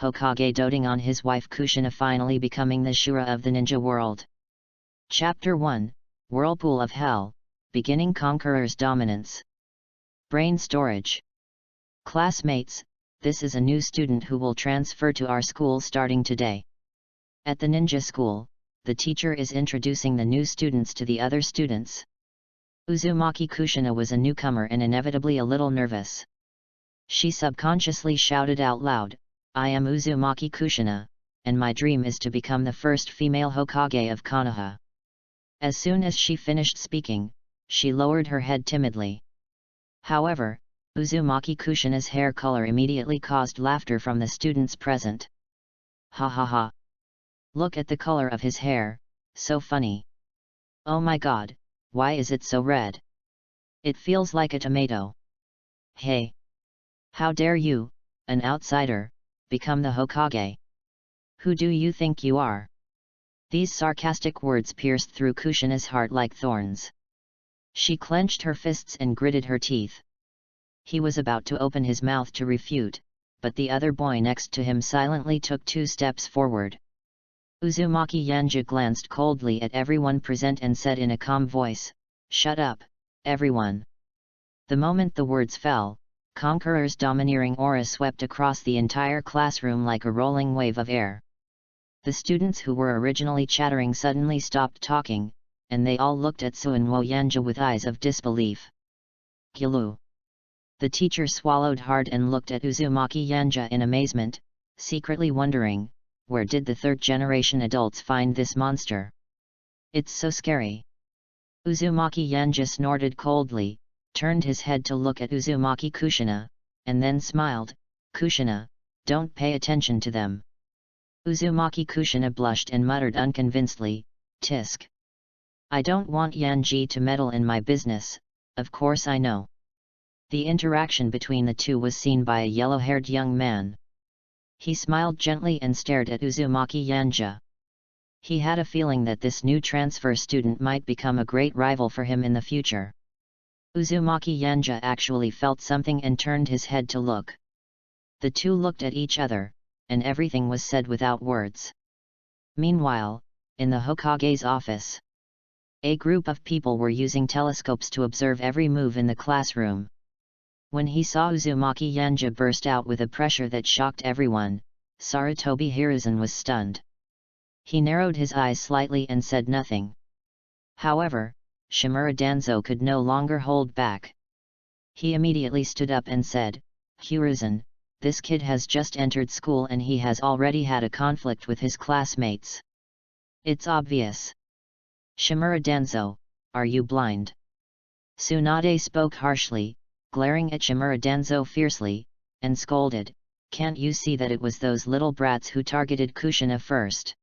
Hokage doting on his wife Kushina finally becoming the Shura of the ninja world. Chapter 1, Whirlpool of Hell, Beginning Conqueror's Dominance. Brain Storage. Classmates, this is a new student who will transfer to our school starting today. At the ninja school, the teacher is introducing the new students to the other students. Uzumaki Kushina was a newcomer and inevitably a little nervous. She subconsciously shouted out loud, "I am Uzumaki Kushina, and my dream is to become the first female Hokage of Konoha." As soon as she finished speaking, she lowered her head timidly. However, Uzumaki Kushina's hair color immediately caused laughter from the students present. "Ha ha ha! Look at the color of his hair, so funny. Oh my god, why is it so red? It feels like a tomato. Hey! How dare you, an outsider, become the Hokage? Who do you think you are?" These sarcastic words pierced through Kushina's heart like thorns. She clenched her fists and gritted her teeth. He was about to open his mouth to refute, but the other boy next to him silently took 2 steps forward. Uzumaki Yanja glanced coldly at everyone present and said in a calm voice, "Shut up, everyone." The moment the words fell, Conqueror's domineering aura swept across the entire classroom like a rolling wave of air. The students who were originally chattering suddenly stopped talking, and they all looked at Suinwo Yanja with eyes of disbelief. "Gyalu." The teacher swallowed hard and looked at Uzumaki Yanja in amazement, secretly wondering, where did the third-generation adults find this monster? It's so scary. Uzumaki Yanja snorted coldly, turned his head to look at Uzumaki Kushina, and then smiled, "Kushina, don't pay attention to them." Uzumaki Kushina blushed and muttered unconvincedly, "Tisk. I don't want Yanji to meddle in my business, of course I know." The interaction between the two was seen by a yellow-haired young man. He smiled gently and stared at Uzumaki Yanja. He had a feeling that this new transfer student might become a great rival for him in the future. Uzumaki Yanja actually felt something and turned his head to look. The two looked at each other, and everything was said without words. Meanwhile, in the Hokage's office, a group of people were using telescopes to observe every move in the classroom. When he saw Uzumaki Yanja burst out with a pressure that shocked everyone, Sarutobi Hiruzen was stunned. He narrowed his eyes slightly and said nothing. However, Shimura Danzo could no longer hold back. He immediately stood up and said, "Hiruzen, this kid has just entered school and he has already had a conflict with his classmates. It's obvious." "Shimura Danzo, are you blind?" Tsunade spoke harshly, glaring at Shimura Danzo fiercely, and scolded, "Can't you see that it was those little brats who targeted Kushina first?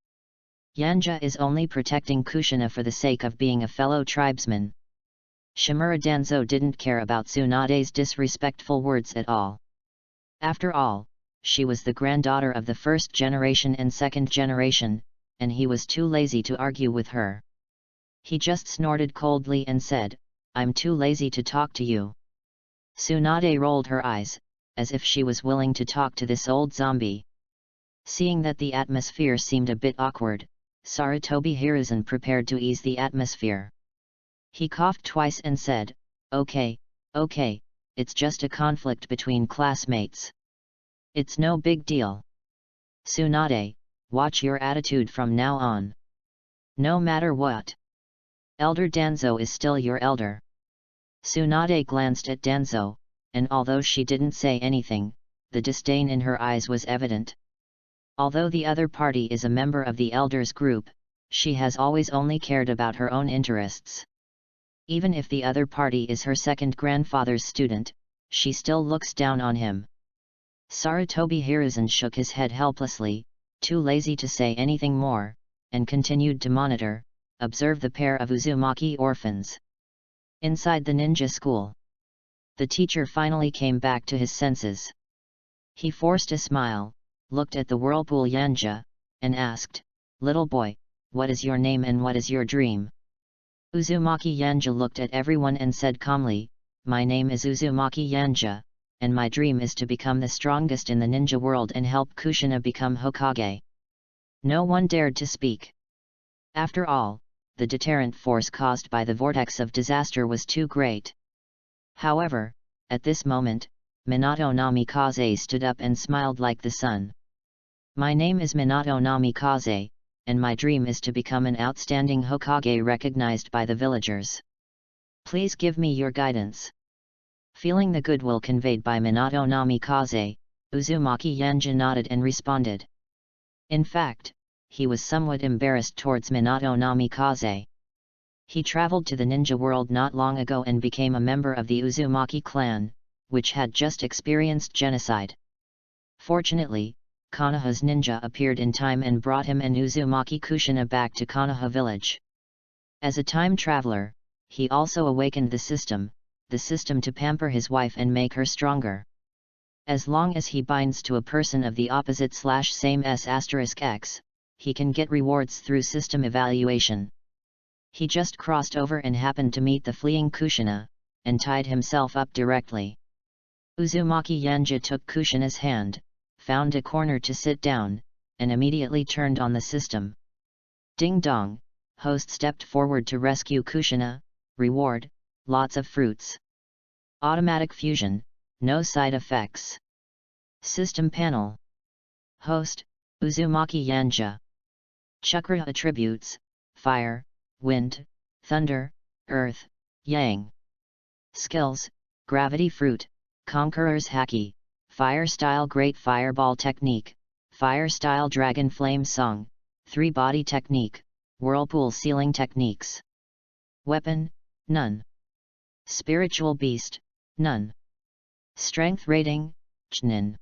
Yanja is only protecting Kushina for the sake of being a fellow tribesman." Shimura Danzo didn't care about Tsunade's disrespectful words at all. After all, she was the granddaughter of the first generation and second generation, and he was too lazy to argue with her. He just snorted coldly and said, "I'm too lazy to talk to you." Tsunade rolled her eyes, as if she was willing to talk to this old zombie. Seeing that the atmosphere seemed a bit awkward, Sarutobi Hiruzen prepared to ease the atmosphere. He coughed twice and said, okay, it's just a conflict between classmates. It's no big deal. Tsunade, watch your attitude from now on. No matter what. Elder Danzo is still your elder." Tsunade glanced at Danzo, and although she didn't say anything, the disdain in her eyes was evident. Although the other party is a member of the elders group, she has always only cared about her own interests. Even if the other party is her second grandfather's student, she still looks down on him. Sarutobi Hiruzen shook his head helplessly, too lazy to say anything more, and continued to observe the pair of Uzumaki orphans. Inside the ninja school, the teacher finally came back to his senses. He forced a smile, looked at the whirlpool Yanja, and asked, "Little boy, what is your name and what is your dream?" Uzumaki Yanja looked at everyone and said calmly, "My name is Uzumaki Yanja, and my dream is to become the strongest in the ninja world and help Kushina become Hokage. No one dared to speak. After all, the deterrent force caused by the vortex of disaster was too great. However, at this moment, Minato Namikaze stood up and smiled like the sun. My name is Minato Namikaze, and my dream is to become an outstanding Hokage recognized by the villagers. Please give me your guidance. Feeling the goodwill conveyed by Minato Namikaze, Uzumaki Yanja nodded and responded. In fact, he was somewhat embarrassed towards Minato Namikaze. He traveled to the ninja world not long ago and became a member of the Uzumaki clan, which had just experienced genocide. Fortunately, Konoha's ninja appeared in time and brought him and Uzumaki Kushina back to Konoha village. As a time traveler, he also awakened the system to pamper his wife and make her stronger. As long as he binds to a person of the opposite/same s*x, he can get rewards through system evaluation. He just crossed over and happened to meet the fleeing Kushina, and tied himself up directly. Uzumaki Yanja took Kushina's hand, found a corner to sit down, and immediately turned on the system. Ding dong, host stepped forward to rescue Kushina. Reward, lots of fruits. Automatic fusion, no side effects. System panel. Host, Uzumaki Yanja. Chakra attributes, fire, wind, thunder, earth, yang. Skills, gravity fruit, conqueror's haki, fire style great fireball technique, fire style dragon flame song, 3-body technique, whirlpool ceiling techniques. Weapon, none. Spiritual beast, none. Strength rating, chnin.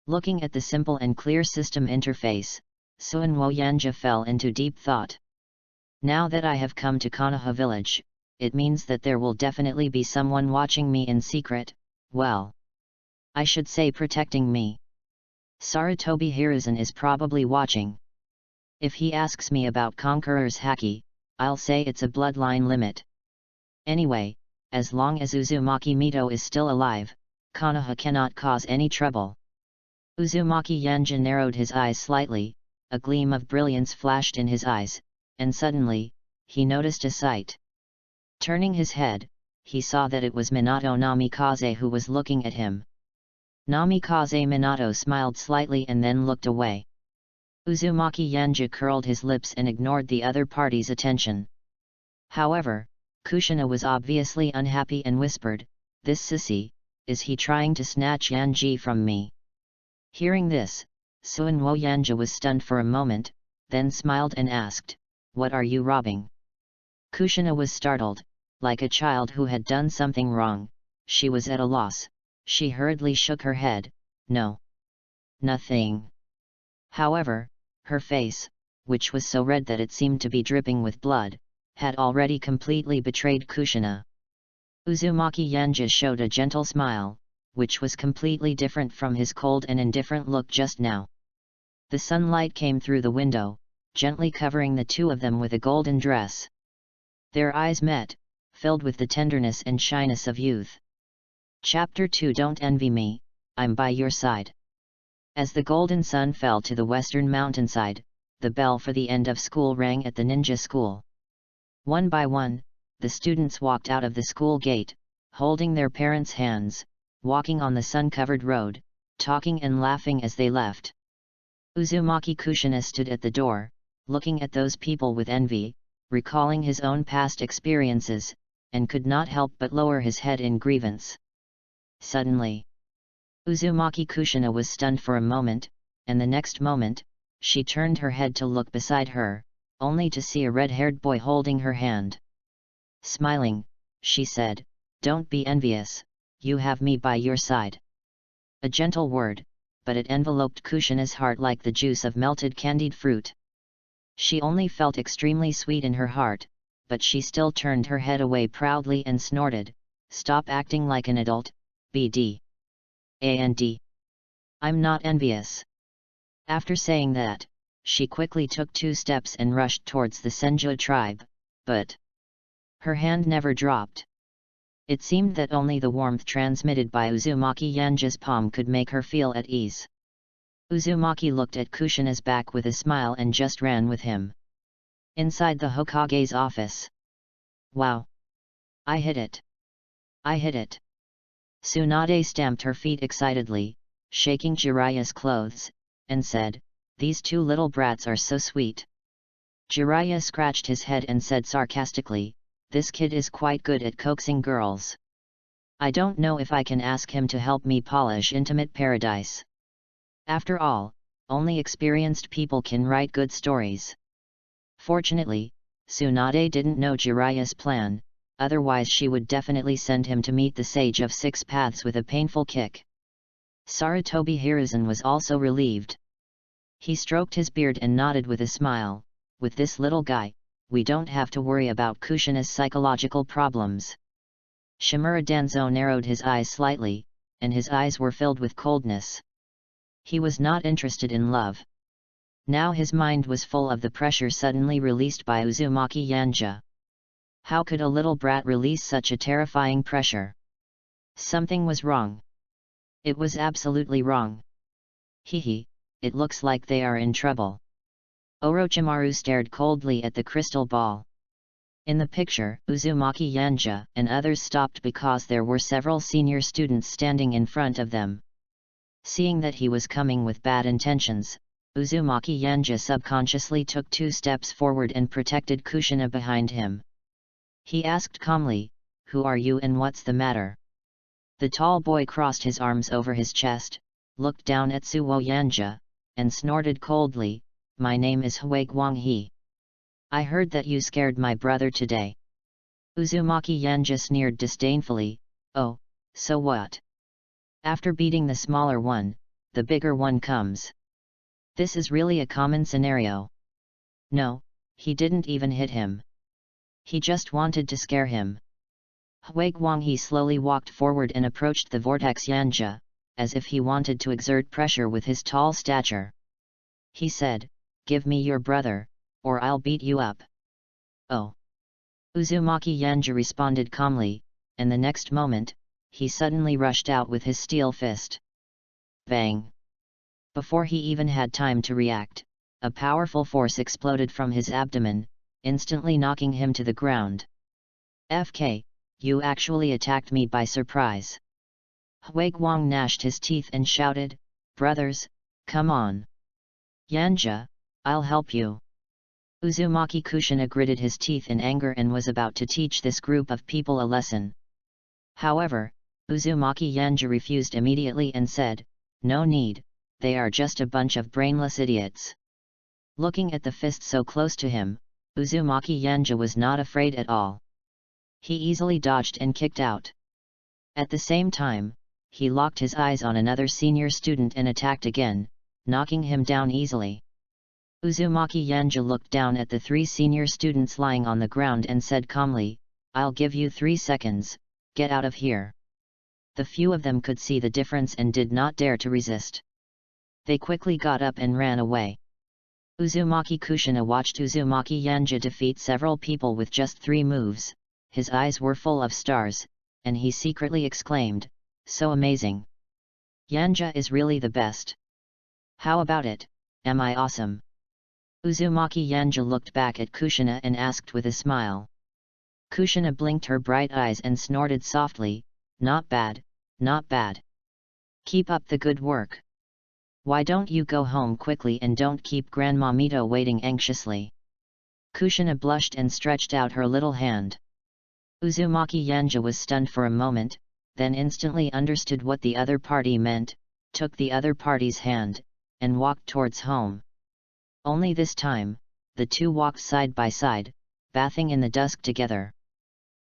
Looking at the simple and clear system interface, Suinwo Yanja fell into deep thought. Now that I have come to Konoha village, it means that there will definitely be someone watching me in secret, well, I should say protecting me. Sarutobi Hiruzen is probably watching. If he asks me about Conqueror's haki, I'll say it's a bloodline limit. Anyway, as long as Uzumaki Mito is still alive, Konoha cannot cause any trouble. Uzumaki Yanja narrowed his eyes slightly, a gleam of brilliance flashed in his eyes, and suddenly, he noticed a sight. Turning his head, he saw that it was Minato Namikaze who was looking at him. Namikaze Minato smiled slightly and then looked away. Uzumaki Yanja curled his lips and ignored the other party's attention. However, Kushina was obviously unhappy and whispered, "This sissy, is he trying to snatch Yanji from me?" Hearing this, Suinwo Yanja was stunned for a moment, then smiled and asked, "What are you robbing?" Kushina was startled, like a child who had done something wrong. She was at a loss. She hurriedly shook her head, "No. Nothing." However, her face, which was so red that it seemed to be dripping with blood, had already completely betrayed Kushina. Uzumaki Yanja showed a gentle smile, which was completely different from his cold and indifferent look just now. The sunlight came through the window, gently covering the two of them with a golden dress. Their eyes met, filled with the tenderness and shyness of youth. Chapter 2 Don't envy me, I'm by your side. As the golden sun fell to the western mountainside, the bell for the end of school rang at the ninja school. One by one, the students walked out of the school gate, holding their parents' hands, walking on the sun-covered road, talking and laughing as they left. Uzumaki Kushina stood at the door, looking at those people with envy, recalling his own past experiences, and could not help but lower his head in grievance. Suddenly, Uzumaki Kushina was stunned for a moment, and the next moment, she turned her head to look beside her, only to see a red-haired boy holding her hand. Smiling, she said, "Don't be envious, you have me by your side." A gentle word, but it enveloped Kushina's heart like the juice of melted candied fruit. She only felt extremely sweet in her heart, but she still turned her head away proudly and snorted, "Stop acting like an adult, BD. And I'm not envious." After saying that, she quickly took 2 steps and rushed towards the Senju tribe, but her hand never dropped. It seemed that only the warmth transmitted by Uzumaki Yanja's palm could make her feel at ease. Uzumaki looked at Kushina's back with a smile and just ran with him. Inside the Hokage's office. Wow! I hit it! I hit it! Tsunade stamped her feet excitedly, shaking Jiraiya's clothes, and said, "These two little brats are so sweet." Jiraiya scratched his head and said sarcastically, "This kid is quite good at coaxing girls. I don't know if I can ask him to help me polish Intimate Paradise. After all, only experienced people can write good stories." Fortunately, Tsunade didn't know Jiraiya's plan, otherwise she would definitely send him to meet the Sage of Six Paths with a painful kick. Sarutobi Hiruzen was also relieved. He stroked his beard and nodded with a smile, "With this little guy, we don't have to worry about Kushina's psychological problems." Shimura Danzo narrowed his eyes slightly, and his eyes were filled with coldness. He was not interested in love. Now his mind was full of the pressure suddenly released by Uzumaki Yanja. How could a little brat release such a terrifying pressure? Something was wrong. It was absolutely wrong. Hehe, it looks like they are in trouble. Orochimaru stared coldly at the crystal ball. In the picture, Uzumaki Yanja and others stopped because there were several senior students standing in front of them. Seeing that he was coming with bad intentions, Uzumaki Yanja subconsciously took 2 steps forward and protected Kushina behind him. He asked calmly, "Who are you and what's the matter?" The tall boy crossed his arms over his chest, looked down at Suwo Yanja, and snorted coldly, "My name is Hwagwang-hee. I heard that you scared my brother today." Uzumaki Yanja sneered disdainfully, "Oh, so what? After beating the smaller one, the bigger one comes. This is really a common scenario." No, he didn't even hit him. He just wanted to scare him. Hwagwang-hee slowly walked forward and approached the Vortex Yanja, as if he wanted to exert pressure with his tall stature. He said, "Give me your brother, or I'll beat you up." "Oh!" Uzumaki Yanja responded calmly, and the next moment, he suddenly rushed out with his steel fist. Bang! Before he even had time to react, a powerful force exploded from his abdomen, instantly knocking him to the ground. "FK, you actually attacked me by surprise." Hwagwang gnashed his teeth and shouted, "Brothers, come on! Yanja, I'll help you." Uzumaki Kushina gritted his teeth in anger and was about to teach this group of people a lesson. However, Uzumaki Yanja refused immediately and said, "No need, they are just a bunch of brainless idiots." Looking at the fist so close to him, Uzumaki Yanja was not afraid at all. He easily dodged and kicked out. At the same time, he locked his eyes on another senior student and attacked again, knocking him down easily. Uzumaki Yanja looked down at the 3 senior students lying on the ground and said calmly, "I'll give you 3 seconds, get out of here." The few of them could see the difference and did not dare to resist. They quickly got up and ran away. Uzumaki Kushina watched Uzumaki Yanja defeat several people with just 3 moves. His eyes were full of stars, and he secretly exclaimed, "So amazing! Yanja is really the best. How about it, am I awesome?" Uzumaki Yanja looked back at Kushina and asked with a smile. Kushina blinked her bright eyes and snorted softly, "Not bad, not bad. Keep up the good work. Why don't you go home quickly and don't keep Grandma Mito waiting anxiously?" Kushina blushed and stretched out her little hand. Uzumaki Yanja was stunned for a moment, then instantly understood what the other party meant, took the other party's hand, and walked towards home. Only this time, the two walked side by side, bathing in the dusk together.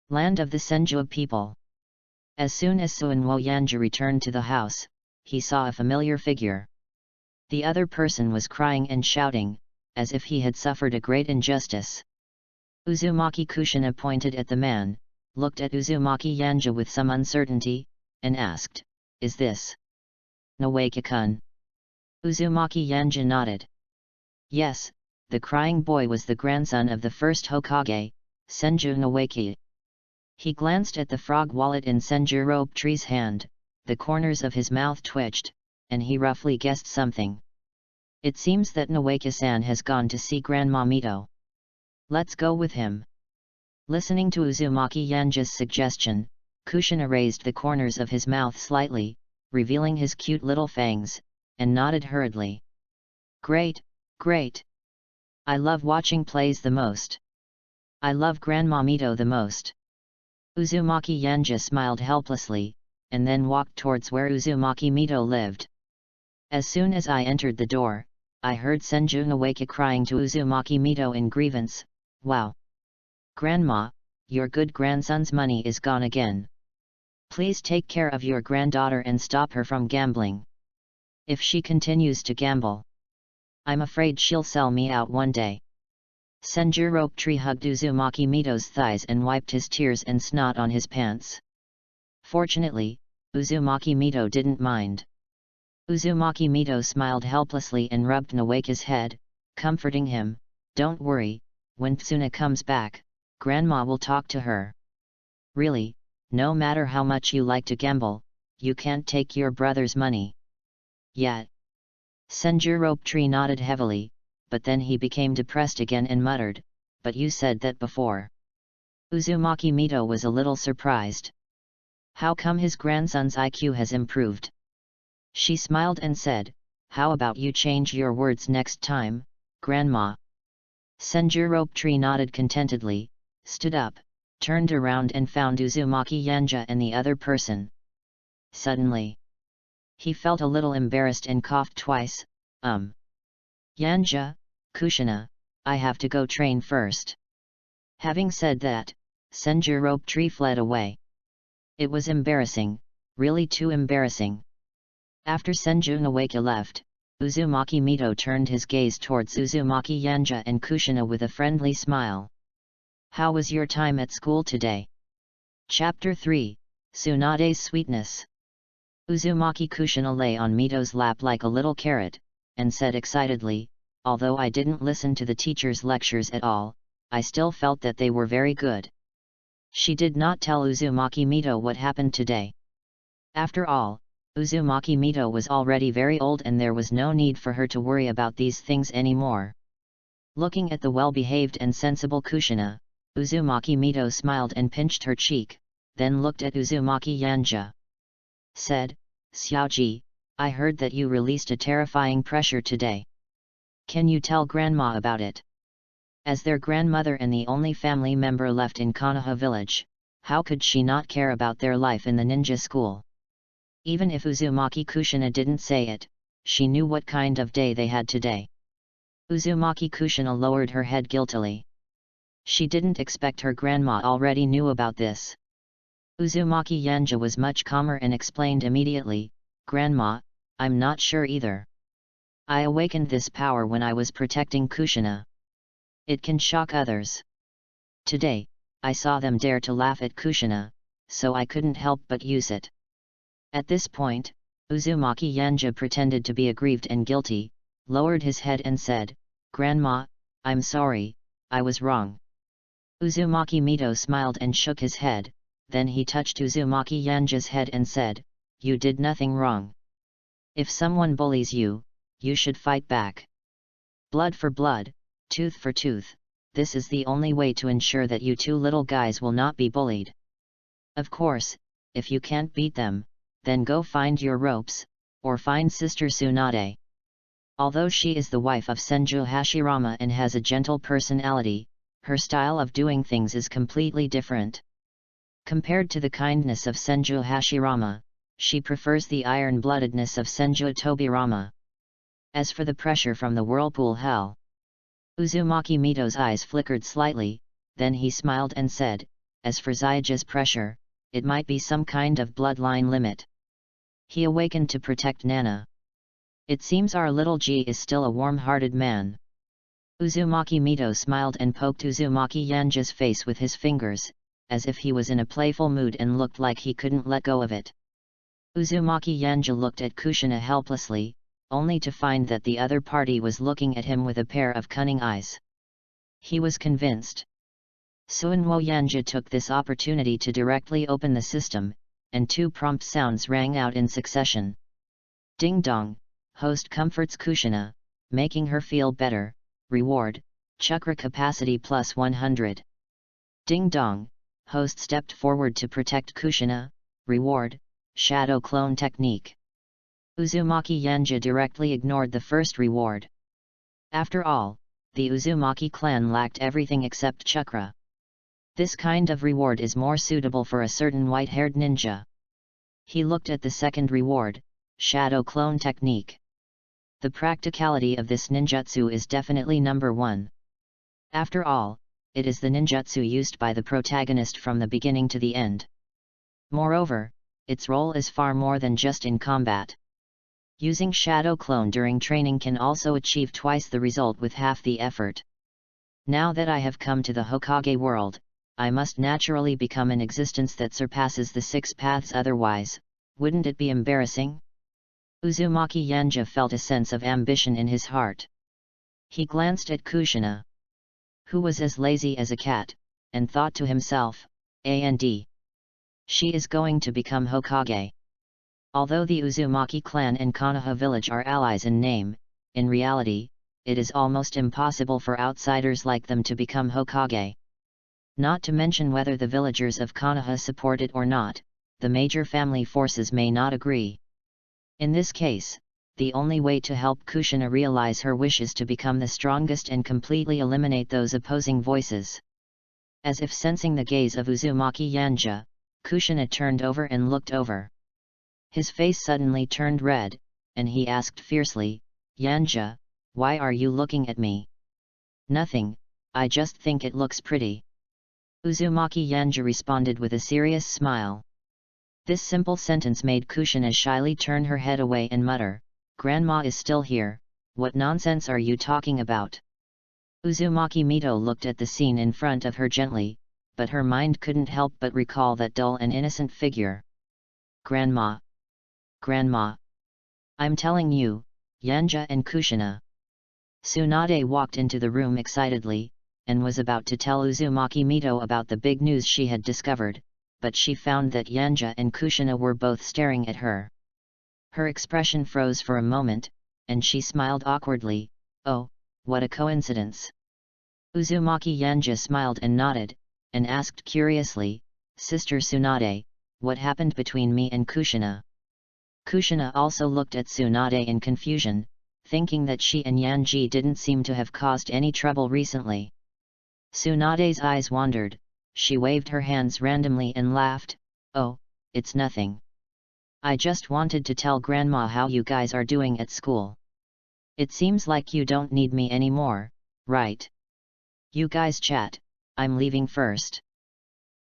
Land of the Senju people. As soon as Suinwo Yanja returned to the house, he saw a familiar figure. The other person was crying and shouting, as if he had suffered a great injustice. Uzumaki Kushina pointed at the man, looked at Uzumaki Yanja with some uncertainty, and asked, "Is this Noeke-kun?" Uzumaki Yanja nodded. Yes, the crying boy was the grandson of the first Hokage, Senju Noeke. He glanced at the frog wallet in Senjuro Tree's hand, the corners of his mouth twitched, and he roughly guessed something. It seems that Noeke-san has gone to see Grandma Mito. Let's go with him. Listening to Uzumaki Yanja's suggestion, Kushina raised the corners of his mouth slightly, revealing his cute little fangs, and nodded hurriedly. Great, great! I love watching plays the most. I love Grandma Mito the most. Uzumaki Yanja smiled helplessly, and then walked towards where Uzumaki Mito lived. As soon as I entered the door, I heard Senju Noeke crying to Uzumaki Mito in grievance, "Wow! Grandma, your good grandson's money is gone again. Please take care of your granddaughter and stop her from gambling. If she continues to gamble, I'm afraid she'll sell me out one day." Senjuro Tree hugged Uzumaki Mito's thighs and wiped his tears and snot on his pants. Fortunately, Uzumaki Mito didn't mind. Uzumaki Mito smiled helplessly and rubbed Noeke's head, comforting him, "Don't worry, when Tsuna comes back, Grandma will talk to her. Really, no matter how much you like to gamble, you can't take your brother's money." Yet. Senjuro Tree nodded heavily, but then he became depressed again and muttered, "But you said that before." Uzumaki Mito was a little surprised. How come his grandson's IQ has improved? She smiled and said, "How about you change your words next time, Grandma?" Senjuro Tree nodded contentedly, stood up, turned around and found Uzumaki Yanja and the other person. Suddenly, he felt a little embarrassed and coughed twice, "Yanja, Kushina, I have to go train first." Having said that, Senjuro Tree fled away. It was embarrassing, really too embarrassing. After Senju Noeke left, Uzumaki Mito turned his gaze towards Uzumaki Yanja and Kushina with a friendly smile. "How was your time at school today?" Chapter 3, Tsunade's Sweetness. Uzumaki Kushina lay on Mito's lap like a little carrot, and said excitedly, "Although I didn't listen to the teacher's lectures at all, I still felt that they were very good." She did not tell Uzumaki Mito what happened today. After all, Uzumaki Mito was already very old and there was no need for her to worry about these things anymore. Looking at the well-behaved and sensible Kushina, Uzumaki Mito smiled and pinched her cheek, then looked at Uzumaki Yanja. Said, "Xiaoji, I heard that you released a terrifying pressure today. Can you tell Grandma about it?" As their grandmother and the only family member left in Konoha village, how could she not care about their life in the ninja school? Even if Uzumaki Kushina didn't say it, she knew what kind of day they had today. Uzumaki Kushina lowered her head guiltily. She didn't expect her grandma already knew about this. Uzumaki Yanja was much calmer and explained immediately, "Grandma, I'm not sure either. I awakened this power when I was protecting Kushina. It can shock others. Today, I saw them dare to laugh at Kushina, so I couldn't help but use it." At this point, Uzumaki Yanja pretended to be aggrieved and guilty, lowered his head and said, "Grandma, I'm sorry, I was wrong." Uzumaki Mito smiled and shook his head, then he touched Uzumaki Yanja's head and said, "You did nothing wrong. If someone bullies you, you should fight back. Blood for blood, tooth for tooth, this is the only way to ensure that you two little guys will not be bullied. Of course, if you can't beat them, then go find your ropes, or find Sister Tsunade. Although she is the wife of Senju Hashirama and has a gentle personality, her style of doing things is completely different. Compared to the kindness of Senju Hashirama, she prefers the iron-bloodedness of Senju Tobirama. As for the pressure from the whirlpool hell..." Uzumaki Mito's eyes flickered slightly, then he smiled and said, "As for Zyuja's pressure, it might be some kind of bloodline limit. He awakened to protect Nana. It seems our little G is still a warm-hearted man." Uzumaki Mito smiled and poked Uzumaki Yanja's face with his fingers, as if he was in a playful mood and looked like he couldn't let go of it. Uzumaki Yanja looked at Kushina helplessly, only to find that the other party was looking at him with a pair of cunning eyes. He was convinced. Suinwo Yanja took this opportunity to directly open the system, and 2 prompt sounds rang out in succession. Ding dong, host comforts Kushina, making her feel better, reward, chakra capacity plus 100. Ding dong, host stepped forward to protect Kushina, reward, shadow clone technique. Uzumaki Yanja directly ignored the first reward. After all, the Uzumaki clan lacked everything except chakra. This kind of reward is more suitable for a certain white-haired ninja. He looked at the second reward, shadow clone technique. The practicality of this ninjutsu is definitely number 1. After all, it is the ninjutsu used by the protagonist from the beginning to the end. Moreover, its role is far more than just in combat. Using shadow clone during training can also achieve twice the result with half the effort. Now that I have come to the Hokage world, I must naturally become an existence that surpasses the 6 paths, otherwise, wouldn't it be embarrassing? Uzumaki Yanja felt a sense of ambition in his heart. He glanced at Kushina, who was as lazy as a cat, and thought to himself, "And she is going to become Hokage." Although the Uzumaki clan and Konoha village are allies in name, in reality, it is almost impossible for outsiders like them to become Hokage. Not to mention whether the villagers of Konoha support it or not, the major family forces may not agree. In this case, the only way to help Kushina realize her wish is to become the strongest and completely eliminate those opposing voices. As if sensing the gaze of Uzumaki Yanja, Kushina turned over and looked over. His face suddenly turned red, and he asked fiercely, "Yanja, why are you looking at me?" "Nothing, I just think it looks pretty." Uzumaki Yanja responded with a serious smile. This simple sentence made Kushina shyly turn her head away and mutter, "Grandma is still here, what nonsense are you talking about?" Uzumaki Mito looked at the scene in front of her gently, but her mind couldn't help but recall that dull and innocent figure. "Grandma! Grandma! I'm telling you, Yanja and Kushina." Tsunade walked into the room excitedly, and was about to tell Uzumaki Mito about the big news she had discovered, but she found that Yanja and Kushina were both staring at her. Her expression froze for a moment, and she smiled awkwardly. "Oh, what a coincidence." Uzumaki Yanja smiled and nodded, and asked curiously, "Sister Tsunade, what happened between me and Kushina?" Kushina also looked at Tsunade in confusion, thinking that she and Yanji didn't seem to have caused any trouble recently. Tsunade's eyes wandered, she waved her hands randomly and laughed, "Oh, it's nothing. I just wanted to tell Grandma how you guys are doing at school. It seems like you don't need me anymore, right? You guys chat, I'm leaving first."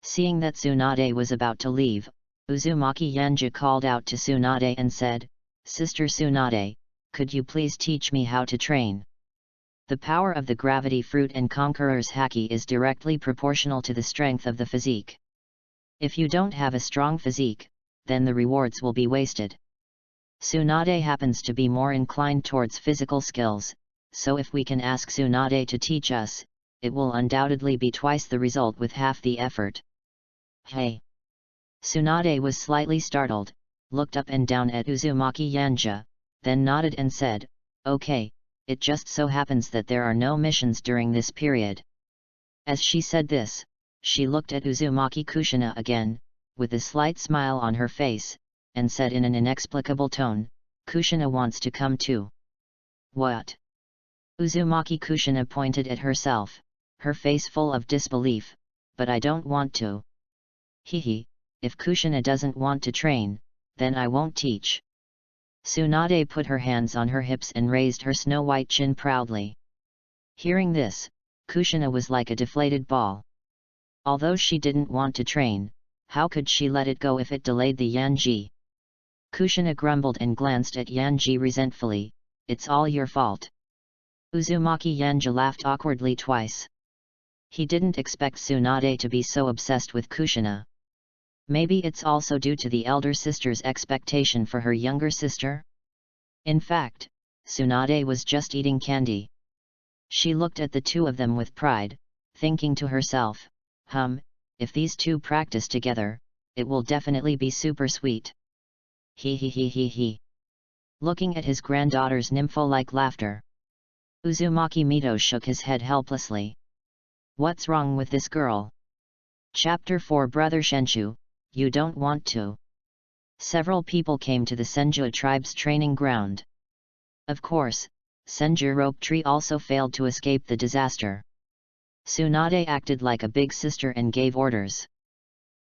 Seeing that Tsunade was about to leave, Uzumaki Yanja called out to Tsunade and said, "Sister Tsunade, could you please teach me how to train?" The power of the gravity fruit and Conqueror's Haki is directly proportional to the strength of the physique. If you don't have a strong physique, then the rewards will be wasted. Tsunade happens to be more inclined towards physical skills, so if we can ask Tsunade to teach us, it will undoubtedly be twice the result with half the effort. "Hey!" Tsunade was slightly startled, looked up and down at Uzumaki Yanja, then nodded and said, "Okay, it just so happens that there are no missions during this period." As she said this, she looked at Uzumaki Kushina again, with a slight smile on her face, and said in an inexplicable tone, "Kushina wants to come too." "What?" Uzumaki Kushina pointed at herself, her face full of disbelief, "But I don't want to." "Hehe, if Kushina doesn't want to train, then I won't teach." Tsunade put her hands on her hips and raised her snow-white chin proudly. Hearing this, Kushina was like a deflated ball. Although she didn't want to train, how could she let it go if it delayed the Yanji? Kushina grumbled and glanced at Yanji resentfully, "It's all your fault." Uzumaki Yanja laughed awkwardly twice. He didn't expect Tsunade to be so obsessed with Kushina. Maybe it's also due to the elder sister's expectation for her younger sister? In fact, Tsunade was just eating candy. She looked at the two of them with pride, thinking to herself, If these two practice together, it will definitely be super sweet. He he he he he. Looking at his granddaughter's nympho-like laughter, Uzumaki Mito shook his head helplessly. What's wrong with this girl? Chapter 4 Brother Shenshu, you don't want to. Several people came to the Senju tribe's training ground. Of course, Senju Rope Tree also failed to escape the disaster. Tsunade acted like a big sister and gave orders.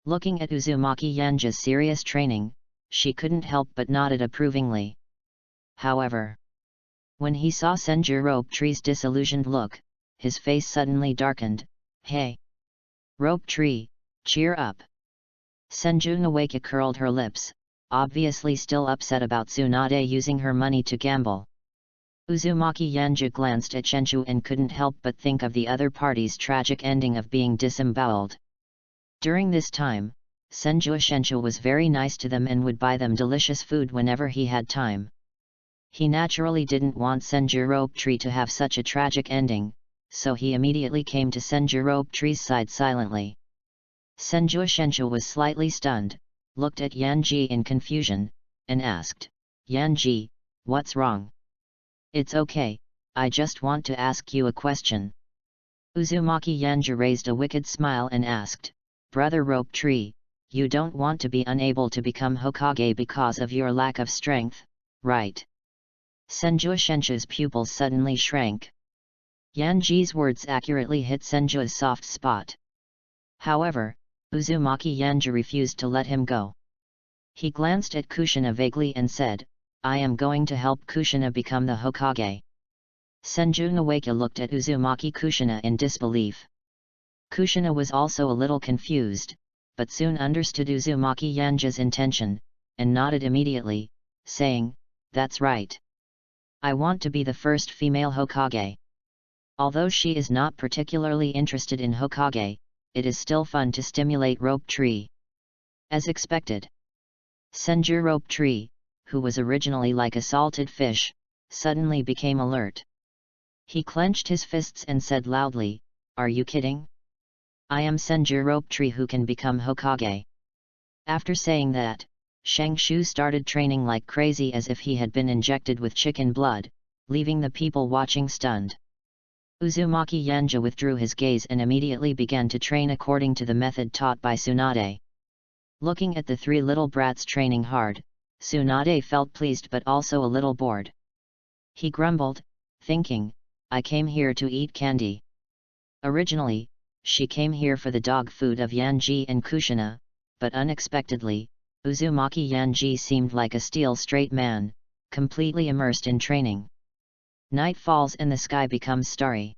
Looking at Uzumaki Yanja's serious training, she couldn't help but nodded approvingly. However, when he saw Senju Rope Tree's disillusioned look, his face suddenly darkened. Hey! Rope Tree, cheer up! Senju Nawaka curled her lips, obviously still upset about Tsunade using her money to gamble. Uzumaki Yanja glanced at Shenshu and couldn't help but think of the other party's tragic ending of being disemboweled. During this time, Senju Shenshu was very nice to them and would buy them delicious food whenever he had time. He naturally didn't want Senju Rope Tree to have such a tragic ending, so he immediately came to Senju Rope Tree's side silently. Senju Shenshu was slightly stunned, looked at Yanji in confusion, and asked, Yanji, what's wrong? It's okay, I just want to ask you a question. Uzumaki Yanja raised a wicked smile and asked, Brother Rope Tree, you don't want to be unable to become Hokage because of your lack of strength, right? Senju Shenshu's pupils suddenly shrank. Yanji's words accurately hit Senju's soft spot. However, Uzumaki Yanja refused to let him go. He glanced at Kushina vaguely and said, I am going to help Kushina become the Hokage. Senju Nawaka looked at Uzumaki Kushina in disbelief. Kushina was also a little confused, but soon understood Uzumaki Yanja's intention, and nodded immediately, saying, That's right. I want to be the first female Hokage. Although she is not particularly interested in Hokage, it is still fun to stimulate Rope Tree. As expected, Senju Rope Tree, who was originally like a salted fish, suddenly became alert. He clenched his fists and said loudly, Are you kidding? I am Senju Rope Tree who can become Hokage. After saying that, Shang Shu started training like crazy as if he had been injected with chicken blood, leaving the people watching stunned. Uzumaki Yanja withdrew his gaze and immediately began to train according to the method taught by Tsunade. Looking at the three little brats training hard, Tsunade felt pleased but also a little bored. He grumbled, thinking, I came here to eat candy. Originally, she came here for the dog food of Yanji and Kushina, but unexpectedly, Uzumaki Yanji seemed like a steel-straight man, completely immersed in training. Night falls and the sky becomes starry.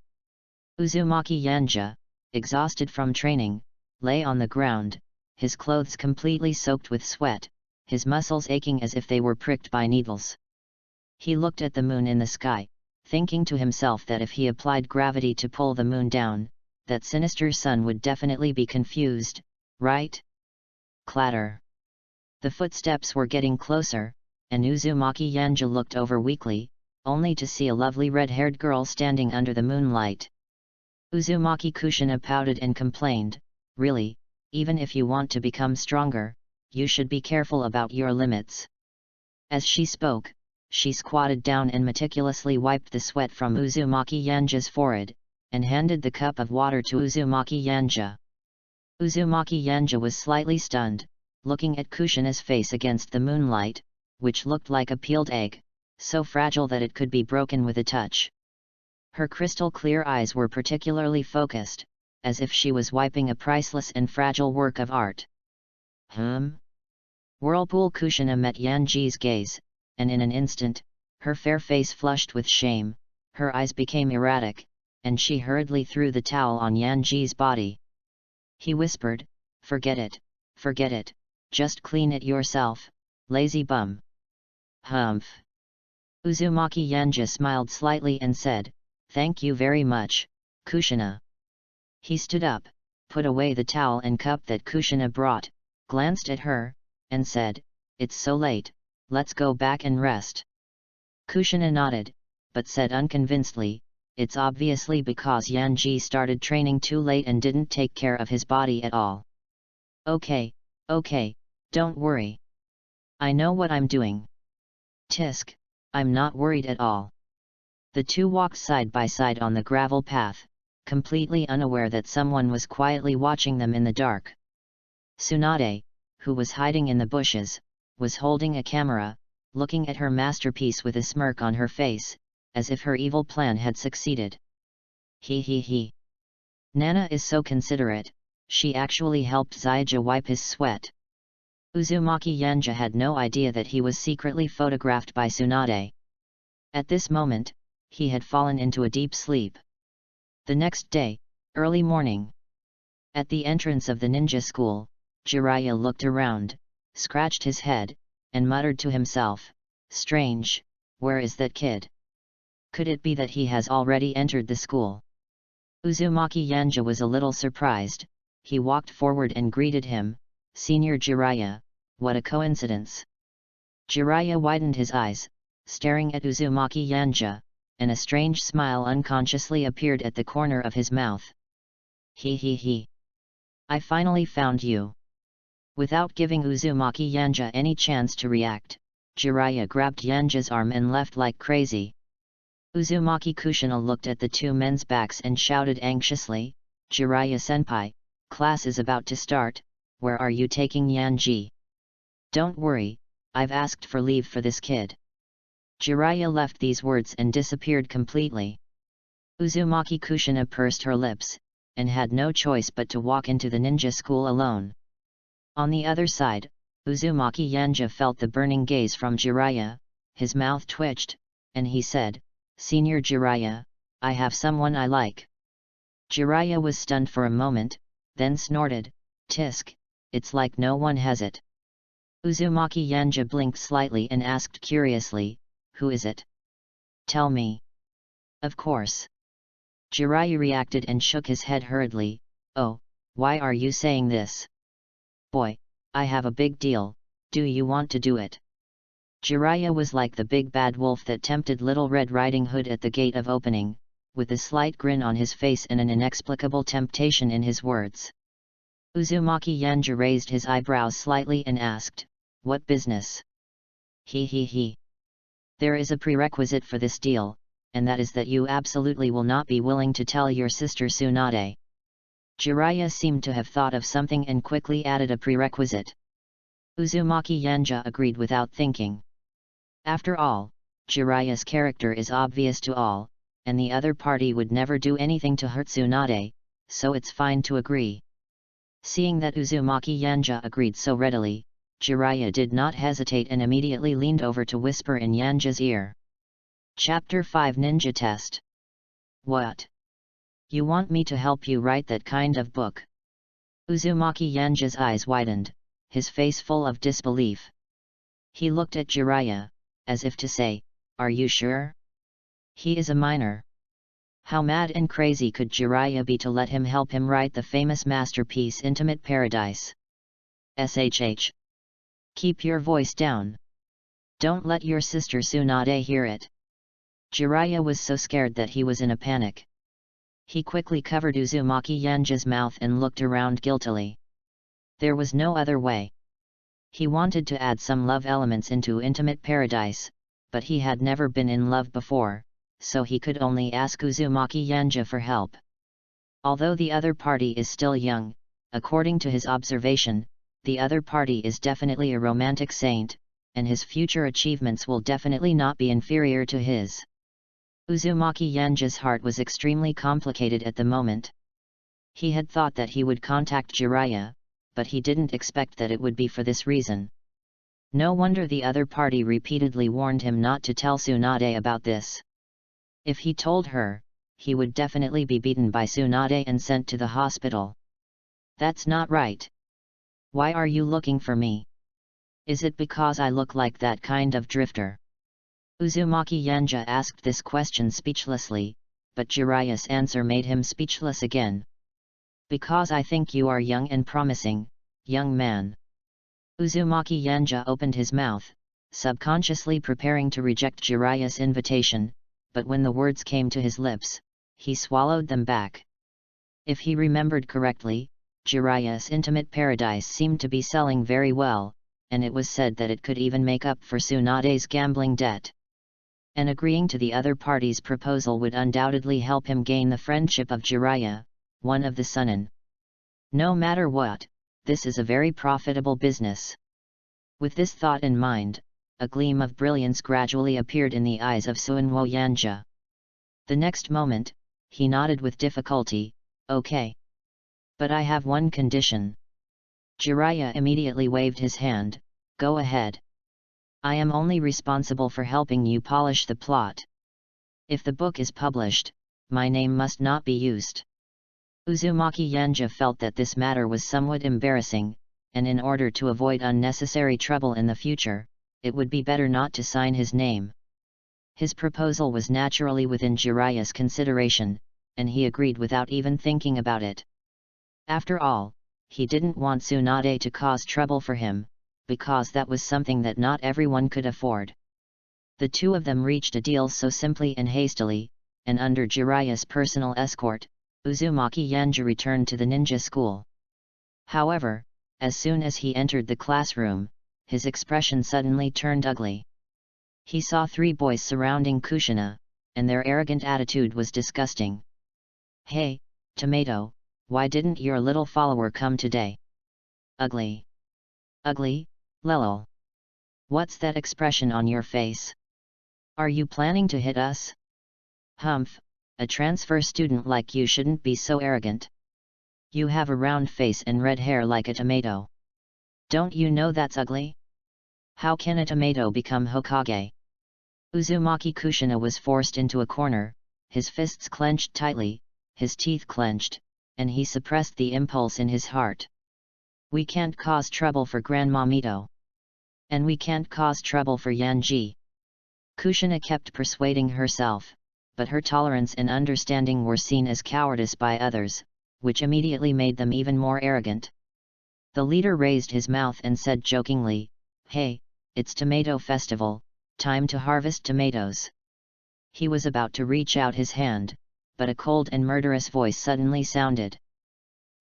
Uzumaki Yanja, exhausted from training, lay on the ground, his clothes completely soaked with sweat, his muscles aching as if they were pricked by needles. He looked at the moon in the sky, thinking to himself that if he applied gravity to pull the moon down, that sinister sun would definitely be confused, right? Clatter. The footsteps were getting closer, and Uzumaki Yanja looked over weakly, only to see a lovely red-haired girl standing under the moonlight. Uzumaki Kushina pouted and complained, Really, even if you want to become stronger, you should be careful about your limits. As she spoke, she squatted down and meticulously wiped the sweat from Uzumaki Yanja's forehead, and handed the cup of water to Uzumaki Yanja. Uzumaki Yanja was slightly stunned, looking at Kushina's face against the moonlight, which looked like a peeled egg, so fragile that it could be broken with a touch. Her crystal-clear eyes were particularly focused, as if she was wiping a priceless and fragile work of art. Whirlpool Kushina met Yanji's gaze, and in an instant, her fair face flushed with shame, her eyes became erratic, and she hurriedly threw the towel on Yanji's body. He whispered, Forget it, just clean it yourself, lazy bum. Humph. Uzumaki Yanja smiled slightly and said, Thank you very much, Kushina. He stood up, put away the towel and cup that Kushina brought, glanced at her, and said, It's so late, let's go back and rest. Kushina nodded, but said unconvincedly, it's obviously because Yanji started training too late and didn't take care of his body at all. Okay, don't worry. I know what I'm doing. Tisk, I'm not worried at all. The two walked side by side on the gravel path, completely unaware that someone was quietly watching them in the dark. Tsunade, who was hiding in the bushes, was holding a camera, looking at her masterpiece with a smirk on her face, as if her evil plan had succeeded. He. Nana is so considerate, she actually helped Zyuja wipe his sweat. Uzumaki Yanja had no idea that he was secretly photographed by Tsunade. At this moment, he had fallen into a deep sleep. The next day, early morning. At the entrance of the ninja school, Jiraiya looked around, scratched his head, and muttered to himself, "Strange, where is that kid? Could it be that he has already entered the school?" Uzumaki Yanja was a little surprised. He walked forward and greeted him, "Senior Jiraiya, what a coincidence." Jiraiya widened his eyes, staring at Uzumaki Yanja, and a strange smile unconsciously appeared at the corner of his mouth. He. I finally found you. Without giving Uzumaki Yanja any chance to react, Jiraiya grabbed Yanja's arm and left like crazy. Uzumaki Kushina looked at the two men's backs and shouted anxiously, "Jiraiya-senpai, class is about to start, where are you taking Yanji?" "Don't worry, I've asked for leave for this kid." Jiraiya left these words and disappeared completely. Uzumaki Kushina pursed her lips, and had no choice but to walk into the ninja school alone. On the other side, Uzumaki Yanja felt the burning gaze from Jiraiya, his mouth twitched, and he said, "Senior Jiraiya, I have someone I like." Jiraiya was stunned for a moment, then snorted, "Tisk, it's like no one has it." Uzumaki Yanja blinked slightly and asked curiously, "Who is it? Tell me." "Of course." Jiraiya reacted and shook his head hurriedly, "Oh, why are you saying this? Boy, I have a big deal, do you want to do it?" Jiraiya was like the big bad wolf that tempted Little Red Riding Hood at the gate of opening, with a slight grin on his face and an inexplicable temptation in his words. Uzumaki Yanja raised his eyebrows slightly and asked, "What business?" He. There is a prerequisite for this deal, and that is that you absolutely will not be willing to tell your sister Tsunade. Jiraiya seemed to have thought of something and quickly added a prerequisite. Uzumaki Yanja agreed without thinking. After all, Jiraiya's character is obvious to all, and the other party would never do anything to hurt Tsunade, so it's fine to agree. Seeing that Uzumaki Yanja agreed so readily, Jiraiya did not hesitate and immediately leaned over to whisper in Yanja's ear. Chapter 5 Ninja Test. "What? You want me to help you write that kind of book?" Uzumaki Yanja's eyes widened, his face full of disbelief. He looked at Jiraiya, as if to say, "Are you sure? He is a minor." How mad and crazy could Jiraiya be to let him help him write the famous masterpiece Intimate Paradise? SHH. Keep your voice down. Don't let your sister Tsunade hear it. Jiraiya was so scared that he was in a panic. He quickly covered Uzumaki Yanja's mouth and looked around guiltily. There was no other way. He wanted to add some love elements into Intimate Paradise, but he had never been in love before, so he could only ask Uzumaki Yanja for help. Although the other party is still young, according to his observation, the other party is definitely a romantic saint, and his future achievements will definitely not be inferior to his. Uzumaki Yanja's heart was extremely complicated at the moment. He had thought that he would contact Jiraiya, but he didn't expect that it would be for this reason. No wonder the other party repeatedly warned him not to tell Tsunade about this. If he told her, he would definitely be beaten by Tsunade and sent to the hospital. That's not right. Why are you looking for me? Is it because I look like that kind of drifter? Uzumaki Yanja asked this question speechlessly, but Jiraiya's answer made him speechless again. Because I think you are young and promising, young man. Uzumaki Yanja opened his mouth, subconsciously preparing to reject Jiraiya's invitation, but when the words came to his lips, he swallowed them back. If he remembered correctly, Jiraiya's Intimate Paradise seemed to be selling very well, and it was said that it could even make up for Tsunade's gambling debt. And agreeing to the other party's proposal would undoubtedly help him gain the friendship of Jiraiya, one of the Sunin. No matter what, this is a very profitable business. With this thought in mind, a gleam of brilliance gradually appeared in the eyes of Suinwo Yanja. The next moment, he nodded with difficulty, "Okay. But I have one condition." Jiraiya immediately waved his hand, "Go ahead. I am only responsible for helping you polish the plot. If the book is published, my name must not be used." Uzumaki Yanja felt that this matter was somewhat embarrassing, and in order to avoid unnecessary trouble in the future, it would be better not to sign his name. His proposal was naturally within Jiraiya's consideration, and he agreed without even thinking about it. After all, he didn't want Tsunade to cause trouble for him, because that was something that not everyone could afford. The two of them reached a deal so simply and hastily, and under Jiraiya's personal escort, Uzumaki Yanja returned to the ninja school. However, as soon as he entered the classroom, his expression suddenly turned ugly. He saw 3 boys surrounding Kushina, and their arrogant attitude was disgusting. "Hey, Tomato, why didn't your little follower come today? Ugly. Ugly, lelol. What's that expression on your face? Are you planning to hit us? Humph, a transfer student like you shouldn't be so arrogant. You have a round face and red hair like a tomato. Don't you know that's ugly? How can a tomato become Hokage?" Uzumaki Kushina was forced into a corner, his fists clenched tightly, his teeth clenched, and he suppressed the impulse in his heart. "We can't cause trouble for Grandma Mito. And we can't cause trouble for Yanji." Kushina kept persuading herself, but her tolerance and understanding were seen as cowardice by others, which immediately made them even more arrogant. The leader raised his mouth and said jokingly, "Hey, it's Tomato Festival, time to harvest tomatoes." He was about to reach out his hand, but a cold and murderous voice suddenly sounded.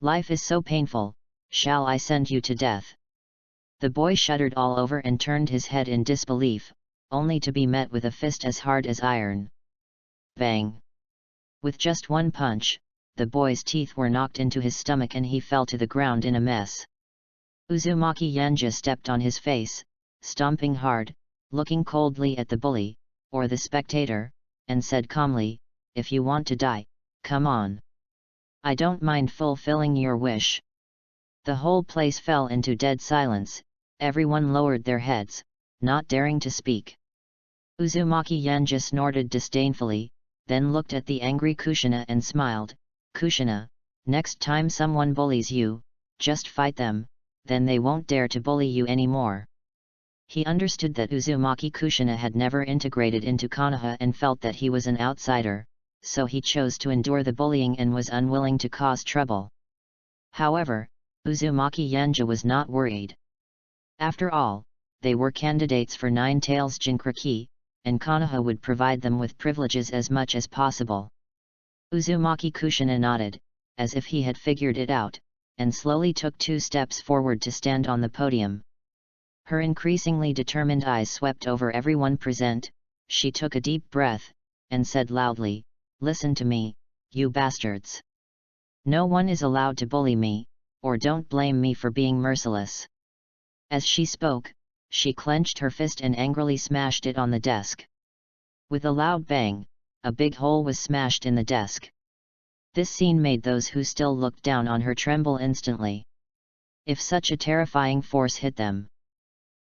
"Life is so painful, shall I send you to death?" The boy shuddered all over and turned his head in disbelief, only to be met with a fist as hard as iron. Bang! With just one punch, the boy's teeth were knocked into his stomach and he fell to the ground in a mess. Uzumaki Yanja stepped on his face, stomping hard, looking coldly at the bully, or the spectator, and said calmly, "If you want to die, come on. I don't mind fulfilling your wish." The whole place fell into dead silence, everyone lowered their heads, not daring to speak. Uzumaki Yanja snorted disdainfully, then looked at the angry Kushina and smiled, "Kushina, next time someone bullies you, just fight them, then they won't dare to bully you anymore." He understood that Uzumaki Kushina had never integrated into Konoha and felt that he was an outsider, so he chose to endure the bullying and was unwilling to cause trouble. However, Uzumaki Yanja was not worried. After all, they were candidates for Nine Tails Jinchuriki, and Konoha would provide them with privileges as much as possible. Uzumaki Kushina nodded, as if he had figured it out, and slowly took 2 steps forward to stand on the podium. Her increasingly determined eyes swept over everyone present. She took a deep breath, and said loudly, "Listen to me, you bastards. No one is allowed to bully me, or don't blame me for being merciless." As she spoke, she clenched her fist and angrily smashed it on the desk. With a loud bang, a big hole was smashed in the desk. This scene made those who still looked down on her tremble instantly. If such a terrifying force hit them,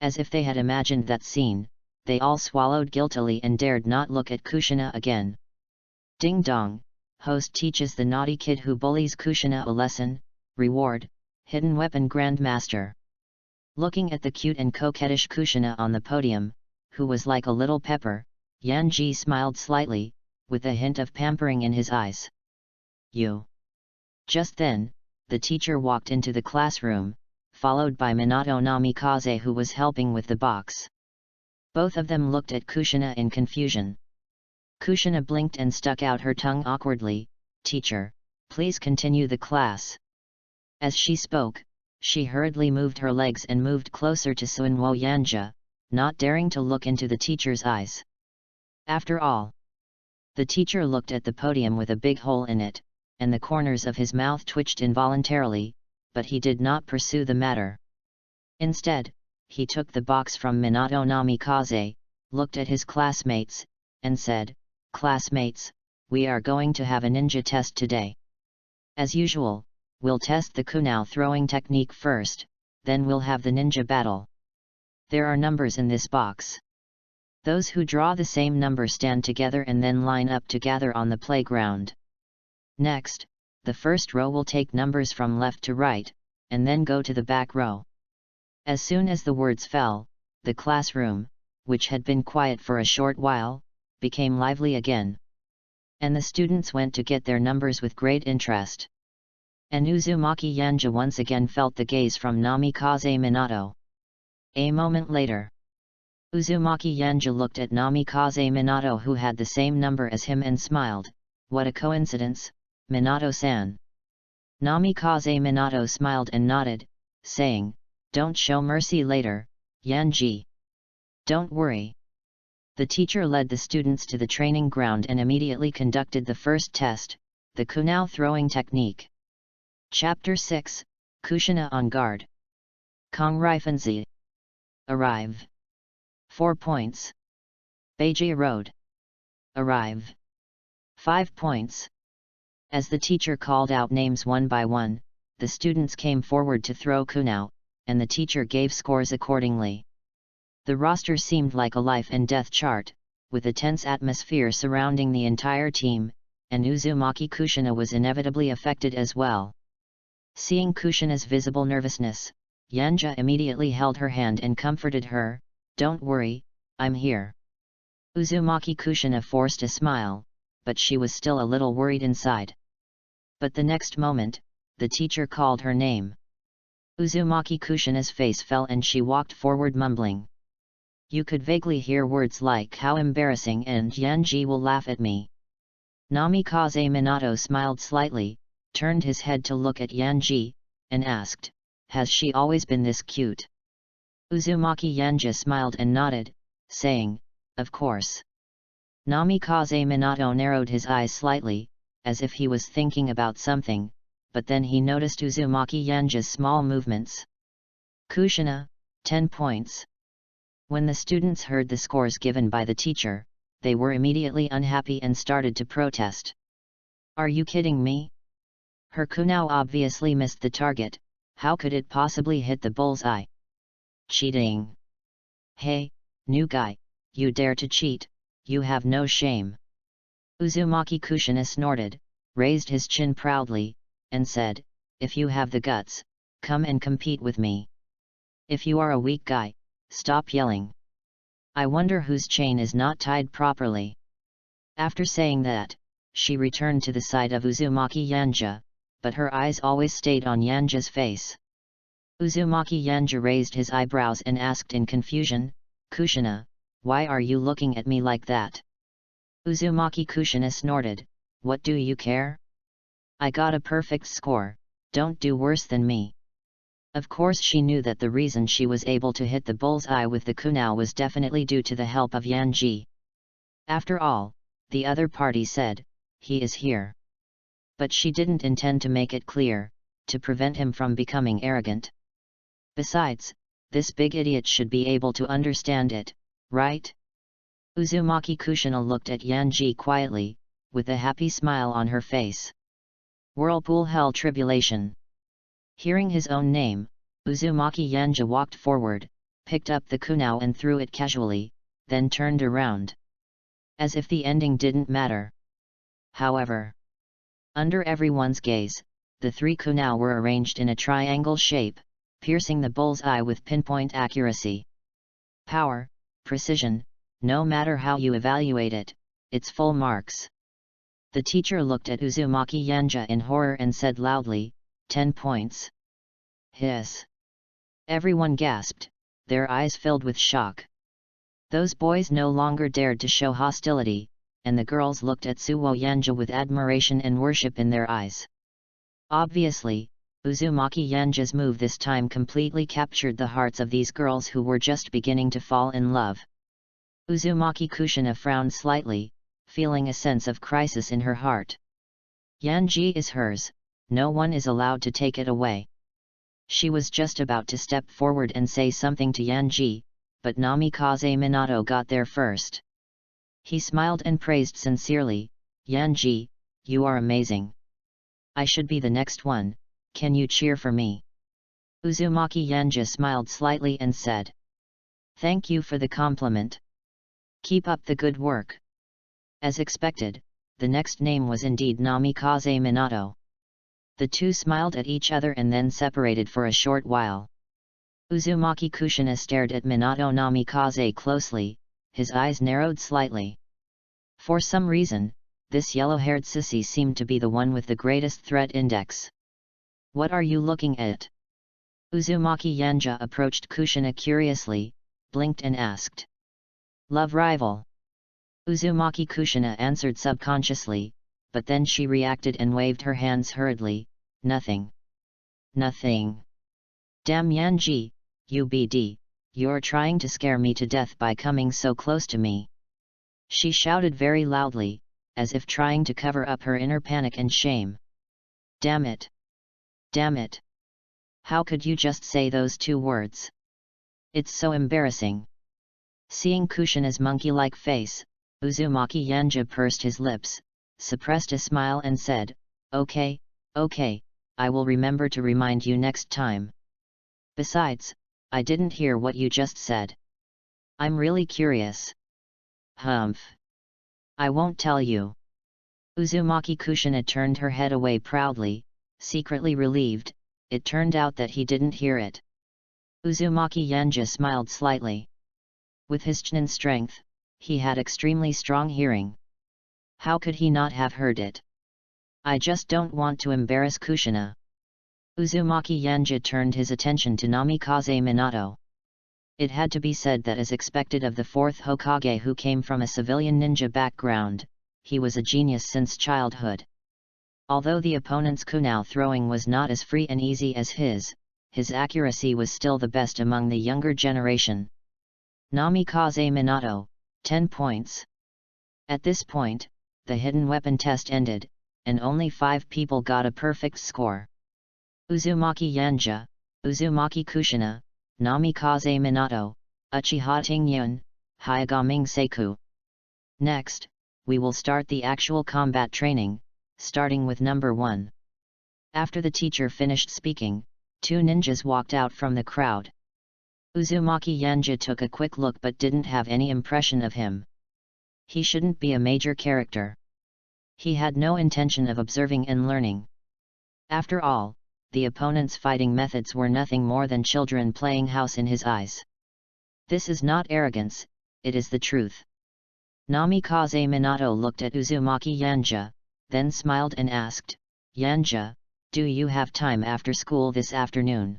as if they had imagined that scene, they all swallowed guiltily and dared not look at Kushina again. Ding dong, host teaches the naughty kid who bullies Kushina a lesson. Reward, Hidden Weapon Grandmaster. Looking at the cute and coquettish Kushina on the podium, who was like a little pepper, Yanji smiled slightly, with a hint of pampering in his eyes. "You." Just then, the teacher walked into the classroom, followed by Minato Namikaze who was helping with the box. Both of them looked at Kushina in confusion. Kushina blinked and stuck out her tongue awkwardly. "Teacher, please continue the class." As she spoke, she hurriedly moved her legs and moved closer to Sunwo Yanja, not daring to look into the teacher's eyes. After all, the teacher looked at the podium with a big hole in it, and the corners of his mouth twitched involuntarily, but he did not pursue the matter. Instead, he took the box from Minato Namikaze, looked at his classmates, and said, "Classmates, we are going to have a ninja test today. As usual, we'll test the kunao throwing technique first, then we'll have the ninja battle. There are numbers in this box. Those who draw the same number stand together and then line up to gather on the playground. Next, the first row will take numbers from left to right, and then go to the back row." As soon as the words fell, the classroom, which had been quiet for a short while, became lively again. And the students went to get their numbers with great interest. And Uzumaki Yanja once again felt the gaze from Namikaze Minato. A moment later, Uzumaki Yanja looked at Namikaze Minato, who had the same number as him, and smiled. "What a coincidence, Minato-san." Namikaze Minato smiled and nodded, saying, "Don't show mercy later, Yanji. Don't worry." The teacher led the students to the training ground and immediately conducted the first test, the kunao throwing technique. Chapter 6, Kushina on guard. Kongrifenzi. Arrive. 4 points. Beiji Road. Arrive. 5 points. As the teacher called out names one by one, the students came forward to throw kunao, and the teacher gave scores accordingly. The roster seemed like a life and death chart, with a tense atmosphere surrounding the entire team, and Uzumaki Kushina was inevitably affected as well. Seeing Kushina's visible nervousness, Yanja immediately held her hand and comforted her. "Don't worry, I'm here." Uzumaki Kushina forced a smile, but she was still a little worried inside. But the next moment, the teacher called her name. Uzumaki Kushina's face fell and she walked forward mumbling. You could vaguely hear words like "how embarrassing" and "Yanji will laugh at me." Namikaze Minato smiled slightly, turned his head to look at Yanji, and asked, "Has she always been this cute?" Uzumaki Yanja smiled and nodded, saying, "Of course." Namikaze Minato narrowed his eyes slightly, as if he was thinking about something, but then he noticed Uzumaki Yanja's small movements. Kushina, 10 points. When the students heard the scores given by the teacher, they were immediately unhappy and started to protest. "Are you kidding me? Her kunao obviously missed the target, how could it possibly hit the bullseye? Cheating! Hey, new guy, you dare to cheat, you have no shame." Uzumaki Kushina snorted, raised his chin proudly, and said, "If you have the guts, come and compete with me. If you are a weak guy, stop yelling. I wonder whose chain is not tied properly." After saying that, she returned to the side of Uzumaki Yanja, but her eyes always stayed on Yanja's face. Uzumaki Yanja raised his eyebrows and asked in confusion, "Kushina, why are you looking at me like that?" Uzumaki Kushina snorted, "What do you care? I got a perfect score, don't do worse than me." Of course she knew that the reason she was able to hit the bullseye with the kunao was definitely due to the help of Yanji. After all, the other party said, "He is here." But she didn't intend to make it clear, to prevent him from becoming arrogant. Besides, this big idiot should be able to understand it, right? Uzumaki Kushina looked at Yanji quietly, with a happy smile on her face. Whirlpool Hell Tribulation. Hearing his own name, Uzumaki Yanja walked forward, picked up the kunao and threw it casually, then turned around. As if the ending didn't matter. However, under everyone's gaze, the 3 kunao were arranged in a triangle shape, piercing the bull's-eye with pinpoint accuracy. Power, precision, no matter how you evaluate it, it's full marks. The teacher looked at Uzumaki Yanja in horror and said loudly, 10 points. Hiss. Everyone gasped, their eyes filled with shock. Those boys no longer dared to show hostility, and the girls looked at Suwo Yanja with admiration and worship in their eyes. Obviously, Uzumaki Yanja's move this time completely captured the hearts of these girls who were just beginning to fall in love. Uzumaki Kushina frowned slightly, feeling a sense of crisis in her heart. Yanji is hers, no one is allowed to take it away. She was just about to step forward and say something to Yanji, but Namikaze Minato got there first. He smiled and praised sincerely, "Yanji, you are amazing. I should be the next one, can you cheer for me?" Uzumaki Yanja smiled slightly and said, "Thank you for the compliment. Keep up the good work." As expected, the next name was indeed Namikaze Minato. The two smiled at each other and then separated for a short while. Uzumaki Kushina stared at Minato Namikaze closely, his eyes narrowed slightly. For some reason, this yellow-haired sissy seemed to be the one with the greatest threat index. "What are you looking at?" Uzumaki Yanja approached Kushina curiously, blinked and asked. "Love rival." Uzumaki Kushina answered subconsciously, but then she reacted and waved her hands hurriedly, "Nothing. Nothing. Damn Yanji, you're trying to scare me to death by coming so close to me." She shouted very loudly, as if trying to cover up her inner panic and shame. "Damn it! Damn it! How could you just say those two words? It's so embarrassing." Seeing Kushina's monkey-like face, Uzumaki Yanja pursed his lips, suppressed a smile and said, Okay, I will remember to remind you next time. Besides, I didn't hear what you just said. I'm really curious." "Humph. I won't tell you." Uzumaki Kushina turned her head away proudly, secretly relieved. It turned out that he didn't hear it. Uzumaki Yanja smiled slightly. With his Chunin strength, he had extremely strong hearing. How could he not have heard it? "I just don't want to embarrass Kushina." Uzumaki Yanja turned his attention to Namikaze Minato. It had to be said that as expected of the fourth Hokage who came from a civilian ninja background, he was a genius since childhood. Although the opponent's kunai throwing was not as free and easy as his accuracy was still the best among the younger generation. Namikaze Minato, 10 points. At this point, the hidden weapon test ended, and only 5 people got a perfect score. Uzumaki Yanja, Uzumaki Kushina, Namikaze Minato, Uchiha Tingyun, Hyagaming Seiku. Next, we will start the actual combat training, starting with number 1. After the teacher finished speaking, 2 ninjas walked out from the crowd. Uzumaki Yanja took a quick look but didn't have any impression of him. He shouldn't be a major character. He had no intention of observing and learning. After all, the opponent's fighting methods were nothing more than children playing house in his eyes. This is not arrogance, it is the truth. Namikaze Minato looked at Uzumaki Yanja, then smiled and asked, "Yanja, do you have time after school this afternoon?"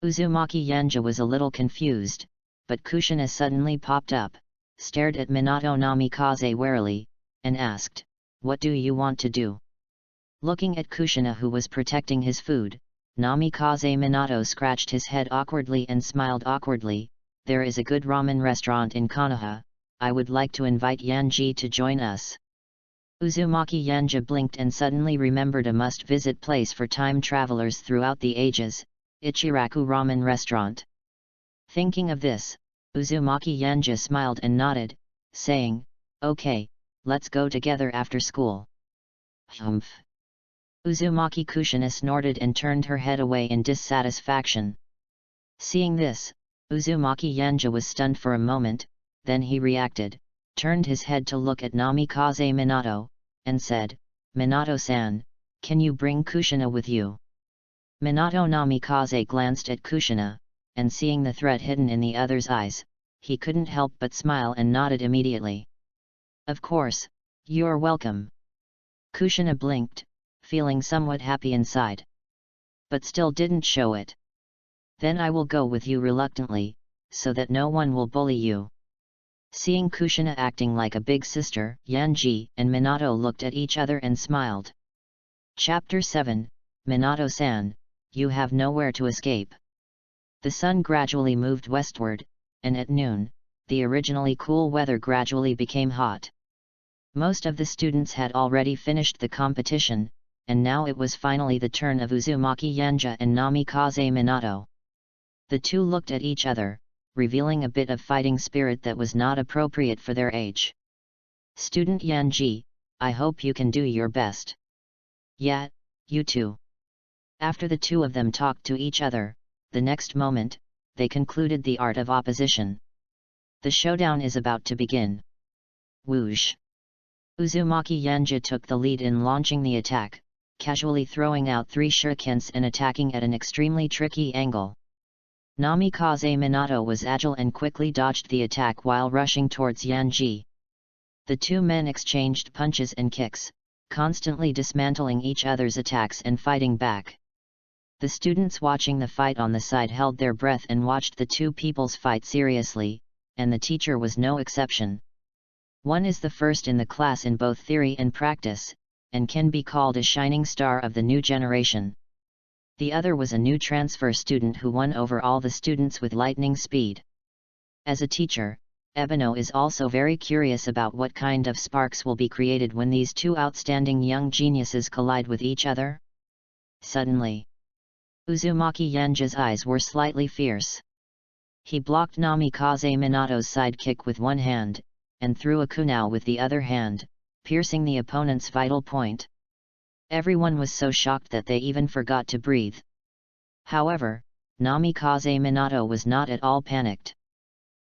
Uzumaki Yanja was a little confused, but Kushina suddenly popped up, stared at Minato Namikaze warily, and asked, "What do you want to do?" Looking at Kushina who was protecting his food, Namikaze Minato scratched his head awkwardly and smiled awkwardly. "There is a good ramen restaurant in Konoha, I would like to invite Yanji to join us." Uzumaki Yanja blinked and suddenly remembered a must-visit place for time travelers throughout the ages, Ichiraku Ramen Restaurant. Thinking of this, Uzumaki Yanja smiled and nodded, saying, "Okay, let's go together after school." Humph. Uzumaki Kushina snorted and turned her head away in dissatisfaction. Seeing this, Uzumaki Yanja was stunned for a moment, then he reacted, turned his head to look at Namikaze Minato, and said, "Minato-san, can you bring Kushina with you?" Minato Namikaze glanced at Kushina, and seeing the threat hidden in the other's eyes, he couldn't help but smile and nodded immediately. "Of course, you're welcome." Kushina blinked, feeling somewhat happy inside. But still didn't show it. "Then I will go with you reluctantly, so that no one will bully you." Seeing Kushina acting like a big sister, Yanji and Minato looked at each other and smiled. Chapter 7, Minato-san, you have nowhere to escape. The sun gradually moved westward, and at noon, the originally cool weather gradually became hot. Most of the students had already finished the competition, and now it was finally the turn of Uzumaki Yanja and Namikaze Minato. The two looked at each other, revealing a bit of fighting spirit that was not appropriate for their age. Student Yanji, I hope you can do your best. Yeah, you too. After the two of them talked to each other, the next moment, they concluded the art of opposition. The showdown is about to begin. Whoosh! Uzumaki Yanja took the lead in launching the attack, casually throwing out 3 shurikens and attacking at an extremely tricky angle. Namikaze Minato was agile and quickly dodged the attack while rushing towards Yanji. The two men exchanged punches and kicks, constantly dismantling each other's attacks and fighting back. The students watching the fight on the side held their breath and watched the two peoples fight seriously, and the teacher was no exception. One is the first in the class in both theory and practice, and can be called a shining star of the new generation. The other was a new transfer student who won over all the students with lightning speed. As a teacher, Ebino is also very curious about what kind of sparks will be created when these two outstanding young geniuses collide with each other. Suddenly, Uzumaki Yanja's eyes were slightly fierce. He blocked Namikaze Minato's sidekick with one hand, and threw a kunai with the other hand, piercing the opponent's vital point. Everyone was so shocked that they even forgot to breathe. However, Namikaze Minato was not at all panicked.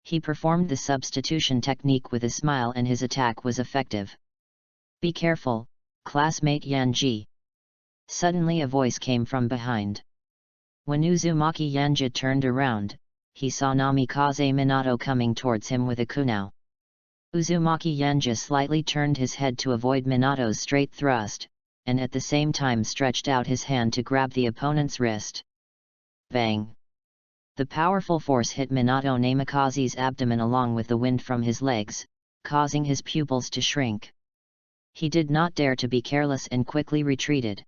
He performed the substitution technique with a smile and his attack was effective. Be careful, classmate Yanji. Suddenly a voice came from behind. When Uzumaki Yanja turned around, he saw Namikaze Minato coming towards him with a kunai. Uzumaki Yanja slightly turned his head to avoid Minato's straight thrust, and at the same time stretched out his hand to grab the opponent's wrist. Bang! The powerful force hit Minato Namikaze's abdomen along with the wind from his legs, causing his pupils to shrink. He did not dare to be careless and quickly retreated.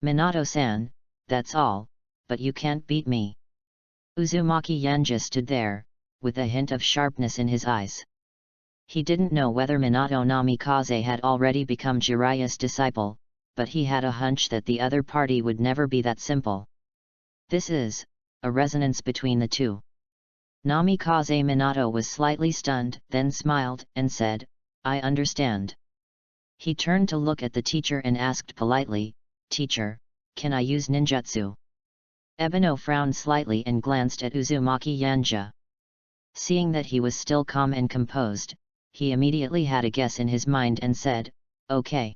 Minato-san, that's all, but you can't beat me. Uzumaki Yanja stood there, with a hint of sharpness in his eyes. He didn't know whether Minato Namikaze had already become Jiraiya's disciple, but he had a hunch that the other party would never be that simple. This is a resonance between the two. Namikaze Minato was slightly stunned, then smiled, and said, I understand. He turned to look at the teacher and asked politely, Teacher, can I use ninjutsu? Ebino frowned slightly and glanced at Uzumaki Yanja. Seeing that he was still calm and composed, he immediately had a guess in his mind and said, Okay.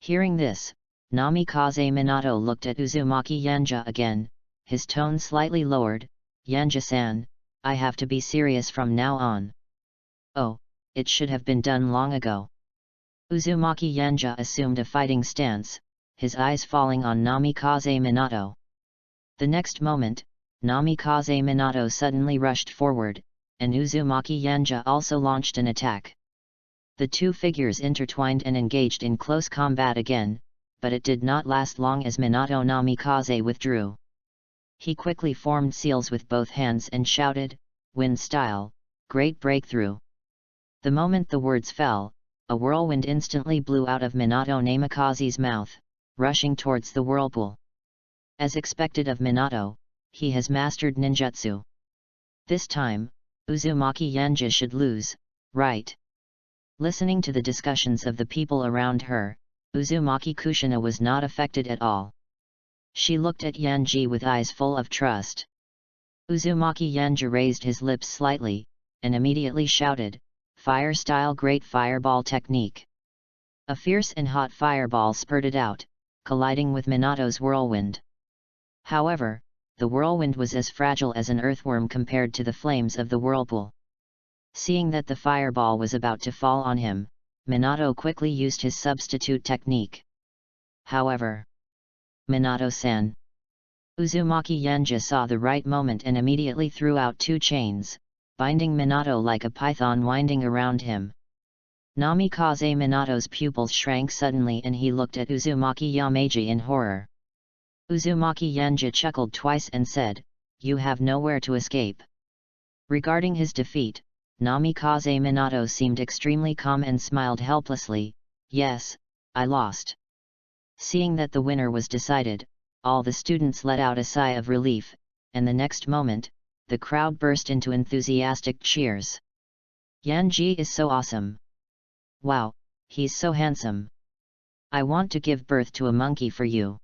Hearing this, Namikaze Minato looked at Uzumaki Yanja again, his tone slightly lowered, Yanja-san, I have to be serious from now on. Oh, it should have been done long ago. Uzumaki Yanja assumed a fighting stance, his eyes falling on Namikaze Minato. The next moment, Namikaze Minato suddenly rushed forward, and Uzumaki Yanja also launched an attack. The two figures intertwined and engaged in close combat again, but it did not last long as Minato Namikaze withdrew. He quickly formed seals with both hands and shouted, Wind style, great breakthrough. The moment the words fell, a whirlwind instantly blew out of Minato Namikaze's mouth, rushing towards the whirlpool. As expected of Minato, he has mastered ninjutsu. This time, Uzumaki Yanja should lose, right? Listening to the discussions of the people around her, Uzumaki Kushina was not affected at all. She looked at Yanji with eyes full of trust. Uzumaki Yanja raised his lips slightly, and immediately shouted, Fire style great fireball technique. A fierce and hot fireball spurted out, colliding with Minato's whirlwind. However, the whirlwind was as fragile as an earthworm compared to the flames of the whirlpool. Seeing that the fireball was about to fall on him, Minato quickly used his substitute technique. However, Minato-san. Uzumaki Yanja saw the right moment and immediately threw out two chains, binding Minato like a python winding around him. Namikaze Minato's pupils shrank suddenly and he looked at Uzumaki Yamaji in horror. Uzumaki Yanja chuckled twice and said, "You have nowhere to escape." Regarding his defeat, Namikaze Minato seemed extremely calm and smiled helplessly, "Yes, I lost." Seeing that the winner was decided, all the students let out a sigh of relief, and the next moment, the crowd burst into enthusiastic cheers. "Yanji is so awesome! Wow, he's so handsome! I want to give birth to a monkey for you.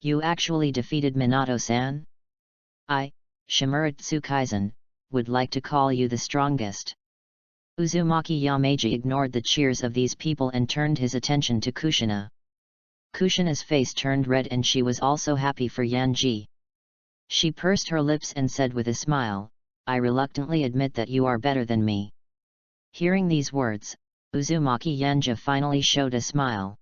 You actually defeated Minato-san? I, Shimura Tsukaisen, would like to call you the strongest." Uzumaki Yamaji ignored the cheers of these people and turned his attention to Kushina. Kushina's face turned red and she was also happy for Yanji. She pursed her lips and said with a smile, "I reluctantly admit that you are better than me." Hearing these words, Uzumaki Yanja finally showed a smile.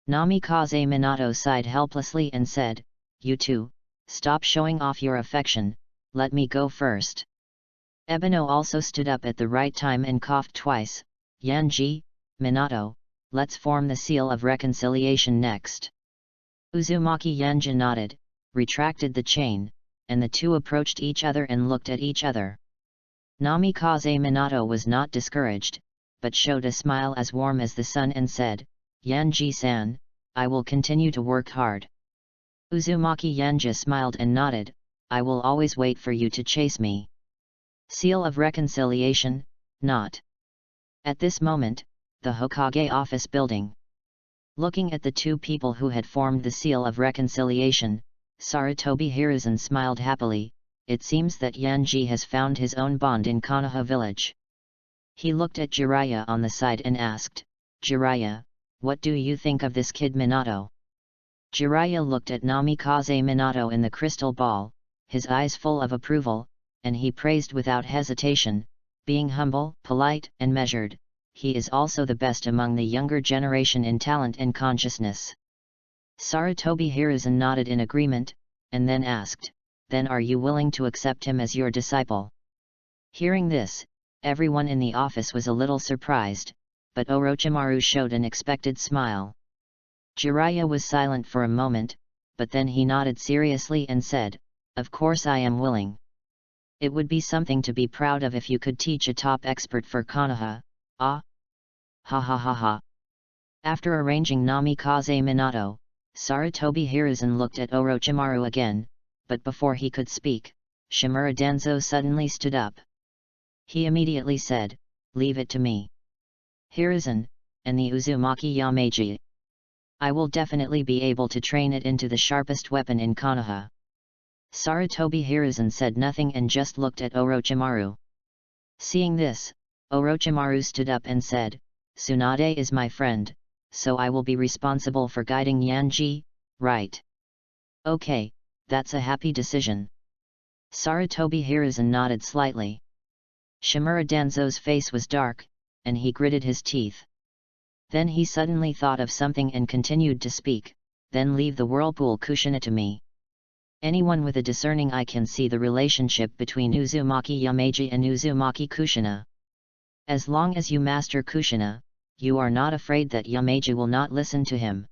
Namikaze Minato sighed helplessly and said, "You two, stop showing off your affection, let me go first." Ebino also stood up at the right time and coughed twice. "Yanji, Minato, let's form the seal of reconciliation next." Uzumaki Yanja nodded, retracted the chain, and the two approached each other and looked at each other. Namikaze Minato was not discouraged, but showed a smile as warm as the sun and said, "Yanji-san, I will continue to work hard." Uzumaki Yanja smiled and nodded, "I will always wait for you to chase me." Seal of reconciliation, not. At this moment, the Hokage office building. Looking at the two people who had formed the seal of reconciliation, Sarutobi Hiruzen smiled happily. It seems that Yanji has found his own bond in Konoha village. He looked at Jiraiya on the side and asked, "Jiraiya, what do you think of this kid Minato?" Jiraiya looked at Namikaze Minato in the crystal ball, his eyes full of approval, and he praised without hesitation, being humble, polite, and measured. He is also the best among the younger generation in talent and consciousness. Sarutobi Hiruzen nodded in agreement, and then asked, "Then are you willing to accept him as your disciple?" Hearing this, everyone in the office was a little surprised, but Orochimaru showed an expected smile. Jiraiya was silent for a moment, but then he nodded seriously and said, "Of course I am willing. It would be something to be proud of if you could teach a top expert for Konoha, ah? Ha ha ha ha." After arranging Namikaze Minato, Sarutobi Hiruzen looked at Orochimaru again, but before he could speak, Shimura Denzo suddenly stood up. He immediately said, "Leave it to me. Hiruzen, and the Uzumaki Yamaji. I will definitely be able to train it into the sharpest weapon in Konoha." Sarutobi Hiruzen said nothing and just looked at Orochimaru. Seeing this, Orochimaru stood up and said, "Tsunade is my friend, so I will be responsible for guiding Yanji, right?" "Okay, that's a happy decision." Sarutobi Hiruzen nodded slightly. Shimura Denzo's face was dark, and he gritted his teeth. Then he suddenly thought of something and continued to speak, "Then leave the whirlpool Kushina to me. Anyone with a discerning eye can see the relationship between Uzumaki Yamaji and Uzumaki Kushina. As long as you master Kushina, you are not afraid that Yamaji will not listen to him."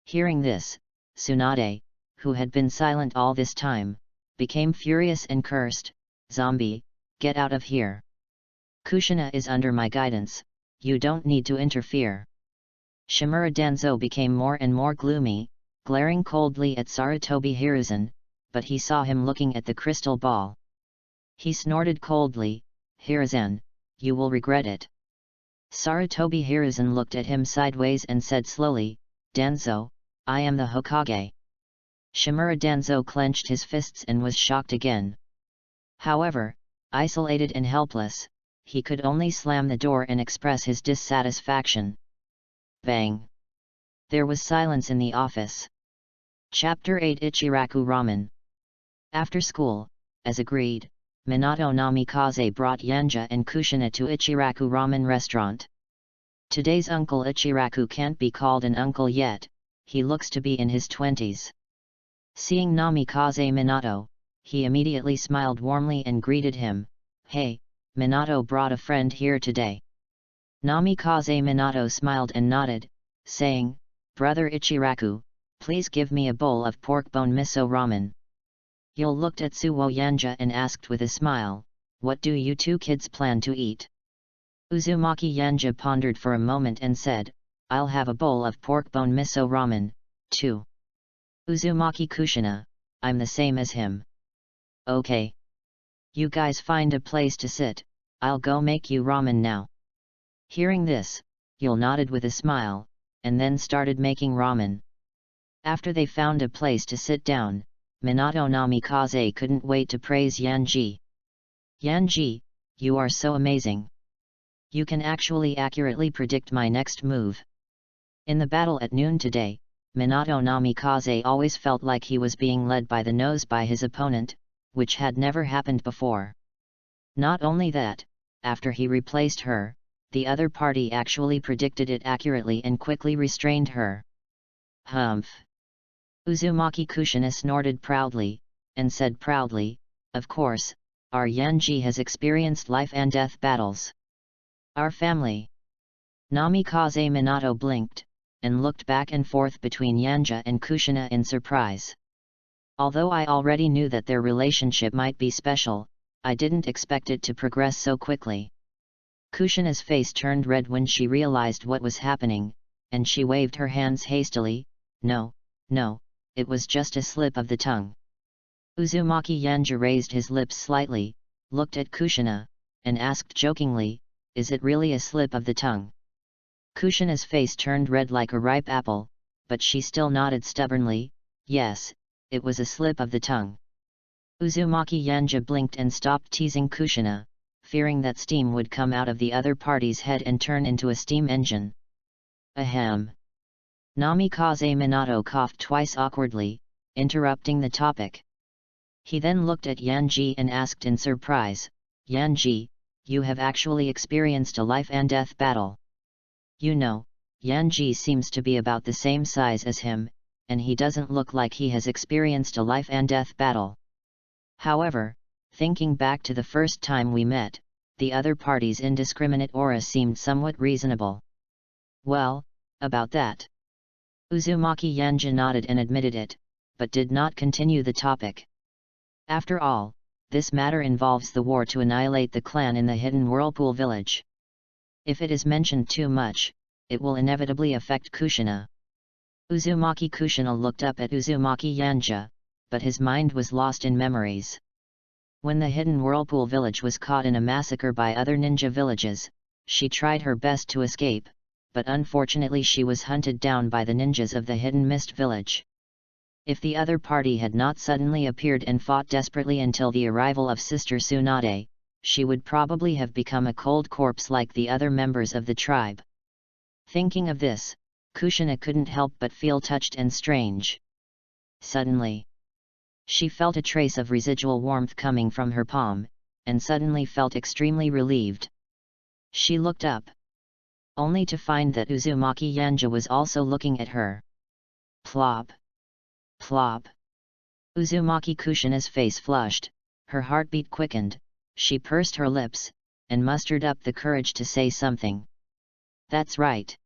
Hearing this, Tsunade, who had been silent all this time, became furious and cursed, "Zombie, get out of here. Kushina is under my guidance, you don't need to interfere." Shimura Denzo became more and more gloomy, glaring coldly at Sarutobi Hiruzen, but he saw him looking at the crystal ball. He snorted coldly, "Hiruzen, you will regret it." Sarutobi Hiruzen looked at him sideways and said slowly, "Denzo, I am the Hokage." Shimura Denzo clenched his fists and was shocked again. However, isolated and helpless, he could only slam the door and express his dissatisfaction. Bang! There was silence in the office. Chapter 8 Ichiraku Ramen. After school, as agreed, Minato Namikaze brought Yanja and Kushina to Ichiraku Ramen restaurant. Today's Uncle Ichiraku can't be called an uncle yet, he looks to be in his 20s. Seeing Namikaze Minato, he immediately smiled warmly and greeted him, Hey, Minato brought a friend here today. Namikaze Minato smiled and nodded, saying, Brother Ichiraku, please give me a bowl of pork bone miso ramen. Yul looked at Suwo Yanja and asked with a smile, what do you two kids plan to eat? Uzumaki Yanja pondered for a moment and said, I'll have a bowl of pork bone miso ramen, too. Uzumaki Kushina, I'm the same as him. Okay. You guys find a place to sit, I'll go make you ramen now. Hearing this, Yul nodded with a smile, and then started making ramen. After they found a place to sit down, Minato Namikaze couldn't wait to praise Yanji. Yanji, you are so amazing. You can actually accurately predict my next move. In the battle at noon today, Minato Namikaze always felt like he was being led by the nose by his opponent, which had never happened before. Not only that, after he replaced her, the other party actually predicted it accurately and quickly restrained her. Humph! Uzumaki Kushina snorted proudly, and said proudly, of course, our Yanji has experienced life and death battles. Our family. Namikaze Minato blinked, and looked back and forth between Yanja and Kushina in surprise. Although I already knew that their relationship might be special, I didn't expect it to progress so quickly. Kushina's face turned red when she realized what was happening, and she waved her hands hastily, no, it was just a slip of the tongue. Uzumaki Yanja raised his lips slightly, looked at Kushina, and asked jokingly, is it really a slip of the tongue? Kushina's face turned red like a ripe apple, but she still nodded stubbornly, yes, it was a slip of the tongue. Uzumaki Yanja blinked and stopped teasing Kushina, fearing that steam would come out of the other party's head and turn into a steam engine. Ahem. Namikaze Minato coughed twice awkwardly, interrupting the topic. He then looked at Yanji and asked in surprise, Yanji, you have actually experienced a life and death battle. You know, Yanji seems to be about the same size as him, and he doesn't look like he has experienced a life and death battle. However, thinking back to the first time we met, the other party's indiscriminate aura seemed somewhat reasonable. Well, about that. Uzumaki Yanja nodded and admitted it, but did not continue the topic. After all, this matter involves the war to annihilate the clan in the hidden Whirlpool village. If it is mentioned too much, it will inevitably affect Kushina. Uzumaki Kushina looked up at Uzumaki Yanja, but his mind was lost in memories. When the hidden Whirlpool village was caught in a massacre by other ninja villages, she tried her best to escape, but unfortunately she was hunted down by the ninjas of the hidden mist village. If the other party had not suddenly appeared and fought desperately until the arrival of Sister Tsunade, she would probably have become a cold corpse like the other members of the tribe. Thinking of this, Kushina couldn't help but feel touched and strange. Suddenly, she felt a trace of residual warmth coming from her palm, and suddenly felt extremely relieved. She looked up, only to find that Uzumaki Yanja was also looking at her. Plop! Plop! Uzumaki Kushina's face flushed, her heartbeat quickened, she pursed her lips, and mustered up the courage to say something. That's right.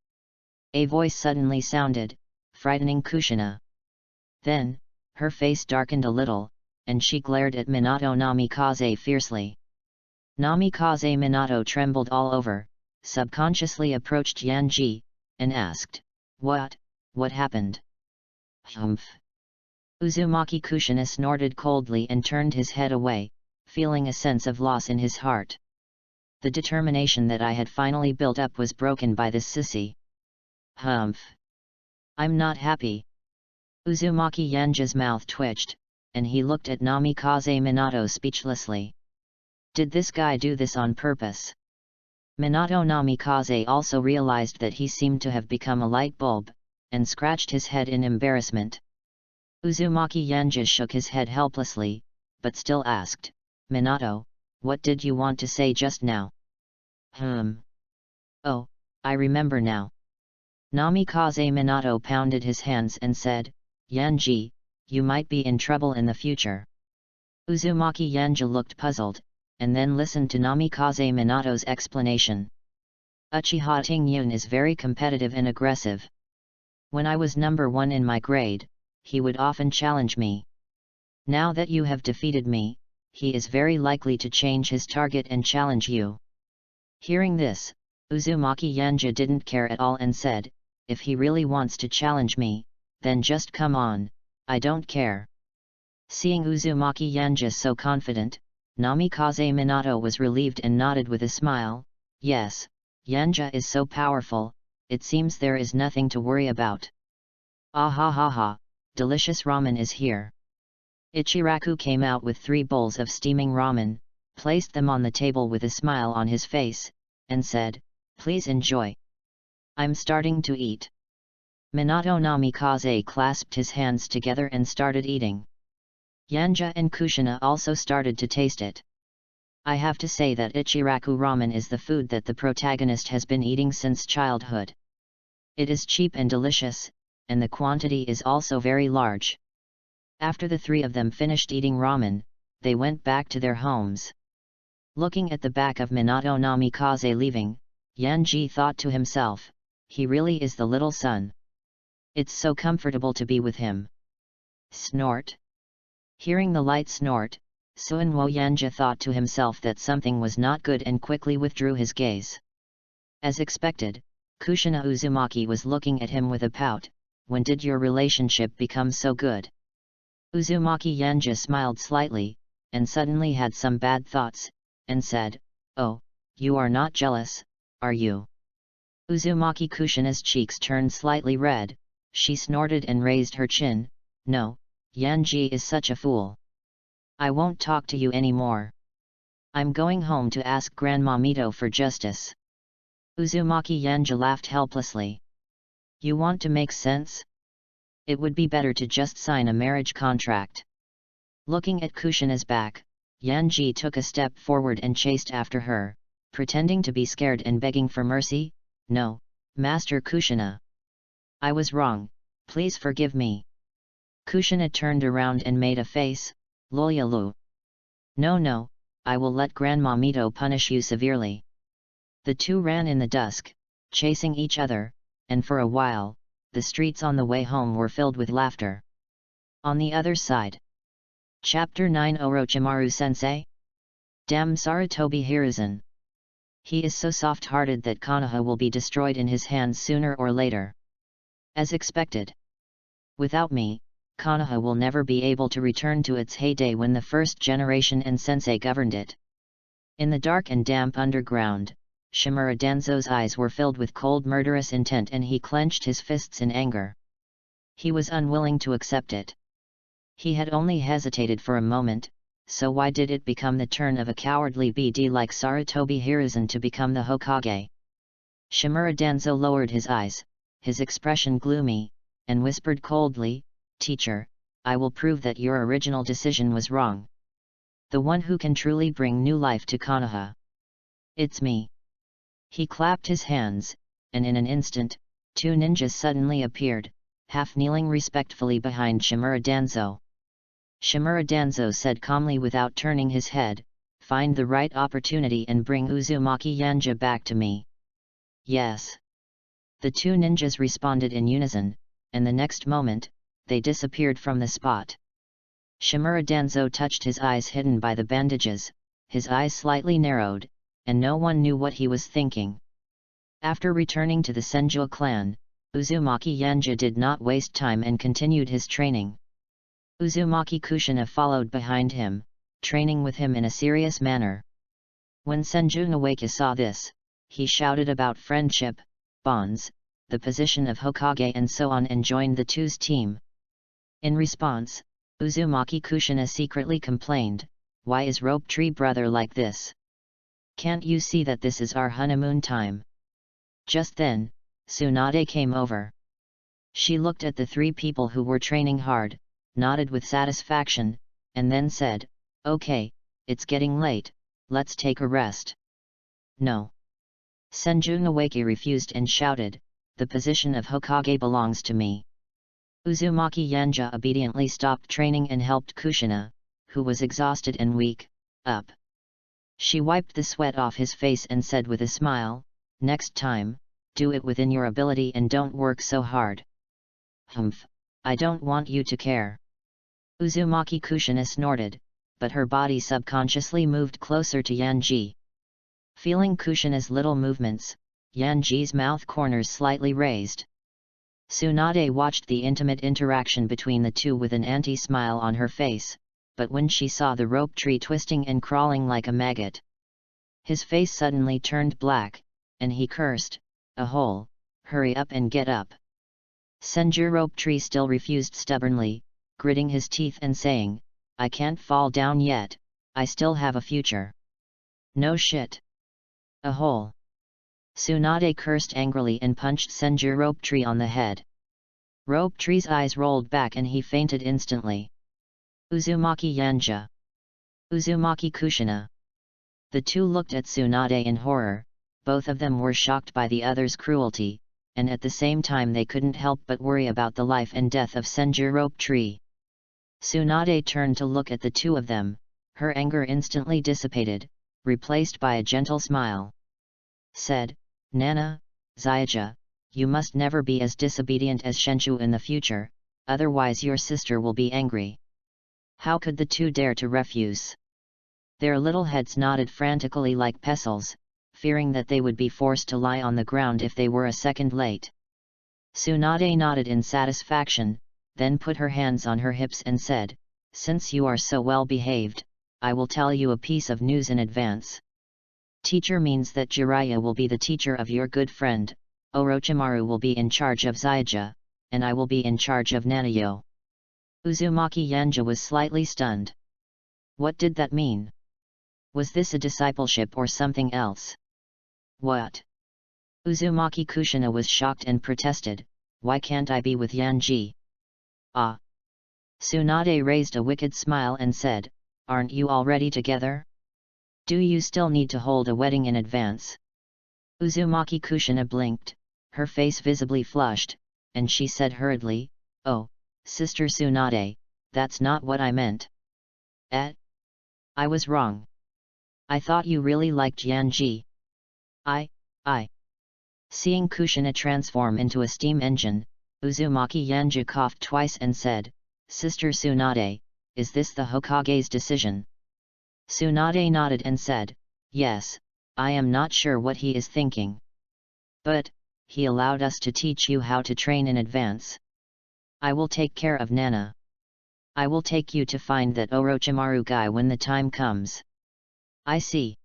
A voice suddenly sounded, frightening Kushina. Then, her face darkened a little, and she glared at Minato Namikaze fiercely. Namikaze Minato trembled all over, subconsciously approached Yanji, and asked, What happened? Humph! Uzumaki Kushina snorted coldly and turned his head away, feeling a sense of loss in his heart. The determination that I had finally built up was broken by this sissy. Humph! I'm not happy. Uzumaki Yanja's mouth twitched, and he looked at Namikaze Minato speechlessly. Did this guy do this on purpose? Minato Namikaze also realized that he seemed to have become a light bulb, and scratched his head in embarrassment. Uzumaki Yanja shook his head helplessly, but still asked, Minato, what did you want to say just now? Oh, I remember now. Namikaze Minato pounded his hands and said, Yanji, you might be in trouble in the future. Uzumaki Yanja looked puzzled, and then listened to Namikaze Minato's explanation. Uchiha Tingyun is very competitive and aggressive. When I was number 1 in my grade, he would often challenge me. Now that you have defeated me, he is very likely to change his target and challenge you. Hearing this, Uzumaki Yanja didn't care at all and said, if he really wants to challenge me, then just come on, I don't care. Seeing Uzumaki Yanja so confident, Namikaze Minato was relieved and nodded with a smile. Yes, Yanja is so powerful, it seems there is nothing to worry about. Ah ha ha ha, delicious ramen is here. Ichiraku came out with 3 bowls of steaming ramen, placed them on the table with a smile on his face, and said, please enjoy. I'm starting to eat. Minato Namikaze clasped his hands together and started eating. Yanja and Kushina also started to taste it. I have to say that Ichiraku ramen is the food that the protagonist has been eating since childhood. It is cheap and delicious, and the quantity is also very large. After the 3 of them finished eating ramen, they went back to their homes. Looking at the back of Minato Namikaze leaving, Yanji thought to himself, he really is the little son. It's so comfortable to be with him. Snort. Hearing the light snort, Suinwo Yanja thought to himself that something was not good and quickly withdrew his gaze. As expected, Kushina Uzumaki was looking at him with a pout. When did your relationship become so good? Uzumaki Yanja smiled slightly, and suddenly had some bad thoughts, and said, oh, you are not jealous, are you? Uzumaki Kushina's cheeks turned slightly red, she snorted and raised her chin. No, Yanji is such a fool. I won't talk to you anymore. I'm going home to ask Grandma Mito for justice. Uzumaki Yanja laughed helplessly. You want to make sense? It would be better to just sign a marriage contract. Looking at Kushina's back, Yanji took a step forward and chased after her, pretending to be scared and begging for mercy. No, Master Kushina. I was wrong, please forgive me. Kushina turned around and made a face. Loyalu. No, I will let Grandma Mito punish you severely. The 2 ran in the dusk, chasing each other, and for a while, the streets on the way home were filled with laughter. On the other side. Chapter 9 Orochimaru-sensei? Damn Sarutobi Hiruzen. He is so soft-hearted that Konoha will be destroyed in his hands sooner or later. As expected. Without me, Konoha will never be able to return to its heyday when the first generation and sensei governed it. In the dark and damp underground, Shimura Danzo's eyes were filled with cold murderous intent and he clenched his fists in anger. He was unwilling to accept it. He had only hesitated for a moment, so why did it become the turn of a cowardly BD like Sarutobi Hiruzen to become the Hokage? Shimura Danzo lowered his eyes, his expression gloomy, and whispered coldly, Teacher, I will prove that your original decision was wrong. The one who can truly bring new life to Konoha. It's me. He clapped his hands, and in an instant, 2 ninjas suddenly appeared, half kneeling respectfully behind Shimura Danzo. Shimura Danzo said calmly without turning his head, find the right opportunity and bring Uzumaki Yanja back to me. Yes. The 2 ninjas responded in unison, and the next moment, they disappeared from the spot. Shimura Danzo touched his eyes hidden by the bandages, his eyes slightly narrowed, and no one knew what he was thinking. After returning to the Senju clan, Uzumaki Yanja did not waste time and continued his training. Uzumaki Kushina followed behind him, training with him in a serious manner. When Senju Nawaka saw this, he shouted about friendship, bonds, the position of Hokage and so on and joined the 2's team. In response, Uzumaki Kushina secretly complained, why is Rope Tree brother like this? Can't you see that this is our honeymoon time? Just then, Tsunade came over. She looked at the 3 people who were training hard, nodded with satisfaction, and then said, okay, it's getting late, let's take a rest. No. Senju Nawaki refused and shouted, the position of Hokage belongs to me. Uzumaki Yanja obediently stopped training and helped Kushina, who was exhausted and weak, up. She wiped the sweat off his face and said with a smile, "Next time, do it within your ability and don't work so hard." "Humph, I don't want you to care." Uzumaki Kushina snorted, but her body subconsciously moved closer to Yanji. Feeling Kushina's little movements, Yanji's mouth corners slightly raised. Tsunade watched the intimate interaction between the two with an anti-smile on her face, but when she saw the rope tree twisting and crawling like a maggot, his face suddenly turned black, and he cursed, "A hole, hurry up and get up." Senju rope tree still refused stubbornly, gritting his teeth and saying, "I can't fall down yet, I still have a future." "No shit. A hole." Tsunade cursed angrily and punched Senju rope tree on the head. Rope tree's eyes rolled back and he fainted instantly. Uzumaki Yanja. Uzumaki Kushina. The two looked at Tsunade in horror, both of them were shocked by the other's cruelty, and at the same time they couldn't help but worry about the life and death of Senju rope tree. Tsunade turned to look at the two of them, her anger instantly dissipated, replaced by a gentle smile. Said, "Nana, Zyuja, you must never be as disobedient as Shenshu in the future, otherwise your sister will be angry." How could the two dare to refuse? Their little heads nodded frantically like pestles, fearing that they would be forced to lie on the ground if they were a second late. Tsunade nodded in satisfaction, then put her hands on her hips and said, "Since you are so well behaved, I will tell you a piece of news in advance. Teacher means that Jiraiya will be the teacher of your good friend, Orochimaru will be in charge of Zyuja, and I will be in charge of Nanayo." Uzumaki Yanja was slightly stunned. What did that mean? Was this a discipleship or something else? What? Uzumaki Kushina was shocked and protested, "Why can't I be with Yanji?" "Ah." Tsunade raised a wicked smile and said, "Aren't you already together? Do you still need to hold a wedding in advance?" Uzumaki Kushina blinked, her face visibly flushed, and she said hurriedly, "Oh, Sister Tsunade, that's not what I meant." "Eh? I was wrong. I thought you really liked Yanji." I. Seeing Kushina transform into a steam engine, Uzumaki Yanja coughed twice and said, "Sister Tsunade, is this the Hokage's decision?" Tsunade nodded and said, "Yes, I am not sure what he is thinking. But, he allowed us to teach you how to train in advance. I will take care of Nana. I will take you to find that Orochimaru guy when the time comes." "I see."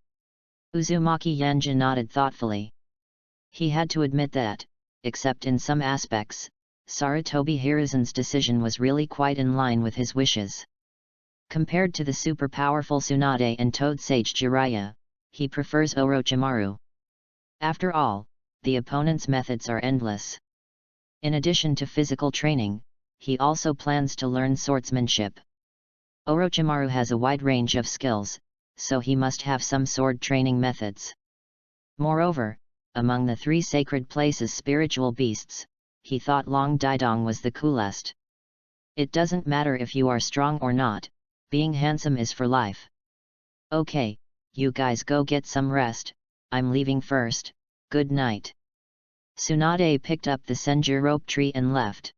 Uzumaki Yanja nodded thoughtfully. He had to admit that, except in some aspects, Sarutobi Hiruzen's decision was really quite in line with his wishes. Compared to the super-powerful Tsunade and Toad Sage Jiraiya, he prefers Orochimaru. After all, the opponent's methods are endless. In addition to physical training, he also plans to learn swordsmanship. Orochimaru has a wide range of skills, so he must have some sword training methods. Moreover, among the three sacred places' spiritual beasts, he thought Long Daidong was the coolest. It doesn't matter if you are strong or not, being handsome is for life. "Okay, you guys go get some rest, I'm leaving first, good night." Tsunade picked up the Senju rope tree and left.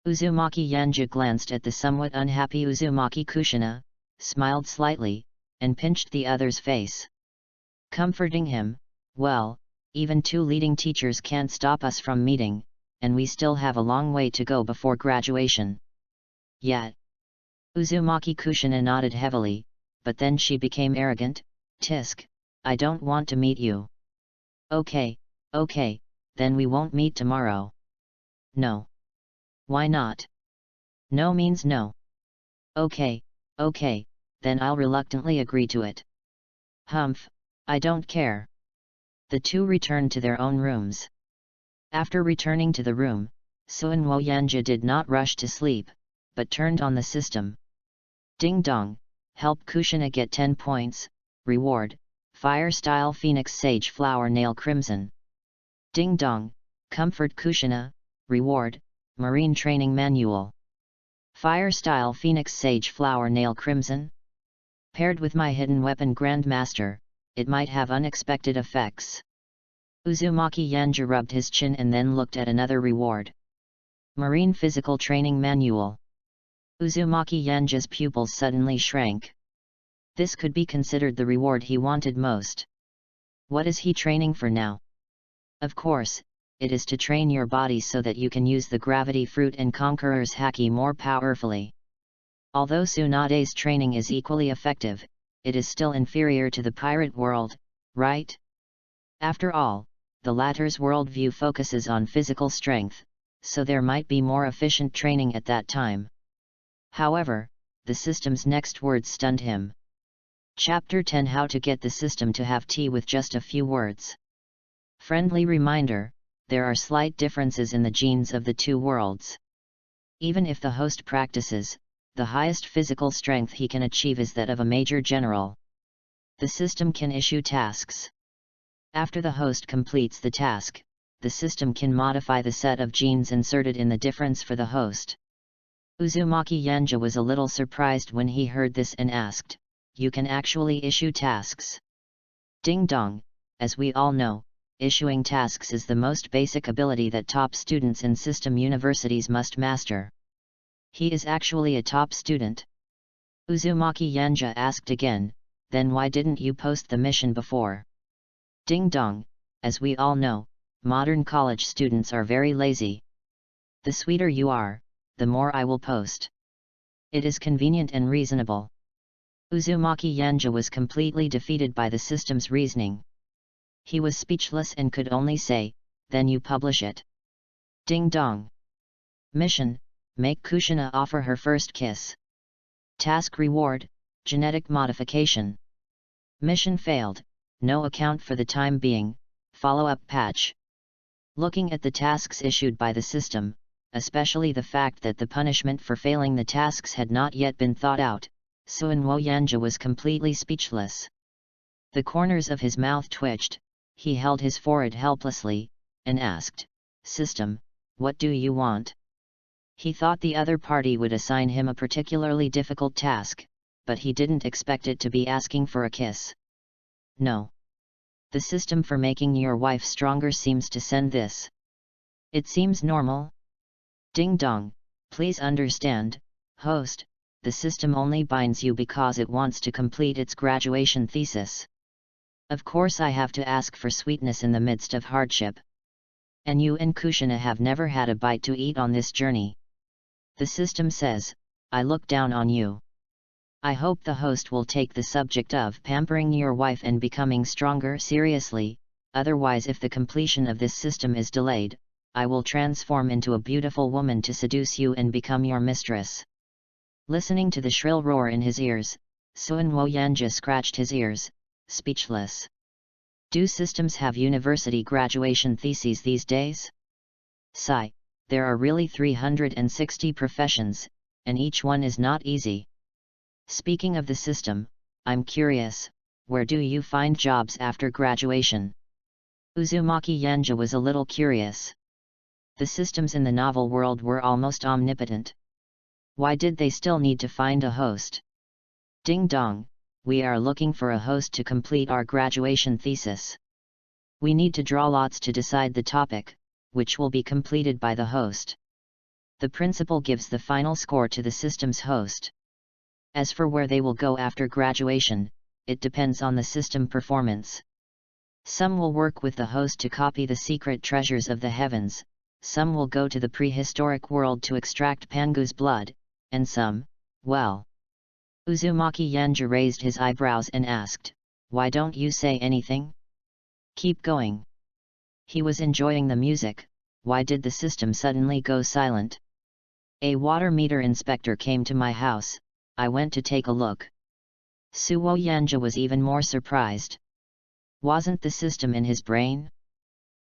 Uzumaki Yanja glanced at the somewhat unhappy Uzumaki Kushina, smiled slightly, and pinched the other's face. Comforting him, "Well, even two leading teachers can't stop us from meeting, and we still have a long way to go before graduation." "Yet." Uzumaki Kushina nodded heavily, but then she became arrogant, "Tisk, I don't want to meet you." Okay, then we won't meet tomorrow." "No." "Why not?" "No means no." Okay, then I'll reluctantly agree to it." "Humph, I don't care." The two returned to their own rooms. After returning to the room, Suinwo Yanja did not rush to sleep, but turned on the system. Ding dong, help Kushina get 10 points, reward, Fire Style Phoenix Sage Flower Nail Crimson. Ding dong, comfort Kushina, reward, Marine Training Manual. Fire Style Phoenix Sage Flower Nail Crimson. Paired with my hidden weapon Grandmaster, it might have unexpected effects. Uzumaki Yanja rubbed his chin and then looked at another reward. Marine Physical Training Manual. Uzumaki Yanja's pupils suddenly shrank. This could be considered the reward he wanted most. What is he training for now? Of course, it is to train your body so that you can use the gravity fruit and Conqueror's Haki more powerfully. Although Tsunade's training is equally effective, it is still inferior to the pirate world, right? After all, the latter's worldview focuses on physical strength, so there might be more efficient training at that time. However, the system's next words stunned him. Chapter 10: How to get the system to have tea with just a few words. Friendly reminder, there are slight differences in the genes of the two worlds. Even if the host practices, the highest physical strength he can achieve is that of a major general. The system can issue tasks. After the host completes the task, the system can modify the set of genes inserted in the difference for the host. Uzumaki Yanja was a little surprised when he heard this and asked, "You can actually issue tasks?" Ding dong, as we all know, issuing tasks is the most basic ability that top students in system universities must master. He is actually a top student. Uzumaki Yanja asked again, "Then why didn't you post the mission before?" Ding dong, as we all know, modern college students are very lazy. The sweeter you are, the more I will post. It is convenient and reasonable. Uzumaki Yanja was completely defeated by the system's reasoning. He was speechless and could only say, "Then you publish it." Ding dong. Mission: make Kushina offer her first kiss. Task reward: genetic modification. Mission failed, no account for the time being, follow-up patch. Looking at the tasks issued by the system, especially the fact that the punishment for failing the tasks had not yet been thought out, Suinwo Yanja was completely speechless. The corners of his mouth twitched, he held his forehead helplessly, and asked, "System, what do you want?" He thought the other party would assign him a particularly difficult task, but he didn't expect it to be asking for a kiss. No. The system for making your wife stronger seems to send this. It seems normal. Ding dong, please understand, host, the system only binds you because it wants to complete its graduation thesis. Of course I have to ask for sweetness in the midst of hardship. And you and Kushina have never had a bite to eat on this journey. The system says, I look down on you. I hope the host will take the subject of pampering your wife and becoming stronger seriously, otherwise if the completion of this system is delayed, I will transform into a beautiful woman to seduce you and become your mistress. Listening to the shrill roar in his ears, Suinwo Yanja scratched his ears, speechless. Do systems have university graduation theses these days? Sigh, there are really 360 professions, and each one is not easy. Speaking of the system, I'm curious, where do you find jobs after graduation? Uzumaki Yanja was a little curious. The systems in the novel world were almost omnipotent. Why did they still need to find a host? Ding dong, we are looking for a host to complete our graduation thesis. We need to draw lots to decide the topic, which will be completed by the host. The principal gives the final score to the system's host. As for where they will go after graduation, it depends on the system performance. Some will work with the host to copy the secret treasures of the heavens, some will go to the prehistoric world to extract Pangu's blood, and some, well. Uzumaki Yanja raised his eyebrows and asked, why don't you say anything? Keep going. He was enjoying the music, why did the system suddenly go silent? A water meter inspector came to my house, I went to take a look. Suwo Yanja was even more surprised. Wasn't the system in his brain?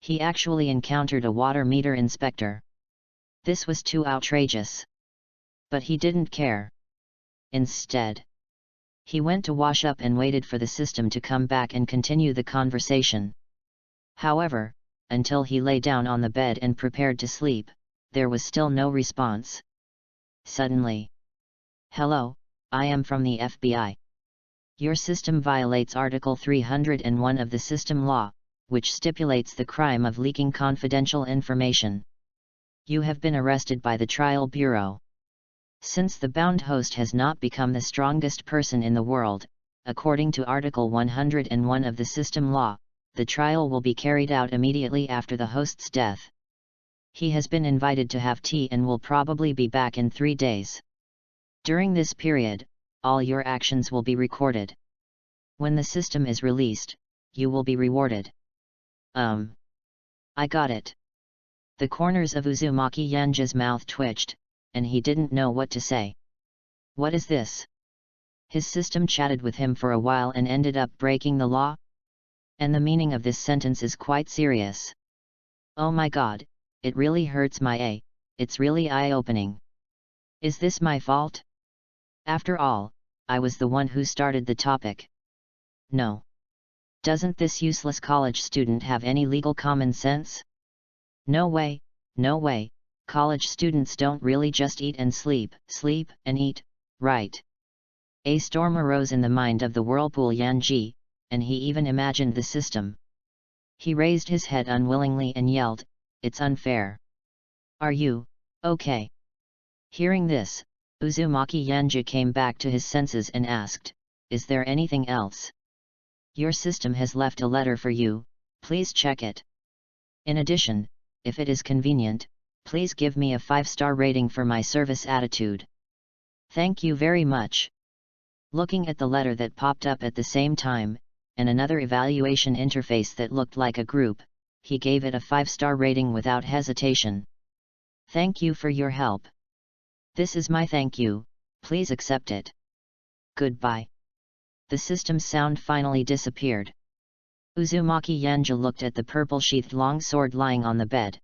He actually encountered a water meter inspector. This was too outrageous. But he didn't care. Instead, he went to wash up and waited for the system to come back and continue the conversation. However, until he lay down on the bed and prepared to sleep, there was still no response. Suddenly, hello, I am from the FBI. Your system violates Article 301 of the System Law, which stipulates the crime of leaking confidential information. You have been arrested by the Trial Bureau. Since the bound host has not become the strongest person in the world, according to Article 101 of the System Law, the trial will be carried out immediately after the host's death. He has been invited to have tea and will probably be back in 3 days. During this period, all your actions will be recorded. When the system is released, you will be rewarded. I got it. The corners of Uzumaki Yanja's mouth twitched, and he didn't know what to say. What is this? His system chatted with him for a while and ended up breaking the law? And the meaning of this sentence is quite serious. Oh my god, it really hurts it's really eye-opening. Is this my fault? After all, I was the one who started the topic. No. Doesn't this useless college student have any legal common sense? No way, college students don't really just eat and sleep and eat, right? A storm arose in the mind of the whirlpool Yanji, and he even imagined the system. He raised his head unwillingly and yelled, "It's unfair. Are you okay?" Hearing this, Uzumaki Yanja came back to his senses and asked, "Is there anything else? Your system has left a letter for you, please check it. In addition, if it is convenient, please give me a 5-star rating for my service attitude. Thank you very much." Looking at the letter that popped up at the same time, and another evaluation interface that looked like a group, he gave it a 5-star rating without hesitation. "Thank you for your help. This is my thank you, please accept it. Goodbye." The system's sound finally disappeared. Uzumaki Yanja looked at the purple-sheathed long sword lying on the bed.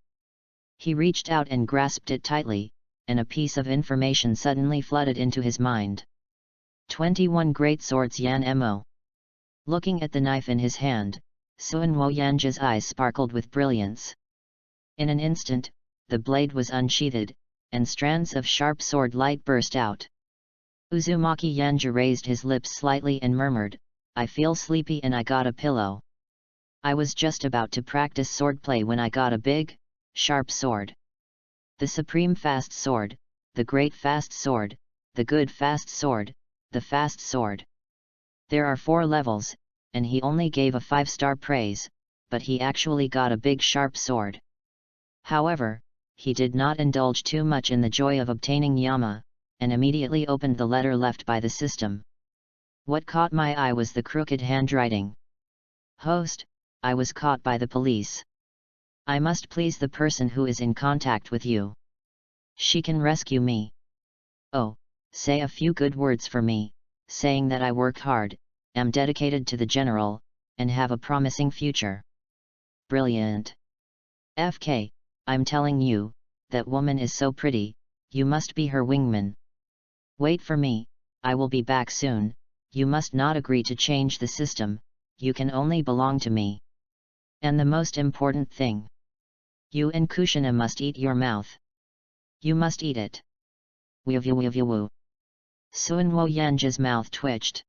He reached out and grasped it tightly, and a piece of information suddenly flooded into his mind. 21 Great Swords Yan Mo. Looking at the knife in his hand, Suinwo Yanja's eyes sparkled with brilliance. In an instant, the blade was unsheathed, and strands of sharp sword light burst out. Uzumaki Yanja raised his lips slightly and murmured, "I feel sleepy and I got a pillow. I was just about to practice swordplay when I got a big, sharp sword. The supreme fast sword, the great fast sword, the good fast sword, the fast sword. There are 4 levels, and he only gave a 5-star praise, but he actually got a big sharp sword." However, he did not indulge too much in the joy of obtaining Yama, and immediately opened the letter left by the system. What caught my eye was the crooked handwriting. "Host, I was caught by the police. I must please the person who is in contact with you. She can rescue me. Oh, say a few good words for me, saying that I work hard, am dedicated to the general, and have a promising future." Brilliant. FK, I'm telling you, that woman is so pretty, you must be her wingman. Wait for me, I will be back soon. You must not agree to change the system, you can only belong to me. And the most important thing. You and Kushina must eat your mouth. You must eat it. Woo. Suinwo Yanja's mouth twitched.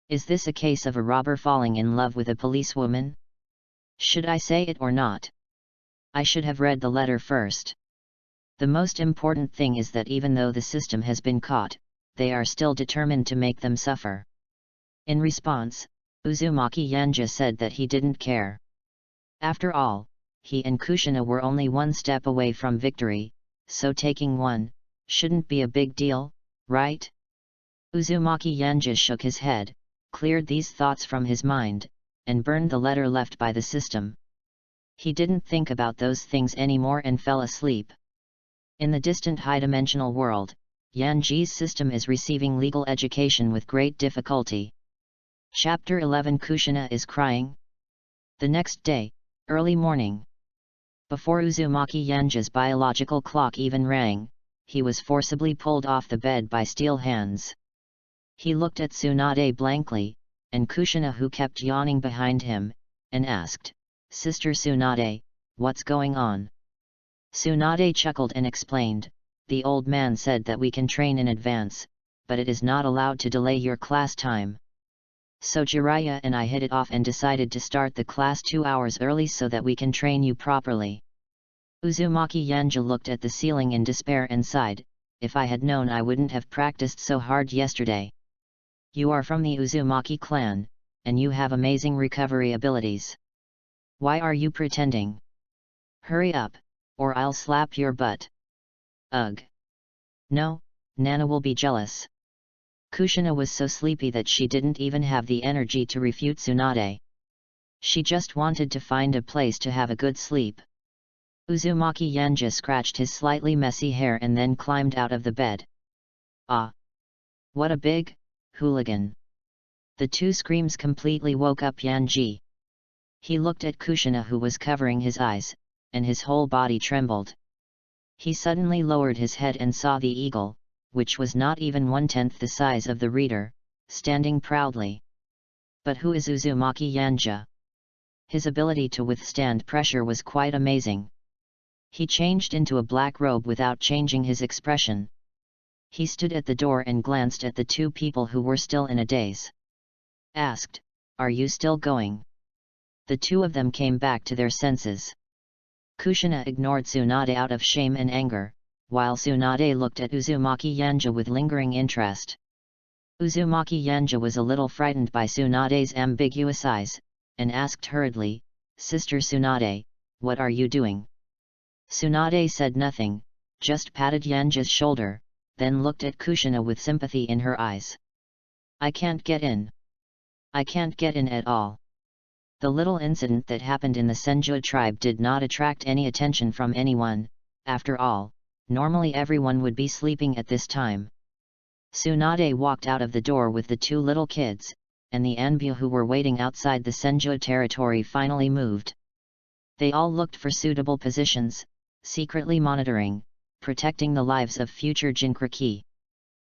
Is this a case of a robber falling in love with a policewoman? Should I say it or not? I should have read the letter first. The most important thing is that even though the system has been caught, they are still determined to make them suffer. In response, Uzumaki Yanja said that he didn't care. After all, he and Kushina were only 1 step away from victory, so taking one shouldn't be a big deal, right? Uzumaki Yanja shook his head, cleared these thoughts from his mind, and burned the letter left by the system. He didn't think about those things anymore and fell asleep. In the distant high-dimensional world, Yanji's system is receiving legal education with great difficulty. Chapter 11 Kushina is crying. The next day, early morning. Before Uzumaki Yanja's biological clock even rang, he was forcibly pulled off the bed by steel hands. He looked at Tsunade blankly, and Kushina who kept yawning behind him, and asked, "Sister Tsunade, what's going on?" Tsunade chuckled and explained, "The old man said that we can train in advance, but it is not allowed to delay your class time. So Jiraiya and I hit it off and decided to start the class 2 hours early so that we can train you properly. Uzumaki Yanja looked at the ceiling in despair and sighed, if I had known I wouldn't have practiced so hard yesterday. You are from the Uzumaki clan, and you have amazing recovery abilities. Why are you pretending? Hurry up, or I'll slap your butt. Ugh. No, Nana will be jealous. Kushina was so sleepy that she didn't even have the energy to refute Tsunade. She just wanted to find a place to have a good sleep. Uzumaki Yanja scratched his slightly messy hair and then climbed out of the bed. Ah! What a big hooligan! The two screams completely woke up Yanji. He looked at Kushina, who was covering his eyes, and his whole body trembled. He suddenly lowered his head and saw the eagle, which was not even 1/10 the size of the reader, standing proudly. But who is Uzumaki Yanja? His ability to withstand pressure was quite amazing. He changed into a black robe without changing his expression. He stood at the door and glanced at the two people who were still in a daze. Asked, "Are you still going?" The two of them came back to their senses. Kushina ignored Tsunade out of shame and anger, while Tsunade looked at Uzumaki Yanja with lingering interest. Uzumaki Yanja was a little frightened by Tsunade's ambiguous eyes, and asked hurriedly, "Sister Tsunade, what are you doing?" Tsunade said nothing, just patted Yanja's shoulder, then looked at Kushina with sympathy in her eyes. "I can't get in. I can't get in at all." The little incident that happened in the Senju tribe did not attract any attention from anyone. After all, normally everyone would be sleeping at this time. Tsunade walked out of the door with the two little kids, and the Anbu who were waiting outside the Senju territory finally moved. They all looked for suitable positions, secretly monitoring, protecting the lives of future Jinkriki.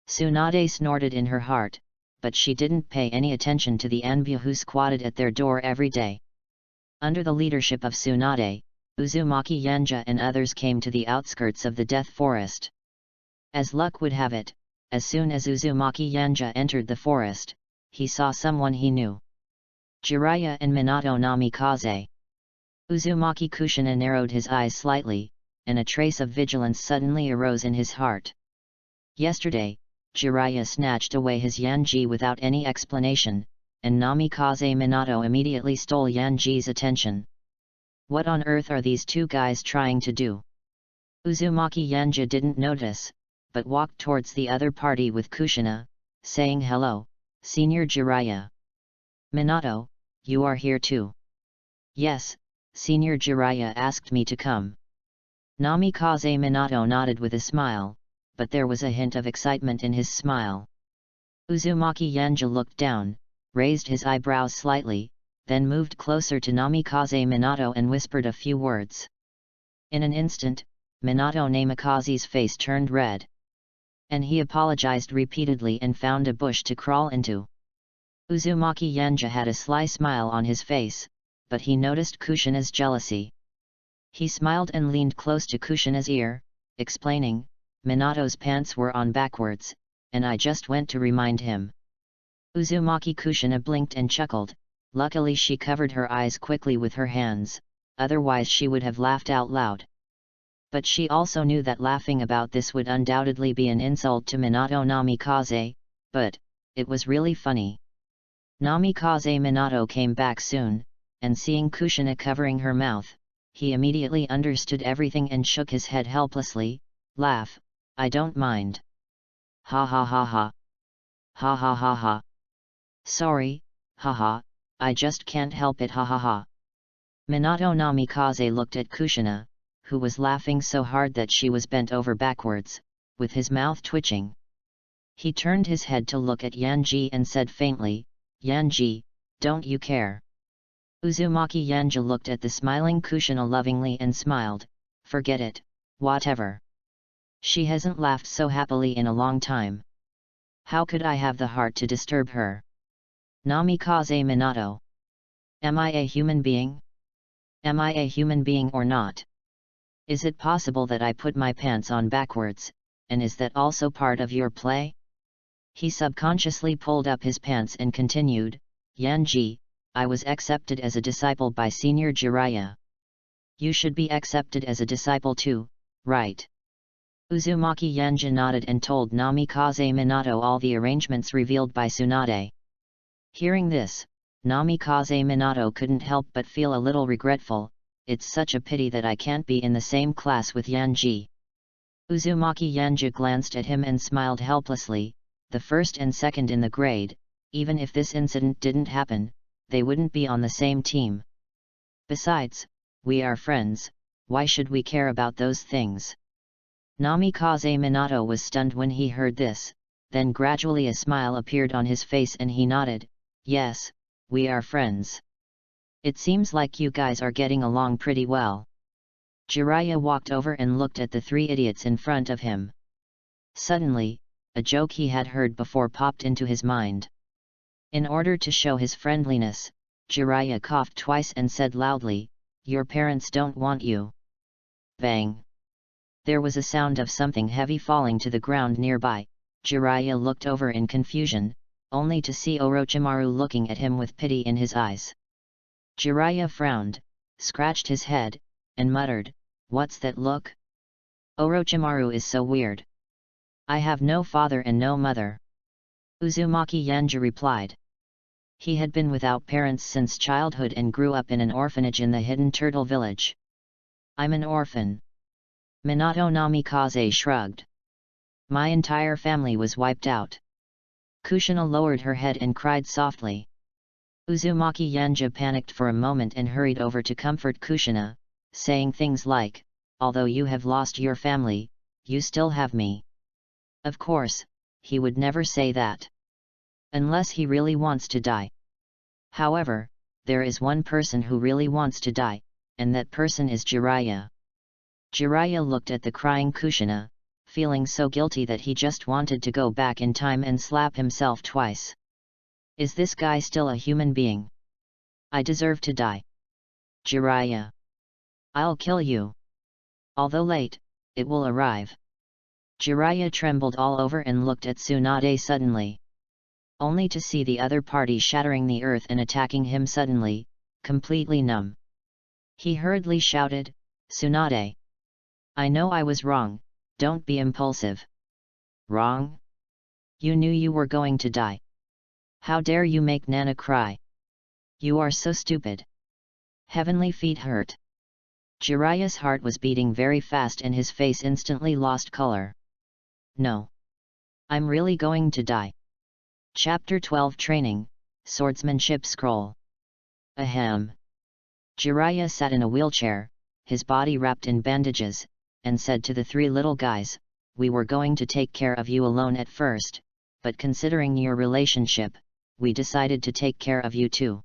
Tsunade snorted in her heart, but she didn't pay any attention to the Anbu who squatted at their door every day. Under the leadership of Tsunade, Uzumaki Yanja and others came to the outskirts of the Death Forest. As luck would have it, as soon as Uzumaki Yanja entered the forest, he saw someone he knew. Jiraiya and Minato Namikaze. Uzumaki Kushina narrowed his eyes slightly, and a trace of vigilance suddenly arose in his heart. Yesterday, Jiraiya snatched away his Yanji without any explanation, and Namikaze Minato immediately stole Yanji's attention. What on earth are these two guys trying to do? Uzumaki Yanja didn't notice, but walked towards the other party with Kushina, saying, "Hello, Senior Jiraiya." "Minato, you are here too?" "Yes, Senior Jiraiya asked me to come." Namikaze Minato nodded with a smile, but there was a hint of excitement in his smile. Uzumaki Yanja looked down, raised his eyebrows slightly, then moved closer to Namikaze Minato and whispered a few words. In an instant, Minato Namikaze's face turned red. And he apologized repeatedly and found a bush to crawl into. Uzumaki Yanja had a sly smile on his face, but he noticed Kushina's jealousy. He smiled and leaned close to Kushina's ear, explaining, "Minato's pants were on backwards, and I just went to remind him." Uzumaki Kushina blinked and chuckled. Luckily she covered her eyes quickly with her hands, otherwise she would have laughed out loud. But she also knew that laughing about this would undoubtedly be an insult to Minato Namikaze, but it was really funny. Namikaze Minato came back soon, and seeing Kushina covering her mouth, he immediately understood everything and shook his head helplessly. "Laugh, I don't mind." "Ha ha ha ha. Ha ha ha ha. Sorry, haha, I just can't help it, ha ha ha." Minato Namikaze looked at Kushina, who was laughing so hard that she was bent over backwards, with his mouth twitching. He turned his head to look at Yanji and said faintly, "Yanji, don't you care?" Uzumaki Yanja looked at the smiling Kushina lovingly and smiled, "Forget it, whatever. She hasn't laughed so happily in a long time. How could I have the heart to disturb her?" Namikaze Minato. Am I a human being? Am I a human being or not? Is it possible that I put my pants on backwards, and is that also part of your play? He subconsciously pulled up his pants and continued, Yanji, I was accepted as a disciple by Senior Jiraiya. You should be accepted as a disciple too, right? Uzumaki Yanji nodded and told Namikaze Minato all the arrangements revealed by Tsunade. Hearing this, Namikaze Minato couldn't help but feel a little regretful. It's such a pity that I can't be in the same class with Yanji. Uzumaki Yanji glanced at him and smiled helplessly. The first and second in the grade, even if this incident didn't happen, they wouldn't be on the same team. Besides, we are friends, why should we care about those things? Namikaze Minato was stunned when he heard this, then gradually a smile appeared on his face and he nodded, yes, we are friends. It seems like you guys are getting along pretty well. Jiraiya walked over and looked at the three idiots in front of him. Suddenly, a joke he had heard before popped into his mind. In order to show his friendliness, Jiraiya coughed twice and said loudly, "Your parents don't want you." Bang! There was a sound of something heavy falling to the ground nearby. Jiraiya looked over in confusion, only to see Orochimaru looking at him with pity in his eyes. Jiraiya frowned, scratched his head, and muttered, "What's that look? Orochimaru is so weird. I have no father and no mother." Uzumaki Yanji replied. He had been without parents since childhood and grew up in an orphanage in the hidden turtle village. "I'm an orphan." Minato Namikaze shrugged. "My entire family was wiped out." Kushina lowered her head and cried softly. Uzumaki Yanji panicked for a moment and hurried over to comfort Kushina, saying things like, "Although you have lost your family, you still have me." Of course, he would never say that. Unless he really wants to die. However, there is one person who really wants to die, and that person is Jiraiya. Jiraiya looked at the crying Kushina, feeling so guilty that he just wanted to go back in time and slap himself twice. Is this guy still a human being? I deserve to die. Jiraiya. I'll kill you. Although late, it will arrive. Jiraiya trembled all over and looked at Tsunade suddenly. Only to see the other party shattering the earth and attacking him suddenly, completely numb. He hurriedly shouted, "Tsunade! I know I was wrong, don't be impulsive." Wrong? You knew you were going to die. How dare you make Nana cry? You are so stupid. Heavenly feet hurt. Jiraiya's heart was beating very fast and his face instantly lost color. No. I'm really going to die. Chapter 12 Training, Swordsmanship Scroll. Ahem. Jiraiya sat in a wheelchair, his body wrapped in bandages, and said to the three little guys, "We were going to take care of you alone at first, but considering your relationship, we decided to take care of you too.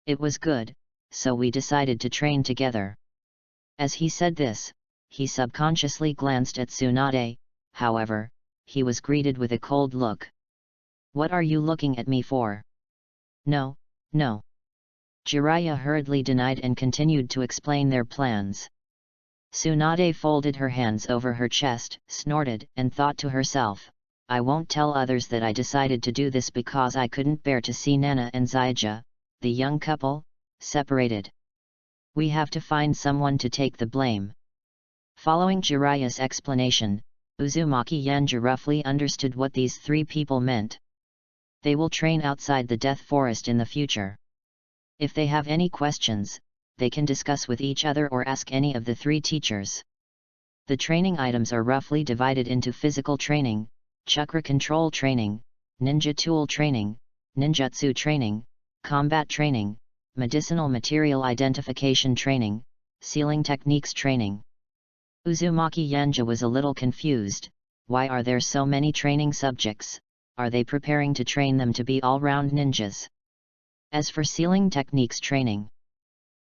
It was good, so we decided to train together." As he said this, he subconsciously glanced at Tsunade, however, he was greeted with a cold look. "What are you looking at me for?" "No, no." Jiraiya hurriedly denied and continued to explain their plans. Tsunade folded her hands over her chest, snorted, and thought to herself, "I won't tell others that I decided to do this because I couldn't bear to see Nana and Zaija, the young couple, separated. We have to find someone to take the blame." Following Jiraiya's explanation, Uzumaki Yanji roughly understood what these three people meant. They will train outside the Death Forest in the future. If they have any questions, they can discuss with each other or ask any of the three teachers. The training items are roughly divided into physical training, chakra control training, ninja tool training, ninjutsu training, combat training, medicinal material identification training, sealing techniques training. Uzumaki Yanji was a little confused. Why are there so many training subjects? Are they preparing to train them to be all-round ninjas? As for sealing techniques training,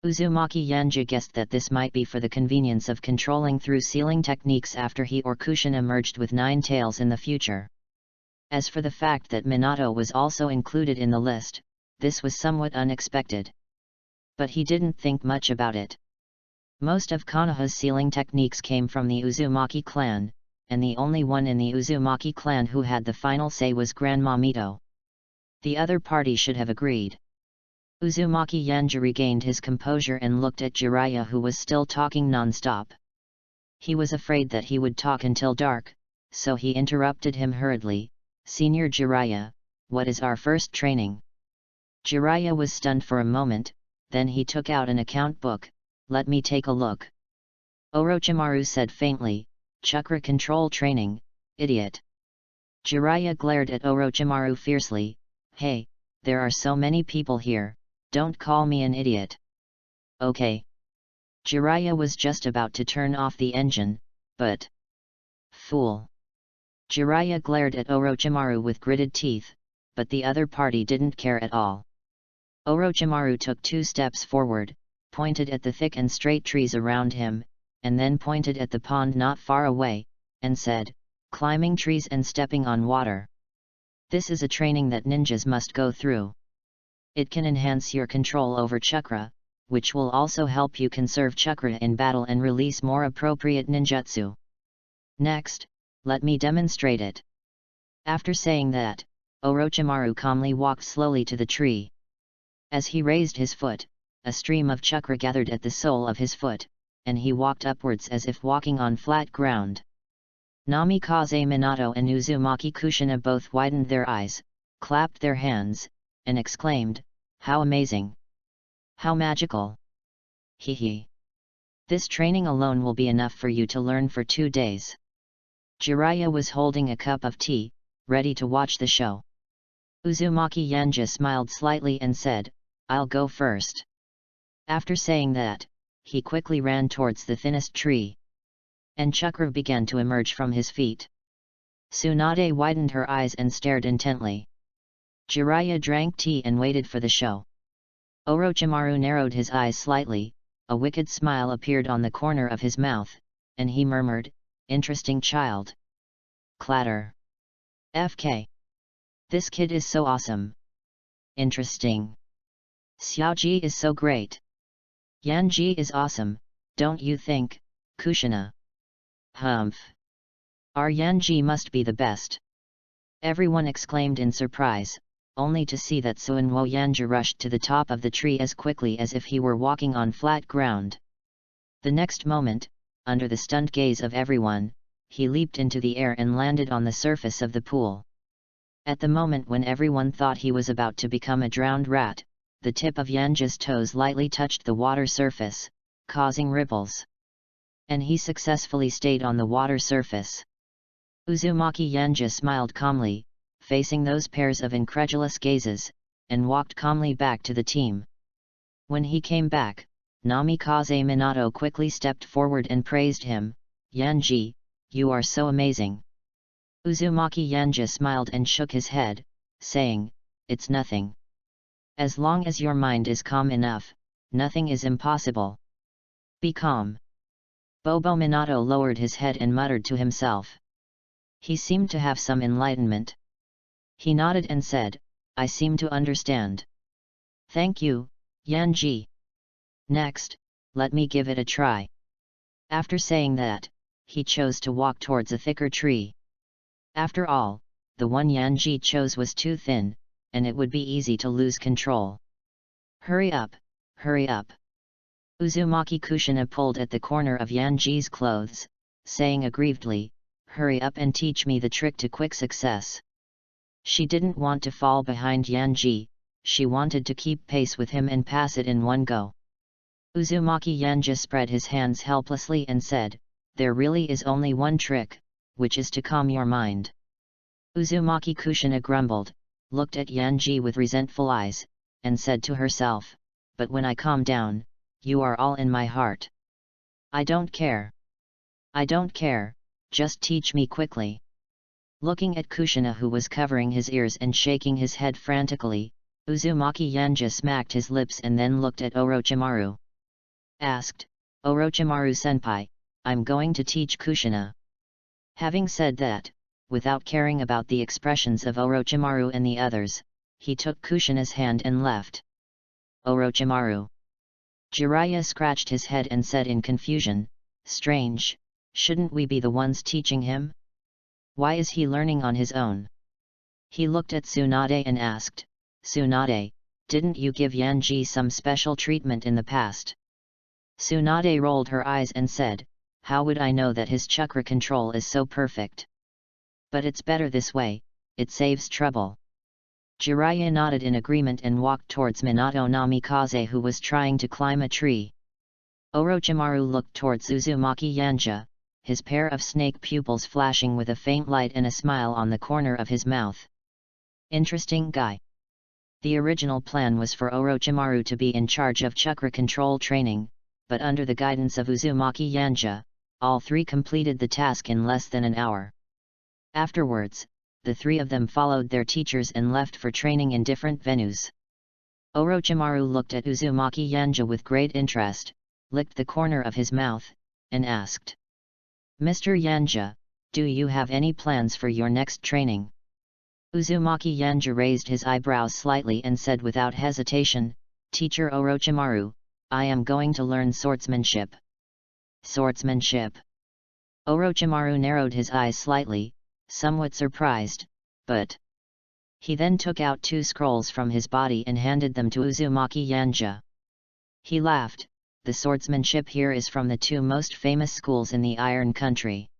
Uzumaki Yanji guessed that this might be for the convenience of controlling through sealing techniques after he or Kushina merged with Nine Tails in the future. As for the fact that Minato was also included in the list, this was somewhat unexpected. But he didn't think much about it. Most of Konoha's sealing techniques came from the Uzumaki clan, and the only one in the Uzumaki clan who had the final say was Grandma Mito. The other party should have agreed. Uzumaki Yanji regained his composure and looked at Jiraiya, who was still talking non-stop. He was afraid that he would talk until dark, so he interrupted him hurriedly. "Senior Jiraiya, what is our first training?" Jiraiya was stunned for a moment, then he took out an account book. "Let me take a look." Orochimaru said faintly, "Chakra control training, idiot." Jiraiya glared at Orochimaru fiercely. "Hey, there are so many people here, don't call me an idiot." "Okay." Jiraiya was just about to turn off the engine, but... Fool! Jiraiya glared at Orochimaru with gritted teeth, but the other party didn't care at all. Orochimaru took 2 steps forward, pointed at the thick and straight trees around him, and then pointed at the pond not far away, and said, "Climbing trees and stepping on water. This is a training that ninjas must go through. It can enhance your control over chakra, which will also help you conserve chakra in battle and release more appropriate ninjutsu. Next, let me demonstrate it." After saying that, Orochimaru calmly walked slowly to the tree. As he raised his foot, a stream of chakra gathered at the sole of his foot, and he walked upwards as if walking on flat ground. Namikaze Minato and Uzumaki Kushina both widened their eyes, clapped their hands, and exclaimed, "How amazing! How magical! Hehe! This training alone will be enough for you to learn for 2 days." Jiraiya was holding a cup of tea, ready to watch the show. Uzumaki Yanji smiled slightly and said, "I'll go first." After saying that, he quickly ran towards the thinnest tree. And chakra began to emerge from his feet. Tsunade widened her eyes and stared intently. Jiraiya drank tea and waited for the show. Orochimaru narrowed his eyes slightly, a wicked smile appeared on the corner of his mouth, and he murmured, "Interesting child." Clatter. "FK. This kid is so awesome. Interesting. Xiaoji is so great. Yanji is awesome, don't you think, Kushina?" "Humph. Our Yanji must be the best." Everyone exclaimed in surprise, only to see that Suinwo Yanji rushed to the top of the tree as quickly as if he were walking on flat ground. The next moment, under the stunned gaze of everyone, he leaped into the air and landed on the surface of the pool. At the moment when everyone thought he was about to become a drowned rat, the tip of Yanji's toes lightly touched the water surface, causing ripples. And he successfully stayed on the water surface. Uzumaki Yanji smiled calmly, facing those pairs of incredulous gazes, and walked calmly back to the team. When he came back, Namikaze Minato quickly stepped forward and praised him, "Yanji, you are so amazing." Uzumaki Yanji smiled and shook his head, saying, "It's nothing. As long as your mind is calm enough, nothing is impossible. Be calm." Bobo Minato lowered his head and muttered to himself. He seemed to have some enlightenment. He nodded and said, "I seem to understand. Thank you, Yanji. Next, let me give it a try." After saying that, he chose to walk towards a thicker tree. After all, the one Yanji chose was too thin, and it would be easy to lose control. "Hurry up, hurry up." Uzumaki Kushina pulled at the corner of Yanji's clothes, saying aggrievedly, "Hurry up and teach me the trick to quick success." She didn't want to fall behind Yanji, she wanted to keep pace with him and pass it in one go. Uzumaki Yanji spread his hands helplessly and said, "There really is only one trick, which is to calm your mind." Uzumaki Kushina grumbled, looked at Yanji with resentful eyes, and said to herself, "But when I calm down, you are all in my heart. I don't care. I don't care, just teach me quickly." Looking at Kushina, who was covering his ears and shaking his head frantically, Uzumaki Yanji smacked his lips and then looked at Orochimaru. Asked, "Orochimaru-senpai, I'm going to teach Kushina." Having said that, without caring about the expressions of Orochimaru and the others, he took Kushina's hand and left. "Orochimaru." Jiraiya scratched his head and said in confusion, "Strange, shouldn't we be the ones teaching him? Why is he learning on his own?" He looked at Tsunade and asked, "Tsunade, didn't you give Yanji some special treatment in the past?" Tsunade rolled her eyes and said, "How would I know that his chakra control is so perfect? But it's better this way, it saves trouble." Jiraiya nodded in agreement and walked towards Minato Namikaze, who was trying to climb a tree. Orochimaru looked towards Uzumaki Yanja, his pair of snake pupils flashing with a faint light and a smile on the corner of his mouth. Interesting guy. The original plan was for Orochimaru to be in charge of chakra control training, but under the guidance of Uzumaki Yanja, all three completed the task in less than an hour. Afterwards, the three of them followed their teachers and left for training in different venues. Orochimaru looked at Uzumaki Yanja with great interest, licked the corner of his mouth, and asked, "Mr. Yanja, do you have any plans for your next training?" Uzumaki Yanja raised his eyebrows slightly and said without hesitation, "Teacher Orochimaru, I am going to learn swordsmanship." Swordsmanship? Orochimaru narrowed his eyes slightly, somewhat surprised, but... He then took out 2 scrolls from his body and handed them to Uzumaki Yanja. He laughed, "The swordsmanship here is from the 2 most famous schools in the Iron Country.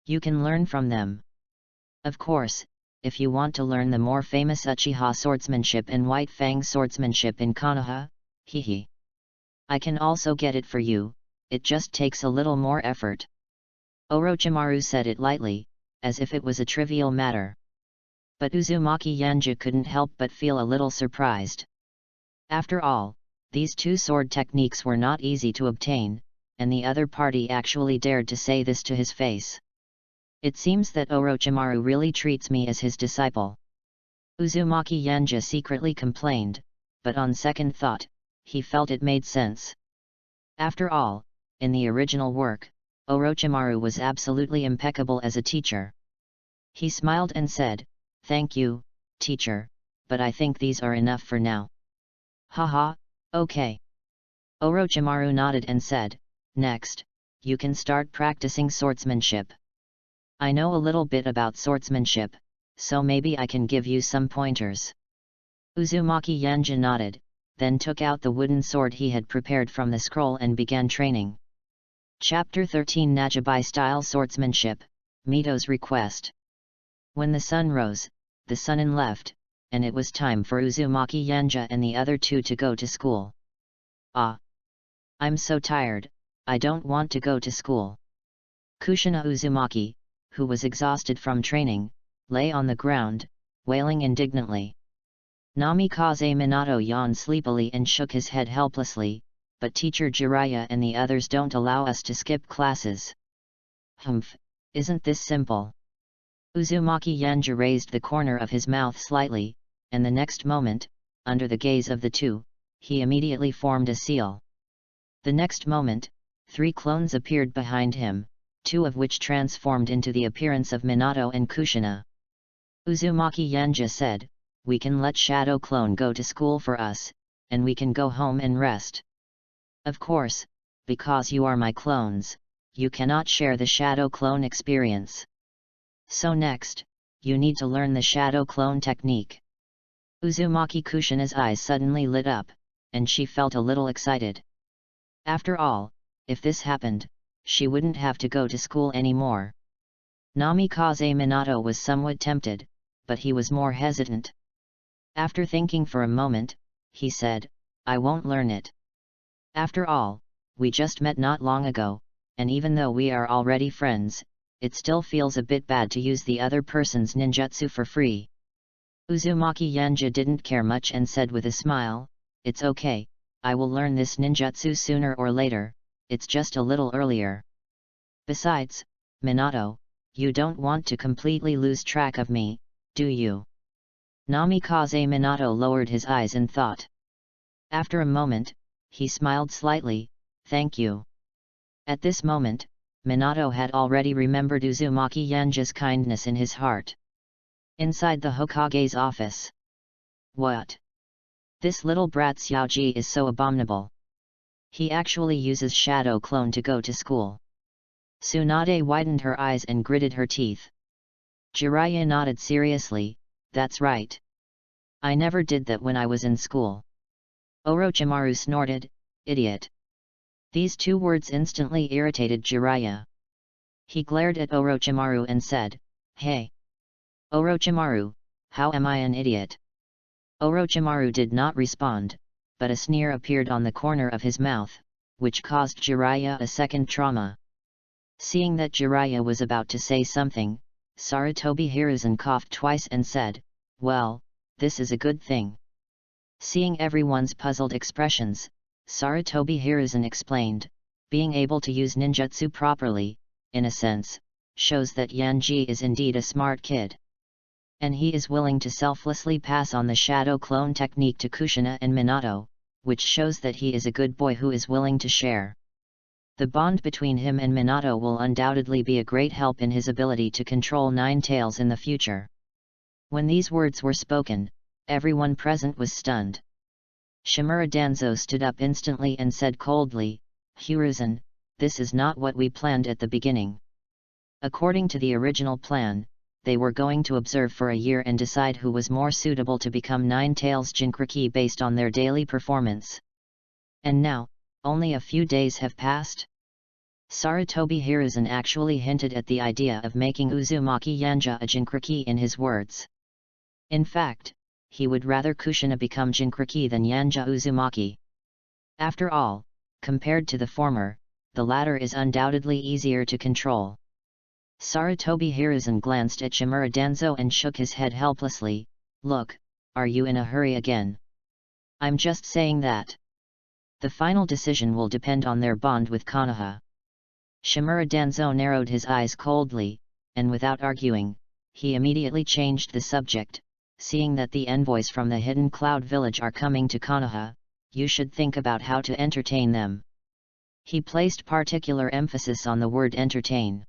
You can learn from them. Of course, if you want to learn the more famous Uchiha swordsmanship and White Fang swordsmanship in Konoha, hehe. I can also get it for you, it just takes a little more effort." Orochimaru said it lightly, as if it was a trivial matter. But Uzumaki Yanja couldn't help but feel a little surprised. After all, these 2 sword techniques were not easy to obtain, and the other party actually dared to say this to his face. "It seems that Orochimaru really treats me as his disciple." Uzumaki Yanja secretly complained, but on second thought, he felt it made sense. After all, in the original work, Orochimaru was absolutely impeccable as a teacher. He smiled and said, "Thank you, teacher, but I think these are enough for now." "Haha, okay." Orochimaru nodded and said, "Next, you can start practicing swordsmanship. I know a little bit about swordsmanship, so maybe I can give you some pointers." Uzumaki Yanja nodded, then took out the wooden sword he had prepared from the scroll and began training. Chapter 13 Najibai-style swordsmanship, Mito's request. When the sun rose, the Sunin left, and it was time for Uzumaki Yanja and the other 2 to go to school. "Ah! I'm so tired, I don't want to go to school." Kushina Uzumaki, who was exhausted from training, lay on the ground, wailing indignantly. Namikaze Minato yawned sleepily and shook his head helplessly, "But Teacher Jiraiya and the others don't allow us to skip classes." "Humph, isn't this simple?" Uzumaki Yanja raised the corner of his mouth slightly, and the next moment, under the gaze of the 2, he immediately formed a seal. The next moment, 3 clones appeared behind him, 2 of which transformed into the appearance of Minato and Kushina. Uzumaki Yanja said, "We can let Shadow Clone go to school for us, and we can go home and rest. Of course, because you are my clones, you cannot share the Shadow Clone experience. So next, you need to learn the Shadow Clone technique." Uzumaki Kushina's eyes suddenly lit up, and she felt a little excited. After all, if this happened, she wouldn't have to go to school anymore. Namikaze Minato was somewhat tempted, but he was more hesitant. After thinking for a moment, he said, "I won't learn it. After all, we just met not long ago, and even though we are already friends, it still feels a bit bad to use the other person's ninjutsu for free." Uzumaki Yanja didn't care much and said with a smile, "It's okay, I will learn this ninjutsu sooner or later, it's just a little earlier. Besides, Minato, you don't want to completely lose track of me, do you?" Namikaze Minato lowered his eyes and thought. After a moment, he smiled slightly, "Thank you." At this moment, Minato had already remembered Uzumaki Yanja's kindness in his heart. Inside the Hokage's office. "What? This little brat Xiaoji is so abominable. He actually uses Shadow Clone to go to school." Tsunade widened her eyes and gritted her teeth. Jiraiya nodded seriously, That's right. I never did that when I was in school. Orochimaru snorted, idiot. These two words instantly irritated Jiraiya. He glared at Orochimaru and said, Hey! Orochimaru, how am I an idiot? Orochimaru did not respond, but a sneer appeared on the corner of his mouth, which caused Jiraiya a second trauma. Seeing that Jiraiya was about to say something, Sarutobi Hiruzen coughed twice and said, Well, this is a good thing. Seeing everyone's puzzled expressions, Sarutobi Hiruzen explained, being able to use ninjutsu properly, in a sense, shows that Yanji is indeed a smart kid. And he is willing to selflessly pass on the shadow clone technique to Kushina and Minato, which shows that he is a good boy who is willing to share. The bond between him and Minato will undoubtedly be a great help in his ability to control Nine Tails in the future. When these words were spoken, everyone present was stunned. Shimura Danzo stood up instantly and said coldly, Hiruzen, this is not what we planned at the beginning. According to the original plan, they were going to observe for a year and decide who was more suitable to become Nine Tails Jinchuriki based on their daily performance. And now, only a few days have passed? Sarutobi Hiruzen actually hinted at the idea of making Uzumaki Yanja a Jinchuriki in his words. In fact, he would rather Kushina become Jinchuriki than Yanja Uzumaki. After all, compared to the former, the latter is undoubtedly easier to control. Sarutobi Hiruzen glanced at Shimura Danzo and shook his head helplessly, Look, are you in a hurry again? I'm just saying that. The final decision will depend on their bond with Konoha. Shimura Danzo narrowed his eyes coldly, and without arguing, he immediately changed the subject, seeing that the envoys from the Hidden Cloud Village are coming to Konoha, you should think about how to entertain them. He placed particular emphasis on the word entertain.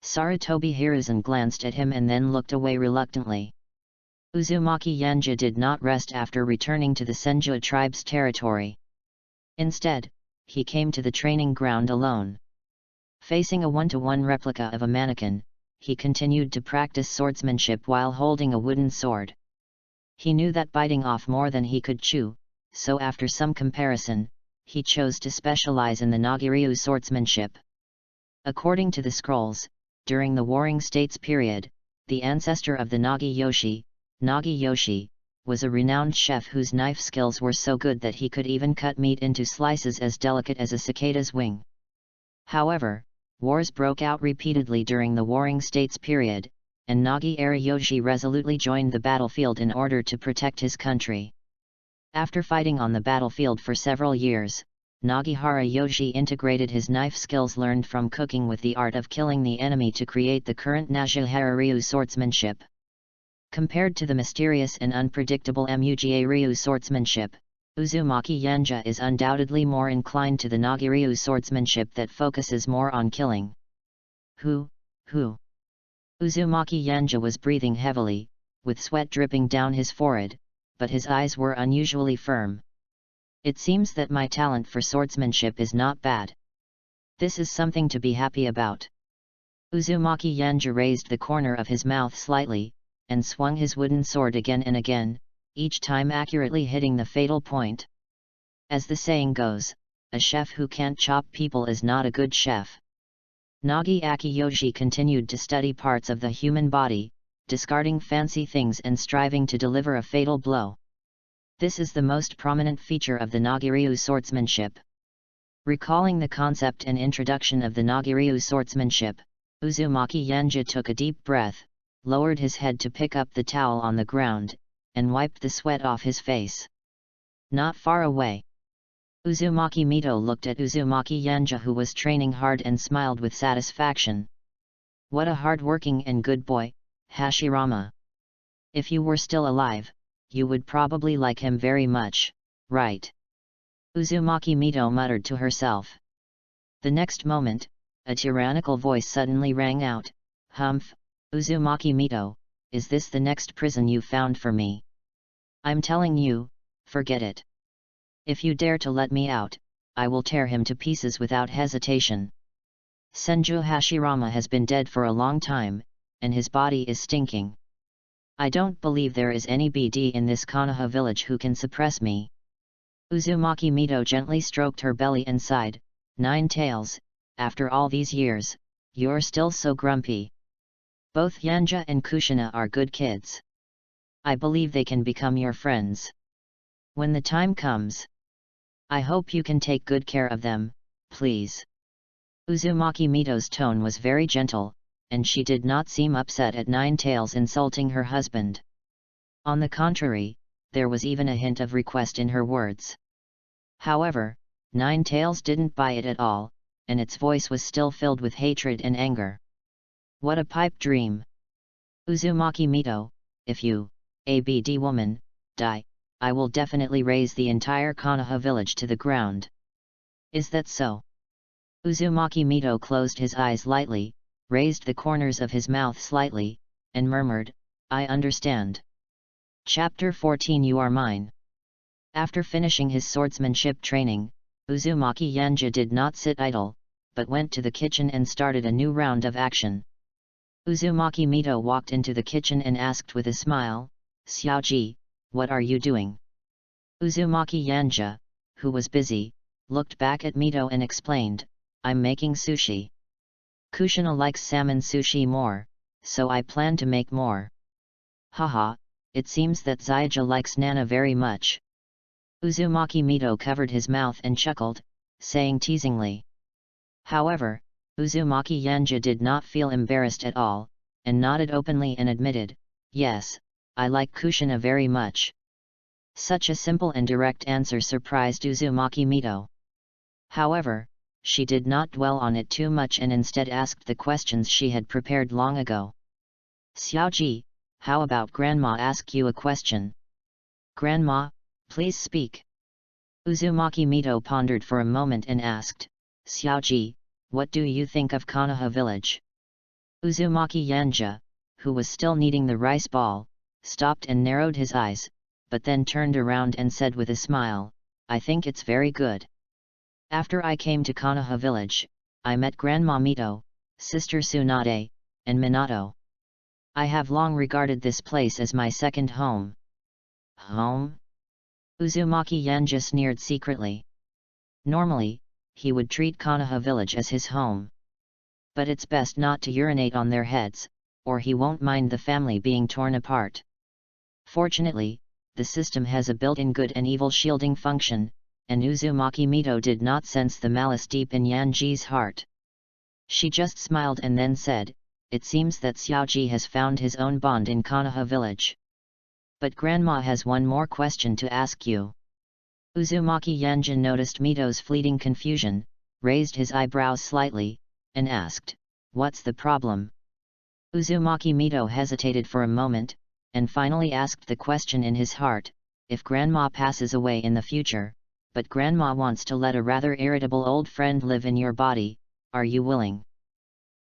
Sarutobi Hiruzen glanced at him and then looked away reluctantly. Uzumaki Yanja did not rest after returning to the Senju tribe's territory. Instead, he came to the training ground alone. Facing a one-to-one replica of a mannequin, he continued to practice swordsmanship while holding a wooden sword. He knew that biting off more than he could chew, so after some comparison, he chose to specialize in the Nagiryu swordsmanship. According to the scrolls, during the Warring States period, the ancestor of the Nagi Yoshi, was a renowned chef whose knife skills were so good that he could even cut meat into slices as delicate as a cicada's wing. However, wars broke out repeatedly during the Warring States period, and Nagi Yoshi resolutely joined the battlefield in order to protect his country. After fighting on the battlefield for several years, Nagihara Yoshi integrated his knife skills learned from cooking with the art of killing the enemy to create the current Nagihara Ryu swordsmanship. Compared to the mysterious and unpredictable Muga Ryu swordsmanship, Uzumaki Yanja is undoubtedly more inclined to the Nagiryu swordsmanship that focuses more on killing. Who? Uzumaki Yanja was breathing heavily, with sweat dripping down his forehead, but his eyes were unusually firm. It seems that my talent for swordsmanship is not bad. This is something to be happy about. Uzumaki Yanja raised the corner of his mouth slightly, and swung his wooden sword again and again, each time accurately hitting the fatal point. As the saying goes, a chef who can't chop people is not a good chef. Nagi Akiyoshi continued to study parts of the human body, discarding fancy things and striving to deliver a fatal blow. This is the most prominent feature of the Nagiryu swordsmanship. Recalling the concept and introduction of the Nagiryu swordsmanship, Uzumaki Yanja took a deep breath, lowered his head to pick up the towel on the ground, and wiped the sweat off his face. Not far away, Uzumaki Mito looked at Uzumaki Yanja, who was training hard, and smiled with satisfaction. What a hard-working and good boy, Hashirama. If you were still alive, you would probably like him very much, right? Uzumaki Mito muttered to herself. The next moment, a tyrannical voice suddenly rang out, Humph, Uzumaki Mito, is this the next prison you found for me? I'm telling you, forget it. If you dare to let me out, I will tear him to pieces without hesitation. Senju Hashirama has been dead for a long time, and his body is stinking. I don't believe there is any BD in this Konoha village who can suppress me. Uzumaki Mito gently stroked her belly and sighed, Nine Tails, after all these years, you're still so grumpy. Both Yanja and Kushina are good kids. I believe they can become your friends. When the time comes. I hope you can take good care of them, please. Uzumaki Mito's tone was very gentle, and she did not seem upset at Nine Tails insulting her husband. On the contrary, there was even a hint of request in her words. However, Nine Tails didn't buy it at all, and its voice was still filled with hatred and anger. What a pipe dream! Uzumaki Mito, if you, a BD woman, die, I will definitely raze the entire Konoha village to the ground. Is that so? Uzumaki Mito closed his eyes lightly, raised the corners of his mouth slightly, and murmured, I understand. Chapter 14 You Are Mine. After finishing his swordsmanship training, Uzumaki Yanja did not sit idle, but went to the kitchen and started a new round of action. Uzumaki Mito walked into the kitchen and asked with a smile, Xiaoji, what are you doing? Uzumaki Yanja, who was busy, looked back at Mito and explained, I'm making sushi. Kushina likes salmon sushi more, so I plan to make more. Haha, it seems that Zyja likes Nana very much. Uzumaki Mito covered his mouth and chuckled, saying teasingly. However, Uzumaki Yanja did not feel embarrassed at all, and nodded openly and admitted, yes, I like Kushina very much. Such a simple and direct answer surprised Uzumaki Mito. However, she did not dwell on it too much and instead asked the questions she had prepared long ago. Xiaoji, how about Grandma ask you a question? Grandma, please speak. Uzumaki Mito pondered for a moment and asked, Xiaoji, what do you think of Konoha village? Uzumaki Yanja, who was still kneading the rice ball, stopped and narrowed his eyes, but then turned around and said with a smile, I think it's very good. After I came to Konoha village, I met Grandma Mito, Sister Tsunade, and Minato. I have long regarded this place as my second home. Home? Uzumaki Yanja sneered secretly. Normally, he would treat Konoha village as his home. But it's best not to urinate on their heads, or he won't mind the family being torn apart. Fortunately, the system has a built-in good and evil shielding function, and Uzumaki Mito did not sense the malice deep in Yanji's heart. She just smiled and then said, it seems that Xiaoji has found his own bond in Konoha village. But Grandma has one more question to ask you. Uzumaki Yanja noticed Mito's fleeting confusion, raised his eyebrows slightly, and asked, what's the problem? Uzumaki Mito hesitated for a moment, and finally asked the question in his heart, if Grandma passes away in the future, but Grandma wants to let a rather irritable old friend live in your body, are you willing?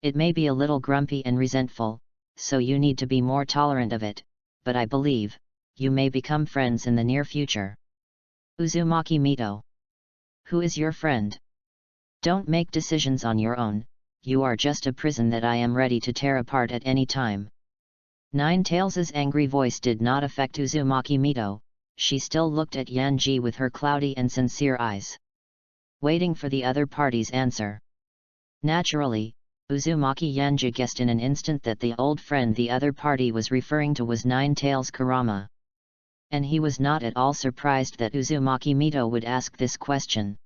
It may be a little grumpy and resentful, so you need to be more tolerant of it, but I believe, you may become friends in the near future. Uzumaki Mito. Who is your friend? Don't make decisions on your own, you are just a prison that I am ready to tear apart at any time. Nine Tails' angry voice did not affect Uzumaki Mito, she still looked at Yanji with her cloudy and sincere eyes. Waiting for the other party's answer. Naturally, Uzumaki Yanja guessed in an instant that the old friend the other party was referring to was Nine Tails Kurama. And he was not at all surprised that Uzumaki Mito would ask this question.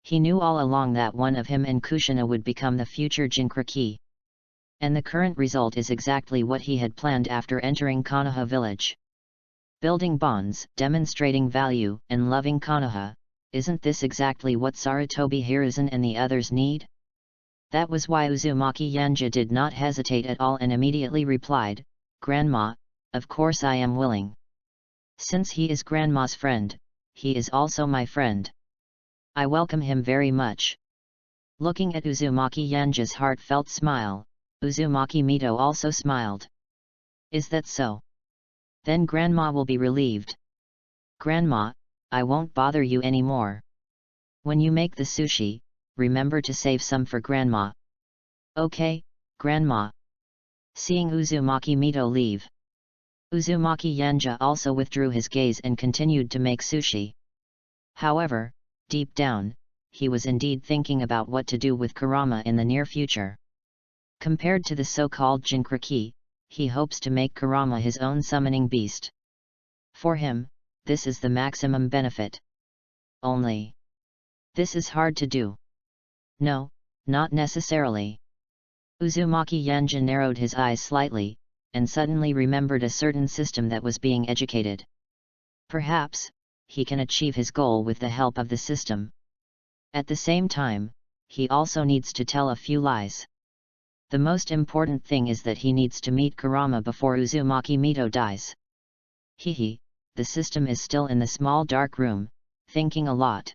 He knew all along that one of him and Kushina would become the future Jinchuriki. And the current result is exactly what he had planned after entering Konoha village. Building bonds, demonstrating value, and loving Konoha, isn't this exactly what Sarutobi Hiruzen and the others need? That was why Uzumaki Yanja did not hesitate at all and immediately replied, Grandma, of course I am willing. Since he is Grandma's friend, he is also my friend. I welcome him very much. Looking at Uzumaki Yanja's heartfelt smile, Uzumaki Mito also smiled. Is that so? Then Grandma will be relieved. Grandma, I won't bother you anymore. When you make the sushi, remember to save some for Grandma. Okay, Grandma. Seeing Uzumaki Mito leave, Uzumaki Yanja also withdrew his gaze and continued to make sushi. However, deep down, he was indeed thinking about what to do with Kurama in the near future. Compared to the so-called Jinkraki, he hopes to make Kurama his own summoning beast. For him, this is the maximum benefit. Only, this is hard to do. No, not necessarily. Uzumaki Yanja narrowed his eyes slightly, and suddenly remembered a certain system that was being educated. Perhaps, he can achieve his goal with the help of the system. At the same time, he also needs to tell a few lies. The most important thing is that he needs to meet Kurama before Uzumaki Mito dies. Hehe, the system is still in the small dark room, thinking a lot.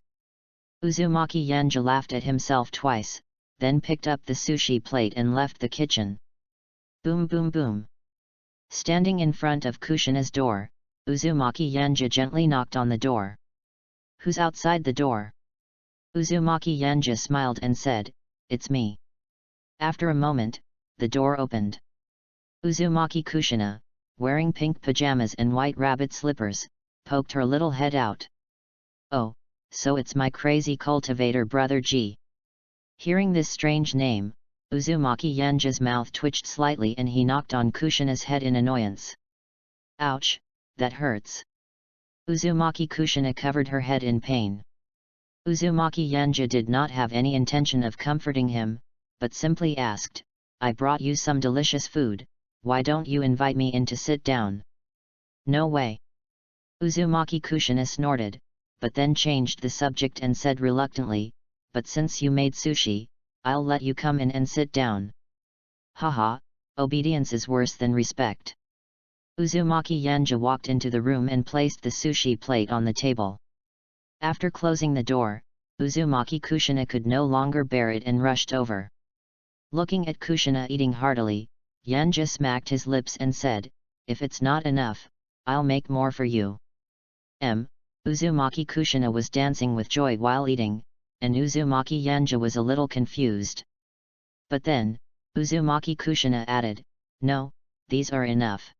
Uzumaki Yanja laughed at himself twice, then picked up the sushi plate and left the kitchen. Boom boom boom. Standing in front of Kushina's door, Uzumaki Yanja gently knocked on the door. Who's outside the door? Uzumaki Yanja smiled and said, "It's me." After a moment, the door opened. Uzumaki Kushina, wearing pink pajamas and white rabbit slippers, poked her little head out. "Oh, so it's my crazy cultivator brother G." Hearing this strange name, Uzumaki Yanja's mouth twitched slightly and he knocked on Kushina's head in annoyance. "Ouch, that hurts." Uzumaki Kushina covered her head in pain. Uzumaki Yanja did not have any intention of comforting him, but simply asked, "I brought you some delicious food, why don't you invite me in to sit down?" "No way." Uzumaki Kushina snorted, but then changed the subject and said reluctantly, "But since you made sushi, I'll let you come in and sit down." Haha, obedience is worse than respect. Uzumaki Yanja walked into the room and placed the sushi plate on the table. After closing the door, Uzumaki Kushina could no longer bear it and rushed over. Looking at Kushina eating heartily, Yanja smacked his lips and said, "If it's not enough, I'll make more for you." Uzumaki Kushina was dancing with joy while eating, and Uzumaki Yanja was a little confused. But then, Uzumaki Kushina added, "No, these are enough.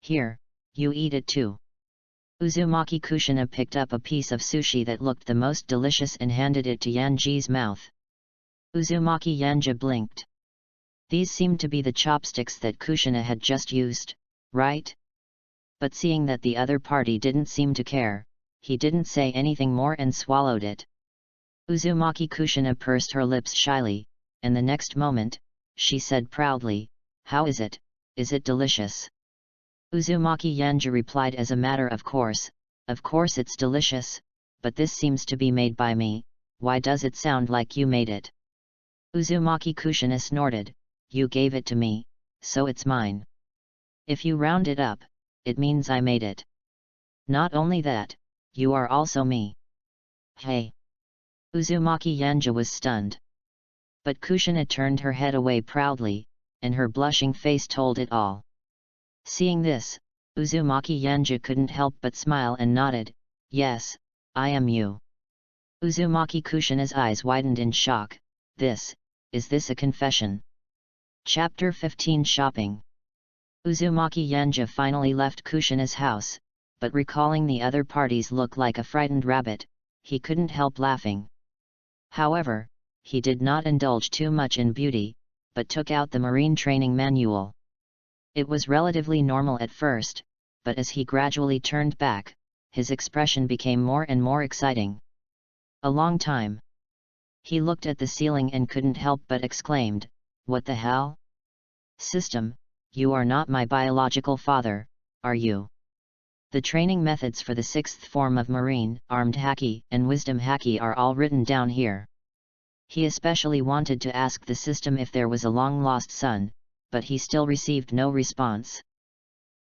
Here, you eat it too." Uzumaki Kushina picked up a piece of sushi that looked the most delicious and handed it to Yanji's mouth. Uzumaki Yanja blinked. These seemed to be the chopsticks that Kushina had just used, right? But seeing that the other party didn't seem to care, he didn't say anything more and swallowed it. Uzumaki Kushina pursed her lips shyly, and the next moment, she said proudly, "How is it? Is it delicious?" Uzumaki Yanja replied as a matter of course it's delicious, but this seems to be made by me, why does it sound like you made it? Uzumaki Kushina snorted, "You gave it to me, so it's mine. If you round it up, it means I made it. Not only that, you are also me." Hey! Uzumaki Yanja was stunned. But Kushina turned her head away proudly, and her blushing face told it all. Seeing this, Uzumaki Yanja couldn't help but smile and nodded, "Yes, I am you." Uzumaki Kushina's eyes widened in shock. Is this a confession? Chapter 15 Shopping. Uzumaki Yanja finally left Kushina's house, but recalling the other party's look like a frightened rabbit, he couldn't help laughing. However, he did not indulge too much in beauty, but took out the marine training manual. It was relatively normal at first, but as he gradually turned back, his expression became more and more exciting. A long time. He looked at the ceiling and couldn't help but exclaimed, "What the hell? System, you are not my biological father, are you?" The training methods for the 6th form of Marine, Armed Haki, and Wisdom Haki are all written down here. He especially wanted to ask the system if there was a long-lost son, but he still received no response.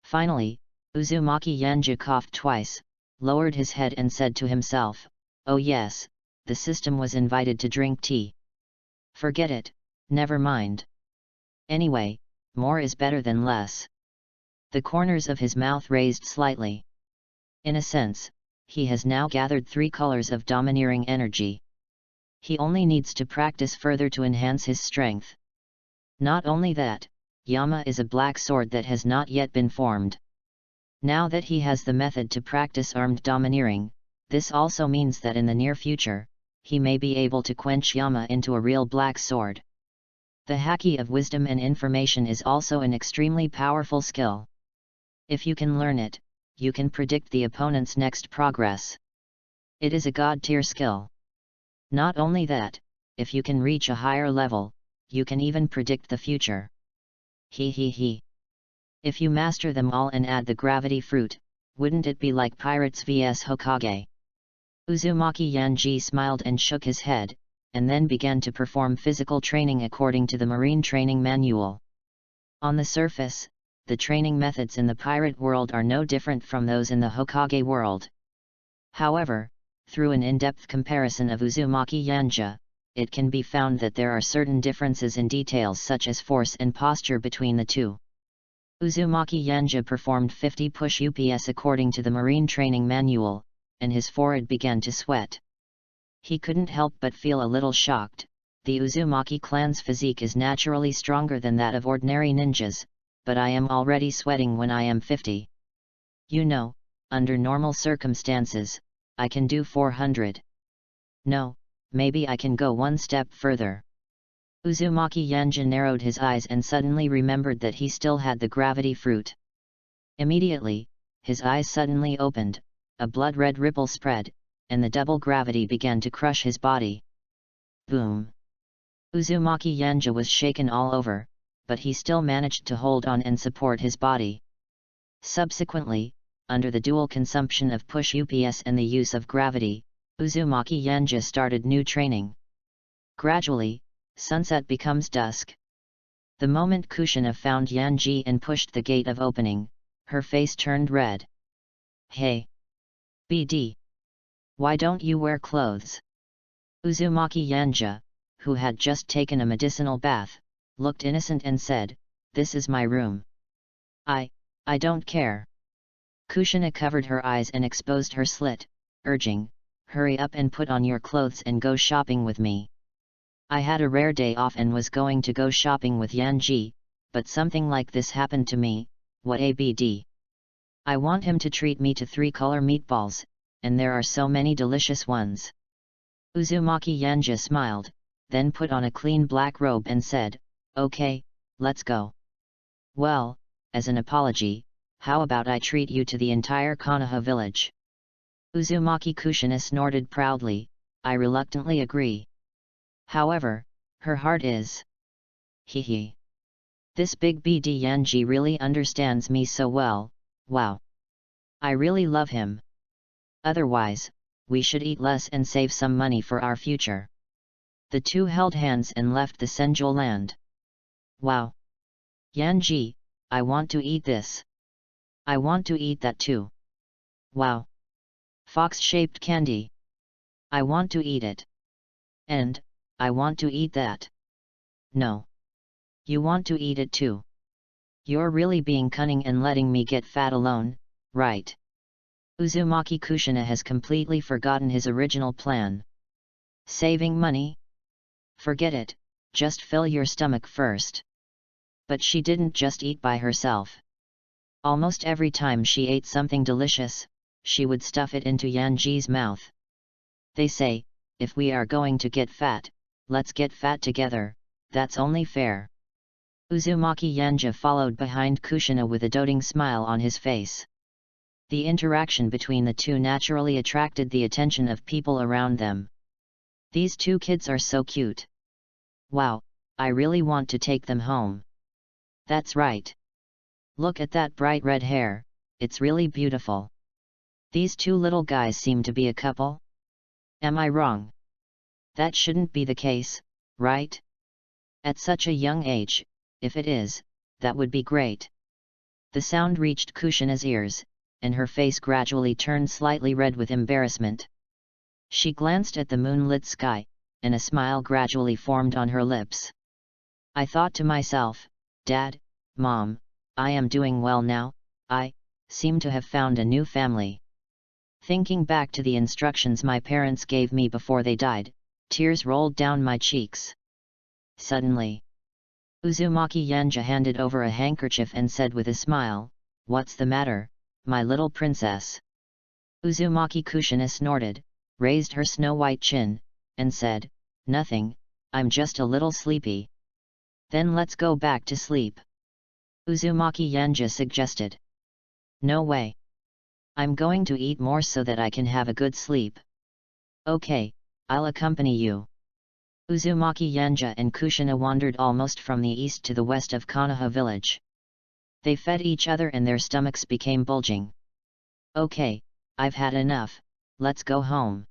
Finally, Uzumaki Yanja coughed twice, lowered his head and said to himself, "Oh yes, the system was invited to drink tea. Forget it, never mind. Anyway, more is better than less." The corners of his mouth raised slightly. In a sense, he has now gathered 3 colors of domineering energy. He only needs to practice further to enhance his strength. Not only that, Yama is a black sword that has not yet been formed. Now that he has the method to practice armed domineering, this also means that in the near future, he may be able to quench Yama into a real black sword. The Haki of wisdom and information is also an extremely powerful skill. If you can learn it, you can predict the opponent's next progress. It is a god-tier skill. Not only that, if you can reach a higher level, you can even predict the future. He. If you master them all and add the gravity fruit, wouldn't it be like Pirates vs Hokage? Uzumaki Yanji smiled and shook his head, and then began to perform physical training according to the Marine Training Manual. On the surface, the training methods in the pirate world are no different from those in the Hokage world. However, through an in-depth comparison of Uzumaki Yanja, it can be found that there are certain differences in details such as force and posture between the two. Uzumaki Yanja performed 50 push-ups according to the Marine Training Manual, and his forehead began to sweat. He couldn't help but feel a little shocked. The Uzumaki clan's physique is naturally stronger than that of ordinary ninjas, but I am already sweating when I am 50. You know, under normal circumstances, I can do 400. No, maybe I can go one step further. Uzumaki Yanja narrowed his eyes and suddenly remembered that he still had the gravity fruit. Immediately, his eyes suddenly opened, a blood-red ripple spread, and the double gravity began to crush his body. Boom! Uzumaki Yanja was shaken all over, but he still managed to hold on and support his body. Subsequently, under the dual consumption of push-ups and the use of gravity, Uzumaki Yanja started new training. Gradually, sunset becomes dusk. The moment Kushina found Yanji and pushed the gate of opening, her face turned red. Hey! BD! Why don't you wear clothes? Uzumaki Yanja, who had just taken a medicinal bath, looked innocent and said, "This is my room. I don't care." Kushina covered her eyes and exposed her slit, urging, "Hurry up and put on your clothes and go shopping with me. I had a rare day off and was going to go shopping with Yanji, but something like this happened to me. What ABD? I want him to treat me to 3-color meatballs, and there are so many delicious ones." Uzumaki Yanja smiled, then put on a clean black robe and said, "Okay, let's go." "Well, as an apology, how about I treat you to the entire Konoha village?" Uzumaki Kushina snorted proudly, "I reluctantly agree. However, her heart is... Hehe. This big BD Yanji really understands me so well, wow. I really love him. Otherwise, we should eat less and save some money for our future." The two held hands and left the Senjo land. "Wow! Yanji, I want to eat this. I want to eat that too. Wow! Fox-shaped candy. I want to eat it. And, I want to eat that. No. You want to eat it too. You're really being cunning and letting me get fat alone, right?" Uzumaki Kushina has completely forgotten his original plan. Saving money? Forget it, just fill your stomach first. But she didn't just eat by herself. Almost every time she ate something delicious, she would stuff it into Yanji's mouth. They say, if we are going to get fat, let's get fat together, that's only fair. Uzumaki Yanja followed behind Kushina with a doting smile on his face. The interaction between the two naturally attracted the attention of people around them. These two kids are so cute. Wow, I really want to take them home. That's right. Look at that bright red hair, it's really beautiful. These two little guys seem to be a couple? Am I wrong? That shouldn't be the case, right? At such a young age, if it is, that would be great. The sound reached Kushina's ears, and her face gradually turned slightly red with embarrassment. She glanced at the moonlit sky, and a smile gradually formed on her lips. I thought to myself, Dad, Mom, I am doing well now, I seem to have found a new family. Thinking back to the instructions my parents gave me before they died, tears rolled down my cheeks. Suddenly, Uzumaki Yanja handed over a handkerchief and said with a smile, "What's the matter, my little princess. Uzumaki Kushina snorted, raised her snow-white chin, and said, "Nothing, I'm just a little sleepy." "Then let's go back to sleep," Uzumaki Yanja suggested. "No way. I'm going to eat more so that I can have a good sleep." "Okay, I'll accompany you." Uzumaki Yanja and Kushina wandered almost from the east to the west of Konoha village. They fed each other and their stomachs became bulging. "Okay, I've had enough, let's go home,"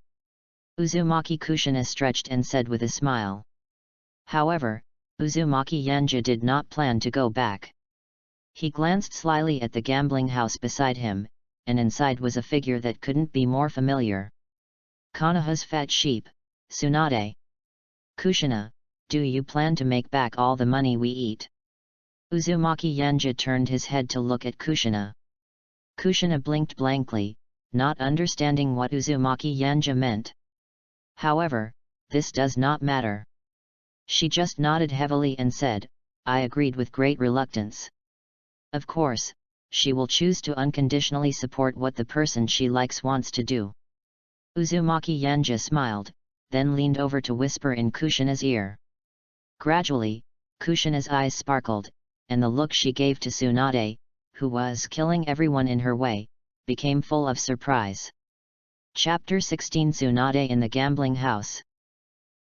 Uzumaki Kushina stretched and said with a smile. However, Uzumaki Yanja did not plan to go back. He glanced slyly at the gambling house beside him, and inside was a figure that couldn't be more familiar. Konoha's fat sheep, Tsunade. "Kushina, do you plan to make back all the money we eat?" Uzumaki Yanja turned his head to look at Kushina. Kushina blinked blankly, not understanding what Uzumaki Yanja meant. However, this does not matter. She just nodded heavily and said, "I agreed with great reluctance." Of course, she will choose to unconditionally support what the person she likes wants to do. Uzumaki Yanja smiled, then leaned over to whisper in Kushina's ear. Gradually, Kushina's eyes sparkled, and the look she gave to Tsunade, who was killing everyone in her way, became full of surprise. Chapter 16 Tsunade in the Gambling House.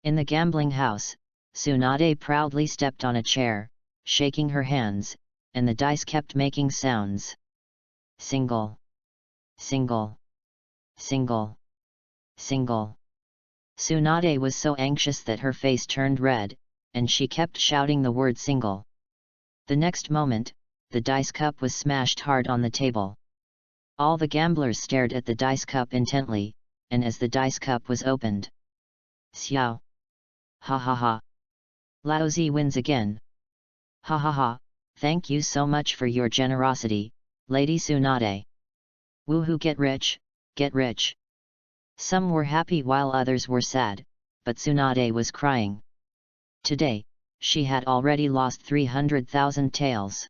In the gambling house, Tsunade proudly stepped on a chair, shaking her hands, and the dice kept making sounds. Single. Single. Single. Single. Tsunade was so anxious that her face turned red, and she kept shouting the word single. The next moment, the dice cup was smashed hard on the table. All the gamblers stared at the dice cup intently, and as the dice cup was opened. Xiao. Ha ha ha. Laozi wins again. Ha ha ha, thank you so much for your generosity, Lady Tsunade. Woohoo, get rich, get rich. Some were happy while others were sad, but Tsunade was crying. Today, she had already lost 300,000 taels.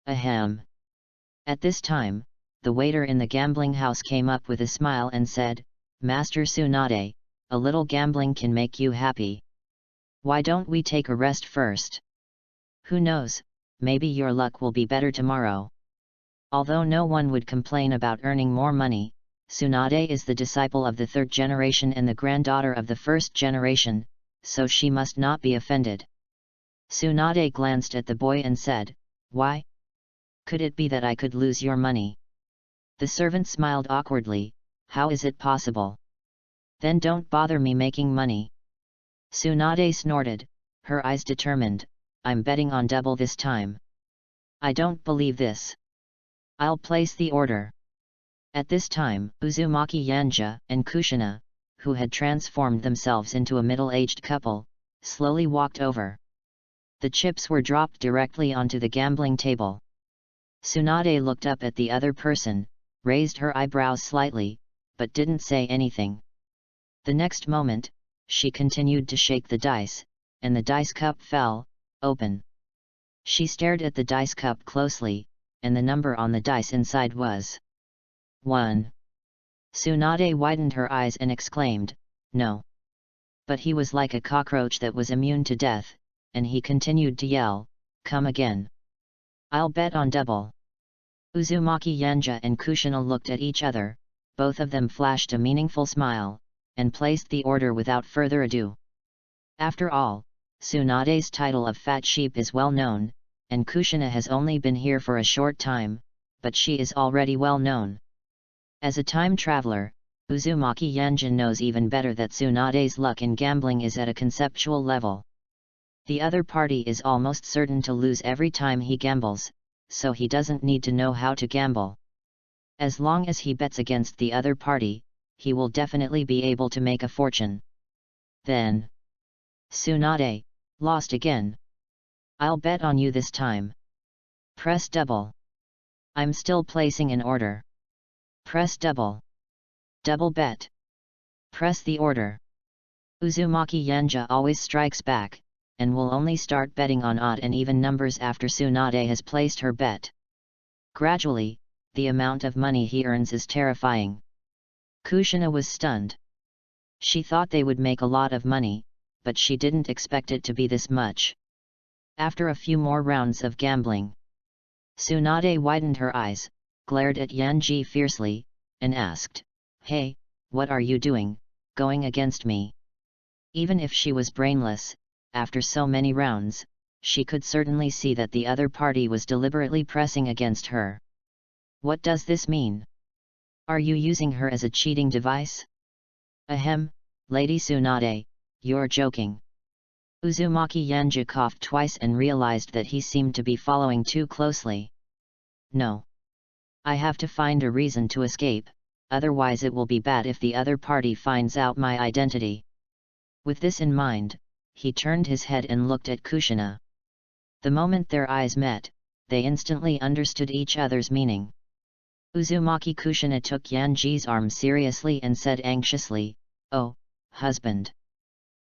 Ahem. At this time, the waiter in the gambling house came up with a smile and said, "Master Tsunade, a little gambling can make you happy. Why don't we take a rest first? Who knows, maybe your luck will be better tomorrow." Although no one would complain about earning more money, Tsunade is the disciple of the third generation and the granddaughter of the first generation, so she must not be offended. Tsunade glanced at the boy and said, "Why? Could it be that I could lose your money?" The servant smiled awkwardly, "How is it possible?" "Then don't bother me making money." Tsunade snorted, her eyes determined, "I'm betting on double this time." "I don't believe this. I'll place the order." At this time, Uzumaki Yanja and Kushina, who had transformed themselves into a middle-aged couple, slowly walked over. The chips were dropped directly onto the gambling table. Tsunade looked up at the other person, raised her eyebrows slightly, but didn't say anything. The next moment, she continued to shake the dice, and the dice cup fell open. She stared at the dice cup closely, and the number on the dice inside was 1. Tsunade widened her eyes and exclaimed, "No." But he was like a cockroach that was immune to death, and he continued to yell, "Come again. I'll bet on double." Uzumaki Yanja and Kushina looked at each other, both of them flashed a meaningful smile, and placed the order without further ado. After all, Tsunade's title of Fat Sheep is well known, and Kushina has only been here for a short time, but she is already well known. As a time traveler, Uzumaki Yanja knows even better that Tsunade's luck in gambling is at a conceptual level. The other party is almost certain to lose every time he gambles, so he doesn't need to know how to gamble. As long as he bets against the other party, he will definitely be able to make a fortune. Then, "Tsunade, lost again. I'll bet on you this time. Press double." "I'm still placing an order." "Press double." "Double bet." "Press the order." Uzumaki Yanja always strikes back, and will only start betting on odd and even numbers after Tsunade has placed her bet. Gradually, the amount of money he earns is terrifying." Kushina was stunned. She thought they would make a lot of money, but she didn't expect it to be this much. After a few more rounds of gambling, Tsunade widened her eyes, glared at Yanji fiercely, and asked, "Hey, what are you doing, going against me?" Even if she was brainless, after so many rounds, she could certainly see that the other party was deliberately pressing against her. "What does this mean? Are you using her as a cheating device?" "Ahem, Lady Tsunade, you're joking." Uzumaki Yanja coughed twice and realized that he seemed to be following too closely. "No. I have to find a reason to escape, otherwise it will be bad if the other party finds out my identity." With this in mind, he turned his head and looked at Kushina. The moment their eyes met, they instantly understood each other's meaning. Uzumaki Kushina took Yanji's arm seriously and said anxiously, "Oh, husband.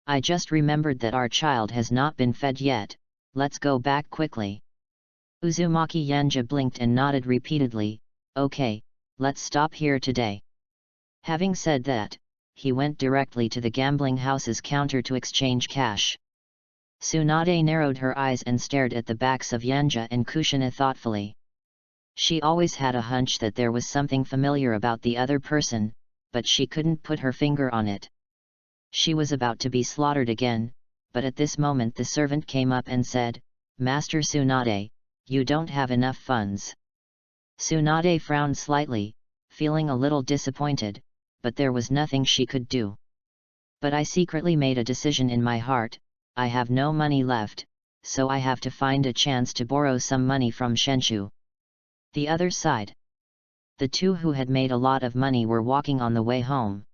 I just remembered that our child has not been fed yet, let's go back quickly." Uzumaki Yanja blinked and nodded repeatedly, "Okay, let's stop here today." Having said that, he went directly to the gambling house's counter to exchange cash. Tsunade narrowed her eyes and stared at the backs of Yanja and Kushina thoughtfully. She always had a hunch that there was something familiar about the other person, but she couldn't put her finger on it. She was about to be slaughtered again, but at this moment the servant came up and said, "Master Tsunade, you don't have enough funds." Tsunade frowned slightly, feeling a little disappointed, but there was nothing she could do. "But I secretly made a decision in my heart, I have no money left, so I have to find a chance to borrow some money from Shenshu." The other side. The two who had made a lot of money were walking on the way home.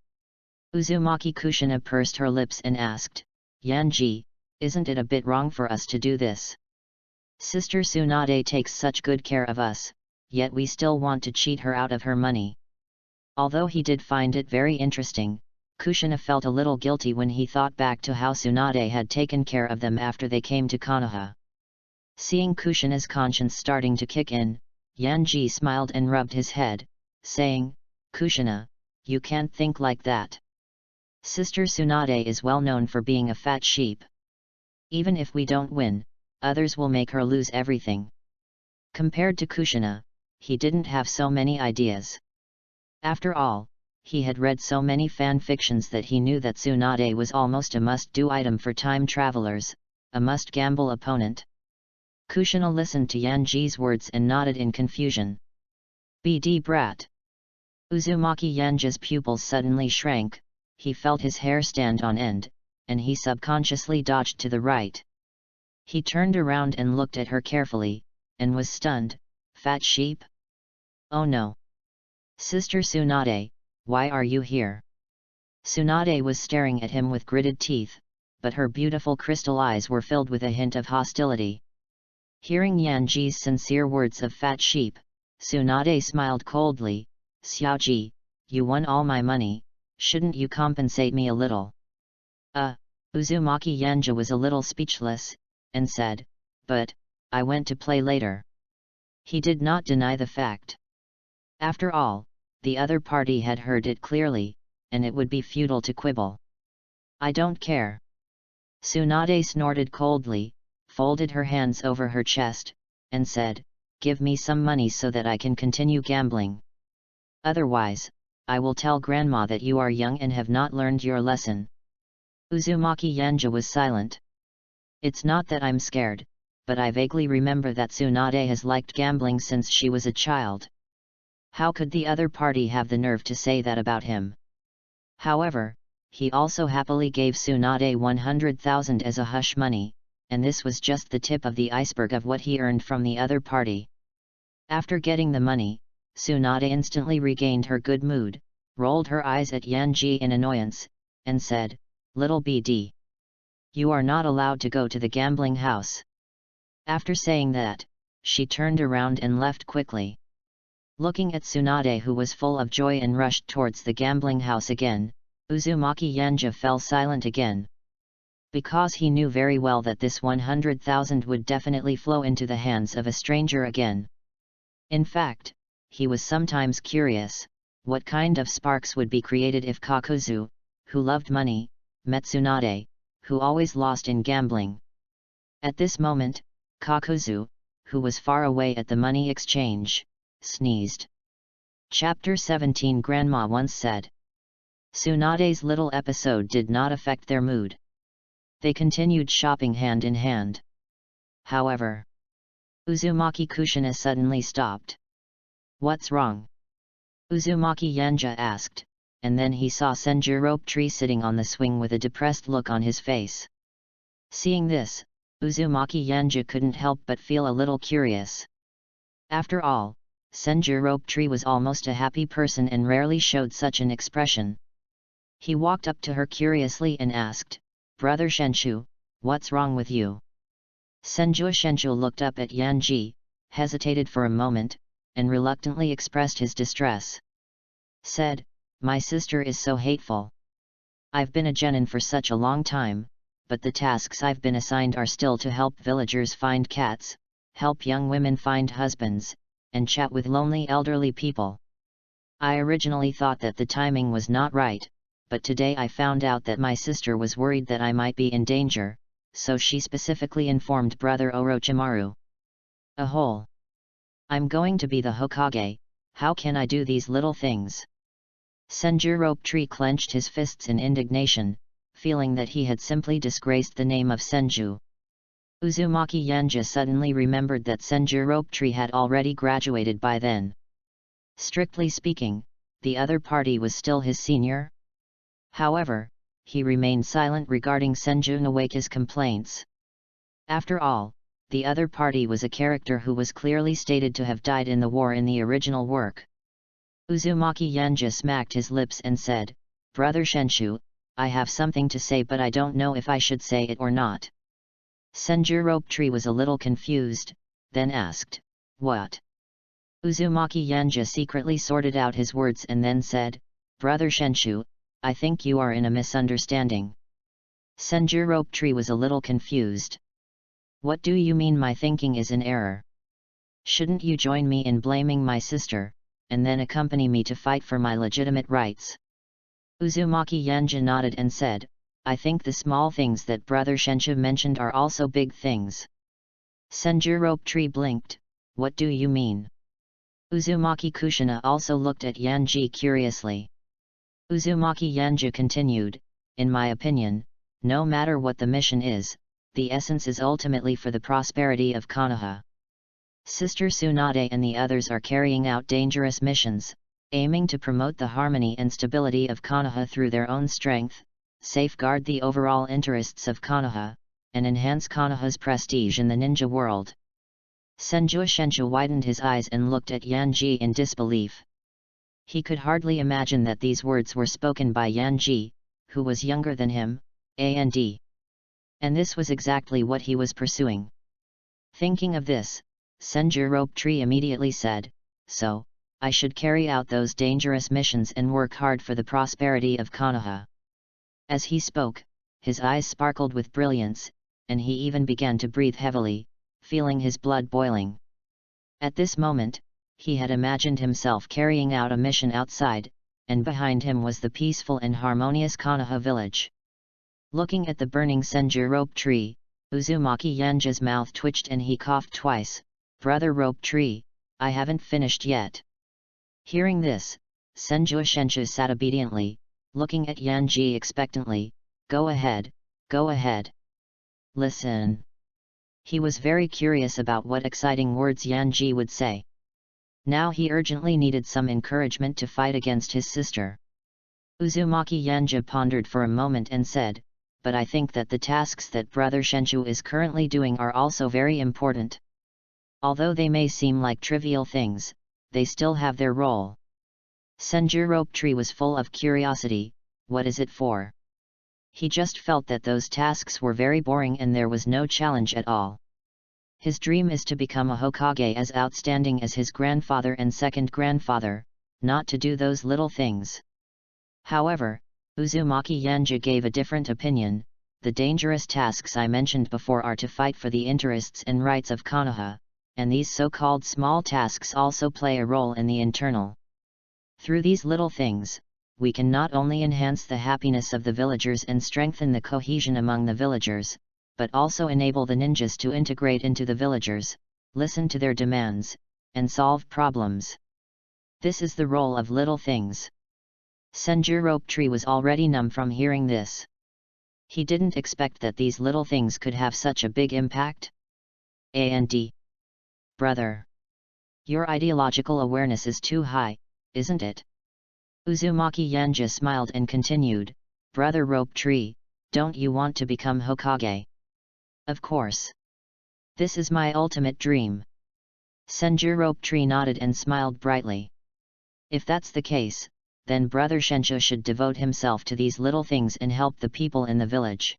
Uzumaki Kushina pursed her lips and asked, "Yanji, isn't it a bit wrong for us to do this? Sister Tsunade takes such good care of us, yet we still want to cheat her out of her money." Although he did find it very interesting, Kushina felt a little guilty when he thought back to how Tsunade had taken care of them after they came to Konoha. Seeing Kushina's conscience starting to kick in, Yanji smiled and rubbed his head, saying, "Kushina, you can't think like that. Sister Tsunade is well known for being a fat sheep. Even if we don't win, others will make her lose everything." Compared to Kushina, he didn't have so many ideas. After all, he had read so many fan fictions that he knew that Tsunade was almost a must-do item for time travelers, a must-gamble opponent. Kushina listened to Yanji's words and nodded in confusion. "BD brat." Uzumaki Yanja's pupils suddenly shrank, he felt his hair stand on end, and he subconsciously dodged to the right. He turned around and looked at her carefully, and was stunned. "Fat sheep? Oh no! Sister Tsunade, why are you here?" Tsunade was staring at him with gritted teeth, but her beautiful crystal eyes were filled with a hint of hostility. Hearing Yanji's sincere words of fat sheep, Tsunade smiled coldly. "Xiaoji, you won all my money, shouldn't you compensate me a little?" Uzumaki Yanja was a little speechless, and said, "But, I went to play later." He did not deny the fact. After all, the other party had heard it clearly, and it would be futile to quibble. "I don't care." Tsunade snorted coldly, folded her hands over her chest, and said, "Give me some money so that I can continue gambling. Otherwise, I will tell Grandma that you are young and have not learned your lesson." Uzumaki Yanja was silent. "It's not that I'm scared, but I vaguely remember that Tsunade has liked gambling since she was a child. How could the other party have the nerve to say that about him?" However, he also happily gave Tsunade 100,000 as a hush money, and this was just the tip of the iceberg of what he earned from the other party. After getting the money, Tsunade instantly regained her good mood, rolled her eyes at Yanji in annoyance, and said, "Little BD. You are not allowed to go to the gambling house." After saying that, she turned around and left quickly. Looking at Tsunade, who was full of joy and rushed towards the gambling house again, Uzumaki Yanja fell silent again. Because he knew very well that this 100,000 would definitely flow into the hands of a stranger again. In fact, he was sometimes curious, what kind of sparks would be created if Kakuzu, who loved money, met Tsunade, who always lost in gambling. At this moment, Kakuzu, who was far away at the money exchange, sneezed. Chapter 17 Grandma once said. Tsunade's little episode did not affect their mood. They continued shopping hand in hand. However, Uzumaki Kushina suddenly stopped. "What's wrong?" Uzumaki Yanja asked, and then he saw Senju Rope Tree sitting on the swing with a depressed look on his face. Seeing this, Uzumaki Yanja couldn't help but feel a little curious. After all, Senju Rope Tree was almost a happy person and rarely showed such an expression. He walked up to her curiously and asked, "Brother Shenshu, what's wrong with you?" Senju Shenshu looked up at Yanji, hesitated for a moment, and reluctantly expressed his distress. Said, "My sister is so hateful. I've been a genin for such a long time, but the tasks I've been assigned are still to help villagers find cats, help young women find husbands, and chat with lonely elderly people. I originally thought that the timing was not right, but today I found out that my sister was worried that I might be in danger, so she specifically informed Brother Orochimaru. I'm going to be the Hokage, how can I do these little things?" Senju Rope Tree clenched his fists in indignation, feeling that he had simply disgraced the name of Senju. Uzumaki Yanja suddenly remembered that Senju Rope Tree had already graduated by then. Strictly speaking, the other party was still his senior. However, he remained silent regarding Senju Nawaka's complaints. After all, the other party was a character who was clearly stated to have died in the war in the original work. Uzumaki Yanja smacked his lips and said, "Brother Shenshu, I have something to say but I don't know if I should say it or not." Senju Rope Tree was a little confused, then asked, "What?" Uzumaki Yanja secretly sorted out his words and then said, "Brother Shenshu, I think you are in a misunderstanding." Senju Rope Tree was a little confused. "What do you mean my thinking is in error? Shouldn't you join me in blaming my sister, and then accompany me to fight for my legitimate rights?" Uzumaki Yanja nodded and said, "I think the small things that Brother Shenshu mentioned are also big things." Senju Rope Tree blinked, "What do you mean?" Uzumaki Kushina also looked at Yanji curiously. Uzumaki Yanja continued, "In my opinion, no matter what the mission is, the essence is ultimately for the prosperity of Konoha. Sister Tsunade and the others are carrying out dangerous missions, aiming to promote the harmony and stability of Konoha through their own strength, safeguard the overall interests of Konoha, and enhance Konoha's prestige in the ninja world." Senju Shenshu widened his eyes and looked at Yanji in disbelief. He could hardly imagine that these words were spoken by Yanji, who was younger than him, and this was exactly what he was pursuing. Thinking of this, Senju Rope Tree immediately said, "So, I should carry out those dangerous missions and work hard for the prosperity of Konoha." As he spoke, his eyes sparkled with brilliance, and he even began to breathe heavily, feeling his blood boiling. At this moment, he had imagined himself carrying out a mission outside, and behind him was the peaceful and harmonious Konoha village. Looking at the burning Senju Rope Tree, Uzumaki Yanja's mouth twitched and he coughed twice. "Brother Rope Tree, I haven't finished yet." Hearing this, Senju Shenshu sat obediently, looking at Yanji expectantly. Go ahead. Listen." He was very curious about what exciting words Yanji would say. Now he urgently needed some encouragement to fight against his sister. Uzumaki Yanja pondered for a moment and said, "But I think that the tasks that Brother Shenshu is currently doing are also very important. Although they may seem like trivial things, they still have their role." Senju Rope Tree was full of curiosity. What is it for? He just felt that those tasks were very boring and there was no challenge at all. His dream is to become a Hokage as outstanding as his grandfather and second grandfather, not to do those little things. However, Uzumaki Yanja gave a different opinion. "The dangerous tasks I mentioned before are to fight for the interests and rights of Konoha, and these so-called small tasks also play a role in the internal. Through these little things, we can not only enhance the happiness of the villagers and strengthen the cohesion among the villagers, but also enable the ninjas to integrate into the villagers, listen to their demands, and solve problems. This is the role of little things. Senju Rope Tree was already numb from hearing this. He didn't expect that these little things could have such a big impact. And brother, your ideological awareness is too high, isn't it? Uzumaki Yanja smiled and continued, Brother Rope Tree, don't you want to become Hokage? Of course. This is my ultimate dream. Senju Rope Tree nodded and smiled brightly. If that's the case, then Brother Shenshu should devote himself to these little things and help the people in the village.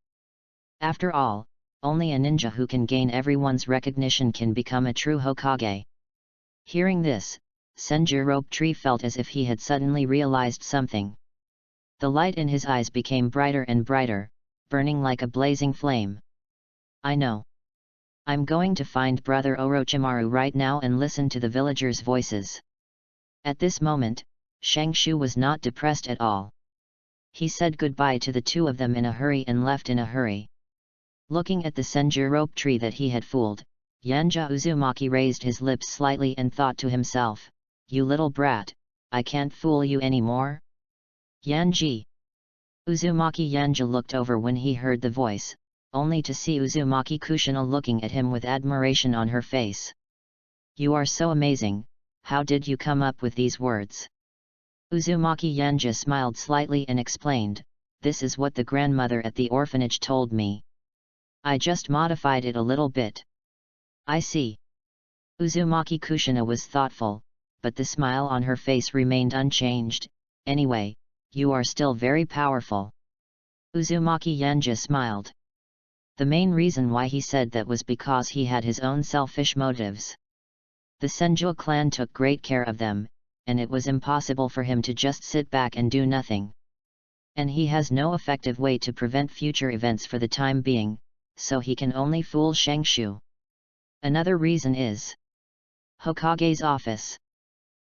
After all, only a ninja who can gain everyone's recognition can become a true Hokage. Hearing this, Senju Rope Tree felt as if he had suddenly realized something. The light in his eyes became brighter and brighter, burning like a blazing flame. I know. I'm going to find Brother Orochimaru right now and listen to the villagers' voices. At this moment, Shangshu was not depressed at all. He said goodbye to the two of them in a hurry and left in a hurry. Looking at the Senju Rope Tree that he had fooled, Yanja Uzumaki raised his lips slightly and thought to himself, You little brat, I can't fool you anymore. Yanji. Uzumaki Yanja looked over when he heard the voice, only to see Uzumaki Kushina looking at him with admiration on her face. You are so amazing, how did you come up with these words? Uzumaki Yanja smiled slightly and explained, This is what the grandmother at the orphanage told me. I just modified it a little bit. I see. Uzumaki Kushina was thoughtful, but the smile on her face remained unchanged. Anyway, you are still very powerful. Uzumaki Yanja smiled. The main reason why he said that was because he had his own selfish motives. The Senju clan took great care of them, and it was impossible for him to just sit back and do nothing. And he has no effective way to prevent future events for the time being, so he can only fool Shangshu. Another reason is Hokage's office.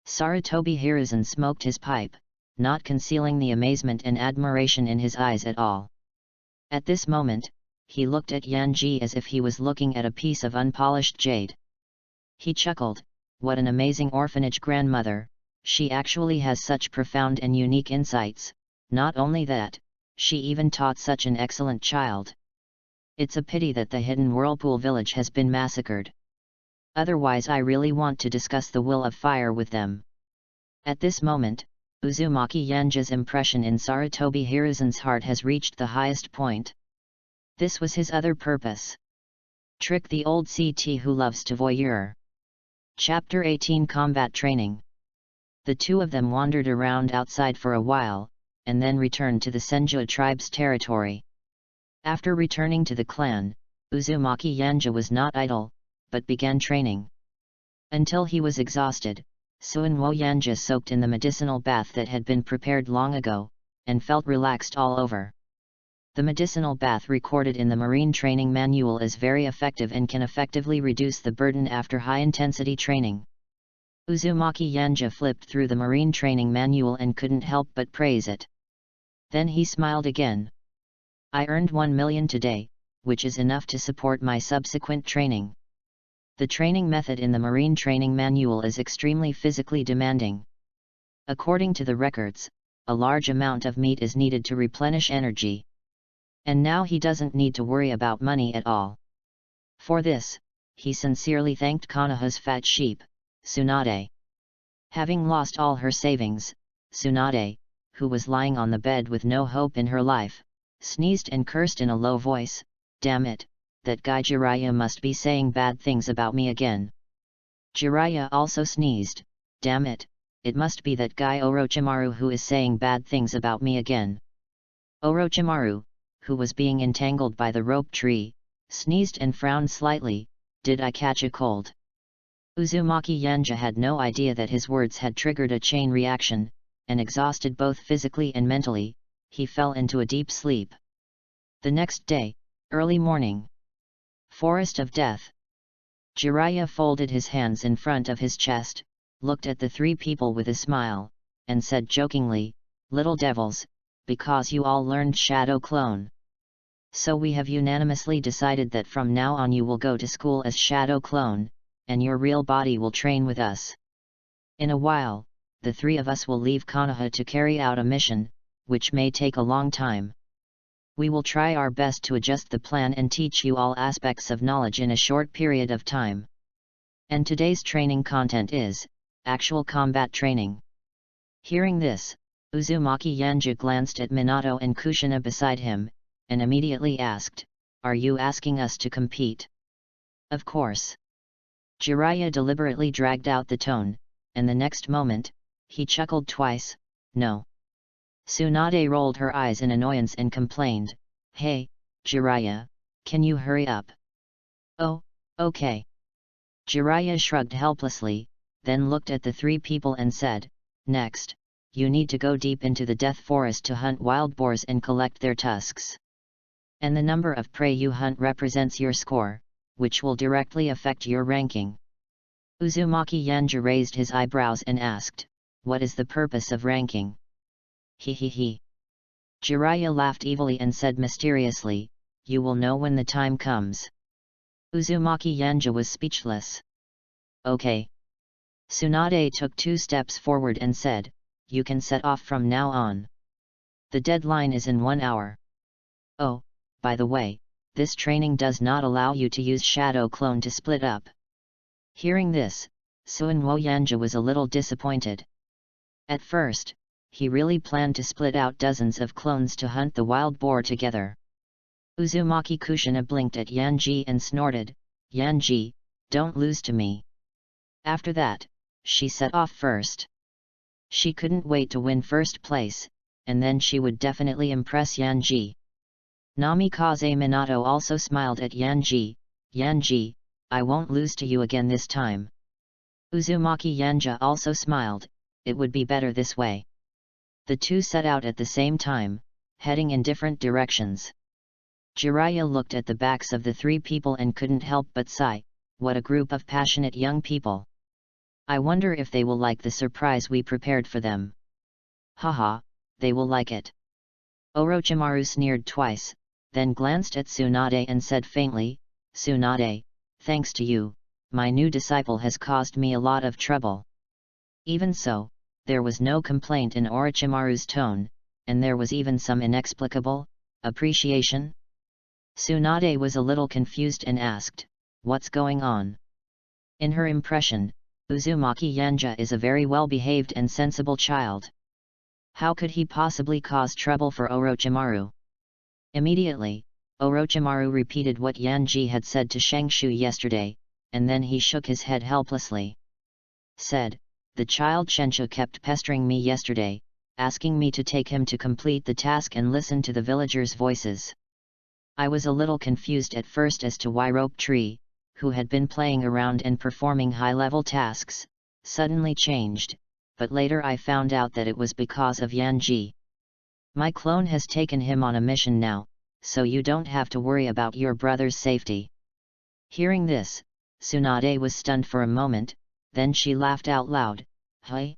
Sarutobi Hiruzen smoked his pipe, not concealing the amazement and admiration in his eyes at all. At this moment, he looked at Yanji as if he was looking at a piece of unpolished jade. He chuckled, What an amazing orphanage grandmother, she actually has such profound and unique insights. Not only that, she even taught such an excellent child. It's a pity that the hidden Whirlpool village has been massacred. Otherwise I really want to discuss the will of fire with them. At this moment, Uzumaki Yanja's impression in Sarutobi Hiruzen's heart has reached the highest point. This was his other purpose. Trick the old CT who loves to voyeur. Chapter 18 Combat Training. The two of them wandered around outside for a while, and then returned to the Senju tribe's territory. After returning to the clan, Uzumaki Yanja was not idle, but began training. Until he was exhausted, Suinwo Yanja soaked in the medicinal bath that had been prepared long ago, and felt relaxed all over. The medicinal bath recorded in the Marine Training Manual is very effective and can effectively reduce the burden after high-intensity training. Uzumaki Yanja flipped through the Marine Training Manual and couldn't help but praise it. Then he smiled again. I earned 1 million today, which is enough to support my subsequent training. The training method in the Marine Training Manual is extremely physically demanding. According to the records, a large amount of meat is needed to replenish energy. And now he doesn't need to worry about money at all. For this, he sincerely thanked Konoha's fat sheep, Tsunade. Having lost all her savings, Tsunade, who was lying on the bed with no hope in her life, sneezed and cursed in a low voice, Damn it, that guy Jiraiya must be saying bad things about me again. Jiraiya also sneezed, Damn it, it must be that guy Orochimaru who is saying bad things about me again. Orochimaru, who was being entangled by the rope tree, sneezed and frowned slightly, Did I catch a cold? Uzumaki Yanja had no idea that his words had triggered a chain reaction, and exhausted both physically and mentally, he fell into a deep sleep. The next day, early morning. Forest of Death. Jiraiya folded his hands in front of his chest, looked at the three people with a smile, and said jokingly, "Little devils, because you all learned Shadow Clone. So we have unanimously decided that from now on you will go to school as Shadow Clone, and your real body will train with us. In a while, the three of us will leave Konoha to carry out a mission, which may take a long time. We will try our best to adjust the plan and teach you all aspects of knowledge in a short period of time. And today's training content is actual combat training." Hearing this, Uzumaki Yanja glanced at Minato and Kushina beside him, and immediately asked, "Are you asking us to compete?" "Of course." Jiraiya deliberately dragged out the tone, and the next moment, he chuckled twice, "No." Tsunade rolled her eyes in annoyance and complained, "Hey, Jiraiya, can you hurry up?" "Oh, okay." Jiraiya shrugged helplessly, then looked at the three people and said, "Next, you need to go deep into the Death Forest to hunt wild boars and collect their tusks. And the number of prey you hunt represents your score, which will directly affect your ranking." Uzumaki Yanja raised his eyebrows and asked, "What is the purpose of ranking?" "He he he." Jiraiya laughed evilly and said mysteriously, "You will know when the time comes." Uzumaki Yanja was speechless. "Okay." Tsunade took 2 steps forward and said, "You can set off from now on. The deadline is in 1 hour. Oh, by the way, this training does not allow you to use Shadow Clone to split up." Hearing this, Suinwo Yanja was a little disappointed. At first, he really planned to split out dozens of clones to hunt the wild boar together. Uzumaki Kushina blinked at Yanji and snorted, "Yanji, don't lose to me." After that, she set off first. She couldn't wait to win first place, and then she would definitely impress Yanji. Namikaze Minato also smiled at Yanji, "Yanji, I won't lose to you again this time." Uzumaki Yanja also smiled, "It would be better this way." The two set out at the same time, heading in different directions. Jiraiya looked at the backs of the three people and couldn't help but sigh, "What a group of passionate young people. I wonder if they will like the surprise we prepared for them." "Haha, they will like it." Orochimaru sneered twice, then glanced at Tsunade and said faintly, "Tsunade, thanks to you, my new disciple has caused me a lot of trouble." Even so, there was no complaint in Orochimaru's tone, and there was even some inexplicable appreciation. Tsunade was a little confused and asked, "What's going on?" In her impression, Uzumaki Yanja is a very well-behaved and sensible child. How could he possibly cause trouble for Orochimaru? Immediately, Orochimaru repeated what Yanji had said to Shangshu yesterday, and then he shook his head helplessly. Said, "The child Shenshu kept pestering me yesterday, asking me to take him to complete the task and listen to the villagers' voices. I was a little confused at first as to why Rope Tree, who had been playing around and performing high-level tasks, suddenly changed, but later I found out that it was because of Yanji. My clone has taken him on a mission now, so you don't have to worry about your brother's safety." Hearing this, Tsunade was stunned for a moment, then she laughed out loud, "Hey?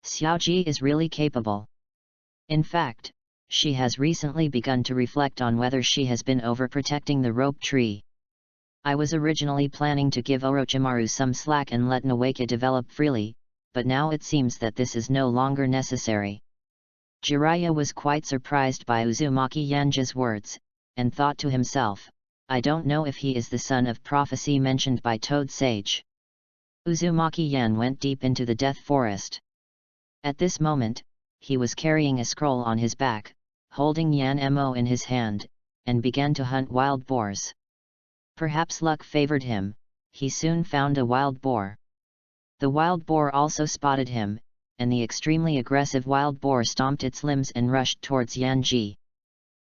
Xiaoji is really capable." In fact, she has recently begun to reflect on whether she has been overprotecting the Rope Tree. I was originally planning to give Orochimaru some slack and let Nawaka develop freely, but now it seems that this is no longer necessary. Jiraiya was quite surprised by Uzumaki Yanja's words, and thought to himself, "I don't know if he is the son of prophecy mentioned by Toad Sage." Uzumaki Yan went deep into the Death Forest. At this moment, he was carrying a scroll on his back, holding Yan Mo in his hand, and began to hunt wild boars. Perhaps luck favored him, he soon found a wild boar. The wild boar also spotted him, and the extremely aggressive wild boar stomped its limbs and rushed towards Yanji.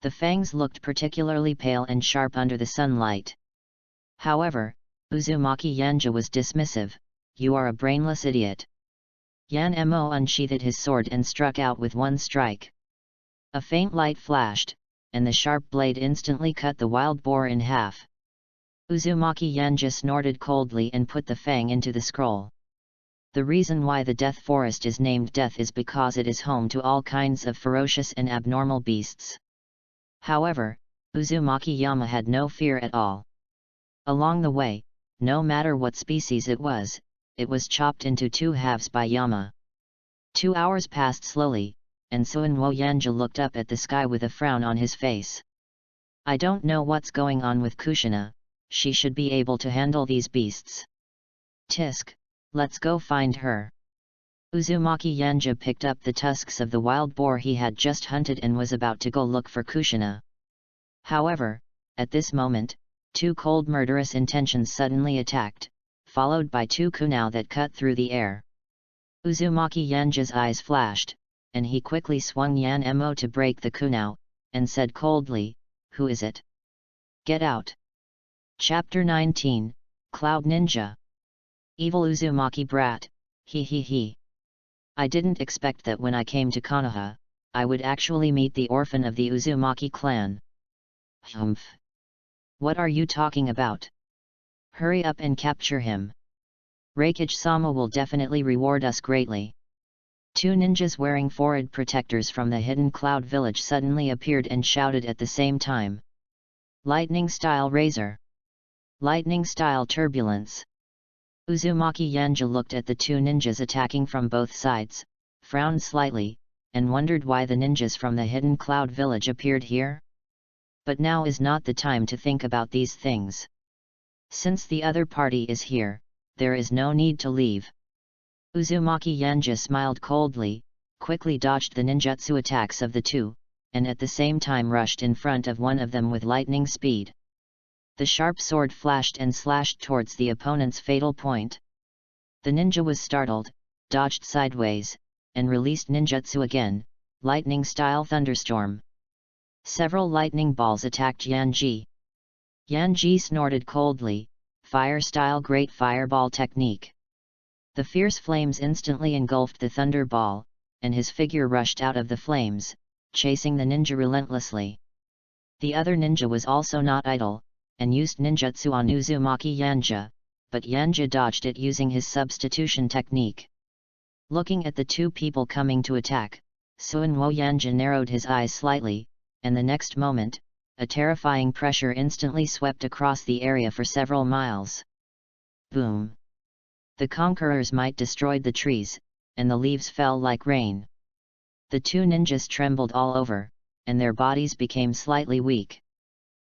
The fangs looked particularly pale and sharp under the sunlight. However, Uzumaki Yanja was dismissive, "You are a brainless idiot." Yan Mo unsheathed his sword and struck out with one strike. A faint light flashed, and the sharp blade instantly cut the wild boar in half. Uzumaki Yanja snorted coldly and put the fang into the scroll. The reason why the Death Forest is named Death is because it is home to all kinds of ferocious and abnormal beasts. However, Uzumaki Yama had no fear at all. Along the way, no matter what species it was chopped into 2 halves by Yama. 2 hours passed slowly, and Suinwo Yanja looked up at the sky with a frown on his face. I don't know what's going on with Kushina, she should be able to handle these beasts. Tisk, let's go find her. Uzumaki Yanja picked up the tusks of the wild boar he had just hunted and was about to go look for Kushina. However, at this moment, 2 cold murderous intentions suddenly attacked, followed by 2 kunai that cut through the air. Uzumaki Yanja's eyes flashed, and he quickly swung Yan Mo to break the kunai, and said coldly, "Who is it? Get out." Chapter 19, Cloud Ninja. Evil Uzumaki brat, he. I didn't expect that when I came to Konoha, I would actually meet the orphan of the Uzumaki clan. Humph. What are you talking about? Hurry up and capture him. Reikage-sama will definitely reward us greatly. 2 ninjas wearing forehead protectors from the hidden cloud village suddenly appeared and shouted at the same time. Lightning style razor. Lightning style turbulence. Uzumaki Yanja looked at the 2 ninjas attacking from both sides, frowned slightly, and wondered why the ninjas from the hidden cloud village appeared here. But now is not the time to think about these things. Since the other party is here, there is no need to leave. Uzumaki Yanja smiled coldly, quickly dodged the ninjutsu attacks of the 2, and at the same time rushed in front of one of them with lightning speed. The sharp sword flashed and slashed towards the opponent's fatal point. The ninja was startled, dodged sideways, and released ninjutsu again, lightning-style thunderstorm. Several lightning balls attacked Yanji. Yanji snorted coldly, fire-style great fireball technique. The fierce flames instantly engulfed the thunder ball, and his figure rushed out of the flames, chasing the ninja relentlessly. The other ninja was also not idle, and used ninjutsu on Uzumaki Yanja, but Yanja dodged it using his substitution technique. Looking at the 2 people coming to attack, Suinwo Yanja narrowed his eyes slightly, and the next moment, a terrifying pressure instantly swept across the area for several miles. Boom! The conqueror's might destroyed the trees, and the leaves fell like rain. The 2 ninjas trembled all over, and their bodies became slightly weak.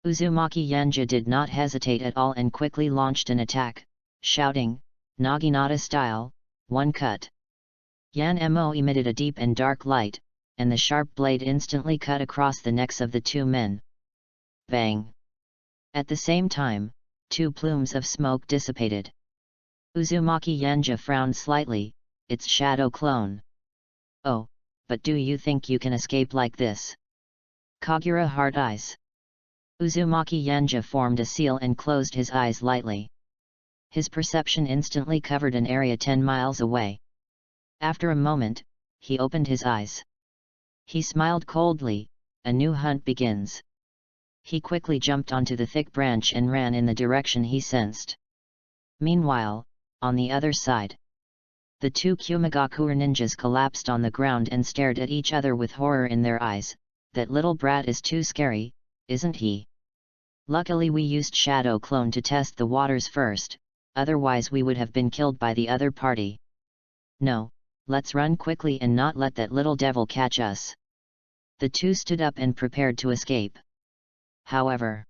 Uzumaki Yanja did not hesitate at all and quickly launched an attack, shouting, Naginata style, 1 cut. Yan Mo emitted a deep and dark light, and the sharp blade instantly cut across the necks of the 2 men. Bang! At the same time, 2 plumes of smoke dissipated. Uzumaki Yanja frowned slightly, its shadow clone. Oh, but do you think you can escape like this? Kagura hard eyes. Uzumaki Yanja formed a seal and closed his eyes lightly. His perception instantly covered an area 10 miles away. After a moment, he opened his eyes. He smiled coldly, a new hunt begins. He quickly jumped onto the thick branch and ran in the direction he sensed. Meanwhile, on the other side, the 2 Kumagakure ninjas collapsed on the ground and stared at each other with horror in their eyes. That little brat is too scary, isn't he? Luckily we used Shadow Clone to test the waters first, otherwise we would have been killed by the other party. No, let's run quickly and not let that little devil catch us. The 2 stood up and prepared to escape. However,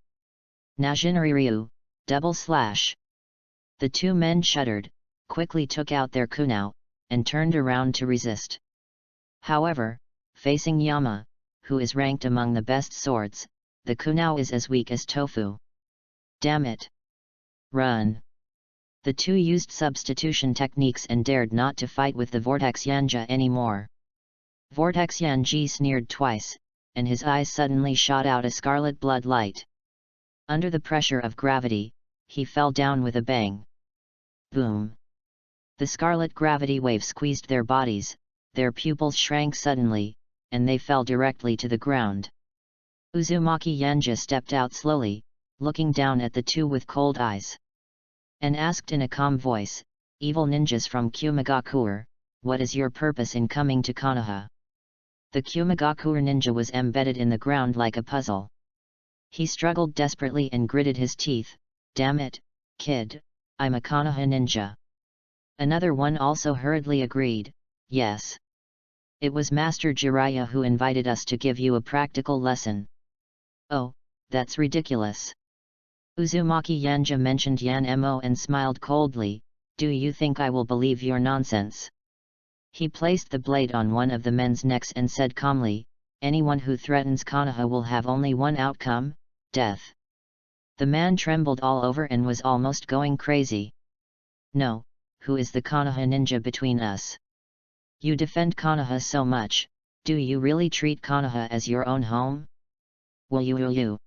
Najinari-ryu, double slash. The 2 men shuddered, quickly took out their kunai, and turned around to resist. However, facing Yama, who is ranked among the best swords, the kunai is as weak as tofu. Damn it! Run! The 2 used substitution techniques and dared not to fight with the Vortex Yanja anymore. Vortex Yanji sneered twice, and his eyes suddenly shot out a scarlet blood light. Under the pressure of gravity, he fell down with a bang. Boom! The scarlet gravity wave squeezed their bodies, their pupils shrank suddenly, and they fell directly to the ground. Uzumaki Yanja stepped out slowly, looking down at the two with cold eyes. And asked in a calm voice, "Evil ninjas from Kumagakure, what is your purpose in coming to Konoha?" The Kumagakure ninja was embedded in the ground like a puzzle. He struggled desperately and gritted his teeth. "Damn it, kid, I'm a Konoha ninja." Another one also hurriedly agreed, "Yes. It was Master Jiraiya who invited us to give you a practical lesson." "Oh, that's ridiculous." Uzumaki Yanja mentioned Yan-mo and smiled coldly, "Do you think I will believe your nonsense?" He placed the blade on one of the men's necks and said calmly, "Anyone who threatens Konoha will have only one outcome, death." The man trembled all over and was almost going crazy. "No, who is the Konoha ninja between us? You defend Konoha so much, do you really treat Konoha as your own home? Will you?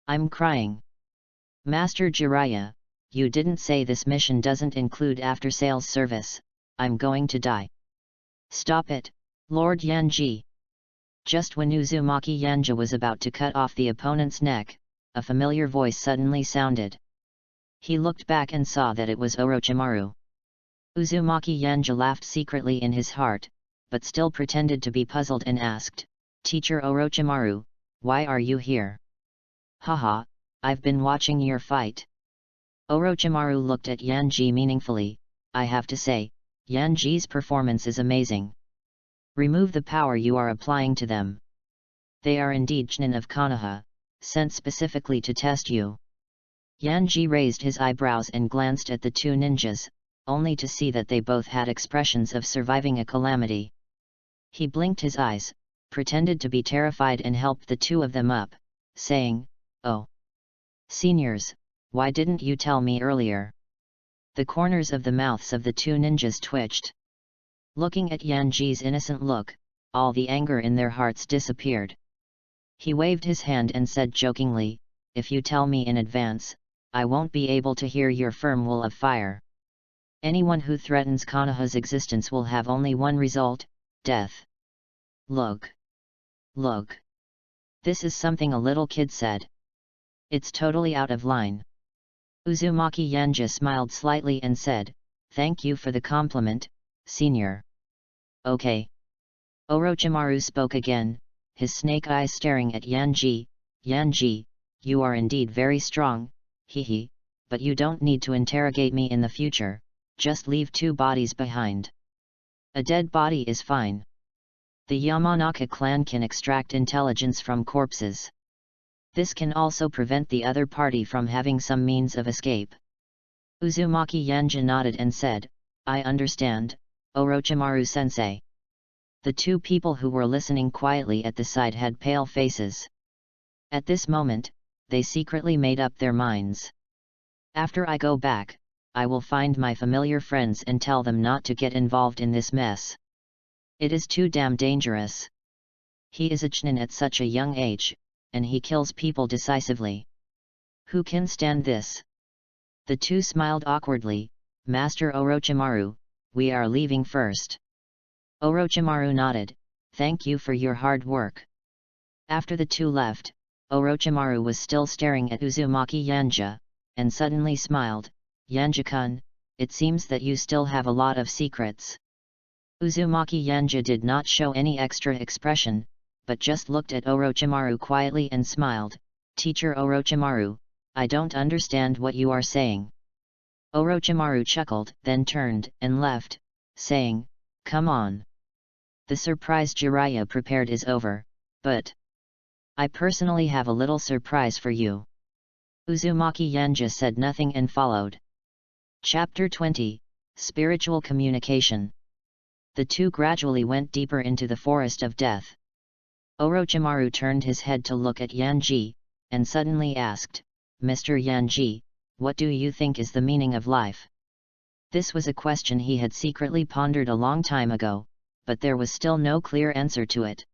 I'm crying. Master Jiraiya, you didn't say this mission doesn't include after-sales service. I'm going to die." "Stop it, Lord Yanji." Just when Uzumaki Yanja was about to cut off the opponent's neck, a familiar voice suddenly sounded. He looked back and saw that it was Orochimaru. Uzumaki Yanja laughed secretly in his heart, but still pretended to be puzzled and asked, "Teacher Orochimaru, why are you here?" "Haha, I've been watching your fight." Orochimaru looked at Yanji meaningfully. "I have to say, Yanji's performance is amazing. Remove the power you are applying to them. They are indeed Chunin of Konoha, sent specifically to test you." Yanji raised his eyebrows and glanced at the two ninjas, only to see that they both had expressions of surviving a calamity. He blinked his eyes, pretended to be terrified and helped the two of them up, saying, "Oh, seniors, why didn't you tell me earlier?" The corners of the mouths of the two ninjas twitched. Looking at Yanji's innocent look, all the anger in their hearts disappeared. He waved his hand and said jokingly, "If you tell me in advance, I won't be able to hear your firm will of fire. Anyone who threatens Konoha's existence will have only one result, death. Look. Look. This is something a little kid said. It's totally out of line." Uzumaki Yanja smiled slightly and said, "Thank you for the compliment, senior." "Okay." Orochimaru spoke again, his snake eyes staring at Yanji. "Yanji, you are indeed very strong, hehe, but you don't need to interrogate me in the future, just leave two bodies behind. A dead body is fine. The Yamanaka clan can extract intelligence from corpses. This can also prevent the other party from having some means of escape." Uzumaki Yanja nodded and said, "I understand, Orochimaru-sensei." The two people who were listening quietly at the side had pale faces. At this moment, they secretly made up their minds. "After I go back, I will find my familiar friends and tell them not to get involved in this mess. It is too damn dangerous. He is a Chunin at such a young age, and he kills people decisively. Who can stand this?" The two smiled awkwardly. "Master Orochimaru, we are leaving first." Orochimaru nodded, "Thank you for your hard work." After the two left, Orochimaru was still staring at Uzumaki Yanja, and suddenly smiled, "Yanja-kun, it seems that you still have a lot of secrets." Uzumaki Yanja did not show any extra expression, but just looked at Orochimaru quietly and smiled, "Teacher Orochimaru, I don't understand what you are saying." Orochimaru chuckled, then turned and left, saying, "Come on. The surprise Jiraiya prepared is over, but I personally have a little surprise for you." Uzumaki Yanja said nothing and followed. Chapter 20, Spiritual Communication. The two gradually went deeper into the forest of death. Orochimaru turned his head to look at Yanji, and suddenly asked, "Mr. Yanji, what do you think is the meaning of life?" This was a question he had secretly pondered a long time ago, but there was still no clear answer to it.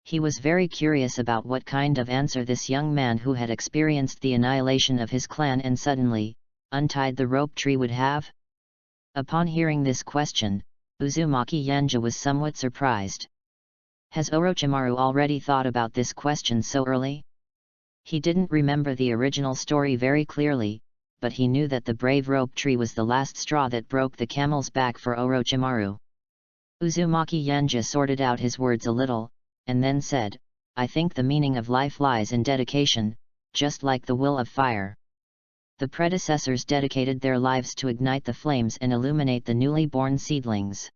He was very curious about what kind of answer this young man who had experienced the annihilation of his clan and suddenly untied the rope tree would have. Upon hearing this question, Uzumaki Yanja was somewhat surprised. Has Orochimaru already thought about this question so early? He didn't remember the original story very clearly, but he knew that the brave rope tree was the last straw that broke the camel's back for Orochimaru. Uzumaki Yanja sorted out his words a little, and then said, "I think the meaning of life lies in dedication, just like the will of fire. The predecessors dedicated their lives to ignite the flames and illuminate the newly born seedlings.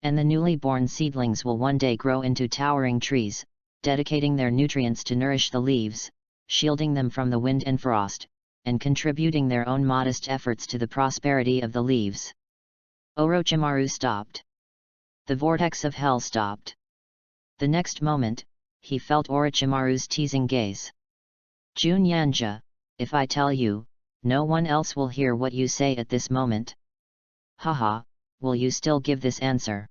And the newly born seedlings will one day grow into towering trees, dedicating their nutrients to nourish the leaves, shielding them from the wind and frost, and contributing their own modest efforts to the prosperity of the leaves." Orochimaru stopped. The vortex of hell stopped. The next moment, he felt Orochimaru's teasing gaze. "Jun Yanja, if I tell you, no one else will hear what you say at this moment. Haha, will you still give this answer?"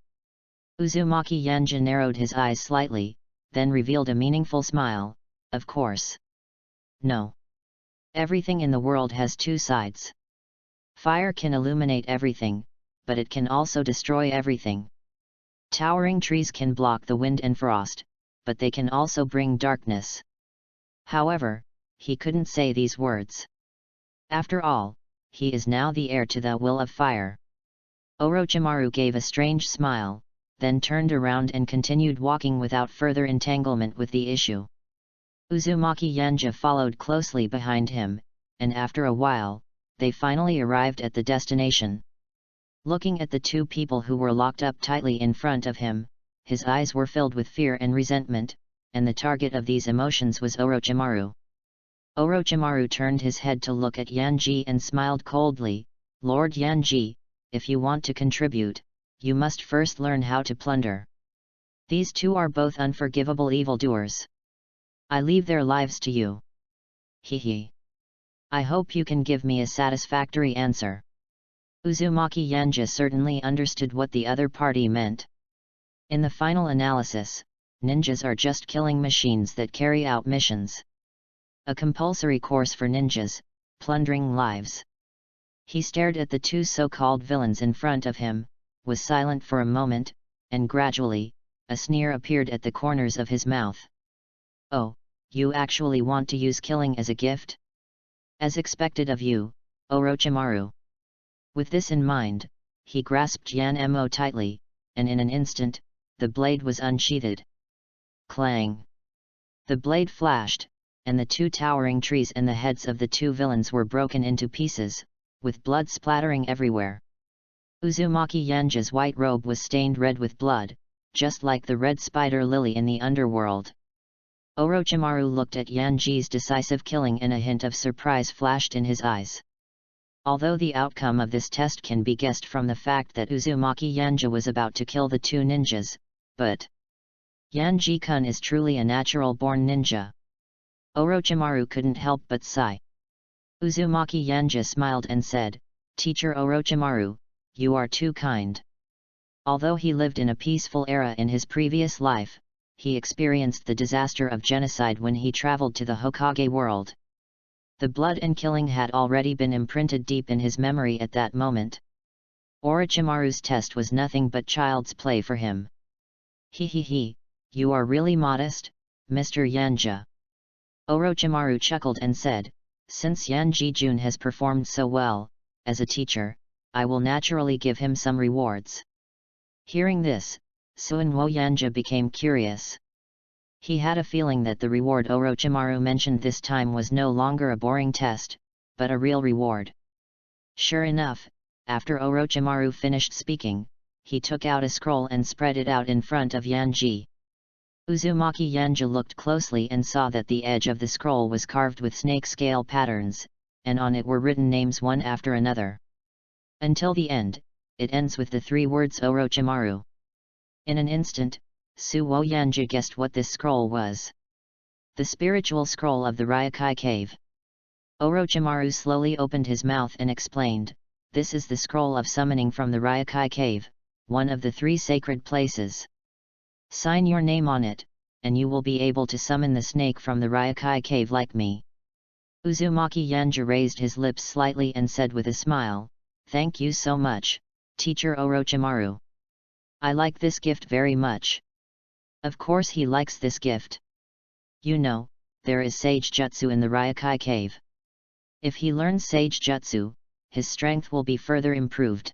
Uzumaki Yanja narrowed his eyes slightly, then revealed a meaningful smile. "Of course. No. Everything in the world has two sides. Fire can illuminate everything, but it can also destroy everything. Towering trees can block the wind and frost, but they can also bring darkness." However, he couldn't say these words. After all, he is now the heir to the will of fire. Orochimaru gave a strange smile, then turned around and continued walking without further entanglement with the issue. Uzumaki Yanja followed closely behind him, and after a while, they finally arrived at the destination. Looking at the two people who were locked up tightly in front of him, his eyes were filled with fear and resentment, and the target of these emotions was Orochimaru. Orochimaru turned his head to look at Yanji and smiled coldly. "Lord Yanji, if you want to contribute, you must first learn how to plunder. These two are both unforgivable evildoers. I leave their lives to you. Hehe. I hope you can give me a satisfactory answer." Uzumaki Yanja certainly understood what the other party meant. In the final analysis, ninjas are just killing machines that carry out missions. A compulsory course for ninjas, plundering lives. He stared at the two so-called villains in front of him, was silent for a moment, and gradually, a sneer appeared at the corners of his mouth. "Oh, you actually want to use killing as a gift? As expected of you, Orochimaru." With this in mind, he grasped Yan-Mo tightly, and in an instant, the blade was unsheathed. Clang! The blade flashed, and the two towering trees and the heads of the two villains were broken into pieces, with blood splattering everywhere. Uzumaki Yanja's white robe was stained red with blood, just like the red spider lily in the underworld. Orochimaru looked at Yanji's decisive killing and a hint of surprise flashed in his eyes. Although the outcome of this test can be guessed from the fact that Uzumaki Yanja was about to kill the two ninjas, but Yanji-kun is truly a natural-born ninja. Orochimaru couldn't help but sigh. Uzumaki Yanja smiled and said, "Teacher Orochimaru, you are too kind." Although he lived in a peaceful era in his previous life, he experienced the disaster of genocide when he traveled to the Hokage world. The blood and killing had already been imprinted deep in his memory at that moment. Orochimaru's test was nothing but child's play for him. "He, you are really modest, Mr. Yanja." Orochimaru chuckled and said, "Since Yanji-jun has performed so well, as a teacher, I will naturally give him some rewards." Hearing this, Suinwo Yanja became curious. He had a feeling that the reward Orochimaru mentioned this time was no longer a boring test, but a real reward. Sure enough, after Orochimaru finished speaking, he took out a scroll and spread it out in front of Yanji. Uzumaki Yanja looked closely and saw that the edge of the scroll was carved with snake scale patterns, and on it were written names one after another. Until the end, it ends with the three words Orochimaru. In an instant, Suwo Yanja guessed what this scroll was. The spiritual scroll of the Ryokai cave. Orochimaru slowly opened his mouth and explained, "This is the scroll of summoning from the Ryokai cave, one of the three sacred places. Sign your name on it, and you will be able to summon the snake from the Ryokai cave like me." Uzumaki Yanja raised his lips slightly and said with a smile, "Thank you so much, Teacher Orochimaru. I like this gift very much." Of course he likes this gift. You know, there is Sage Jutsu in the Ryokai cave. If he learns Sage Jutsu, his strength will be further improved.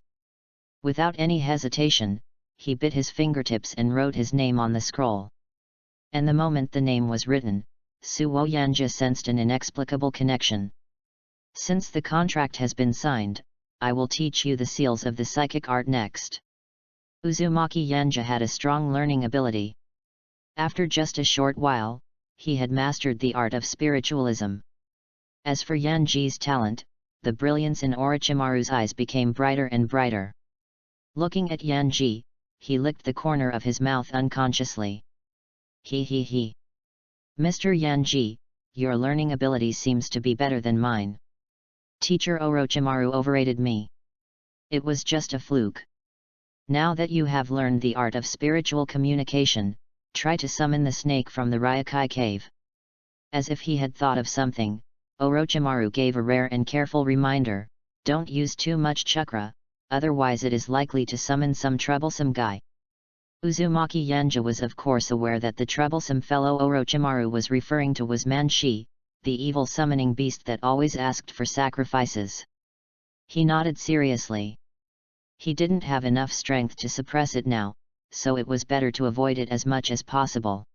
Without any hesitation, he bit his fingertips and wrote his name on the scroll. And the moment the name was written, Suwo Yanja sensed an inexplicable connection. Since the contract has been signed, I will teach you the seals of the psychic art next. Uzumaki Yanja had a strong learning ability. After just a short while, he had mastered the art of spiritualism. As for Yanji's talent, the brilliance in Orochimaru's eyes became brighter and brighter. Looking at Yanji, he licked the corner of his mouth unconsciously. He. Mr. Yanji, your learning ability seems to be better than mine. Teacher Orochimaru overrated me. It was just a fluke. Now that you have learned the art of spiritual communication, try to summon the snake from the Ryokai cave. As if he had thought of something, Orochimaru gave a rare and careful reminder, don't use too much chakra, otherwise it is likely to summon some troublesome guy. Uzumaki Yanja was of course aware that the troublesome fellow Orochimaru was referring to was Manshi, the evil summoning beast that always asked for sacrifices. He nodded seriously. He didn't have enough strength to suppress it now, so it was better to avoid it as much as possible.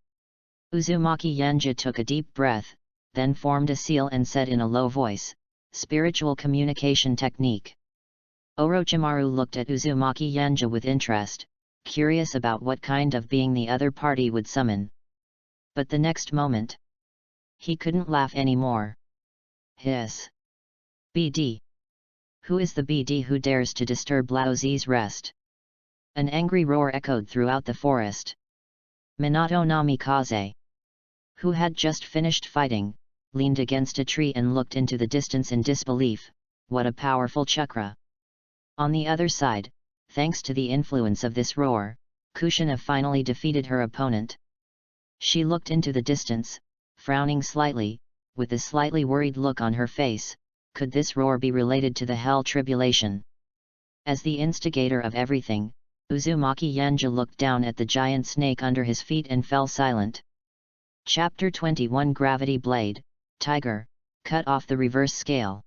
Uzumaki Yanja took a deep breath, then formed a seal and said in a low voice, "Spiritual communication technique." Orochimaru looked at Uzumaki Yanja with interest, curious about what kind of being the other party would summon. But the next moment, he couldn't laugh anymore. Hiss. BD. Who is the BD who dares to disturb Laozi's rest? An angry roar echoed throughout the forest. Minato Namikaze, who had just finished fighting, leaned against a tree and looked into the distance in disbelief. What a powerful chakra! On the other side, thanks to the influence of this roar, Kushina finally defeated her opponent. She looked into the distance, frowning slightly, with a slightly worried look on her face. Could this roar be related to the Hell Tribulation? As the instigator of everything, Uzumaki Yanja looked down at the giant snake under his feet and fell silent. Chapter 21 Gravity Blade, Tiger, cut off the reverse scale.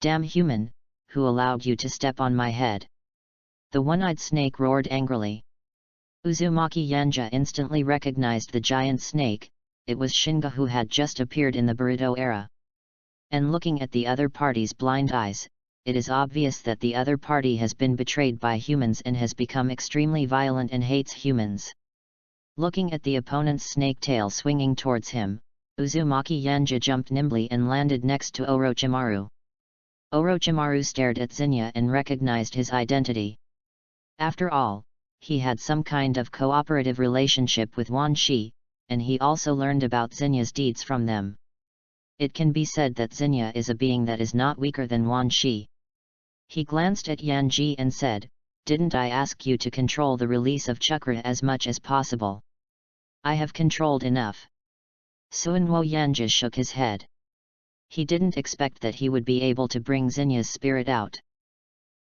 Damn human, who allowed you to step on my head? The one-eyed snake roared angrily. Uzumaki Yanja instantly recognized the giant snake. It was Shinga, who had just appeared in the Boruto era. And looking at the other party's blind eyes, it is obvious that the other party has been betrayed by humans and has become extremely violent and hates humans. Looking at the opponent's snake tail swinging towards him, Uzumaki Yanja jumped nimbly and landed next to Orochimaru. Orochimaru stared at Zinja and recognized his identity. After all, he had some kind of cooperative relationship with Wan Shi, and he also learned about Zinja's deeds from them. It can be said that Zinja is a being that is not weaker than Wan Shi. He glanced at Yanji and said, "Didn't I ask you to control the release of chakra as much as possible? I have controlled enough." Suinwo Yanja shook his head. He didn't expect that he would be able to bring Zinja's spirit out.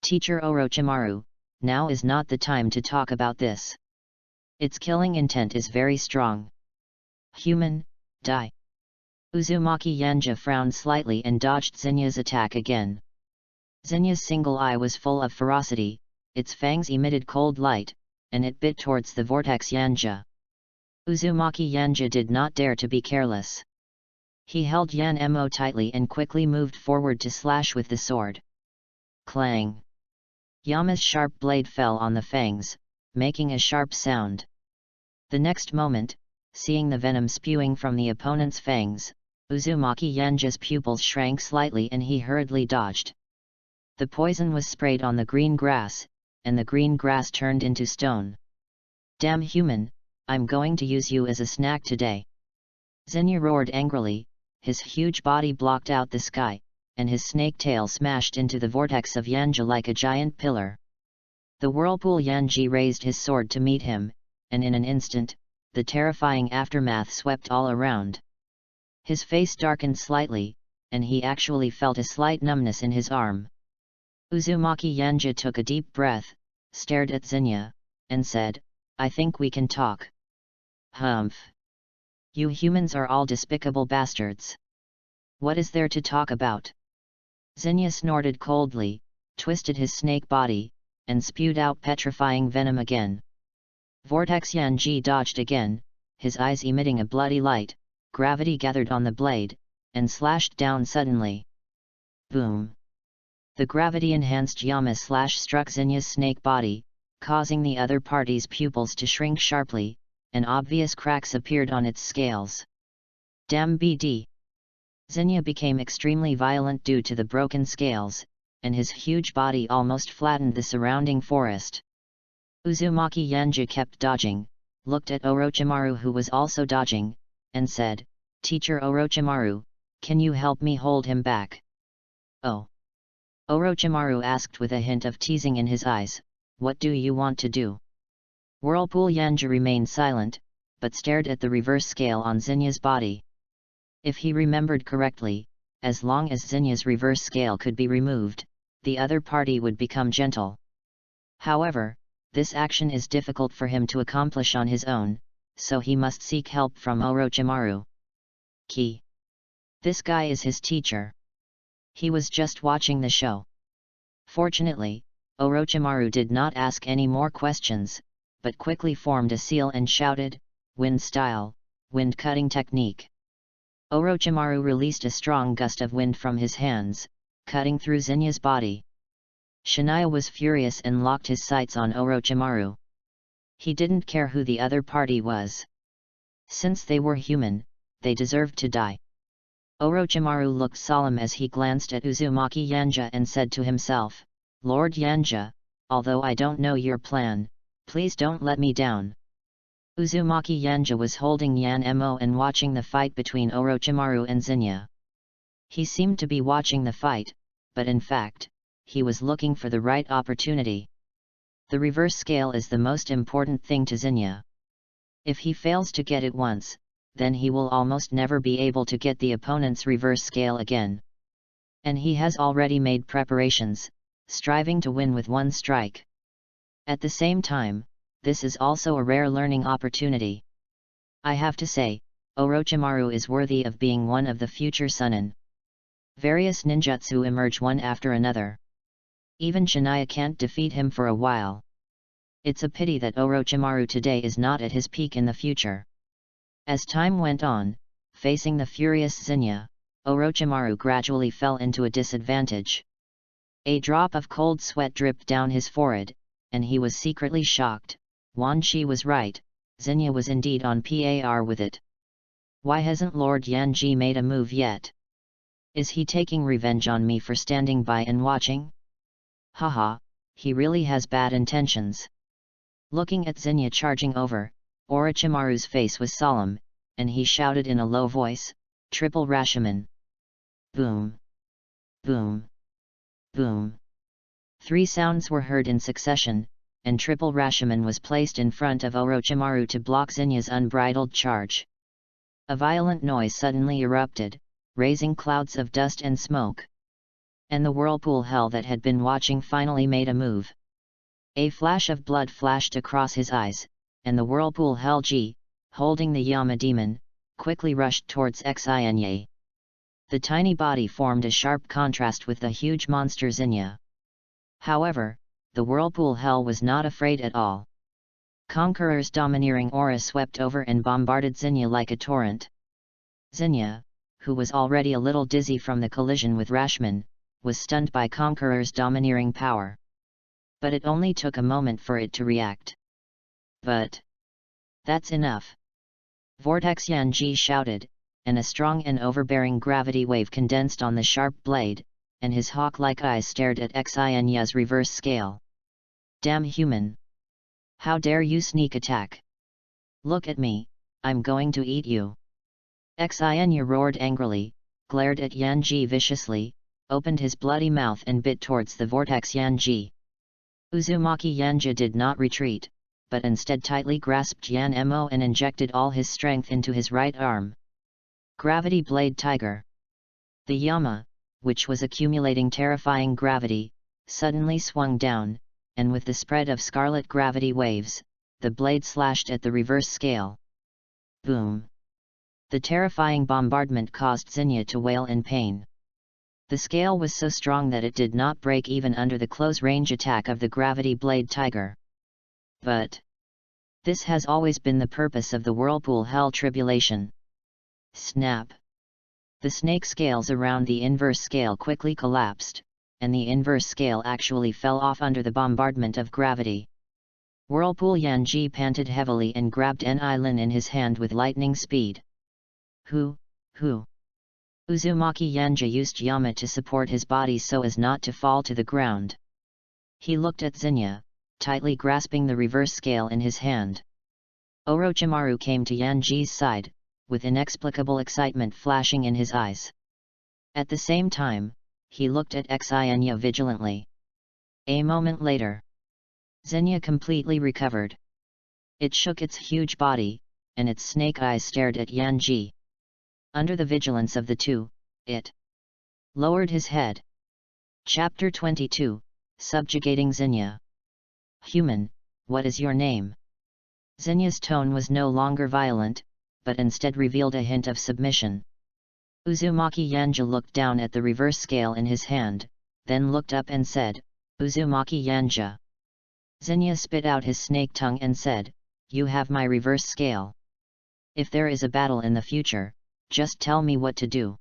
"Teacher Orochimaru, now is not the time to talk about this. Its killing intent is very strong. Human, die." Uzumaki Yanja frowned slightly and dodged Zinja's attack again. Zinja's single eye was full of ferocity, its fangs emitted cold light, and it bit towards the vortex Yanja. Uzumaki Yanja did not dare to be careless. He held Yan-mo tightly and quickly moved forward to slash with the sword. Clang! Yama's sharp blade fell on the fangs, making a sharp sound. The next moment, seeing the venom spewing from the opponent's fangs, Uzumaki Yanja's pupils shrank slightly and he hurriedly dodged. The poison was sprayed on the green grass, and the green grass turned into stone. "Damn human, I'm going to use you as a snack today." Zinja roared angrily, his huge body blocked out the sky, and his snake tail smashed into the vortex of Yanja like a giant pillar. The whirlpool Yanji raised his sword to meet him, and in an instant, the terrifying aftermath swept all around. His face darkened slightly, and he actually felt a slight numbness in his arm. Uzumaki Yanja took a deep breath, stared at Zinja, and said, "I think we can talk." "Humph." You humans are all despicable bastards. What is there to talk about? Xenia snorted coldly, twisted his snake body, and spewed out petrifying venom again. Vortex Yanji dodged again, his eyes emitting a bloody light. Gravity gathered on the blade, and slashed down suddenly. Boom! The gravity-enhanced Yama slash struck Xenia's snake body, causing the other party's pupils to shrink sharply, and obvious cracks appeared on its scales. Damn BD! Xenia became extremely violent due to the broken scales, and his huge body almost flattened the surrounding forest. Uzumaki Yanja kept dodging, looked at Orochimaru who was also dodging, and said, "Teacher Orochimaru, can you help me hold him back?" "Oh?" Orochimaru asked with a hint of teasing in his eyes, "What do you want to do?" Whirlpool Yanja remained silent, but stared at the reverse scale on Xenia's body. If he remembered correctly, as long as Xenia's reverse scale could be removed, the other party would become gentle. However, this action is difficult for him to accomplish on his own, so he must seek help from Orochimaru. Key. This guy is his teacher. He was just watching the show. Fortunately, Orochimaru did not ask any more questions, but quickly formed a seal and shouted, "Wind style, wind cutting technique." Orochimaru released a strong gust of wind from his hands, cutting through Xenia's body. Shania was furious and locked his sights on Orochimaru. He didn't care who the other party was. Since they were human, they deserved to die. Orochimaru looked solemn as he glanced at Uzumaki Yanja and said to himself, "Lord Yanja, although I don't know your plan, please don't let me down." Uzumaki Yanja was holding Yan Mo and watching the fight between Orochimaru and Xenia. He seemed to be watching the fight, but in fact, he was looking for the right opportunity. The reverse scale is the most important thing to Xenia. If he fails to get it once, then he will almost never be able to get the opponent's reverse scale again. And he has already made preparations, striving to win with one strike. At the same time, this is also a rare learning opportunity. I have to say, Orochimaru is worthy of being one of the future Sunin. Various ninjutsu emerge one after another. Even Shania can't defeat him for a while. It's a pity that Orochimaru today is not at his peak in the future. As time went on, facing the furious Xenia, Orochimaru gradually fell into a disadvantage. A drop of cold sweat dripped down his forehead, and he was secretly shocked. Wan Shi was right, Xenia was indeed on par with it. Why hasn't Lord Yanji made a move yet? Is he taking revenge on me for standing by and watching? Haha, he really has bad intentions. Looking at Xenia charging over, Orochimaru's face was solemn, and he shouted in a low voice, "Triple Rashomon!" Boom! Boom! Boom! 3 sounds were heard in succession, and Triple Rashomon was placed in front of Orochimaru to block Xenia's unbridled charge. A violent noise suddenly erupted, raising clouds of dust and smoke. And the whirlpool hell that had been watching finally made a move. A flash of blood flashed across his eyes, and the whirlpool hell G, holding the Yama demon, quickly rushed towards Xenia. The tiny body formed a sharp contrast with the huge monster Xenia. However, the whirlpool hell was not afraid at all. Conqueror's domineering aura swept over and bombarded Xenia like a torrent. Xenia, who was already a little dizzy from the collision with Rashomon, was stunned by Conqueror's domineering power. But it only took a moment for it to react. But that's enough! Vortex Yanji shouted, and a strong and overbearing gravity wave condensed on the sharp blade, and his hawk-like eyes stared at Xenia's reverse scale. Damn human! How dare you sneak attack? Look at me, I'm going to eat you! Xenia roared angrily, glared at Yanji viciously, opened his bloody mouth and bit towards the Vortex Yanji. Uzumaki Yanja did not retreat, but instead tightly grasped Yan Mo and injected all his strength into his right arm. Gravity Blade Tiger. The Yama, which was accumulating terrifying gravity, suddenly swung down, and with the spread of scarlet gravity waves, the blade slashed at the reverse scale. Boom! The terrifying bombardment caused Xenia to wail in pain. The scale was so strong that it did not break even under the close-range attack of the gravity blade tiger. But this has always been the purpose of the whirlpool hell tribulation. Snap! The snake scales around the inverse scale quickly collapsed, and the inverse scale actually fell off under the bombardment of gravity. Whirlpool Yanji panted heavily and grabbed Lin in his hand with lightning speed. Who? Uzumaki Yanja used Yama to support his body so as not to fall to the ground. He looked at Xenia, tightly grasping the reverse scale in his hand. Orochimaru came to Yanji's side, with inexplicable excitement flashing in his eyes. At the same time, he looked at Xenia vigilantly. A moment later, Xenia completely recovered. It shook its huge body, and its snake eyes stared at Yanji. Under the vigilance of the two, it lowered his head. Chapter 22, Subjugating Xenia. Human, what is your name? Xenia's tone was no longer violent, but instead revealed a hint of submission. Uzumaki Yanja looked down at the reverse scale in his hand, then looked up and said, Uzumaki Yanja. Xenia spit out his snake tongue and said, You have my reverse scale. If there is a battle in the future, just tell me what to do.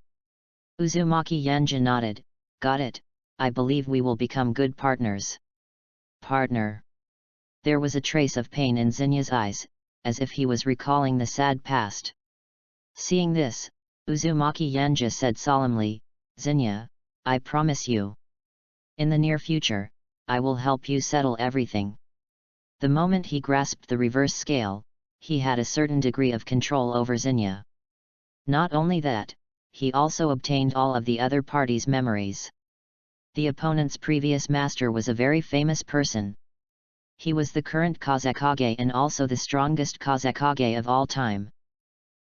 Uzumaki Yanja nodded, Got it, I believe we will become good partners. Partner. There was a trace of pain in Xenia's eyes, as if he was recalling the sad past. Seeing this, Uzumaki Yanja said solemnly, Xenia, I promise you. In the near future, I will help you settle everything. The moment he grasped the reverse scale, he had a certain degree of control over Xenia. Not only that, he also obtained all of the other party's memories. The opponent's previous master was a very famous person. He was the current Kazekage and also the strongest Kazekage of all time.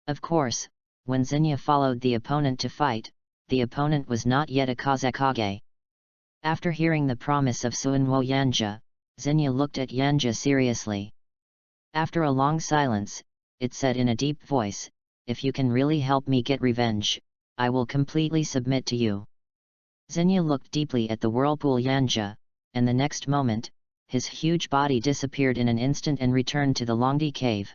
Of course, when Xenia followed the opponent to fight, the opponent was not yet a Kazekage. After hearing the promise of Suinwo Yanja, Xenia looked at Yanja seriously. After a long silence, it said in a deep voice, If you can really help me get revenge, I will completely submit to you. Xenia looked deeply at the whirlpool Yanja, and the next moment, his huge body disappeared in an instant and returned to the Longdi cave.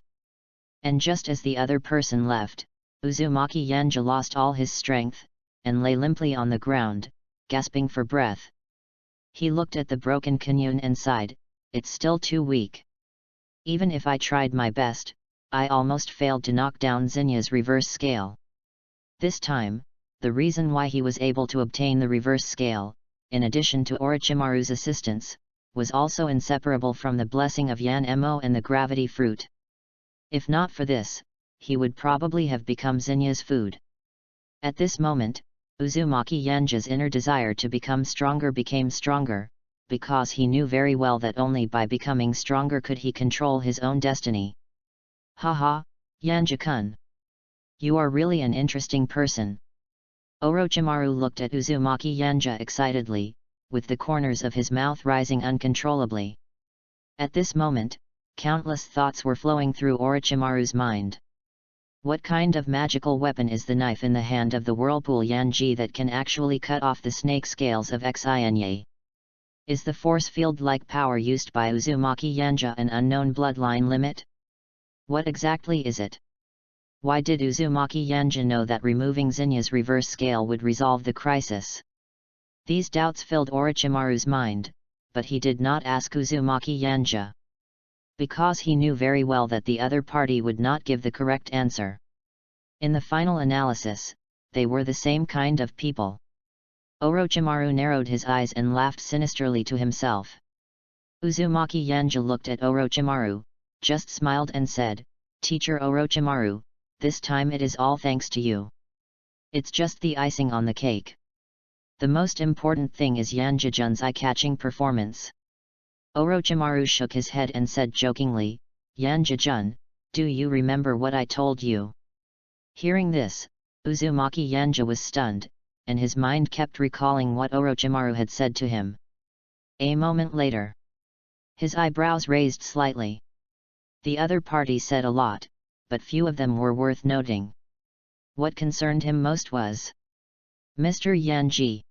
And just as the other person left, Uzumaki Yanja lost all his strength, and lay limply on the ground, gasping for breath. He looked at the broken canyon and sighed, It's still too weak. Even if I tried my best, I almost failed to knock down Xenia's reverse scale. This time, the reason why he was able to obtain the reverse scale, in addition to Orochimaru's assistance, was also inseparable from the blessing of Yan Emo and the gravity fruit. If not for this, he would probably have become Xenia's food. At this moment, Uzumaki Yanja's inner desire to become stronger became stronger, because he knew very well that only by becoming stronger could he control his own destiny. Haha, Yanja-kun. You are really an interesting person. Orochimaru looked at Uzumaki Yanja excitedly, with the corners of his mouth rising uncontrollably. At this moment, countless thoughts were flowing through Orochimaru's mind. What kind of magical weapon is the knife in the hand of the whirlpool Yanji that can actually cut off the snake scales of Xenia? Is the force field-like power used by Uzumaki Yanja an unknown bloodline limit? What exactly is it? Why did Uzumaki Yanja know that removing Xenia's reverse scale would resolve the crisis? These doubts filled Orochimaru's mind, but he did not ask Uzumaki Yanja. Because he knew very well that the other party would not give the correct answer. In the final analysis, they were the same kind of people. Orochimaru narrowed his eyes and laughed sinisterly to himself. Uzumaki Yanja looked at Orochimaru, just smiled and said, Teacher Orochimaru, this time it is all thanks to you. It's just the icing on the cake. The most important thing is Yanja-jun's eye-catching performance. Orochimaru shook his head and said jokingly, Yanja-jun, do you remember what I told you? Hearing this, Uzumaki Yanja was stunned, and his mind kept recalling what Orochimaru had said to him. A moment later, his eyebrows raised slightly. The other party said a lot, but few of them were worth noting. What concerned him most was, "Mr. Yanji,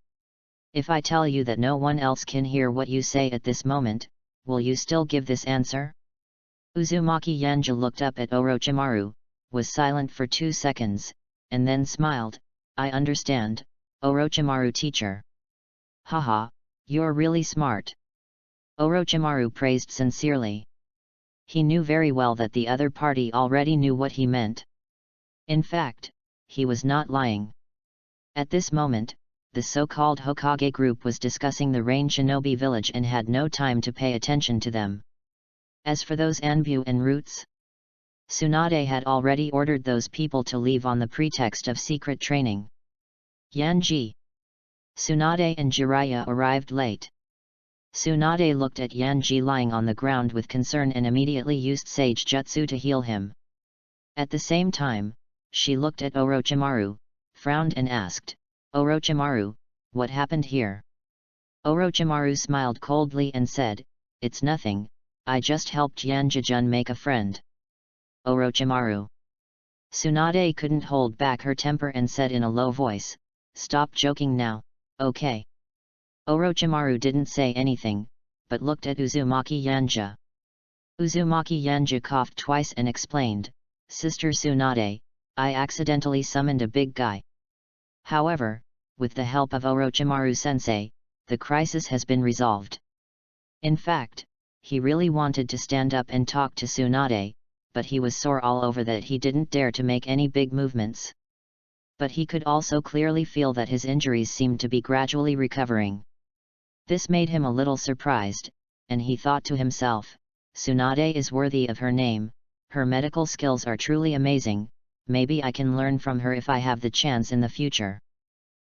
if I tell you that no one else can hear what you say at this moment, will you still give this answer?" Uzumaki Yanja looked up at Orochimaru, was silent for 2 seconds, and then smiled. "I understand, Orochimaru teacher." "Haha, you're really smart." Orochimaru praised sincerely. He knew very well that the other party already knew what he meant. In fact, he was not lying. At this moment, the so-called Hokage group was discussing the Rain Shinobi village and had no time to pay attention to them. As for those Anbu and Roots, Tsunade had already ordered those people to leave on the pretext of secret training. Yanji, Tsunade and Jiraiya arrived late. Tsunade looked at Yanji lying on the ground with concern and immediately used Sage Jutsu to heal him. At the same time, she looked at Orochimaru, frowned and asked, "Orochimaru, what happened here?" Orochimaru smiled coldly and said, "It's nothing, I just helped Yanji-jun make a friend." Orochimaru. Tsunade couldn't hold back her temper and said in a low voice, "Stop joking now, okay?" Orochimaru didn't say anything, but looked at Uzumaki Yanja. Uzumaki Yanja coughed twice and explained, "Sister Tsunade, I accidentally summoned a big guy. However, with the help of Orochimaru-sensei, the crisis has been resolved." In fact, he really wanted to stand up and talk to Tsunade, but he was sore all over that he didn't dare to make any big movements. But he could also clearly feel that his injuries seemed to be gradually recovering. This made him a little surprised, and he thought to himself, "Tsunade is worthy of her name, her medical skills are truly amazing, maybe I can learn from her if I have the chance in the future."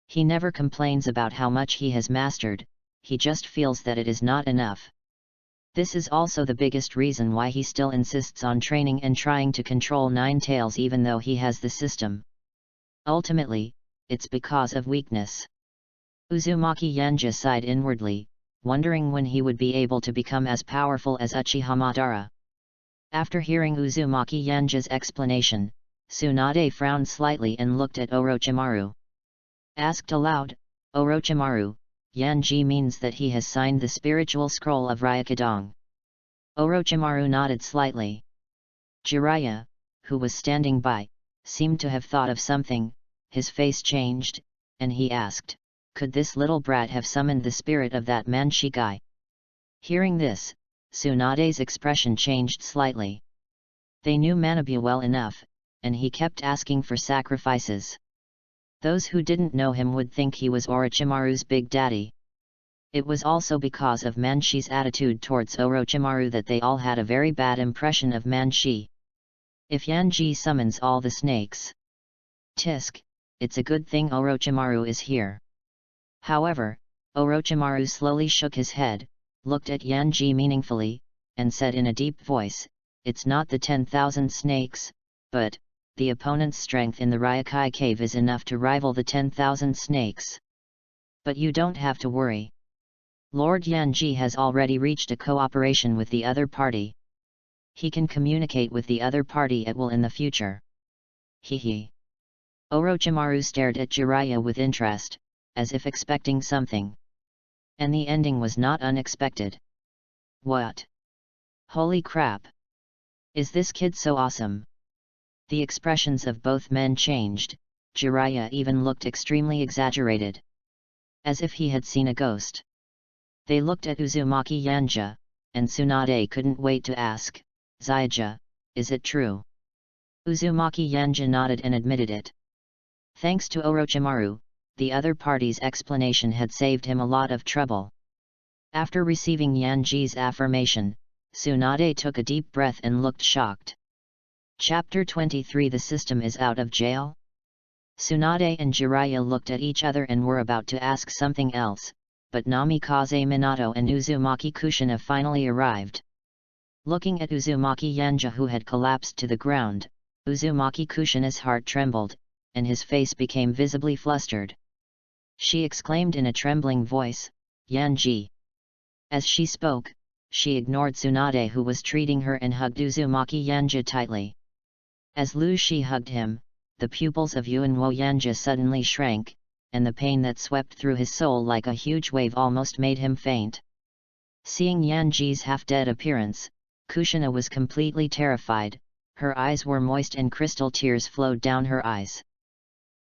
He never complains about how much he has mastered, he just feels that it is not enough. This is also the biggest reason why he still insists on training and trying to control Nine Tails even though he has the system. Ultimately, it's because of weakness. Uzumaki Yanja sighed inwardly, wondering when he would be able to become as powerful as Uchiha Madara. After hearing Uzumaki Yanja's explanation, Tsunade frowned slightly and looked at Orochimaru. Asked aloud, "Orochimaru, Yanji means that he has signed the spiritual scroll of Ryukadong." Orochimaru nodded slightly. Jiraiya, who was standing by, seemed to have thought of something, his face changed, and he asked, "Could this little brat have summoned the spirit of that Manchi guy?" Hearing this, Tsunade's expression changed slightly. They knew Manabu well enough, and he kept asking for sacrifices. Those who didn't know him would think he was Orochimaru's big daddy. It was also because of Manchi's attitude towards Orochimaru that they all had a very bad impression of Manchi. If Yanji summons all the snakes, tisk, it's a good thing Orochimaru is here. However, Orochimaru slowly shook his head, looked at Yanji meaningfully, and said in a deep voice, "It's not the 10,000 snakes, but the opponent's strength in the Ryukai cave is enough to rival the 10,000 snakes. But you don't have to worry. Lord Yanji has already reached a cooperation with the other party. He can communicate with the other party at will in the future." Hehe. Orochimaru stared at Jiraiya with interest, as if expecting something. And the ending was not unexpected. What? Holy crap! Is this kid so awesome? The expressions of both men changed, Jiraiya even looked extremely exaggerated. As if he had seen a ghost. They looked at Uzumaki Yanja, and Tsunade couldn't wait to ask, "Zyja, is it true?" Uzumaki Yanja nodded and admitted it. Thanks to Orochimaru, the other party's explanation had saved him a lot of trouble. After receiving Yanji's affirmation, Tsunade took a deep breath and looked shocked. Chapter 23 The System is Out of Jail? Tsunade and Jiraiya looked at each other and were about to ask something else, but Namikaze Minato and Uzumaki Kushina finally arrived. Looking at Uzumaki Yanja who had collapsed to the ground, Uzumaki Kushina's heart trembled, and his face became visibly flustered. She exclaimed in a trembling voice, "Yanji!" As she spoke, she ignored Tsunade who was treating her and hugged Uzumaki Yanja tightly. As Lu Shi hugged him, the pupils of Yuanwo Yanja suddenly shrank, and the pain that swept through his soul like a huge wave almost made him faint. Seeing Yanji's half-dead appearance, Kushina was completely terrified, her eyes were moist and crystal tears flowed down her eyes.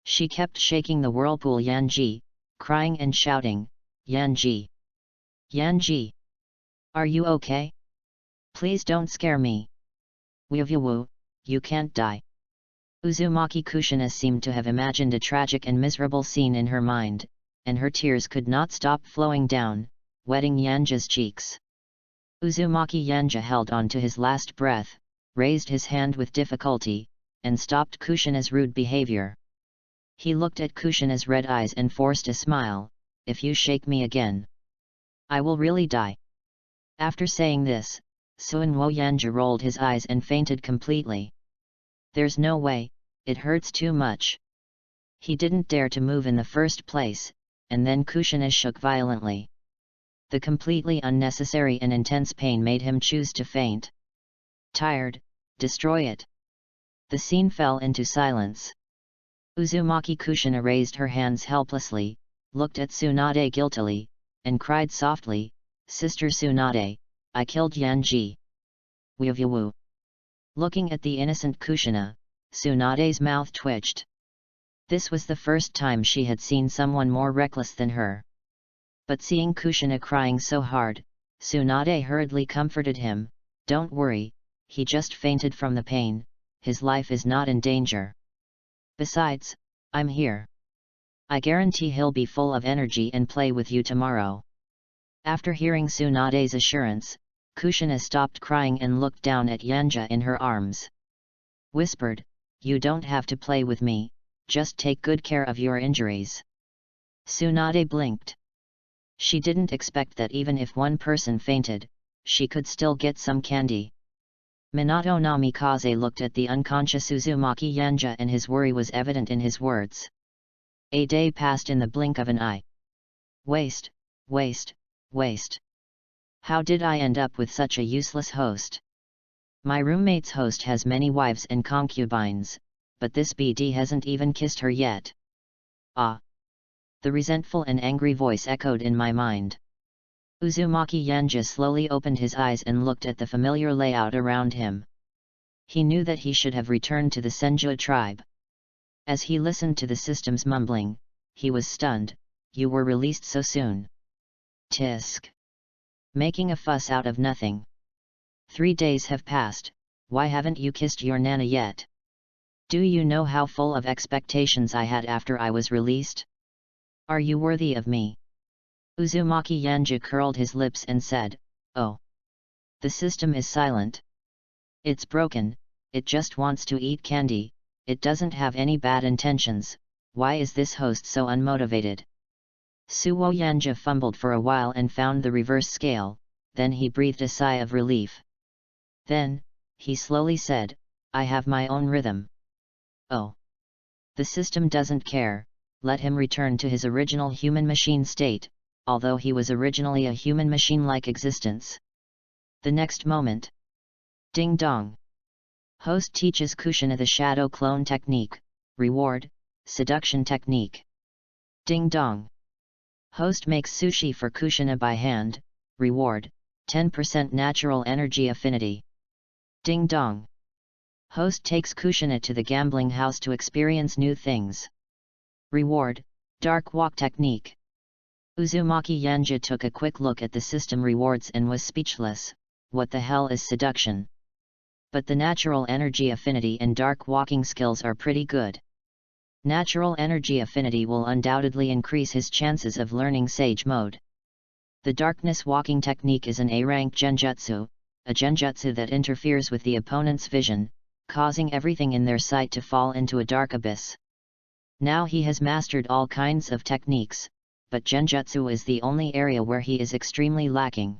She kept shaking the whirlpool Yanji, crying and shouting, "Yanji! Yanji! Are you okay? Please don't scare me. Wu, you can't die." Uzumaki Kushina seemed to have imagined a tragic and miserable scene in her mind, and her tears could not stop flowing down, wetting Yanja's cheeks. Uzumaki Yanja held on to his last breath, raised his hand with difficulty, and stopped Kushina's rude behavior. He looked at Kushina's red eyes and forced a smile, "If you shake me again, I will really die." After saying this, Suinwo Yanja rolled his eyes and fainted completely. "There's no way, it hurts too much." He didn't dare to move in the first place, and then Kushina shook violently. The completely unnecessary and intense pain made him choose to faint. Tired, destroy it. The scene fell into silence. Uzumaki Kushina raised her hands helplessly, looked at Tsunade guiltily, and cried softly, "Sister Tsunade, I killed Yanji." Wu. Looking at the innocent Kushina, Tsunade's mouth twitched. This was the first time she had seen someone more reckless than her. But seeing Kushina crying so hard, Tsunade hurriedly comforted him, "Don't worry, he just fainted from the pain, his life is not in danger. Besides, I'm here. I guarantee he'll be full of energy and play with you tomorrow." After hearing Tsunade's assurance, Kushina stopped crying and looked down at Yanja in her arms. Whispered, "You don't have to play with me, just take good care of your injuries." Tsunade blinked. She didn't expect that even if one person fainted, she could still get some candy. Minato Namikaze looked at the unconscious Uzumaki Yanja and his worry was evident in his words. A day passed in the blink of an eye. Waste, waste, waste. How did I end up with such a useless host? My roommate's host has many wives and concubines, but this BD hasn't even kissed her yet. Ah! The resentful and angry voice echoed in my mind. Uzumaki Yanja slowly opened his eyes and looked at the familiar layout around him. He knew that he should have returned to the Senju tribe. As he listened to the system's mumbling, he was stunned. "You were released so soon. Tisk. Making a fuss out of nothing. 3 days have passed, why haven't you kissed your nana yet? Do you know how full of expectations I had after I was released? Are you worthy of me?" Uzumaki Yanja curled his lips and said, "Oh. The system is silent. It's broken, it just wants to eat candy, it doesn't have any bad intentions, why is this host so unmotivated?" Suwo Yanja fumbled for a while and found the reverse scale, then he breathed a sigh of relief. Then, he slowly said, "I have my own rhythm." Oh. The system doesn't care, let him return to his original human-machine state, although he was originally a human-machine-like existence. The next moment. Ding dong. Host teaches Kushina the shadow clone technique, reward, seduction technique. Ding dong. Host makes sushi for Kushina by hand, reward, 10% natural energy affinity. Ding dong. Host takes Kushina to the gambling house to experience new things. Reward, dark walk technique. Uzumaki Yanja took a quick look at the system rewards and was speechless. What the hell is seduction? But the natural energy affinity and dark walking skills are pretty good. Natural energy affinity will undoubtedly increase his chances of learning Sage Mode. The darkness walking technique is an A-rank genjutsu, a genjutsu that interferes with the opponent's vision, causing everything in their sight to fall into a dark abyss. Now he has mastered all kinds of techniques, but genjutsu is the only area where he is extremely lacking.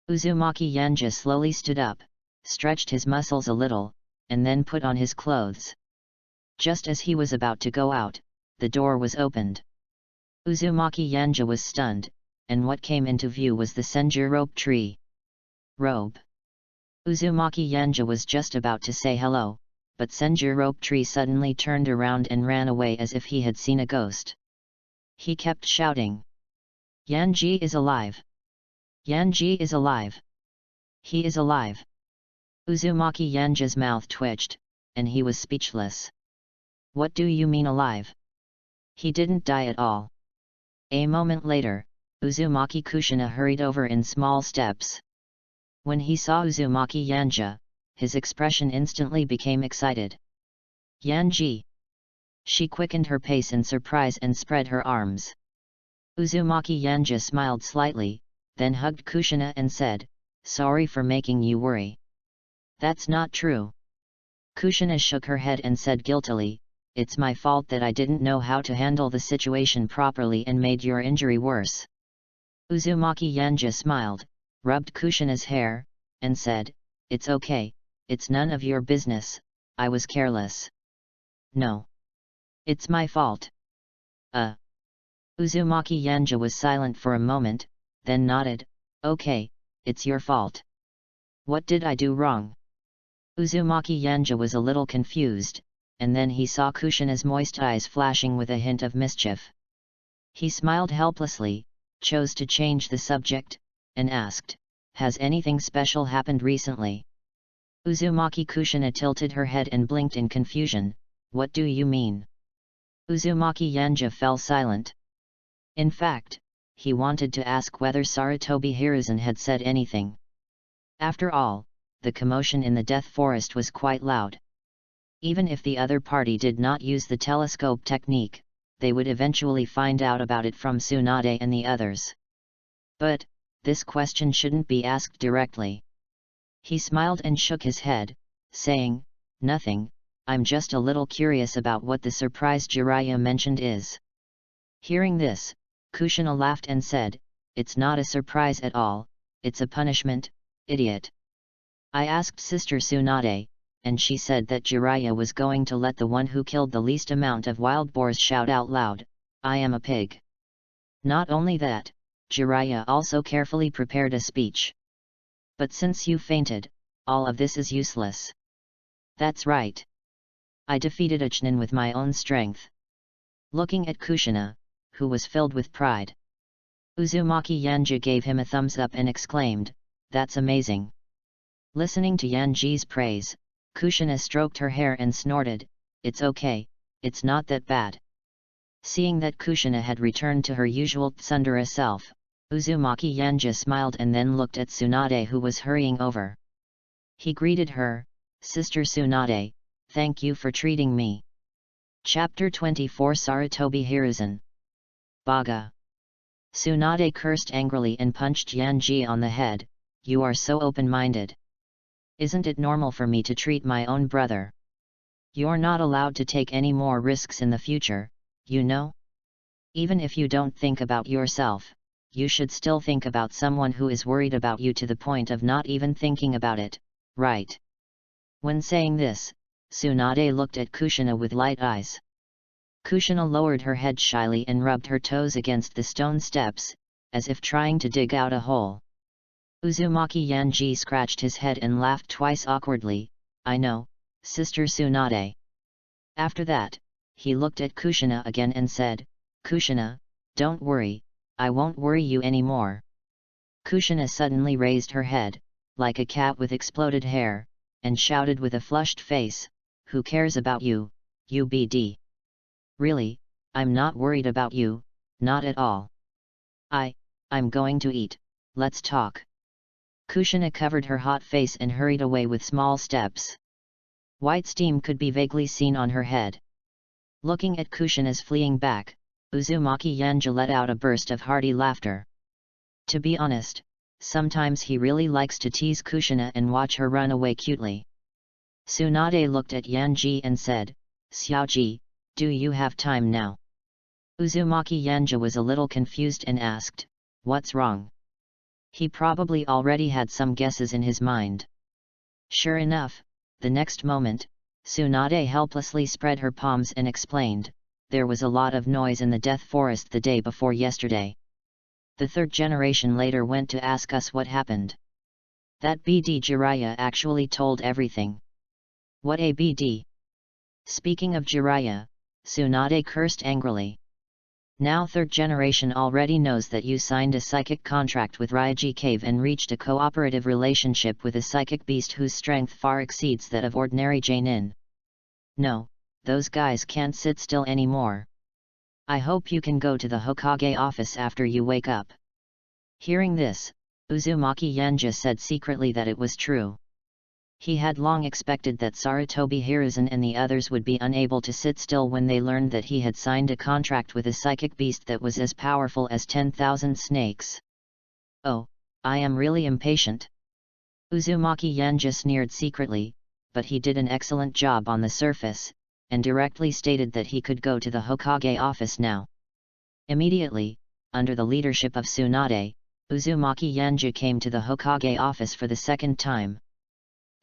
Uzumaki Yanja slowly stood up, stretched his muscles a little, and then put on his clothes. Just as he was about to go out, the door was opened. Uzumaki Yanja was stunned, and what came into view was the Senju rope tree. Robe. Uzumaki Yanja was just about to say hello, but Senju Tree suddenly turned around and ran away as if he had seen a ghost. He kept shouting, "Yanji is alive! Yanji is alive! He is alive!" Uzumaki Yanji's mouth twitched, and he was speechless. "What do you mean alive? He didn't die at all." A moment later, Uzumaki Kushina hurried over in small steps. When he saw Uzumaki Yanji, his expression instantly became excited. "Yanji!" She quickened her pace in surprise and spread her arms. Uzumaki Yanji smiled slightly, then hugged Kushina and said, "Sorry for making you worry." "That's not true." Kushina shook her head and said guiltily, "It's my fault that I didn't know how to handle the situation properly and made your injury worse." Uzumaki Yanji smiled, rubbed Kushina's hair, and said, "It's okay, it's none of your business, I was careless." "No. It's my fault." Uzumaki Yanji was silent for a moment, then nodded, "Okay, it's your fault. What did I do wrong?" Uzumaki Yanji was a little confused, and then he saw Kushina's moist eyes flashing with a hint of mischief. He smiled helplessly, chose to change the subject, and asked, "Has anything special happened recently?" Uzumaki Kushina tilted her head and blinked in confusion. "What do you mean?" Uzumaki Yanji fell silent. In fact, he wanted to ask whether Sarutobi Hiruzen had said anything. After all, the commotion in the Death Forest was quite loud. Even if the other party did not use the telescope technique, they would eventually find out about it from Tsunade and the others. But, this question shouldn't be asked directly. He smiled and shook his head, saying, "Nothing, I'm just a little curious about what the surprise Jiraiya mentioned is." Hearing this, Kushina laughed and said, "It's not a surprise at all, it's a punishment, idiot. I asked Sister Tsunade, and she said that Jiraiya was going to let the one who killed the least amount of wild boars shout out loud, 'I am a pig.' Not only that, Jiraiya also carefully prepared a speech. But since you fainted, all of this is useless." "That's right. I defeated a Chunin with my own strength." Looking at Kushina, who was filled with pride, Uzumaki Yanji gave him a thumbs up and exclaimed, "That's amazing." Listening to Yanji's praise, Kushina stroked her hair and snorted, "It's okay, it's not that bad." Seeing that Kushina had returned to her usual tsundere self, Uzumaki Yanji smiled and then looked at Tsunade, who was hurrying over. He greeted her, "Sister Tsunade, thank you for treating me." Chapter 24 Sarutobi Hiruzen. Baga. Tsunade cursed angrily and punched Yanji on the head, "You are so open-minded. Isn't it normal for me to treat my own brother? You're not allowed to take any more risks in the future, you know? Even if you don't think about yourself, you should still think about someone who is worried about you to the point of not even thinking about it, right?" When saying this, Tsunade looked at Kushina with light eyes. Kushina lowered her head shyly and rubbed her toes against the stone steps, as if trying to dig out a hole. Uzumaki Yanji scratched his head and laughed twice awkwardly, "I know, Sister Tsunade." After that, he looked at Kushina again and said, "Kushina, don't worry, I won't worry you anymore." Kushina suddenly raised her head, like a cat with exploded hair, and shouted with a flushed face, "Who cares about you, UBD? Really, I'm not worried about you, not at all. I'm going to eat, let's talk." Kushina covered her hot face and hurried away with small steps. White steam could be vaguely seen on her head. Looking at Kushina's fleeing back, Uzumaki Yanji let out a burst of hearty laughter. To be honest, sometimes he really likes to tease Kushina and watch her run away cutely. Tsunade looked at Yanji and said, "Xiaoji, do you have time now?" Uzumaki Yanji was a little confused and asked, "What's wrong?" He probably already had some guesses in his mind. Sure enough, the next moment, Tsunade helplessly spread her palms and explained, "There was a lot of noise in the Death Forest the day before yesterday. The third generation later went to ask us what happened. That BD Jiraiya actually told everything." "What a BD?" Speaking of Jiraiya, Tsunade cursed angrily. Now third generation already knows that you signed a psychic contract with Ryoji Cave and reached a cooperative relationship with a psychic beast whose strength far exceeds that of ordinary Jainin. No, those guys can't sit still anymore. I hope you can go to the Hokage office after you wake up. Hearing this, Uzumaki Yenja said secretly that it was true. He had long expected that Sarutobi Hiruzen and the others would be unable to sit still when they learned that he had signed a contract with a psychic beast that was as powerful as 10,000 snakes. Oh, I am really impatient. Uzumaki Yenja sneered secretly, but he did an excellent job on the surface, and directly stated that he could go to the Hokage office now. Immediately, under the leadership of Tsunade, Uzumaki Yenja came to the Hokage office for the second time.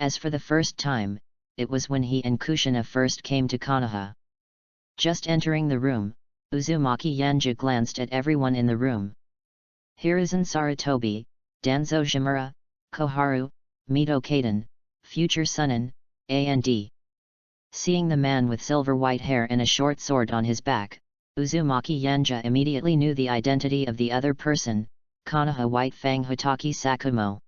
As for the first time, it was when he and Kushina first came to Konoha. Just entering the room, Uzumaki Yenja glanced at everyone in the room. Hiruzen Sarutobi, Danzo Shimura, Koharu, Mito Kaden, Future Sunin, and. Seeing the man with silver white hair and a short sword on his back, Uzumaki Yenja immediately knew the identity of the other person, Konoha White Fang Hotaki Sakumo.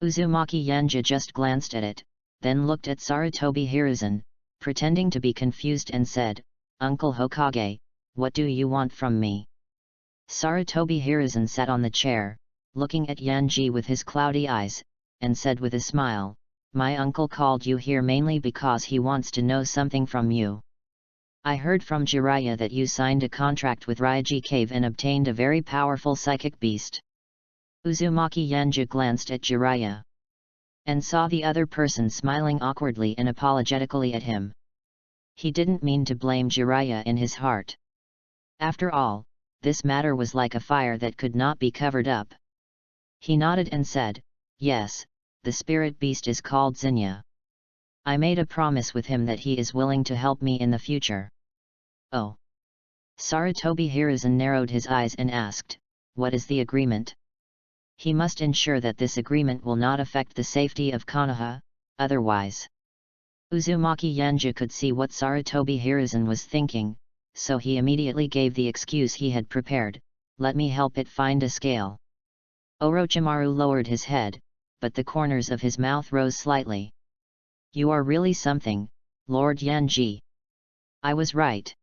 Uzumaki Yenja just glanced at it, then looked at Sarutobi Hiruzen, pretending to be confused and said, "Uncle Hokage, what do you want from me?" Sarutobi Hiruzen sat on the chair, looking at Yanji with his cloudy eyes, and said with a smile, "My uncle called you here mainly because he wants to know something from you. I heard from Jiraiya that you signed a contract with Ryoji Cave and obtained a very powerful psychic beast." Uzumaki Yenja glanced at Jiraiya and saw the other person smiling awkwardly and apologetically at him. He didn't mean to blame Jiraiya in his heart. After all, this matter was like a fire that could not be covered up. He nodded and said, "Yes, the spirit beast is called Zinnia. I made a promise with him that he is willing to help me in the future." "Oh." Sarutobi Hiruzen narrowed his eyes and asked, "What is the agreement?" He must ensure that this agreement will not affect the safety of Konoha, otherwise. Uzumaki Yenja could see what Sarutobi Hiruzen was thinking, so he immediately gave the excuse he had prepared, "Let me help it find a scale." Orochimaru lowered his head, but the corners of his mouth rose slightly. "You are really something, Lord Yanji. I was right.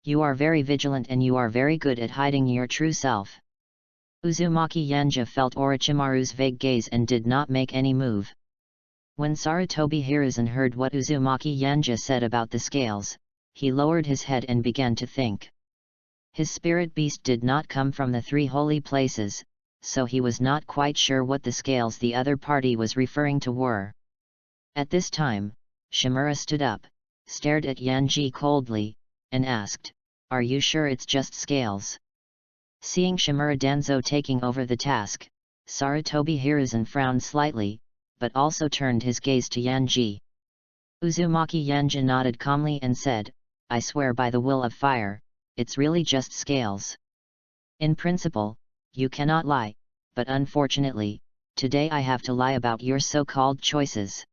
You are very vigilant and you are very good at hiding your true self." Uzumaki Yenja felt Orochimaru's vague gaze and did not make any move. When Sarutobi Hiruzen heard what Uzumaki Yenja said about the scales, he lowered his head and began to think. His spirit beast did not come from the three holy places, so he was not quite sure what the scales the other party was referring to were. At this time, Shimura stood up, stared at Yanji coldly, and asked, "Are you sure it's just scales?" Seeing Shimura Danzo taking over the task, Sarutobi Hiruzen frowned slightly, but also turned his gaze to Yanji. Uzumaki Yenja nodded calmly and said, "I swear by the will of fire, it's really just scales. In principle, you cannot lie, but unfortunately, today I have to lie about your so-called choices."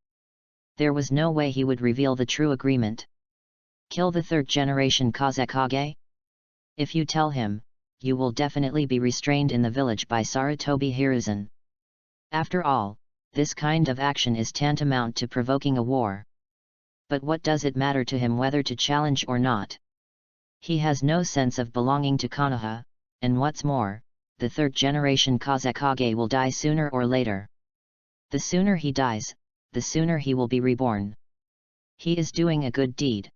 There was no way he would reveal the true agreement. Kill the third generation Kazekage? If you tell him, you will definitely be restrained in the village by Sarutobi Hiruzen. After all, this kind of action is tantamount to provoking a war. But what does it matter to him whether to challenge or not? He has no sense of belonging to Konoha, and what's more, the third generation Kazekage will die sooner or later. The sooner he dies, the sooner he will be reborn. He is doing a good deed.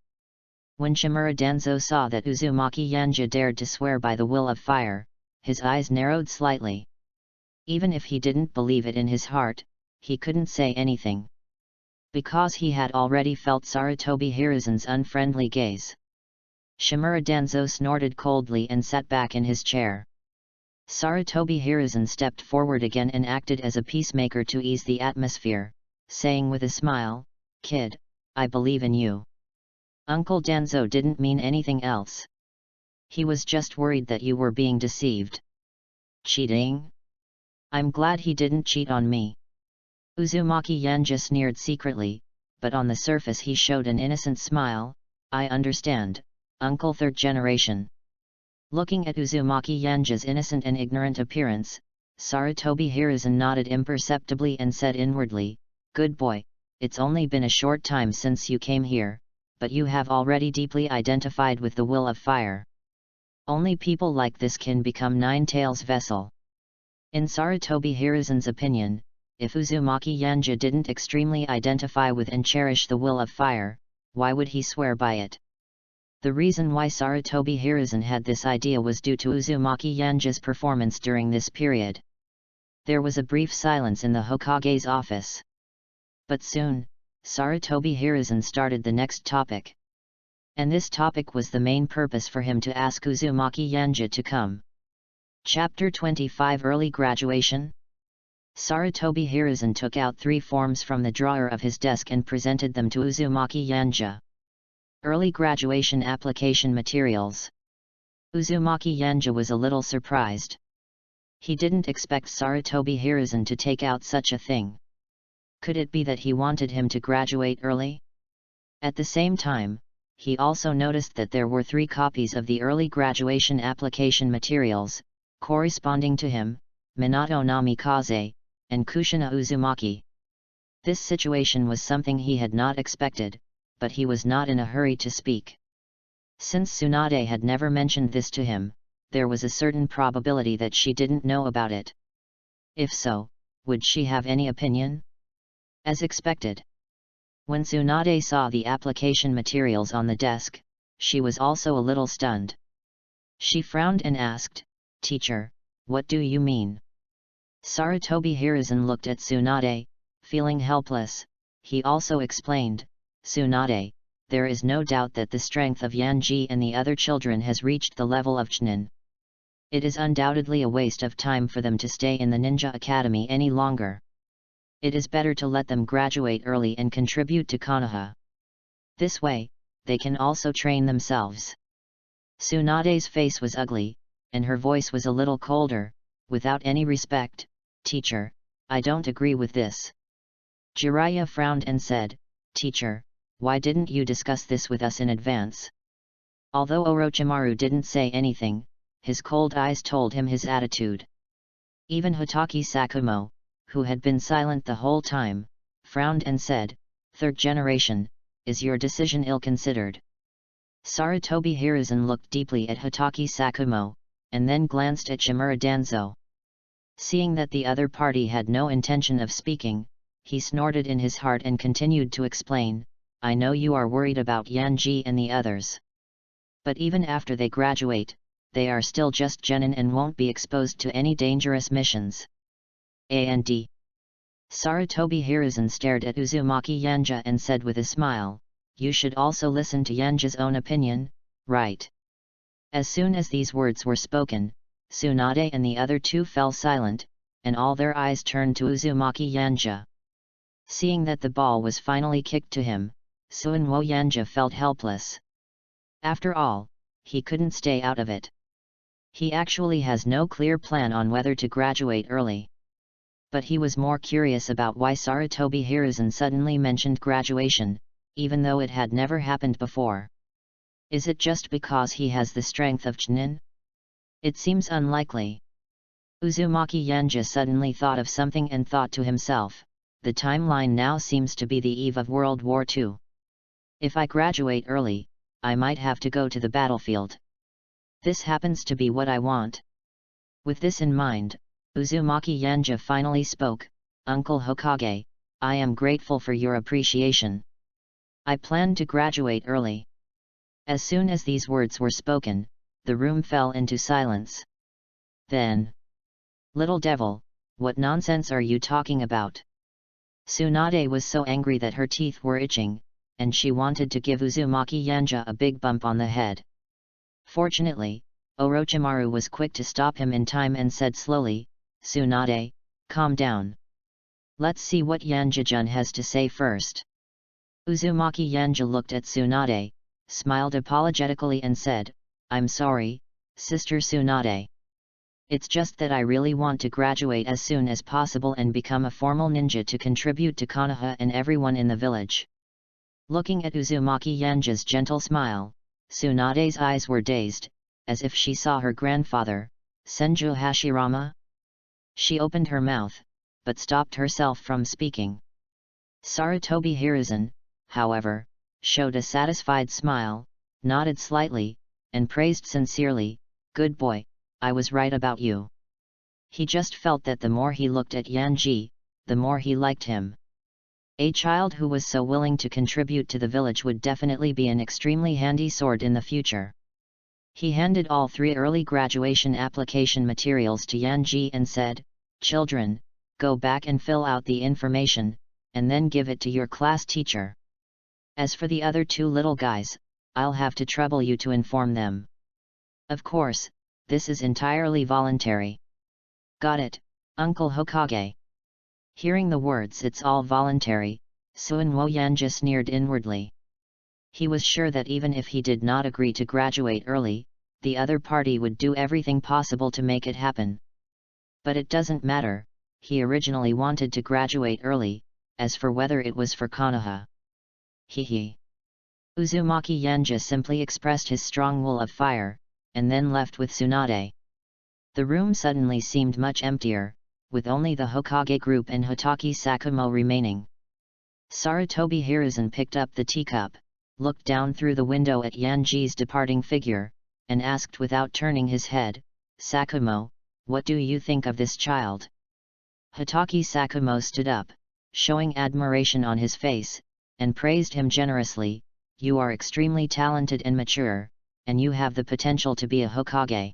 When Shimura Danzo saw that Uzumaki Yenja dared to swear by the will of fire, his eyes narrowed slightly. Even if he didn't believe it in his heart, he couldn't say anything. Because he had already felt Sarutobi Hiruzen's unfriendly gaze. Shimura Danzo snorted coldly and sat back in his chair. Sarutobi Hiruzen stepped forward again and acted as a peacemaker to ease the atmosphere, saying with a smile, "Kid, I believe in you." Uncle Danzo didn't mean anything else. He was just worried that you were being deceived. Cheating? I'm glad he didn't cheat on me. Uzumaki Yenja sneered secretly, but on the surface he showed an innocent smile. I understand, uncle third generation. Looking at Uzumaki Yanja's innocent and ignorant appearance, Sarutobi Hiruzen nodded imperceptibly and said inwardly, good boy, it's only been a short time since you came here, but you have already deeply identified with the will of fire. Only people like this can become Nine-Tails' vessel. In Sarutobi Hiruzen's opinion, if Uzumaki Yanja didn't extremely identify with and cherish the will of fire, why would he swear by it? The reason why Sarutobi Hiruzen had this idea was due to Uzumaki Yanja's performance during this period. There was a brief silence in the Hokage's office. But soon, Sarutobi Hiruzen started the next topic. And this topic was the main purpose for him to ask Uzumaki Yanja to come. Chapter 25 Early Graduation. Sarutobi Hiruzen took out 3 forms from the drawer of his desk and presented them to Uzumaki Yanja. Early Graduation Application Materials. Uzumaki Yanja was a little surprised. He didn't expect Sarutobi Hiruzen to take out such a thing. Could it be that he wanted him to graduate early? At the same time, he also noticed that there were 3 copies of the Early Graduation Application Materials, corresponding to him, Minato Namikaze, and Kushina Uzumaki. This situation was something he had not expected, but he was not in a hurry to speak. Since Tsunade had never mentioned this to him, there was a certain probability that she didn't know about it. If so, would she have any opinion? As expected. When Tsunade saw the application materials on the desk, she was also a little stunned. She frowned and asked, "Teacher, what do you mean?" Sarutobi Hiruzen looked at Tsunade, feeling helpless. He also explained, "Tsunade, there is no doubt that the strength of Yanji and the other children has reached the level of Chunin. It is undoubtedly a waste of time for them to stay in the Ninja Academy any longer. It is better to let them graduate early and contribute to Konoha. This way, they can also train themselves." Tsunade's face was ugly, and her voice was a little colder. "Without any respect, teacher, I don't agree with this." Jiraiya frowned and said, "Teacher, why didn't you discuss this with us in advance?" Although Orochimaru didn't say anything, his cold eyes told him his attitude. Even Hotaki Sakumo, who had been silent the whole time, frowned and said, "Third generation, is your decision ill-considered?" Sarutobi Hiruzen looked deeply at Hotaki Sakumo, and then glanced at Shimura Danzo. Seeing that the other party had no intention of speaking, he snorted in his heart and continued to explain, "I know you are worried about Yanji and the others. But even after they graduate, they are still just genin and won't be exposed to any dangerous missions. And Sarutobi Hiruzen stared at Uzumaki Yanja and said with a smile, "You should also listen to Yanja's own opinion, right?" As soon as these words were spoken, Tsunade and the other 2 fell silent, and all their eyes turned to Uzumaki Yanja. Seeing that the ball was finally kicked to him, Suinwo Yanja felt helpless. After all, he couldn't stay out of it. He actually has no clear plan on whether to graduate early. But he was more curious about why Sarutobi Hiruzen suddenly mentioned graduation, even though it had never happened before. Is it just because he has the strength of Chunin? It seems unlikely. Uzumaki Yanja suddenly thought of something and thought to himself, the timeline now seems to be the eve of World War II. If I graduate early, I might have to go to the battlefield. This happens to be what I want. With this in mind, Uzumaki Yanja finally spoke, "Uncle Hokage, I am grateful for your appreciation. I plan to graduate early." As soon as these words were spoken, the room fell into silence. Then, "Little devil, what nonsense are you talking about?" Tsunade was so angry that her teeth were itching, and she wanted to give Uzumaki Yanja a big bump on the head. Fortunately, Orochimaru was quick to stop him in time and said slowly, "Tsunade, calm down. Let's see what Yanja-jun has to say first." Uzumaki Yanja looked at Tsunade, smiled apologetically and said, "I'm sorry, Sister Tsunade. It's just that I really want to graduate as soon as possible and become a formal ninja to contribute to Konoha and everyone in the village. Looking at Uzumaki Yanja's gentle smile, Tsunade's eyes were dazed, as if she saw her grandfather, Senju Hashirama. She opened her mouth, but stopped herself from speaking. Sarutobi Hiruzen, however, showed a satisfied smile, nodded slightly, and praised sincerely, "Good boy, I was right about you." He just felt that the more he looked at Yanji, the more he liked him. A child who was so willing to contribute to the village would definitely be an extremely handy sword in the future. He handed all 3 early graduation application materials to Yanji and said, "Children, go back and fill out the information, and then give it to your class teacher. As for the other 2 little guys, I'll have to trouble you to inform them. Of course, this is entirely voluntary." "Got it, Uncle Hokage." Hearing the words "it's all voluntary," Suinwo Yanja sneered inwardly. He was sure that even if he did not agree to graduate early, the other party would do everything possible to make it happen. But it doesn't matter, he originally wanted to graduate early, as for whether it was for Konoha. Hehe. Uzumaki Yanja simply expressed his strong will of fire, and then left with Tsunade. The room suddenly seemed much emptier, with only the Hokage group and Hotaki Sakumo remaining. Sarutobi Hiruzen picked up the teacup, looked down through the window at Yanji's departing figure, and asked without turning his head, "Sakumo, what do you think of this child?" Hotaki Sakumo stood up, showing admiration on his face, and praised him generously, "You are extremely talented and mature, and you have the potential to be a Hokage."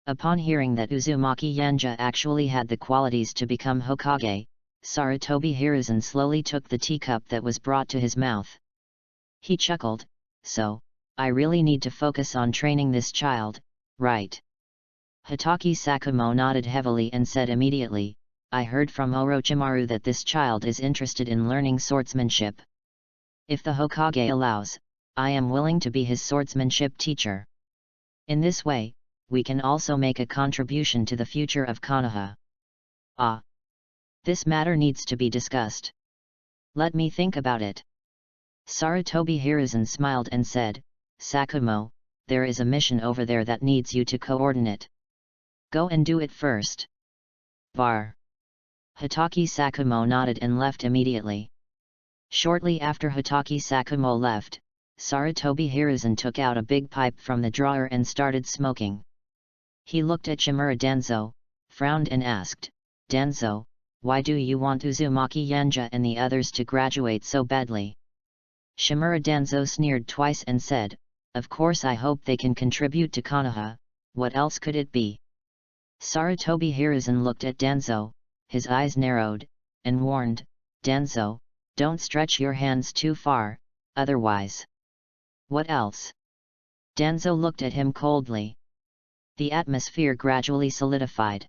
Upon hearing that Uzumaki Yanja actually had the qualities to become Hokage, Sarutobi Hiruzen slowly took the teacup that was brought to his mouth. He chuckled, "So, I really need to focus on training this child, right?" Hotaki Sakumo nodded heavily and said immediately, "I heard from Orochimaru that this child is interested in learning swordsmanship. If the Hokage allows, I am willing to be his swordsmanship teacher. In this way, we can also make a contribution to the future of Konoha." "Ah. This matter needs to be discussed. Let me think about it." Sarutobi Hiruzen smiled and said, "Sakumo, there is a mission over there that needs you to coordinate. Go and do it first." "Var." Hotaki Sakumo nodded and left immediately. Shortly after Hotaki Sakumo left, Sarutobi Hiruzen took out a big pipe from the drawer and started smoking. He looked at Shimura Danzo, frowned and asked, "Danzo, why do you want Uzumaki Yanja and the others to graduate so badly?" Shimura Danzo sneered twice and said, "Of course I hope they can contribute to Konoha, what else could it be?" Sarutobi Hiruzen looked at Danzo, his eyes narrowed, and warned, "Danzo, don't stretch your hands too far, otherwise." "What else?" Danzo looked at him coldly. The atmosphere gradually solidified.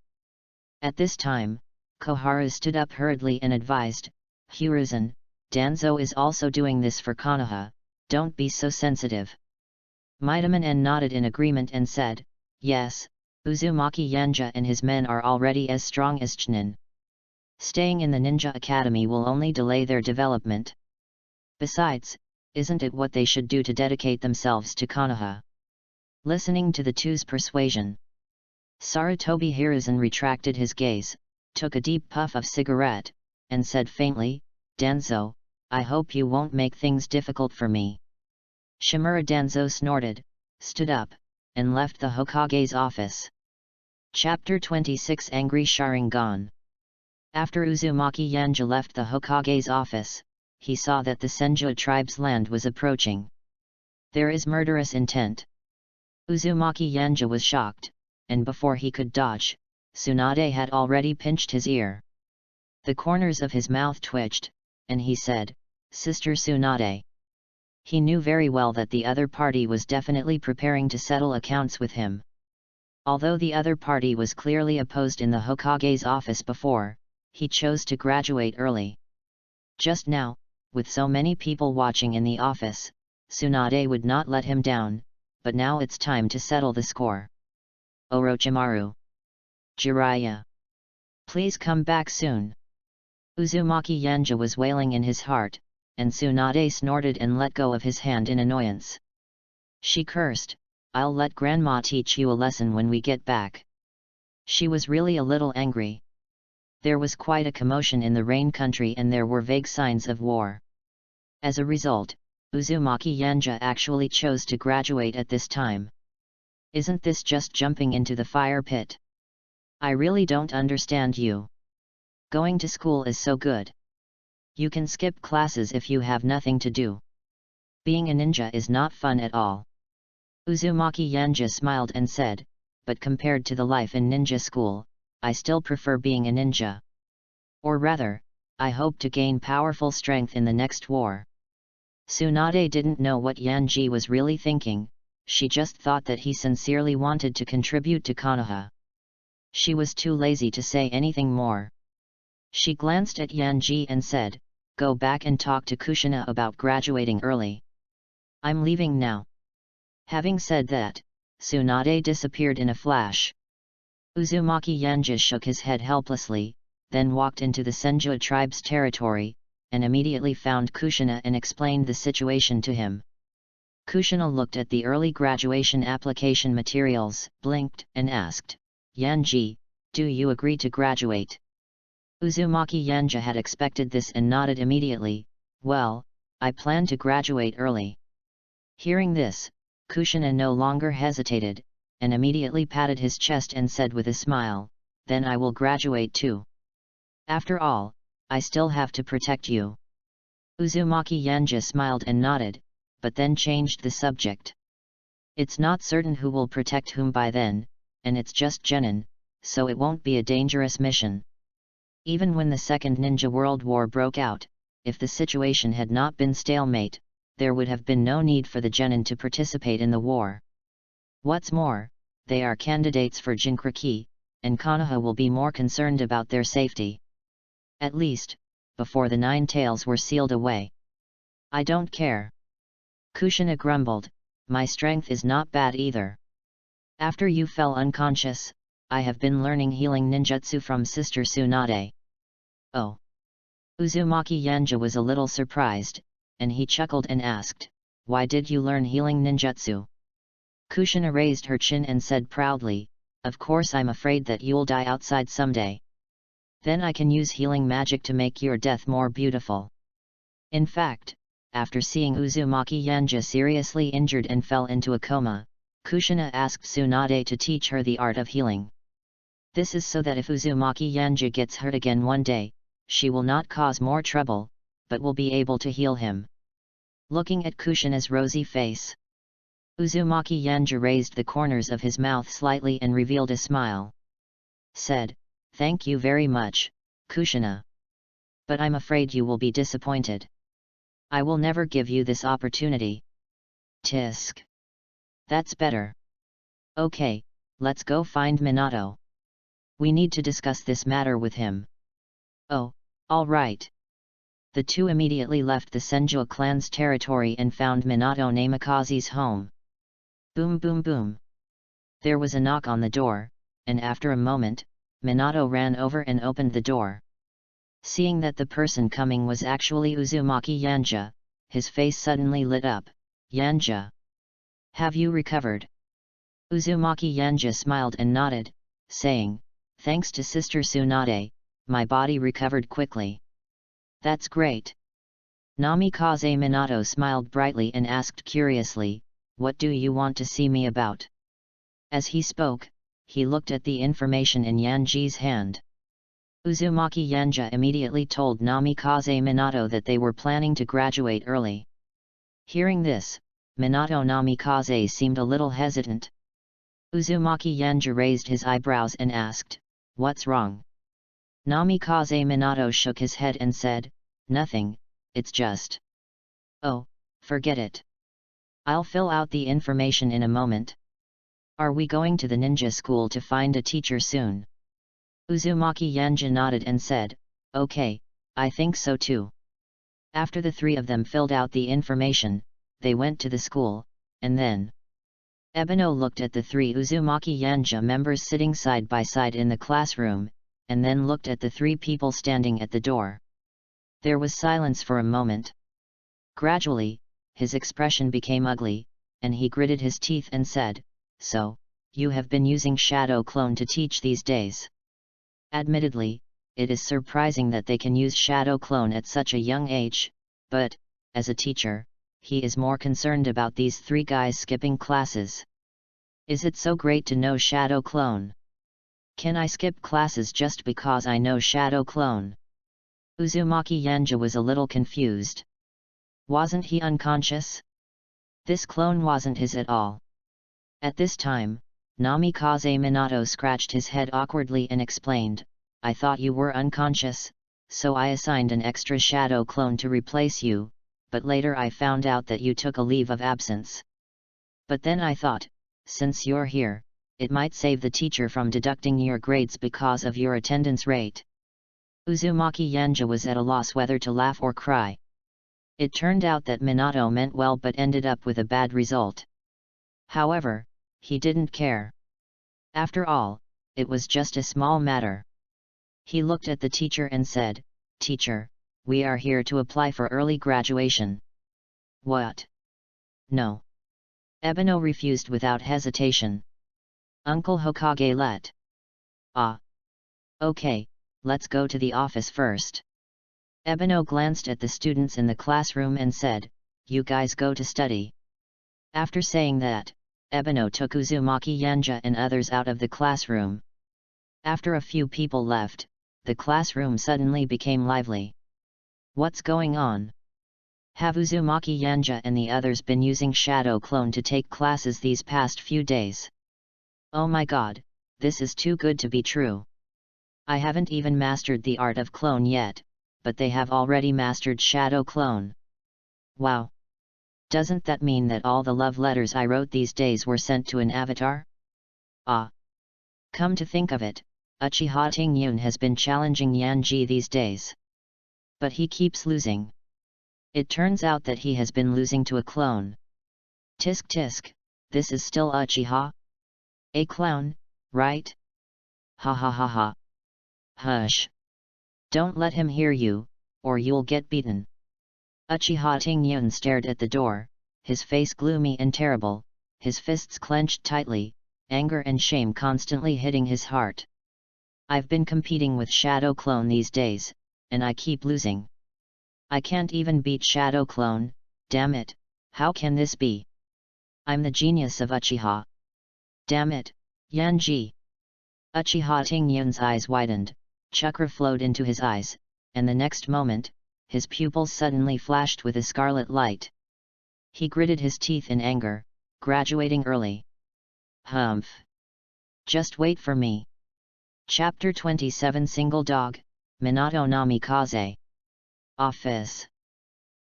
At this time, Koharu stood up hurriedly and advised, "Hiruzen, Danzo is also doing this for Konoha, don't be so sensitive." Midamanen nodded in agreement and said, "Yes, Uzumaki Yanja and his men are already as strong as Chunin. Staying in the Ninja Academy will only delay their development. Besides, isn't it what they should do to dedicate themselves to Konoha?" Listening to the two's persuasion, Sarutobi Hiruzen retracted his gaze, took a deep puff of cigarette, and said faintly, "Danzo, I hope you won't make things difficult for me." Shimura Danzo snorted, stood up, and left the Hokage's office. Chapter 26 Angry Sharingan. After Uzumaki Yanja left the Hokage's office, he saw that the Senju tribe's land was approaching. "There is murderous intent." Uzumaki Yanja was shocked, and before he could dodge, Tsunade had already pinched his ear. The corners of his mouth twitched, and he said, "Sister Tsunade." He knew very well that the other party was definitely preparing to settle accounts with him. Although the other party was clearly opposed in the Hokage's office before, he chose to graduate early. Just now, with so many people watching in the office, Tsunade would not let him down, but now it's time to settle the score. "Orochimaru. Jiraiya. Please come back soon." Uzumaki Yanja was wailing in his heart, and Tsunade snorted and let go of his hand in annoyance. She cursed, "I'll let Grandma teach you a lesson when we get back." She was really a little angry. There was quite a commotion in the rain country and there were vague signs of war. As a result, Uzumaki Yanja actually chose to graduate at this time. Isn't this just jumping into the fire pit? I really don't understand you. Going to school is so good. You can skip classes if you have nothing to do. Being a ninja is not fun at all. Uzumaki Yanja smiled and said, "But compared to the life in ninja school, I still prefer being a ninja. Or rather, I hope to gain powerful strength in the next war." Tsunade didn't know what Yanji was really thinking, she just thought that he sincerely wanted to contribute to Konoha. She was too lazy to say anything more. She glanced at Yanji and said, "Go back and talk to Kushina about graduating early. I'm leaving now." Having said that, Tsunade disappeared in a flash. Uzumaki Yanja shook his head helplessly, then walked into the Senju tribe's territory, and immediately found Kushina and explained the situation to him. Kushina looked at the early graduation application materials, blinked, and asked, "Yanji, do you agree to graduate?" Uzumaki Yanja had expected this and nodded immediately. "Well, I plan to graduate early." Hearing this, Kushina no longer hesitated, and immediately patted his chest and said with a smile, "Then I will graduate too. After all, I still have to protect you." Uzumaki Yanja smiled and nodded, but then changed the subject. "It's not certain who will protect whom by then, and it's just genin, so it won't be a dangerous mission. Even when the Second Ninja World War broke out, if the situation had not been stalemate, there would have been no need for the genin to participate in the war. What's more, they are candidates for Jinkriki, and Konoha will be more concerned about their safety. At least, before the Nine Tails were sealed away." "I don't care." Kushina grumbled, "My strength is not bad either. After you fell unconscious, I have been learning healing ninjutsu from Sister Tsunade." "Oh." Uzumaki Yanja was a little surprised, and he chuckled and asked, "Why did you learn healing ninjutsu?" Kushina raised her chin and said proudly, "Of course I'm afraid that you'll die outside someday. Then I can use healing magic to make your death more beautiful." In fact, after seeing Uzumaki Yanja seriously injured and fell into a coma, Kushina asked Tsunade to teach her the art of healing. This is so that if Uzumaki Yanja gets hurt again one day, she will not cause more trouble, but will be able to heal him. Looking at Kushina's rosy face, Uzumaki Yanja raised the corners of his mouth slightly and revealed a smile. Said, "Thank you very much, Kushina. But I'm afraid you will be disappointed. I will never give you this opportunity." Tisk. "That's better. Okay, let's go find Minato. We need to discuss this matter with him." "Oh, all right." The two immediately left the Senju clan's territory and found Minato Namikaze's home. Boom boom boom. There was a knock on the door, and after a moment, Minato ran over and opened the door. Seeing that the person coming was actually Uzumaki Yanja, his face suddenly lit up. "Yanja, have you recovered?" Uzumaki Yanja smiled and nodded, saying, "Thanks to Sister Tsunade, my body recovered quickly." "That's great." Namikaze Minato smiled brightly and asked curiously, "What do you want to see me about?" As he spoke, he looked at the information in Yanji's hand. Uzumaki Yanja immediately told Namikaze Minato that they were planning to graduate early. Hearing this, Minato Namikaze seemed a little hesitant. Uzumaki Yanja raised his eyebrows and asked, "What's wrong?" Namikaze Minato shook his head and said, "Nothing, it's just..." "Oh, forget it. I'll fill out the information in a moment." "Are we going to the ninja school to find a teacher soon?" Uzumaki Yanja nodded and said, "Okay, I think so too." After the three of them filled out the information, they went to the school, and then Ebino looked at the three Uzumaki Yanja members sitting side by side in the classroom, and then looked at the three people standing at the door. There was silence for a moment. Gradually, his expression became ugly, and he gritted his teeth and said, "So, you have been using Shadow Clone to teach these days?" Admittedly, it is surprising that they can use Shadow Clone at such a young age, but, as a teacher, he is more concerned about these three guys skipping classes. Is it so great to know Shadow Clone? Can I skip classes just because I know Shadow Clone? Uzumaki Yanja was a little confused. Wasn't he unconscious? This clone wasn't his at all. At this time, Namikaze Minato scratched his head awkwardly and explained, "I thought you were unconscious, so I assigned an extra Shadow Clone to replace you, but later I found out that you took a leave of absence. But then I thought, since you're here, it might save the teacher from deducting your grades because of your attendance rate." Uzumaki Yanja was at a loss whether to laugh or cry. It turned out that Minato meant well but ended up with a bad result. However, he didn't care. After all, it was just a small matter. He looked at the teacher and said, "Teacher, we are here to apply for early graduation." "What? No." Ebino refused without hesitation. "Uncle Hokage let." "Ah. Okay, let's go to the office first." Ebino glanced at the students in the classroom and said, "You guys go to study." After saying that, Ebino took Uzumaki Yanja and others out of the classroom. After a few people left, the classroom suddenly became lively. What's going on? Have Uzumaki Yanja and the others been using Shadow Clone to take classes these past few days? Oh my god, this is too good to be true. I haven't even mastered the art of clone yet, but they have already mastered Shadow Clone. Wow! Doesn't that mean that all the love letters I wrote these days were sent to an avatar? Ah! Come to think of it, Uchiha Tingyun has been challenging Yanji these days. But he keeps losing. It turns out that he has been losing to a clone. Tisk tisk, this is still Uchiha? A clown, right? Ha ha ha ha. Hush! Don't let him hear you, or you'll get beaten. Uchiha Tingyun stared at the door, his face gloomy and terrible, his fists clenched tightly, anger and shame constantly hitting his heart. I've been competing with Shadow Clone these days, and I keep losing. I can't even beat Shadow Clone, damn it, how can this be? I'm the genius of Uchiha. Damn it, Yanji. Uchiha Tingyun's eyes widened, chakra flowed into his eyes, and the next moment, his pupils suddenly flashed with a scarlet light. He gritted his teeth in anger, graduating early. Humph! Just wait for me. Chapter 27 Single Dog, Minato Namikaze. Office.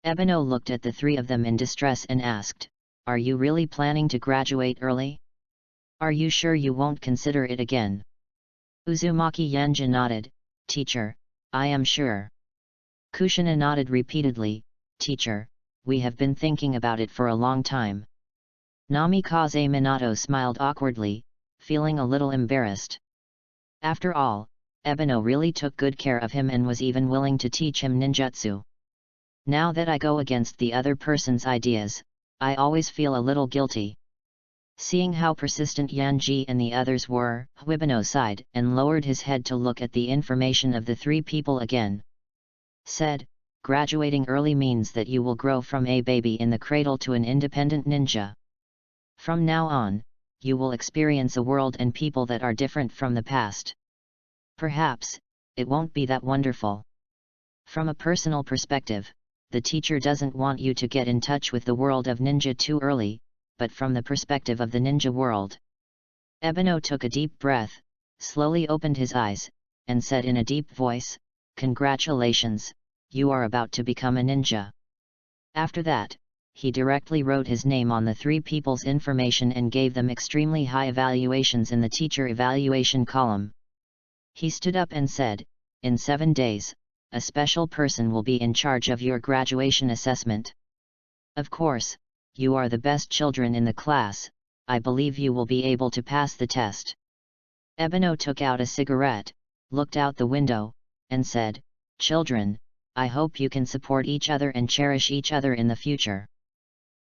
Ebino looked at the three of them in distress and asked, "Are you really planning to graduate early? Are you sure you won't consider it again?" Uzumaki Yanja nodded, "Teacher, I am sure." Kushina nodded repeatedly, "Teacher, we have been thinking about it for a long time." Namikaze Minato smiled awkwardly, feeling a little embarrassed. After all, Ebino really took good care of him and was even willing to teach him ninjutsu. Now that I go against the other person's ideas, I always feel a little guilty. Seeing how persistent Yanji and the others were, Ebino sighed and lowered his head to look at the information of the three people again. Said, "Graduating early means that you will grow from a baby in the cradle to an independent ninja. From now on, you will experience a world and people that are different from the past. Perhaps, it won't be that wonderful. From a personal perspective, the teacher doesn't want you to get in touch with the world of ninja too early, but from the perspective of the ninja world." Ebino took a deep breath, slowly opened his eyes, and said in a deep voice, "Congratulations, you are about to become a ninja." After that, he directly wrote his name on the three people's information and gave them extremely high evaluations in the teacher evaluation column. He stood up and said, "In 7 days, a special person will be in charge of your graduation assessment. Of course, you are the best children in the class, I believe you will be able to pass the test." Ebino took out a cigarette, looked out the window, and said, "Children, I hope you can support each other and cherish each other in the future."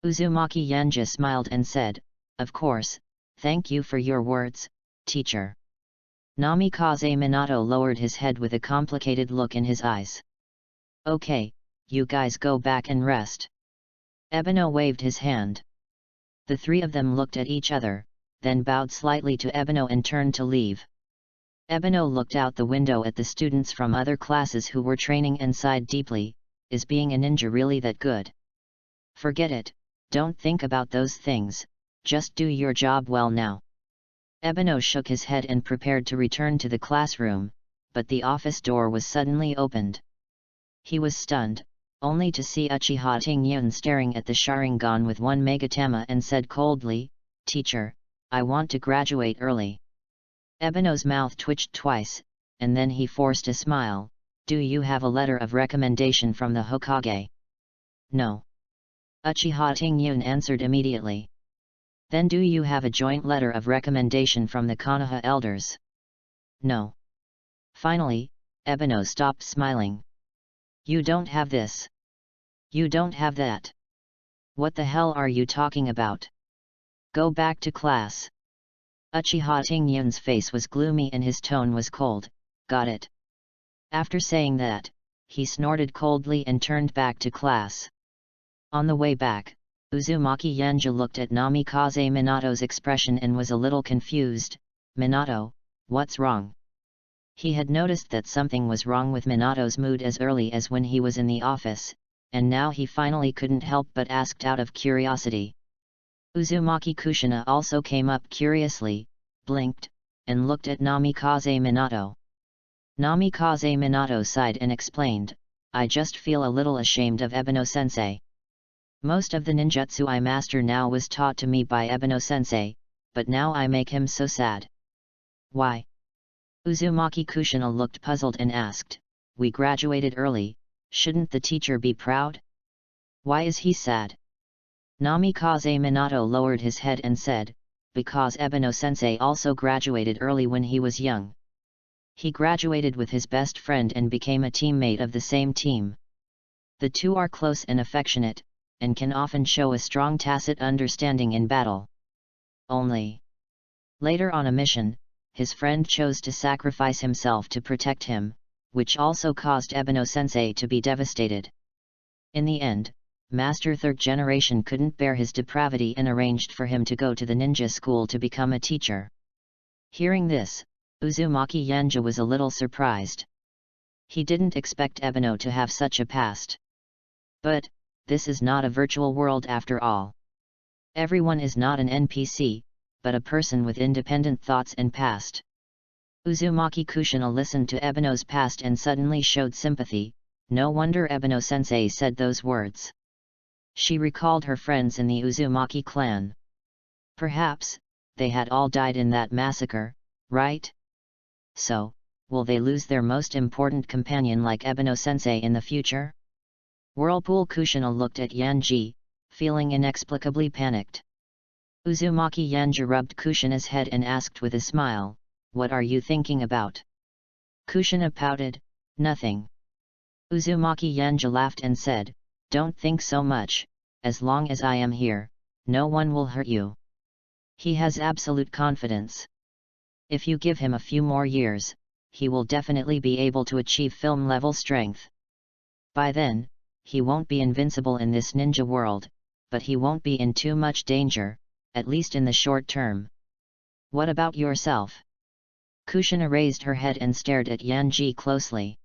Uzumaki Yanja smiled and said, "Of course, thank you for your words, teacher." Namikaze Minato lowered his head with a complicated look in his eyes. "Okay, you guys go back and rest." Ebino waved his hand. The three of them looked at each other, then bowed slightly to Ebino and turned to leave. Ebino looked out the window at the students from other classes who were training and sighed deeply. Is being a ninja really that good? Forget it, don't think about those things, just do your job well now. Ebino shook his head and prepared to return to the classroom, but the office door was suddenly opened. He was stunned, only to see Uchiha Tingyun staring at the Sharingan with one Megatama and said coldly, "Teacher, I want to graduate early." Ebino's mouth twitched twice, and then he forced a smile. "Do you have a letter of recommendation from the Hokage?" "No." Uchiha Tingyun answered immediately. "Then do you have a joint letter of recommendation from the Konoha elders?" "No." Finally, Ebino stopped smiling. "You don't have this. You don't have that. What the hell are you talking about? Go back to class." Uchiha Tingyun's face was gloomy and his tone was cold. "Got it." After saying that, he snorted coldly and turned back to class. On the way back, Uzumaki Yanja looked at Namikaze Minato's expression and was a little confused. "Minato, what's wrong?" He had noticed that something was wrong with Minato's mood as early as when he was in the office, and now he finally couldn't help but asked out of curiosity. Uzumaki Kushina also came up curiously, blinked, and looked at Namikaze Minato. Namikaze Minato sighed and explained, "I just feel a little ashamed of Ebino-sensei. Most of the ninjutsu I master now was taught to me by Ebino-sensei, but now I make him so sad." "Why?" Uzumaki Kushina looked puzzled and asked, "We graduated early, shouldn't the teacher be proud? Why is he sad?" Namikaze Minato lowered his head and said, "Because Ebino-sensei also graduated early when he was young. He graduated with his best friend and became a teammate of the same team. The two are close and affectionate, and can often show a strong tacit understanding in battle. Only later on a mission, his friend chose to sacrifice himself to protect him, which also caused Ebino-sensei to be devastated. In the end, Master Third Generation couldn't bear his depravity and arranged for him to go to the ninja school to become a teacher." Hearing this, Uzumaki Yanja was a little surprised. He didn't expect Ebino to have such a past. But, this is not a virtual world after all. Everyone is not an NPC, but a person with independent thoughts and past. Uzumaki Kushina listened to Ebino's past and suddenly showed sympathy. No wonder Ebino-sensei said those words. She recalled her friends in the Uzumaki clan. Perhaps, they had all died in that massacre, right? So, will they lose their most important companion like Ebino-sensei in the future? Whirlpool Kushina looked at Yanji, feeling inexplicably panicked. Uzumaki Yanja rubbed Kushina's head and asked with a smile, "What are you thinking about?" Kushina pouted, "Nothing." Uzumaki Yanja laughed and said, "Don't think so much, as long as I am here, no one will hurt you." He has absolute confidence. If you give him a few more years, he will definitely be able to achieve film-level strength. By then, he won't be invincible in this ninja world, but he won't be in too much danger, at least in the short term. What about yourself?" Kushina raised her head and stared at Yanji closely.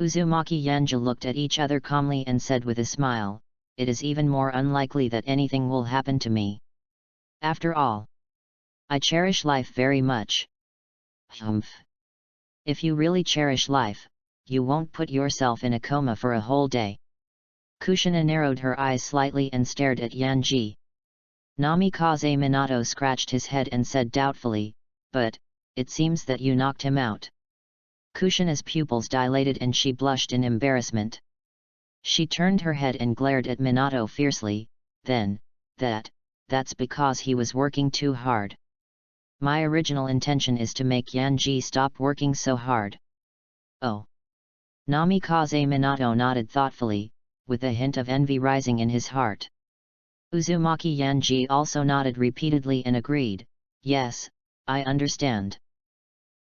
Uzumaki Yanja looked at each other calmly and said with a smile, "It is even more unlikely that anything will happen to me. After all, I cherish life very much." "Humph. If you really cherish life, you won't put yourself in a coma for a whole day." Kushina narrowed her eyes slightly and stared at Yanji. Namikaze Minato scratched his head and said doubtfully, "But, it seems that you knocked him out." Kushina's pupils dilated and she blushed in embarrassment. She turned her head and glared at Minato fiercely, then, that's because he was working too hard. My original intention is to make Yanji stop working so hard." "Oh." Namikaze Minato nodded thoughtfully, with a hint of envy rising in his heart. Uzumaki Yanji also nodded repeatedly and agreed, yes, I understand.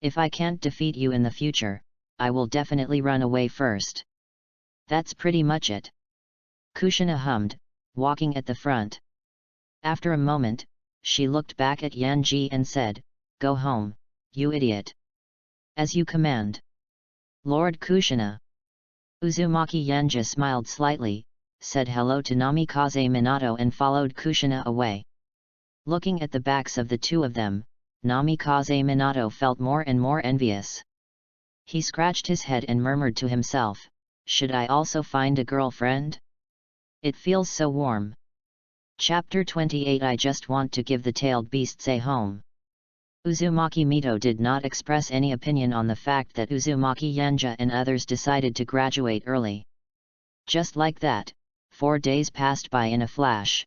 If I can't defeat you in the future, I will definitely run away first. That's pretty much it. Kushina hummed, walking at the front. After a moment, she looked back at Yanji and said, go home, you idiot. As you command. Lord Kushina. Uzumaki Yanji smiled slightly, said hello to Namikaze Minato and followed Kushina away. Looking at the backs of the two of them, Namikaze Minato felt more and more envious. He scratched his head and murmured to himself, should I also find a girlfriend? It feels so warm. Chapter 28 I just want to give the tailed beasts a home. Uzumaki Mito did not express any opinion on the fact that Uzumaki Yanja and others decided to graduate early. Just like that, 4 days passed by in a flash.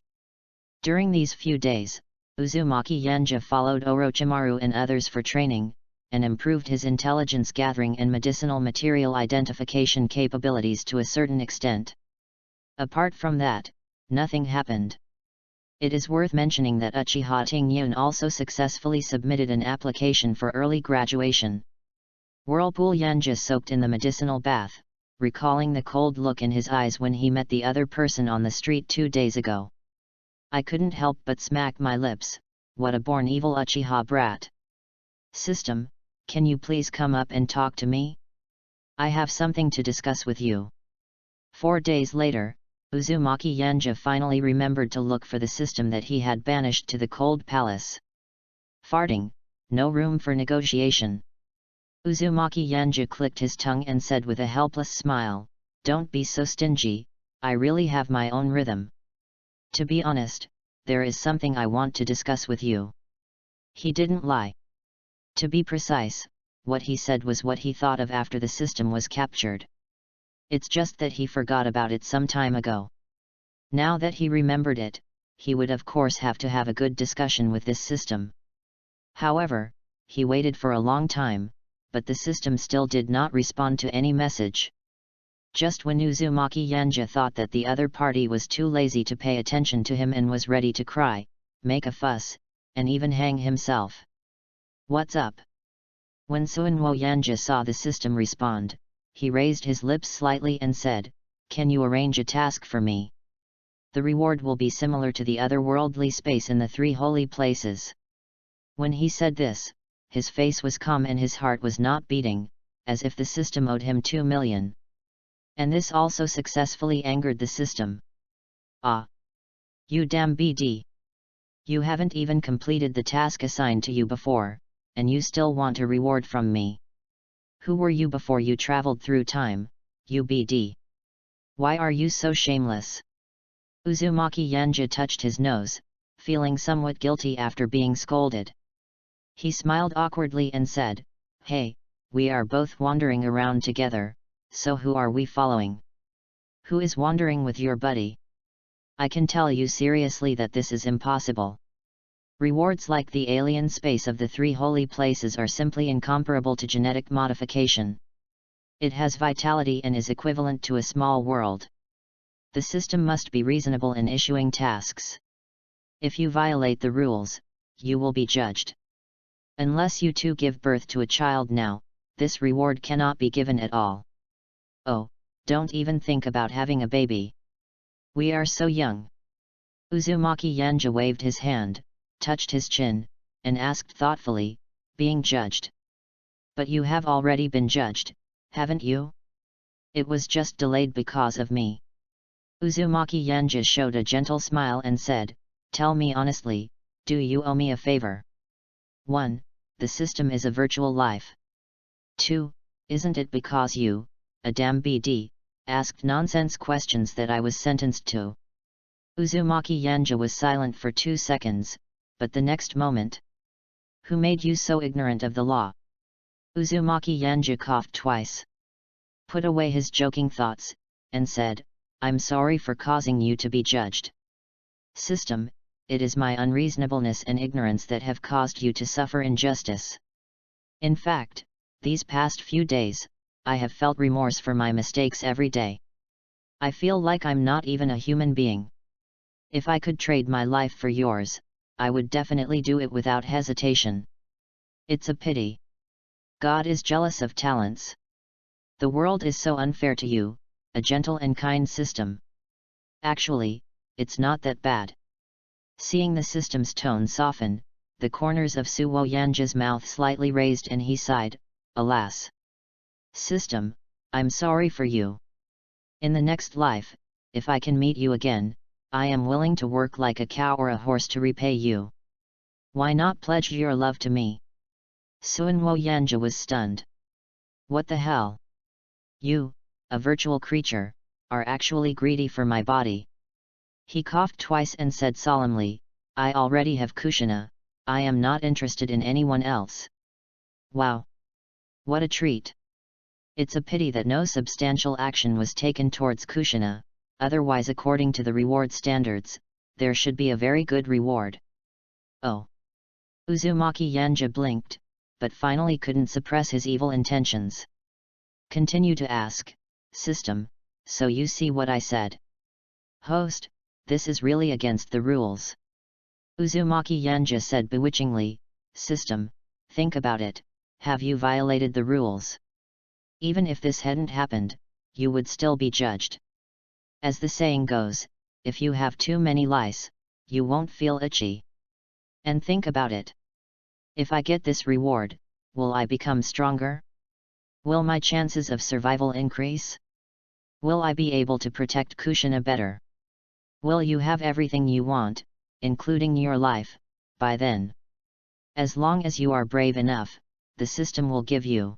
During these few days, Uzumaki Yanja followed Orochimaru and others for training, and improved his intelligence gathering and medicinal material identification capabilities to a certain extent. Apart from that, nothing happened. It is worth mentioning that Uchiha Tingyun also successfully submitted an application for early graduation. Whirlpool Yanja soaked in the medicinal bath, recalling the cold look in his eyes when he met the other person on the street 2 days ago. I couldn't help but smack my lips, what a born evil Uchiha brat. System, can you please come up and talk to me? I have something to discuss with you. 4 days later, Uzumaki Yanja finally remembered to look for the system that he had banished to the cold palace. Farting, no room for negotiation. Uzumaki Yanja clicked his tongue and said with a helpless smile, don't be so stingy, I really have my own rhythm. To be honest, there is something I want to discuss with you. He didn't lie. To be precise, what he said was what he thought of after the system was captured. It's just that he forgot about it some time ago. Now that he remembered it, he would of course have to have a good discussion with this system. However, he waited for a long time, but the system still did not respond to any message. Just when Uzumaki Yanja thought that the other party was too lazy to pay attention to him and was ready to cry, make a fuss, and even hang himself. What's up? When Suinwo Yanja saw the system respond, he raised his lips slightly and said, can you arrange a task for me? The reward will be similar to the otherworldly space in the 3 holy places. When he said this, his face was calm and his heart was not beating, as if the system owed him 2 million. And this also successfully angered the system. Ah! You damn BD! You haven't even completed the task assigned to you before, and you still want a reward from me. Who were you before you traveled through time, you BD? Why are you so shameless? Uzumaki Yanja touched his nose, feeling somewhat guilty after being scolded. He smiled awkwardly and said, hey, we are both wandering around together, so who are we following? Who is wandering with your buddy? I can tell you seriously that this is impossible. Rewards like the alien space of the 3 holy places are simply incomparable to genetic modification. It has vitality and is equivalent to a small world. The system must be reasonable in issuing tasks. If you violate the rules, you will be judged. Unless you two give birth to a child now, this reward cannot be given at all. Oh, don't even think about having a baby. We are so young. Uzumaki Yanja waved his hand, touched his chin, and asked thoughtfully, being judged. But you have already been judged, haven't you? It was just delayed because of me. Uzumaki Yanja showed a gentle smile and said, tell me honestly, do you owe me a favor? 1. The system is a virtual life. 2. Isn't it because you, a damn BD, asked nonsense questions that I was sentenced to? Uzumaki Yanja was silent for 2 seconds, but the next moment. Who made you so ignorant of the law? Uzumaki Yanja coughed twice. Put away his joking thoughts, and said, I'm sorry for causing you to be judged. System, it is my unreasonableness and ignorance that have caused you to suffer injustice. In fact, these past few days, I have felt remorse for my mistakes every day. I feel like I'm not even a human being. If I could trade my life for yours, I would definitely do it without hesitation. It's a pity. God is jealous of talents. The world is so unfair to you, a gentle and kind system. Actually, it's not that bad. Seeing the system's tone soften, the corners of Suwo Yanja's mouth slightly raised and he sighed, alas. System, I'm sorry for you. In the next life, if I can meet you again, I am willing to work like a cow or a horse to repay you. Why not pledge your love to me? Suwo Yanja was stunned. What the hell? You, a virtual creature, are actually greedy for my body. He coughed twice and said solemnly, I already have Kushina, I am not interested in anyone else. Wow! What a treat! It's a pity that no substantial action was taken towards Kushina, otherwise according to the reward standards, there should be a very good reward. Oh! Uzumaki Yanja blinked, but finally couldn't suppress his evil intentions. Continue to ask, system, so you see what I said. Host, this is really against the rules. Uzumaki Yanja said bewitchingly, system, think about it, have you violated the rules? Even if this hadn't happened, you would still be judged. As the saying goes, if you have too many lice, you won't feel itchy. And think about it. If I get this reward, will I become stronger? Will my chances of survival increase? Will I be able to protect Kushina better? Will you have everything you want, including your life, by then? As long as you are brave enough, the system will give you.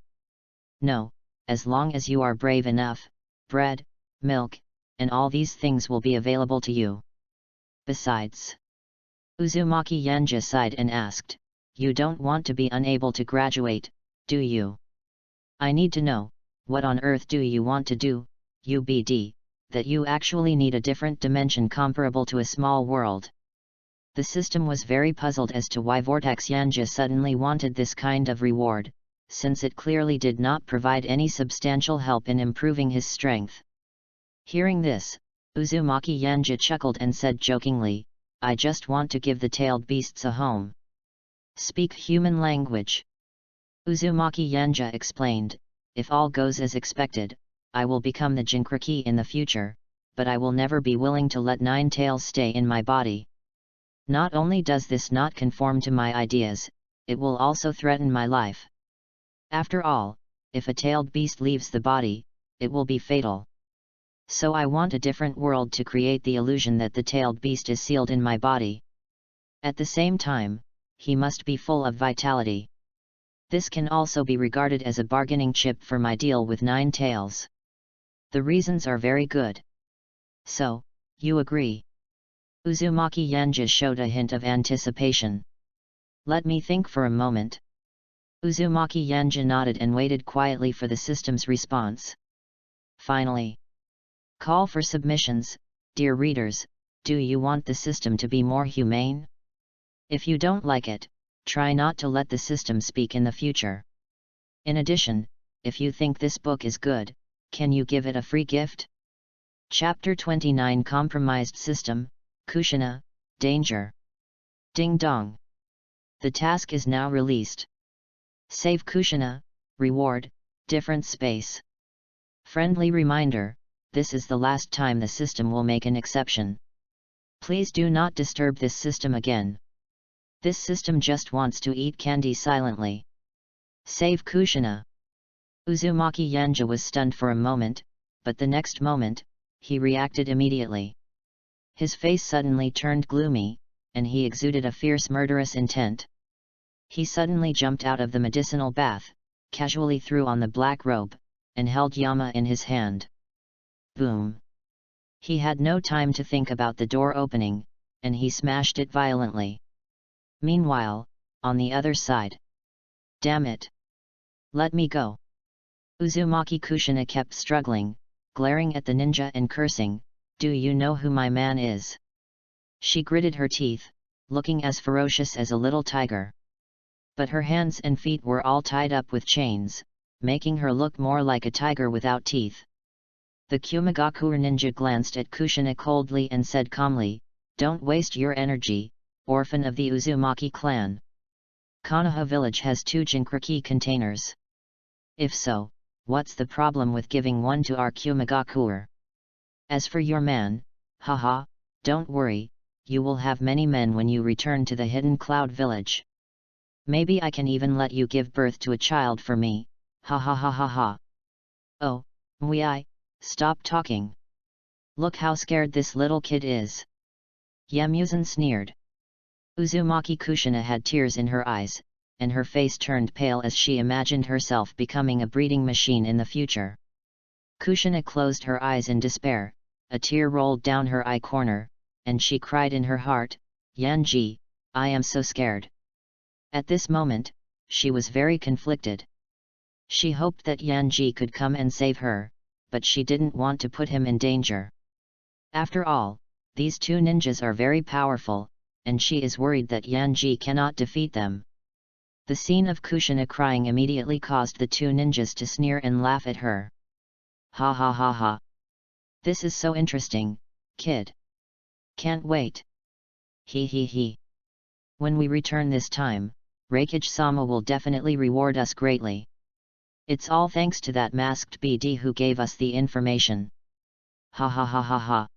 No, as long as you are brave enough, bread, milk, and all these things will be available to you. Besides, Uzumaki Yanja sighed and asked, you don't want to be unable to graduate, do you? I need to know, what on earth do you want to do, UBD, that you actually need a different dimension comparable to a small world? The system was very puzzled as to why Vortex Yanja suddenly wanted this kind of reward, since it clearly did not provide any substantial help in improving his strength. Hearing this, Uzumaki Yanja chuckled and said jokingly, I just want to give the tailed beasts a home. Speak human language. Uzumaki Yanja explained, if all goes as expected, I will become the Jinkraki in the future, but I will never be willing to let 9 tails stay in my body. Not only does this not conform to my ideas, it will also threaten my life. After all, if a tailed beast leaves the body, it will be fatal. So I want a different world to create the illusion that the tailed beast is sealed in my body. At the same time, he must be full of vitality. This can also be regarded as a bargaining chip for my deal with 9 tails. The reasons are very good. So, you agree? Uzumaki Yanja showed a hint of anticipation. Let me think for a moment. Uzumaki Yanja nodded and waited quietly for the system's response. Finally. Call for submissions, dear readers, do you want the system to be more humane? If you don't like it, try not to let the system speak in the future. In addition, if you think this book is good, can you give it a free gift? Chapter 29 Compromised System, Kushina, Danger. Ding dong. The task is now released. Save Kushina, reward, different space. Friendly reminder, this is the last time the system will make an exception. Please do not disturb this system again. This system just wants to eat candy silently. Save Kushina. Uzumaki Yanja was stunned for a moment, but the next moment, he reacted immediately. His face suddenly turned gloomy, and he exuded a fierce murderous intent. He suddenly jumped out of the medicinal bath, casually threw on the black robe, and held Yama in his hand. Boom! He had no time to think about the door opening, and he smashed it violently. Meanwhile, on the other side. Damn it! Let me go! Uzumaki Kushina kept struggling, glaring at the ninja and cursing, do you know who my man is? She gritted her teeth, looking as ferocious as a little tiger. But her hands and feet were all tied up with chains, making her look more like a tiger without teeth. The Kumigakure ninja glanced at Kushina coldly and said calmly, "Don't waste your energy, orphan of the Uzumaki clan. Konoha village has 2 Jinkriki containers. If so, what's the problem with giving one to our Kumigakure? As for your man, haha, don't worry, you will have many men when you return to the Hidden Cloud village. Maybe I can even let you give birth to a child for me, ha ha ha ha ha." "Oh, stop talking. Look how scared this little kid is." Yamuzen sneered. Uzumaki Kushina had tears in her eyes, and her face turned pale as she imagined herself becoming a breeding machine in the future. Kushina closed her eyes in despair, a tear rolled down her eye corner, and she cried in her heart, "Yanji, I am so scared." At this moment, she was very conflicted. She hoped that Yanji could come and save her, but she didn't want to put him in danger. After all, these 2 ninjas are very powerful, and she is worried that Yanji cannot defeat them. The scene of Kushina crying immediately caused the 2 ninjas to sneer and laugh at her. "Ha ha ha ha. This is so interesting, kid. Can't wait. He he he. When we return this time, Reikage-sama will definitely reward us greatly. It's all thanks to that masked BD who gave us the information. Ha ha ha ha ha."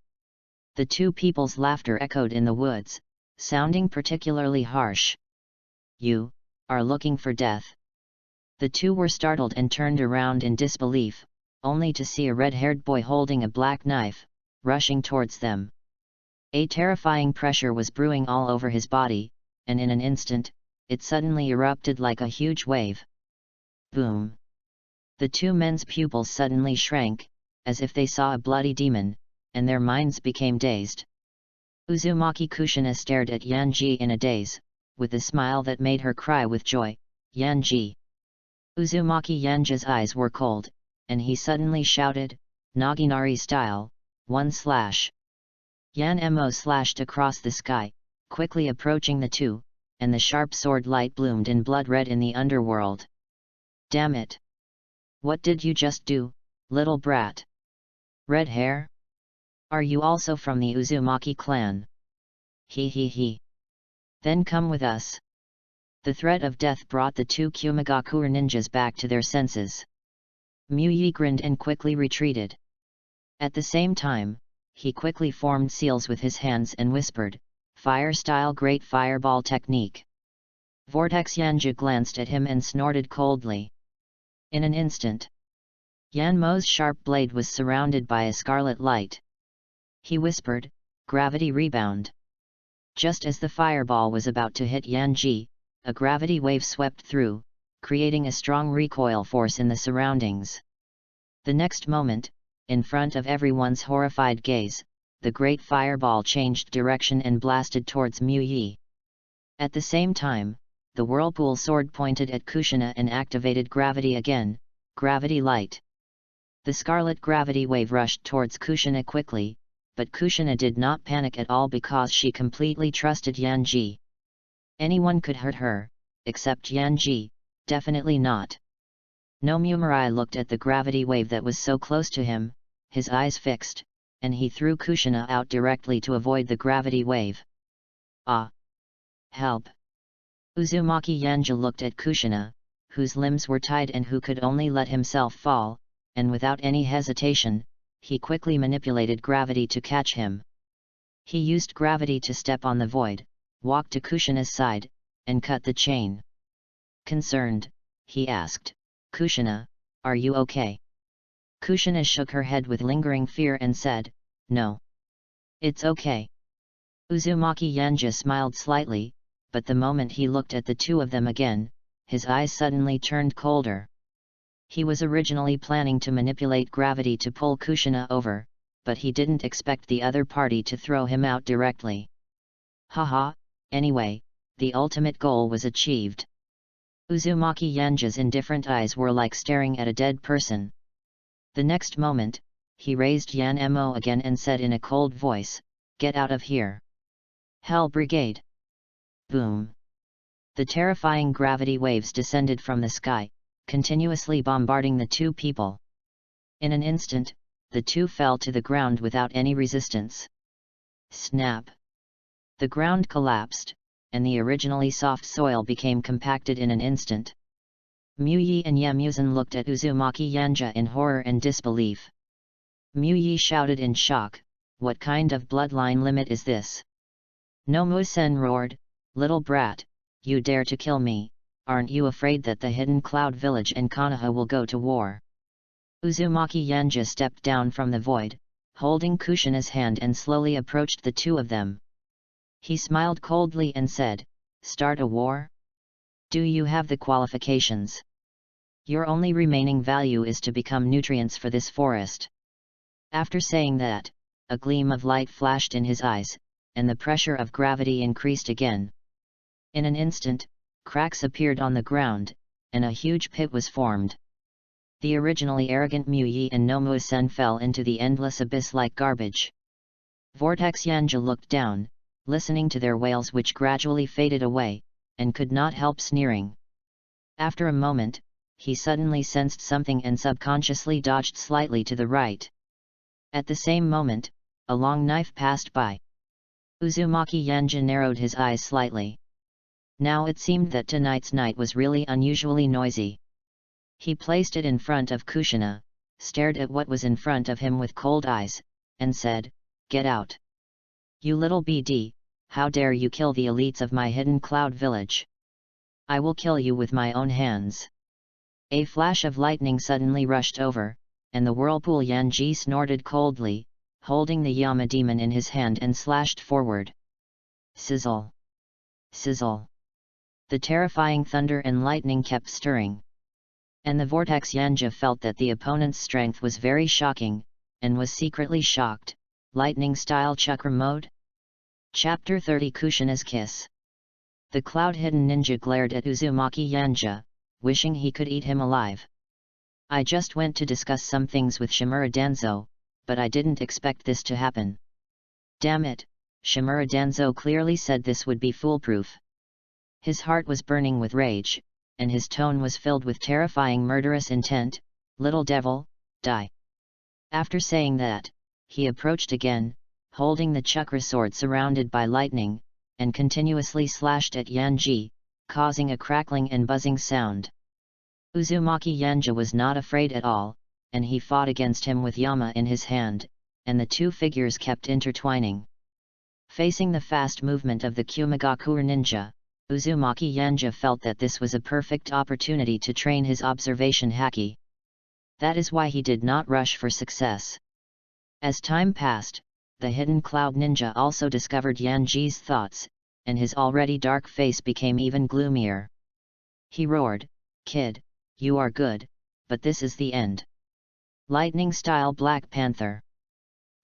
The 2 people's laughter echoed in the woods, sounding particularly harsh. "You are looking for death." The 2 were startled and turned around in disbelief, only to see a red-haired boy holding a black knife, rushing towards them. A terrifying pressure was brewing all over his body, and in an instant, it suddenly erupted like a huge wave. Boom! The 2 men's pupils suddenly shrank, as if they saw a bloody demon, and their minds became dazed. Uzumaki Kushina stared at Yanji in a daze, with a smile that made her cry with joy, "Yanji!" Uzumaki Yanji's eyes were cold, and he suddenly shouted, Naginari style, 1/. Yan-mo slashed across the sky, quickly approaching the 2, and the sharp sword light bloomed in blood red in the underworld. "Damn it! What did you just do, little brat? Red hair? Are you also from the Uzumaki clan? He he he. Then come with us." The threat of death brought the 2 Kumigakure ninjas back to their senses. Muyi grinned and quickly retreated. At the same time, he quickly formed seals with his hands and whispered, "Fire-style great fireball technique." Vortex Yanja glanced at him and snorted coldly. In an instant, Yanmo's sharp blade was surrounded by a scarlet light. He whispered, "Gravity rebound." Just as the fireball was about to hit Yanji, a gravity wave swept through, creating a strong recoil force in the surroundings. The next moment, in front of everyone's horrified gaze, the great fireball changed direction and blasted towards Muyi. At the same time, the whirlpool sword pointed at Kushina and activated gravity again, gravity light. The scarlet gravity wave rushed towards Kushina quickly, but Kushina did not panic at all because she completely trusted Yanji. Anyone could hurt her, except Yanji, definitely not. No Mumarai looked at the gravity wave that was so close to him, his eyes fixed, and he threw Kushina out directly to avoid the gravity wave. "Ah! Help!" Uzumaki Yanja looked at Kushina, whose limbs were tied and who could only let himself fall, and without any hesitation, he quickly manipulated gravity to catch him. He used gravity to step on the void, walk to Kushina's side, and cut the chain. Concerned, he asked, "Kushina, are you okay?" Kushina shook her head with lingering fear and said, "No. It's okay." Uzumaki Yanja smiled slightly, but the moment he looked at the 2 of them again, his eyes suddenly turned colder. He was originally planning to manipulate gravity to pull Kushina over, but he didn't expect the other party to throw him out directly. Haha, anyway, the ultimate goal was achieved. Uzumaki Yanja's indifferent eyes were like staring at a dead person. The next moment, he raised Yan-mo again and said in a cold voice, "Get out of here. Hell Brigade!" Boom! The terrifying gravity waves descended from the sky, continuously bombarding the two people. In an instant, the two fell to the ground without any resistance. Snap! The ground collapsed, and the originally soft soil became compacted in an instant. Muyi and Yamuzan looked at Uzumaki Yanja in horror and disbelief. Muyi shouted in shock, "What kind of bloodline limit is this?" Nomu-sen roared, "Little brat, you dare to kill me, aren't you afraid that the Hidden Cloud Village and Konoha will go to war?" Uzumaki Yanja stepped down from the void, holding Kushina's hand and slowly approached the two of them. He smiled coldly and said, "Start a war? Do you have the qualifications? Your only remaining value is to become nutrients for this forest." After saying that, a gleam of light flashed in his eyes, and the pressure of gravity increased again. In an instant, cracks appeared on the ground, and a huge pit was formed. The originally arrogant Muyi and Nomu-sen fell into the endless abyss like garbage. Vortex Yanja looked down, listening to their wails which gradually faded away, and could not help sneering. After a moment, he suddenly sensed something and subconsciously dodged slightly to the right. At the same moment, a long knife passed by. Uzumaki Yanja narrowed his eyes slightly. Now it seemed that tonight's night was really unusually noisy. He placed it in front of Kushina, stared at what was in front of him with cold eyes, and said, "Get out! You little BD, how dare you kill the elites of my Hidden Cloud Village? I will kill you with my own hands." A flash of lightning suddenly rushed over, and the whirlpool Yanji snorted coldly, holding the Yama demon in his hand and slashed forward. Sizzle! Sizzle! The terrifying thunder and lightning kept stirring. And the Vortex Yanja felt that the opponent's strength was very shocking, and was secretly shocked. Lightning-style chakra mode? Chapter 30 Kushina's Kiss. The cloud-hidden ninja glared at Uzumaki Yanja, wishing he could eat him alive. "I just went to discuss some things with Shimura Danzo, but I didn't expect this to happen. Damn it, Shimura Danzo clearly said this would be foolproof." His heart was burning with rage, and his tone was filled with terrifying murderous intent. "Little devil, die." After saying that, he approached again, holding the chakra sword surrounded by lightning, and continuously slashed at Yanji, causing a crackling and buzzing sound. Uzumaki Yanja was not afraid at all, and he fought against him with Yama in his hand, and the two figures kept intertwining. Facing the fast movement of the Kumigaku ninja, Uzumaki Yanja felt that this was a perfect opportunity to train his observation haki. That is why he did not rush for success. As time passed, the Hidden Cloud Ninja also discovered Yanji's thoughts, and his already dark face became even gloomier. He roared, "Kid, you are good, but this is the end." Lightning-style Black Panther.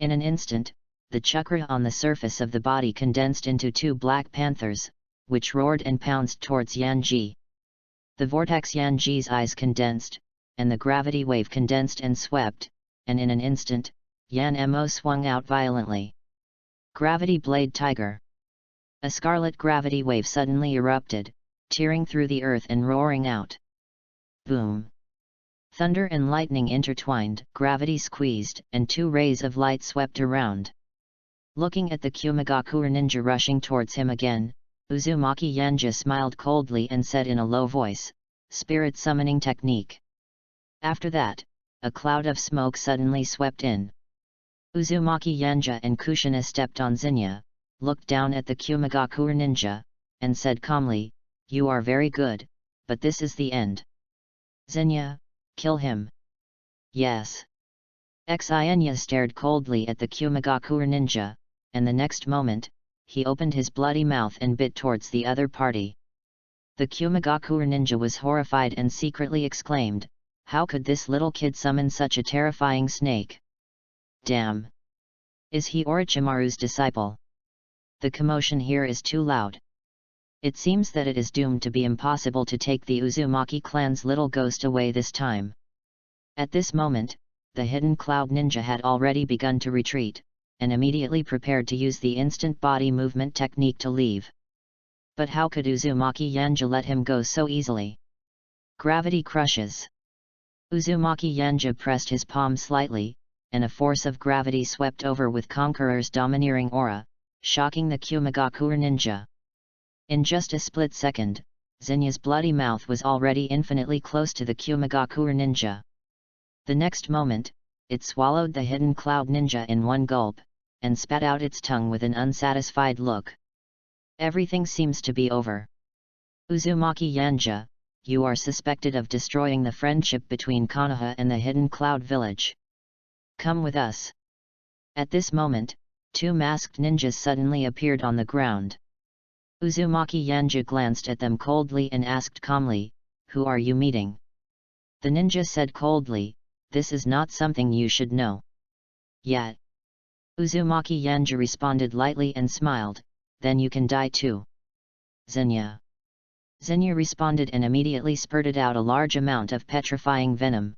In an instant, the chakra on the surface of the body condensed into two Black Panthers, which roared and pounced towards Yanji. The vortex Yanji's eyes condensed, and the gravity wave condensed and swept, and in an instant, Yan-Mo swung out violently. Gravity Blade Tiger. A scarlet gravity wave suddenly erupted, tearing through the earth and roaring out. Boom! Thunder and lightning intertwined, gravity squeezed, and two rays of light swept around. Looking at the Kumigaku ninja rushing towards him again, Uzumaki Yanja smiled coldly and said in a low voice, "Spirit summoning technique." After that, a cloud of smoke suddenly swept in. Uzumaki Yanja and Kushina stepped on Zinya, looked down at the Kumigaku ninja, and said calmly, "You are very good, but this is the end. Zinya, kill him." "Yes." Xinya stared coldly at the Kumigaku ninja, and the next moment, he opened his bloody mouth and bit towards the other party. The Kumigaku ninja was horrified and secretly exclaimed, "How could this little kid summon such a terrifying snake? Damn! Is he Orochimaru's disciple?" The commotion here is too loud. It seems that it is doomed to be impossible to take the Uzumaki clan's little ghost away this time. At this moment, the Hidden Cloud Ninja had already begun to retreat, and immediately prepared to use the instant body movement technique to leave. But how could Uzumaki Yanja let him go so easily? Gravity crushes. Uzumaki Yanja pressed his palm slightly, and a force of gravity swept over with Conqueror's domineering aura, shocking the Kumagakure ninja. In just a split second, Zinya's bloody mouth was already infinitely close to the Kumagakure ninja. The next moment, it swallowed the hidden cloud ninja in one gulp, and spat out its tongue with an unsatisfied look. Everything seems to be over. Uzumaki Yanja, you are suspected of destroying the friendship between Konoha and the Hidden Cloud Village. Come with us. At this moment, two masked ninjas suddenly appeared on the ground. Uzumaki Yanja glanced at them coldly and asked calmly, "Who are you meeting?" The ninja said coldly, "This is not something you should know." Yet. Uzumaki Yanja responded lightly and smiled, "Then you can die too." Zinya. Zinya responded and immediately spurted out a large amount of petrifying venom.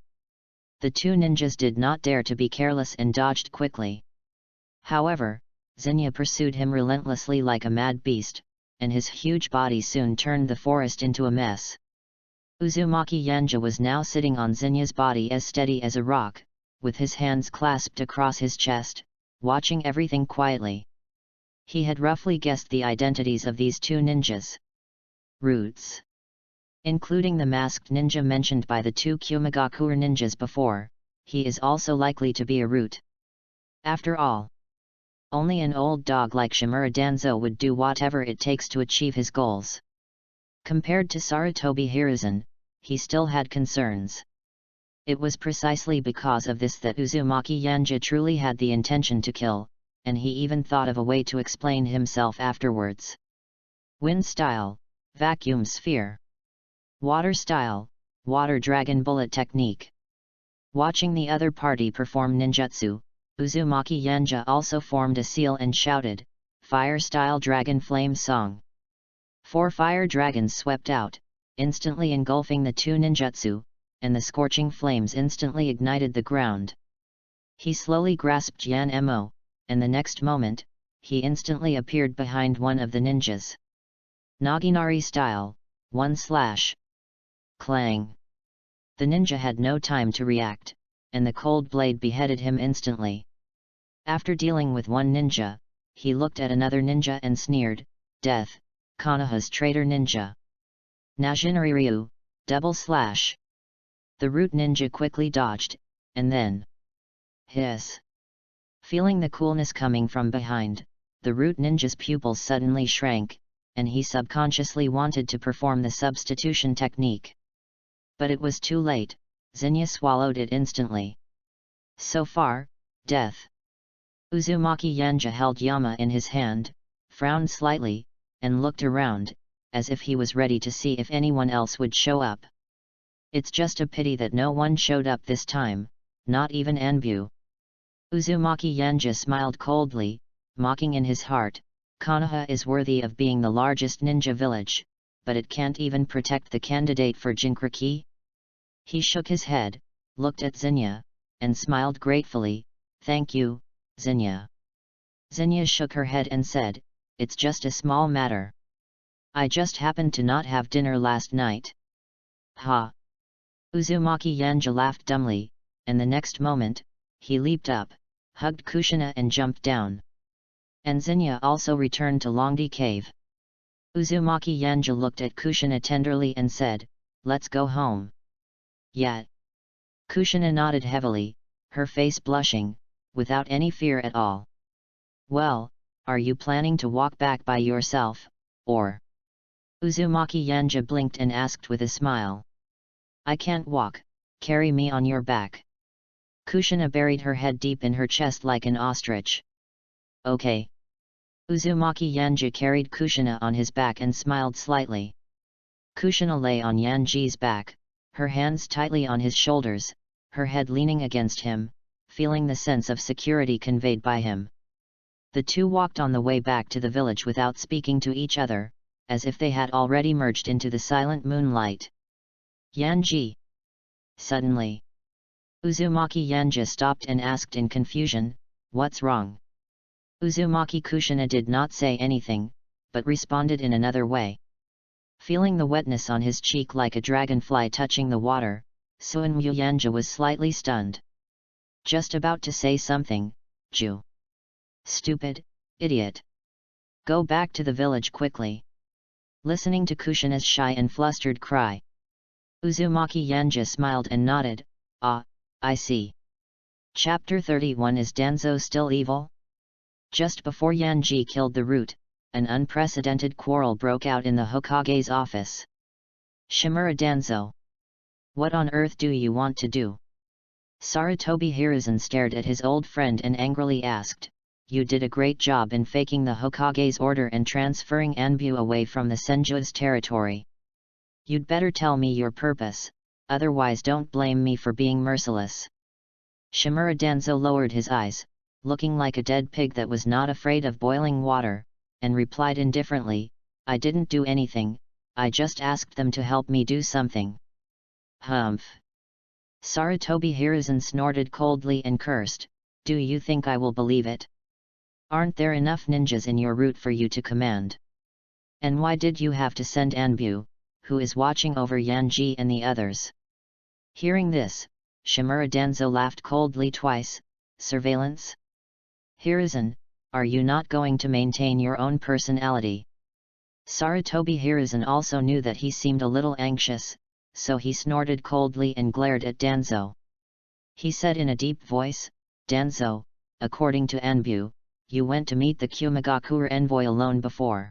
The two ninjas did not dare to be careless and dodged quickly. However, Zinya pursued him relentlessly like a mad beast, and his huge body soon turned the forest into a mess. Uzumaki Yanja was now sitting on Zinya's body as steady as a rock, with his hands clasped across his chest, watching everything quietly. He had roughly guessed the identities of these two ninjas. Roots. Including the masked ninja mentioned by the two Kumagakure ninjas before, he is also likely to be a root. After all, only an old dog like Shimura Danzo would do whatever it takes to achieve his goals. Compared to Sarutobi Hiruzen, he still had concerns. It was precisely because of this that Uzumaki Yanja truly had the intention to kill, and he even thought of a way to explain himself afterwards. Wind style, vacuum sphere. Water style, water dragon bullet technique. Watching the other party perform ninjutsu, Uzumaki Yanja also formed a seal and shouted, "Fire style dragon flame song." 4 fire dragons swept out, instantly engulfing the two ninjutsu, and the scorching flames instantly ignited the ground. He slowly grasped Yan Mo, and the next moment, he instantly appeared behind one of the ninjas. Naginari style, 1/. Clang. The ninja had no time to react, and the cold blade beheaded him instantly. After dealing with one ninja, he looked at another ninja and sneered, "Death, Konoha's traitor ninja." Najinari-ryu, /. The root ninja quickly dodged, and then hiss. Feeling the coolness coming from behind, the root ninja's pupils suddenly shrank, and he subconsciously wanted to perform the substitution technique. But it was too late, Zinya swallowed it instantly. So far, death. Uzumaki Yanja held Yama in his hand, frowned slightly, and looked around, as if he was ready to see if anyone else would show up. It's just a pity that no one showed up this time, not even Anbu. Uzumaki Yanja smiled coldly, mocking in his heart, "Konoha is worthy of being the largest ninja village, but it can't even protect the candidate for Jinchuriki?" He shook his head, looked at Zinya, and smiled gratefully, "Thank you, Zinya." Zinya shook her head and said, "It's just a small matter. I just happened to not have dinner last night." Ha! Uzumaki Yanja laughed dumbly, and the next moment, he leaped up, hugged Kushina and jumped down. And Zinya also returned to Longdi Cave. Uzumaki Yanja looked at Kushina tenderly and said, "Let's go home." Yet. Kushina nodded heavily, her face blushing, without any fear at all. "Well, are you planning to walk back by yourself, or?" Uzumaki Yanja blinked and asked with a smile. "I can't walk, carry me on your back." Kushina buried her head deep in her chest like an ostrich. "Okay." Uzumaki Yanja carried Kushina on his back and smiled slightly. Kushina lay on Yanji's back, her hands tightly on his shoulders, her head leaning against him, feeling the sense of security conveyed by him. The two walked on the way back to the village without speaking to each other, as if they had already merged into the silent moonlight. "Yanji!" Suddenly, Uzumaki Yanja stopped and asked in confusion, "What's wrong?" Uzumaki Kushina did not say anything, but responded in another way. Feeling the wetness on his cheek like a dragonfly touching the water, Suinmu Yanja was slightly stunned. Just about to say something, Ju. Stupid, idiot. Go back to the village quickly. Listening to Kushina's shy and flustered cry, Uzumaki Yanja smiled and nodded. Ah, I see. Chapter 31. Is Danzo still evil? Just before Yanji killed the root, an unprecedented quarrel broke out in the Hokage's office. Shimura Danzo. What on earth do you want to do? Sarutobi Hiruzen stared at his old friend and angrily asked, You did a great job in faking the Hokage's order and transferring Anbu away from the Senju's territory. You'd better tell me your purpose, otherwise don't blame me for being merciless. Shimura Danzo lowered his eyes, looking like a dead pig that was not afraid of boiling water, and replied indifferently, I didn't do anything, I just asked them to help me do something. Humph. Sarutobi Hiruzen snorted coldly and cursed, Do you think I will believe it? Aren't there enough ninjas in your route for you to command? And why did you have to send Anbu, who is watching over Yanji and the others? Hearing this, Shimura Danzo laughed coldly twice. Surveillance? Hiruzen, are you not going to maintain your own personality? Sarutobi Hiruzen also knew that he seemed a little anxious, so he snorted coldly and glared at Danzo. He said in a deep voice, Danzo, according to Anbu, you went to meet the Kumigakure envoy alone before.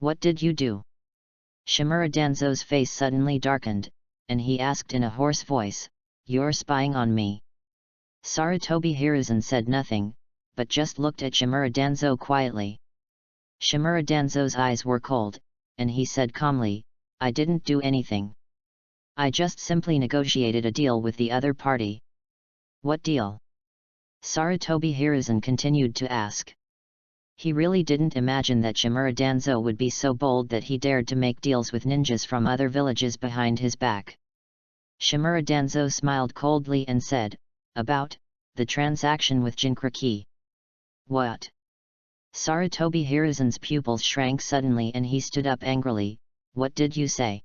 What did you do? Shimura Danzo's face suddenly darkened, and he asked in a hoarse voice, You're spying on me? Sarutobi Hiruzen said nothing, but just looked at Shimura Danzo quietly. Shimura Danzo's eyes were cold, and he said calmly, I didn't do anything. I just simply negotiated a deal with the other party. What deal? Sarutobi Hiruzen continued to ask. He really didn't imagine that Shimura Danzo would be so bold that he dared to make deals with ninjas from other villages behind his back. Shimura Danzo smiled coldly and said, About the transaction with Jinkraki. What? Sarutobi Hiruzen's pupils shrank suddenly and he stood up angrily. What did you say?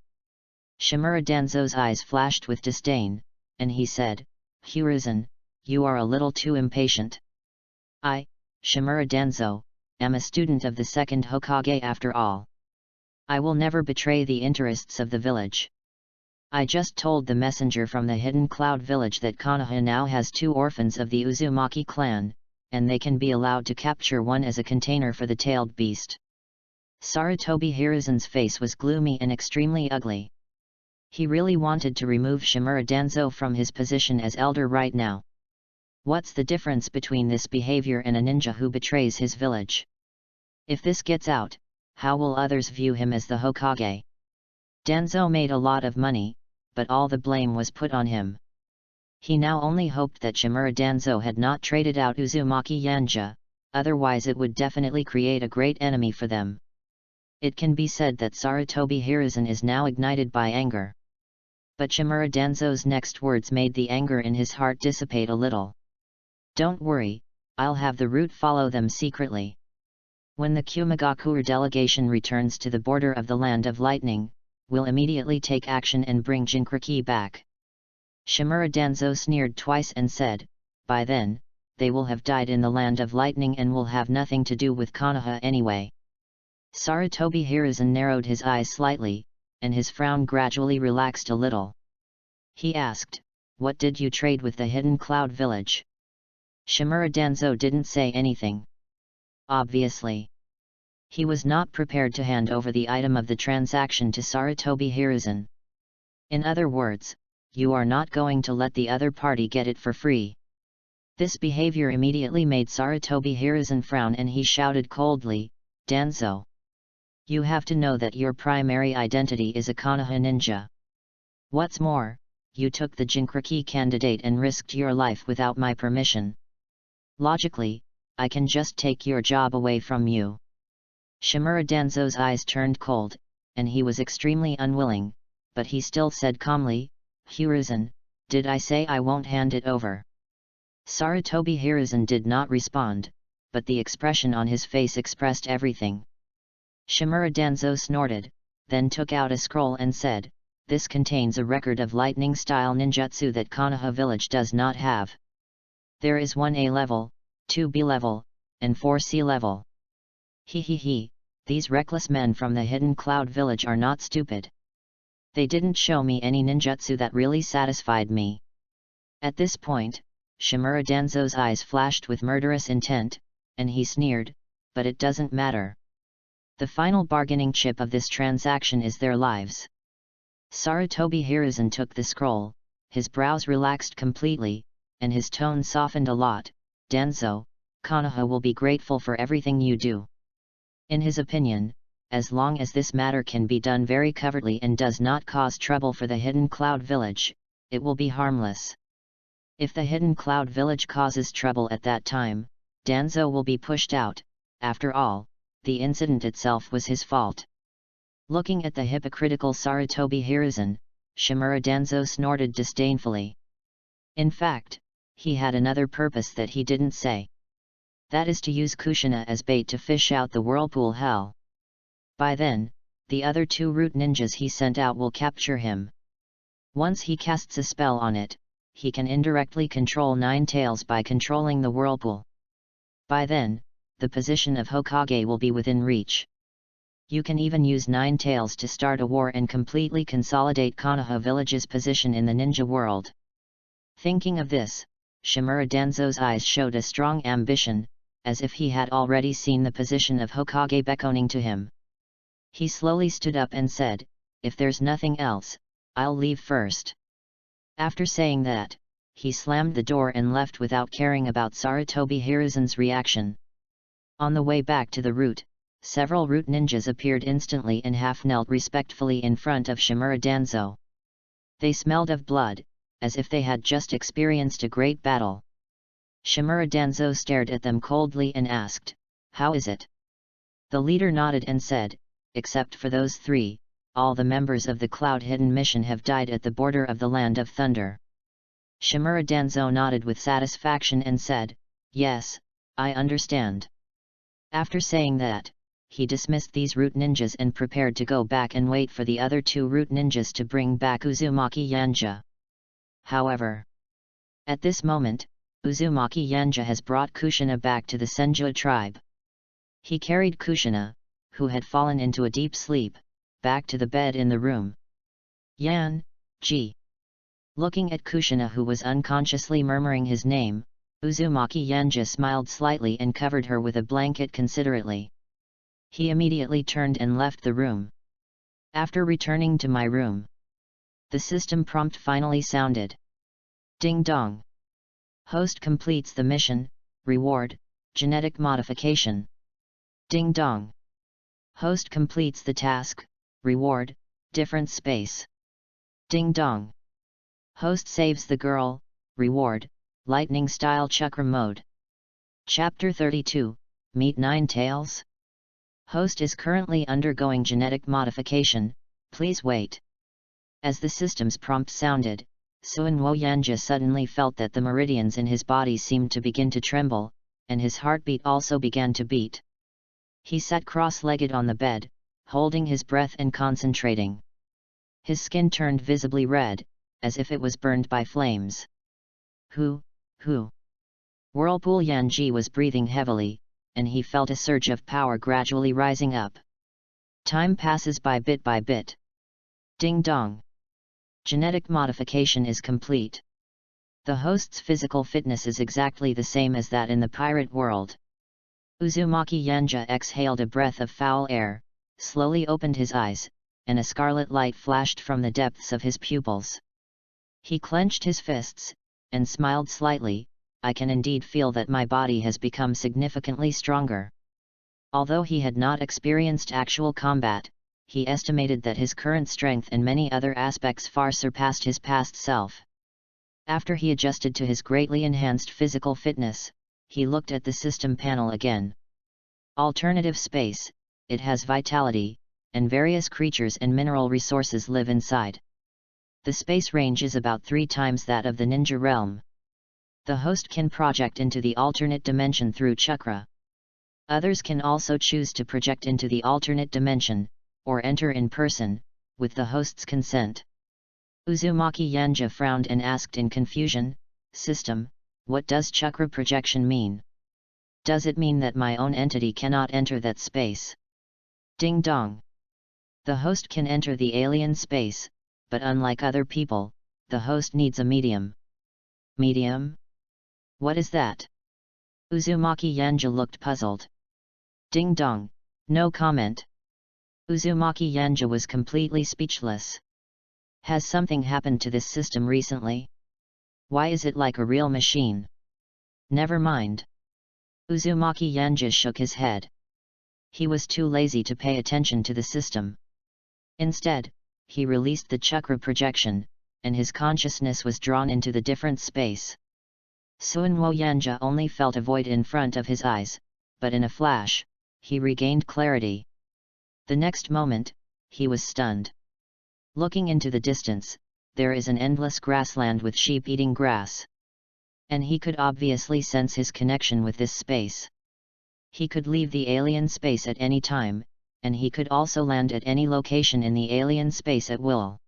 Shimura Danzo's eyes flashed with disdain, and he said, Hiruzen, you are a little too impatient. I, Shimura Danzo, am a student of the second Hokage after all. I will never betray the interests of the village. I just told the messenger from the Hidden Cloud village that Konoha now has 2 orphans of the Uzumaki clan, and they can be allowed to capture one as a container for the tailed beast. Sarutobi Hiruzen's face was gloomy and extremely ugly. He really wanted to remove Shimura Danzo from his position as elder right now. What's the difference between this behavior and a ninja who betrays his village? If this gets out, how will others view him as the Hokage? Danzo made a lot of money, but all the blame was put on him. He now only hoped that Shimura Danzo had not traded out Uzumaki Yanja, otherwise it would definitely create a great enemy for them. It can be said that Sarutobi Hiruzen is now ignited by anger. But Shimura Danzo's next words made the anger in his heart dissipate a little. Don't worry, I'll have the root follow them secretly. When the Kumigakure delegation returns to the border of the Land of Lightning, we'll immediately take action and bring Jinkraki back. Shimura Danzo sneered twice and said, By then, they will have died in the Land of Lightning and will have nothing to do with Konoha anyway. Sarutobi Hiruzen narrowed his eyes slightly, and his frown gradually relaxed a little. He asked, What did you trade with the Hidden Cloud village? Shimura Danzo didn't say anything. Obviously. He was not prepared to hand over the item of the transaction to Sarutobi Hiruzen. In other words, you are not going to let the other party get it for free. This behavior immediately made Sarutobi Hiruzen frown and he shouted coldly, Danzo. You have to know that your primary identity is a Konoha ninja. What's more, you took the Jinkraki candidate and risked your life without my permission. Logically, I can just take your job away from you. Shimura Danzo's eyes turned cold, and he was extremely unwilling, but he still said calmly, Hiruzen, did I say I won't hand it over? Sarutobi Hiruzen did not respond, but the expression on his face expressed everything. Shimura Danzo snorted, then took out a scroll and said, "This contains a record of lightning-style ninjutsu that Konoha village does not have. There is 1A level, 2B level, and 4C level. He, these reckless men from the Hidden Cloud village are not stupid. They didn't show me any ninjutsu that really satisfied me." At this point, Shimura Danzo's eyes flashed with murderous intent, and he sneered, "But it doesn't matter. The final bargaining chip of this transaction is their lives." Sarutobi Hiruzen took the scroll, his brows relaxed completely, and his tone softened a lot. "Danzo, Konoha will be grateful for everything you do." In his opinion, as long as this matter can be done very covertly and does not cause trouble for the Hidden Cloud village, it will be harmless. If the Hidden Cloud village causes trouble at that time, Danzo will be pushed out. After all, the incident itself was his fault. Looking at the hypocritical Sarutobi Hiruzen, Shimura Danzo snorted disdainfully. In fact, he had another purpose that he didn't say. That is to use Kushina as bait to fish out the whirlpool hell. By then, the other 2 root ninjas he sent out will capture him. Once he casts a spell on it, he can indirectly control Nine Tails by controlling the whirlpool. By then, the position of Hokage will be within reach. You can even use Nine Tails to start a war and completely consolidate Konoha village's position in the ninja world. Thinking of this, Shimura Danzo's eyes showed a strong ambition, as if he had already seen the position of Hokage beckoning to him. He slowly stood up and said, "If there's nothing else, I'll leave first." After saying that, he slammed the door and left without caring about Sarutobi Hiruzen's reaction. On the way back to the route, several root ninjas appeared instantly and half-knelt respectfully in front of Shimura Danzo. They smelled of blood, as if they had just experienced a great battle. Shimura Danzo stared at them coldly and asked, "How is it?" The leader nodded and said, "Except for those 3, all the members of the Cloud Hidden Mission have died at the border of the Land of Thunder." Shimura Danzo nodded with satisfaction and said, "Yes, I understand." After saying that, he dismissed these root ninjas and prepared to go back and wait for the other 2 root ninjas to bring back Uzumaki Yanja. However, at this moment, Uzumaki Yanja has brought Kushina back to the Senju tribe. He carried Kushina, who had fallen into a deep sleep, back to the bed in the room. "Yan, Ji." Looking at Kushina, who was unconsciously murmuring his name, Uzumaki Yanja smiled slightly and covered her with a blanket considerately. He immediately turned and left the room. After returning to my room, the system prompt finally sounded. Ding dong. Host completes the mission, reward, genetic modification. Ding dong. Host completes the task, reward, different space. Ding dong. Host saves the girl, reward, lightning style chakra mode. Chapter 32, Meet Nine Tails. Host is currently undergoing genetic modification, please wait. As the system's prompt sounded, Suinwo Yanja suddenly felt that the meridians in his body seemed to begin to tremble, and his heartbeat also began to beat. He sat cross-legged on the bed, holding his breath and concentrating. His skin turned visibly red, as if it was burned by flames. Who? Whirlpool Yanji was breathing heavily, and he felt a surge of power gradually rising up. Time passes by bit. Ding dong. Genetic modification is complete. The host's physical fitness is exactly the same as that in the pirate world. Uzumaki Yanja exhaled a breath of foul air, slowly opened his eyes, and a scarlet light flashed from the depths of his pupils. He clenched his fists, and smiled slightly. I can indeed feel that my body has become significantly stronger. Although he had not experienced actual combat, he estimated that his current strength and many other aspects far surpassed his past self. After he adjusted to his greatly enhanced physical fitness, he looked at the system panel again. Alternative space, it has vitality, and various creatures and mineral resources live inside. The space range is about 3 times that of the ninja realm. The host can project into the alternate dimension through chakra. Others can also choose to project into the alternate dimension, or enter in person, with the host's consent. Uzumaki Yanja frowned and asked in confusion, "System, what does chakra projection mean? Does it mean that my own entity cannot enter that space?" Ding dong. The host can enter the alien space, but unlike other people, the host needs a medium. Medium? What is that? Uzumaki Yanja looked puzzled. Ding dong, no comment. Uzumaki Yanja was completely speechless. Has something happened to this system recently? Why is it like a real machine? Never mind. Uzumaki Yanja shook his head. He was too lazy to pay attention to the system. Instead, he released the chakra projection, and his consciousness was drawn into the different space. Suinwo Yanja only felt a void in front of his eyes, but in a flash, he regained clarity. The next moment, he was stunned. Looking into the distance, there is an endless grassland with sheep eating grass. And he could obviously sense his connection with this space. He could leave the alien space at any time, and he could also land at any location in the alien space at will.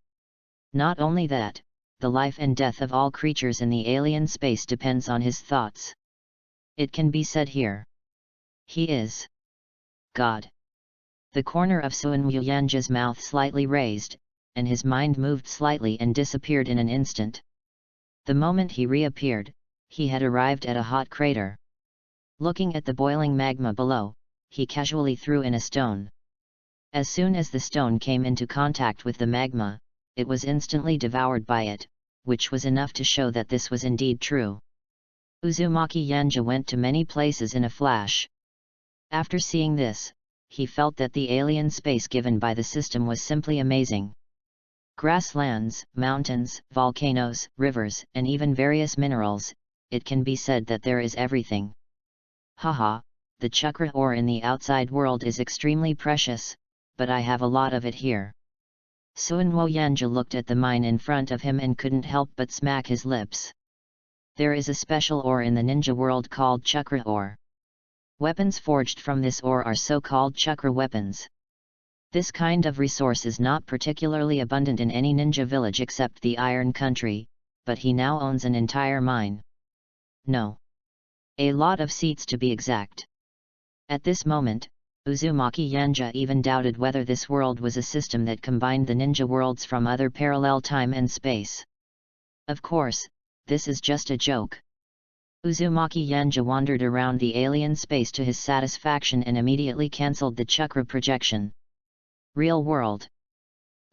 Not only that, the life and death of all creatures in the alien space depends on his thoughts. It can be said here. He is God. The corner of Suinwo Yanja's mouth slightly raised, and his mind moved slightly and disappeared in an instant. The moment he reappeared, he had arrived at a hot crater. Looking at the boiling magma below, he casually threw in a stone. As soon as the stone came into contact with the magma, it was instantly devoured by it, which was enough to show that this was indeed true. Uzumaki Yanja went to many places in a flash. After seeing this, he felt that the alien space given by the system was simply amazing. Grasslands, mountains, volcanoes, rivers, and even various minerals, it can be said that there is everything. Haha, the chakra ore in the outside world is extremely precious, but I have a lot of it here. Suinwo Yanja looked at the mine in front of him and couldn't help but smack his lips. There is a special ore in the ninja world called chakra ore. Weapons forged from this ore are so-called chakra weapons. This kind of resource is not particularly abundant in any ninja village except the Iron Country, but he now owns an entire mine. No. A lot of seats to be exact. At this moment, Uzumaki Yanja even doubted whether this world was a system that combined the ninja worlds from other parallel time and space. Of course, this is just a joke. Uzumaki Yanja wandered around the alien space to his satisfaction and immediately cancelled the chakra projection. Real world.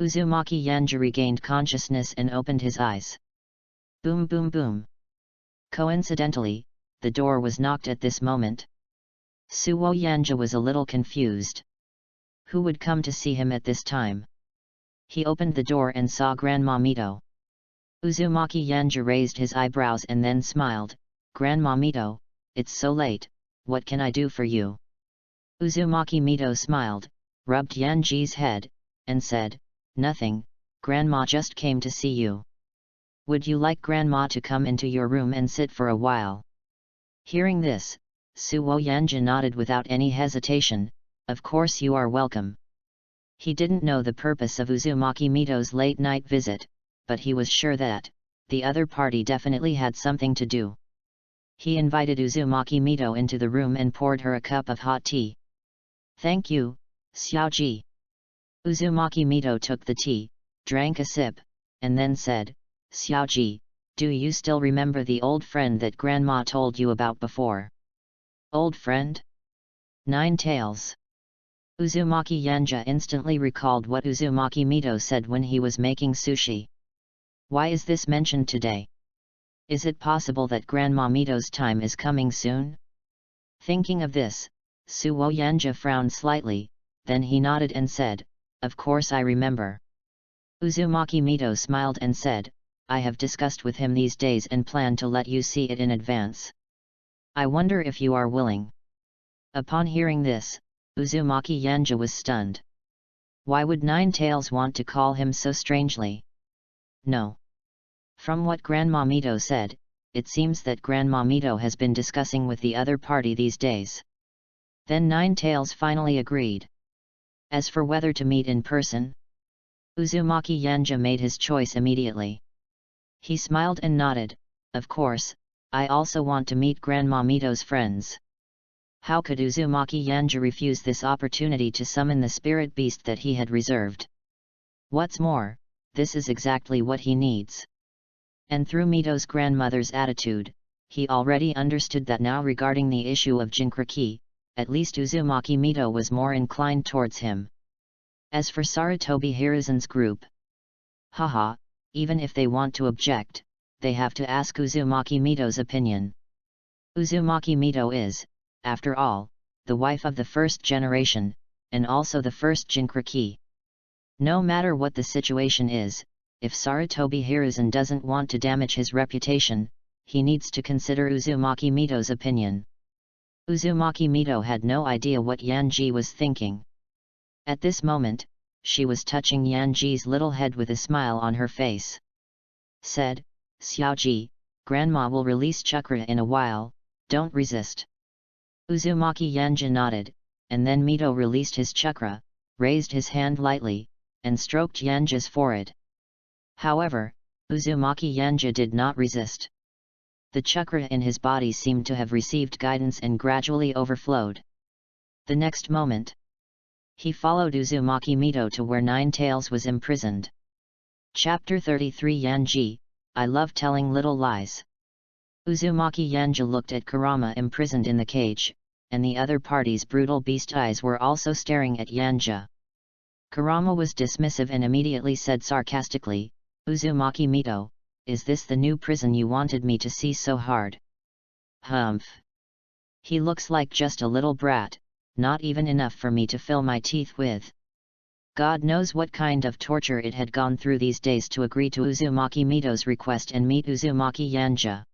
Uzumaki Yanja regained consciousness and opened his eyes. Boom boom boom. Coincidentally, the door was knocked at this moment. Suwo Yanja was a little confused. Who would come to see him at this time? He opened the door and saw Grandma Mito. Uzumaki Yanja raised his eyebrows and then smiled. Grandma Mito, it's so late, what can I do for you? Uzumaki Mito smiled, rubbed Yanji's head, and said, Nothing, Grandma just came to see you. Would you like Grandma to come into your room and sit for a while? Hearing this, Suwo Yanja nodded without any hesitation, Of course you are welcome. He didn't know the purpose of Uzumaki Mito's late-night visit, but he was sure that the other party definitely had something to do. He invited Uzumaki Mito into the room and poured her a cup of hot tea. Thank you, Xiaoji. Uzumaki Mito took the tea, drank a sip, and then said, Xiaoji, do you still remember the old friend that Grandma told you about before? Old friend? Nine Tails. Uzumaki Yanja instantly recalled what Uzumaki Mito said when he was making sushi. Why is this mentioned today? Is it possible that Grandma Mito's time is coming soon? Thinking of this, Suwo Yanja frowned slightly, then he nodded and said, Of course I remember. Uzumaki Mito smiled and said, I have discussed with him these days and plan to let you see it in advance. I wonder if you are willing. Upon hearing this, Uzumaki Yanja was stunned. Why would Nine Tails want to call him so strangely? No. From what Grandma Mito said, it seems that Grandma Mito has been discussing with the other party these days. Then Nine Tails finally agreed. As for whether to meet in person, Uzumaki Yanja made his choice immediately. He smiled and nodded. Of course, I also want to meet Grandma Mito's friends. How could Uzumaki Yanja refuse this opportunity to summon the spirit beast that he had reserved? What's more, this is exactly what he needs. And through Mito's grandmother's attitude, he already understood that now regarding the issue of Jinchuriki, at least Uzumaki Mito was more inclined towards him. As for Sarutobi Hiruzen's group, haha, even if they want to object, they have to ask Uzumaki Mito's opinion. Uzumaki Mito is, after all, the wife of the first generation, and also the first Jinchuriki. No matter what the situation is, if Sarutobi Hiruzen doesn't want to damage his reputation, he needs to consider Uzumaki Mito's opinion. Uzumaki Mito had no idea what Yanji was thinking. At this moment, she was touching Yanji's little head with a smile on her face. Said, Xiaoji, Grandma will release chakra in a while, don't resist. Uzumaki Yanja nodded, and then Mito released his chakra, raised his hand lightly, and stroked Yanja's forehead. However, Uzumaki Yanja did not resist. The chakra in his body seemed to have received guidance and gradually overflowed. The next moment, he followed Uzumaki Mito to where Nine Tails was imprisoned. Chapter 33 Yanji, I love telling little lies. Uzumaki Yanja looked at Kurama imprisoned in the cage, and the other party's brutal beast eyes were also staring at Yanja. Kurama was dismissive and immediately said sarcastically, Uzumaki Mito, is this the new prison you wanted me to see so hard? Humph. He looks like just a little brat, not even enough for me to fill my teeth with. God knows what kind of torture it had gone through these days to agree to Uzumaki Mito's request and meet Uzumaki Yanja.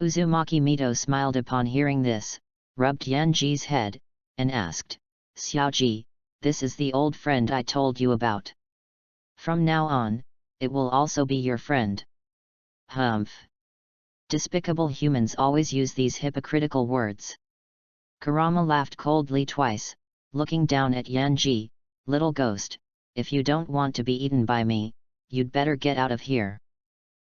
Uzumaki Mito smiled upon hearing this, rubbed Yanji's head, and asked, Xiaoji, this is the old friend I told you about. From now on, it will also be your friend. Humph. Despicable humans always use these hypocritical words. Kurama laughed coldly twice, looking down at Yanji, little ghost, if you don't want to be eaten by me, you'd better get out of here.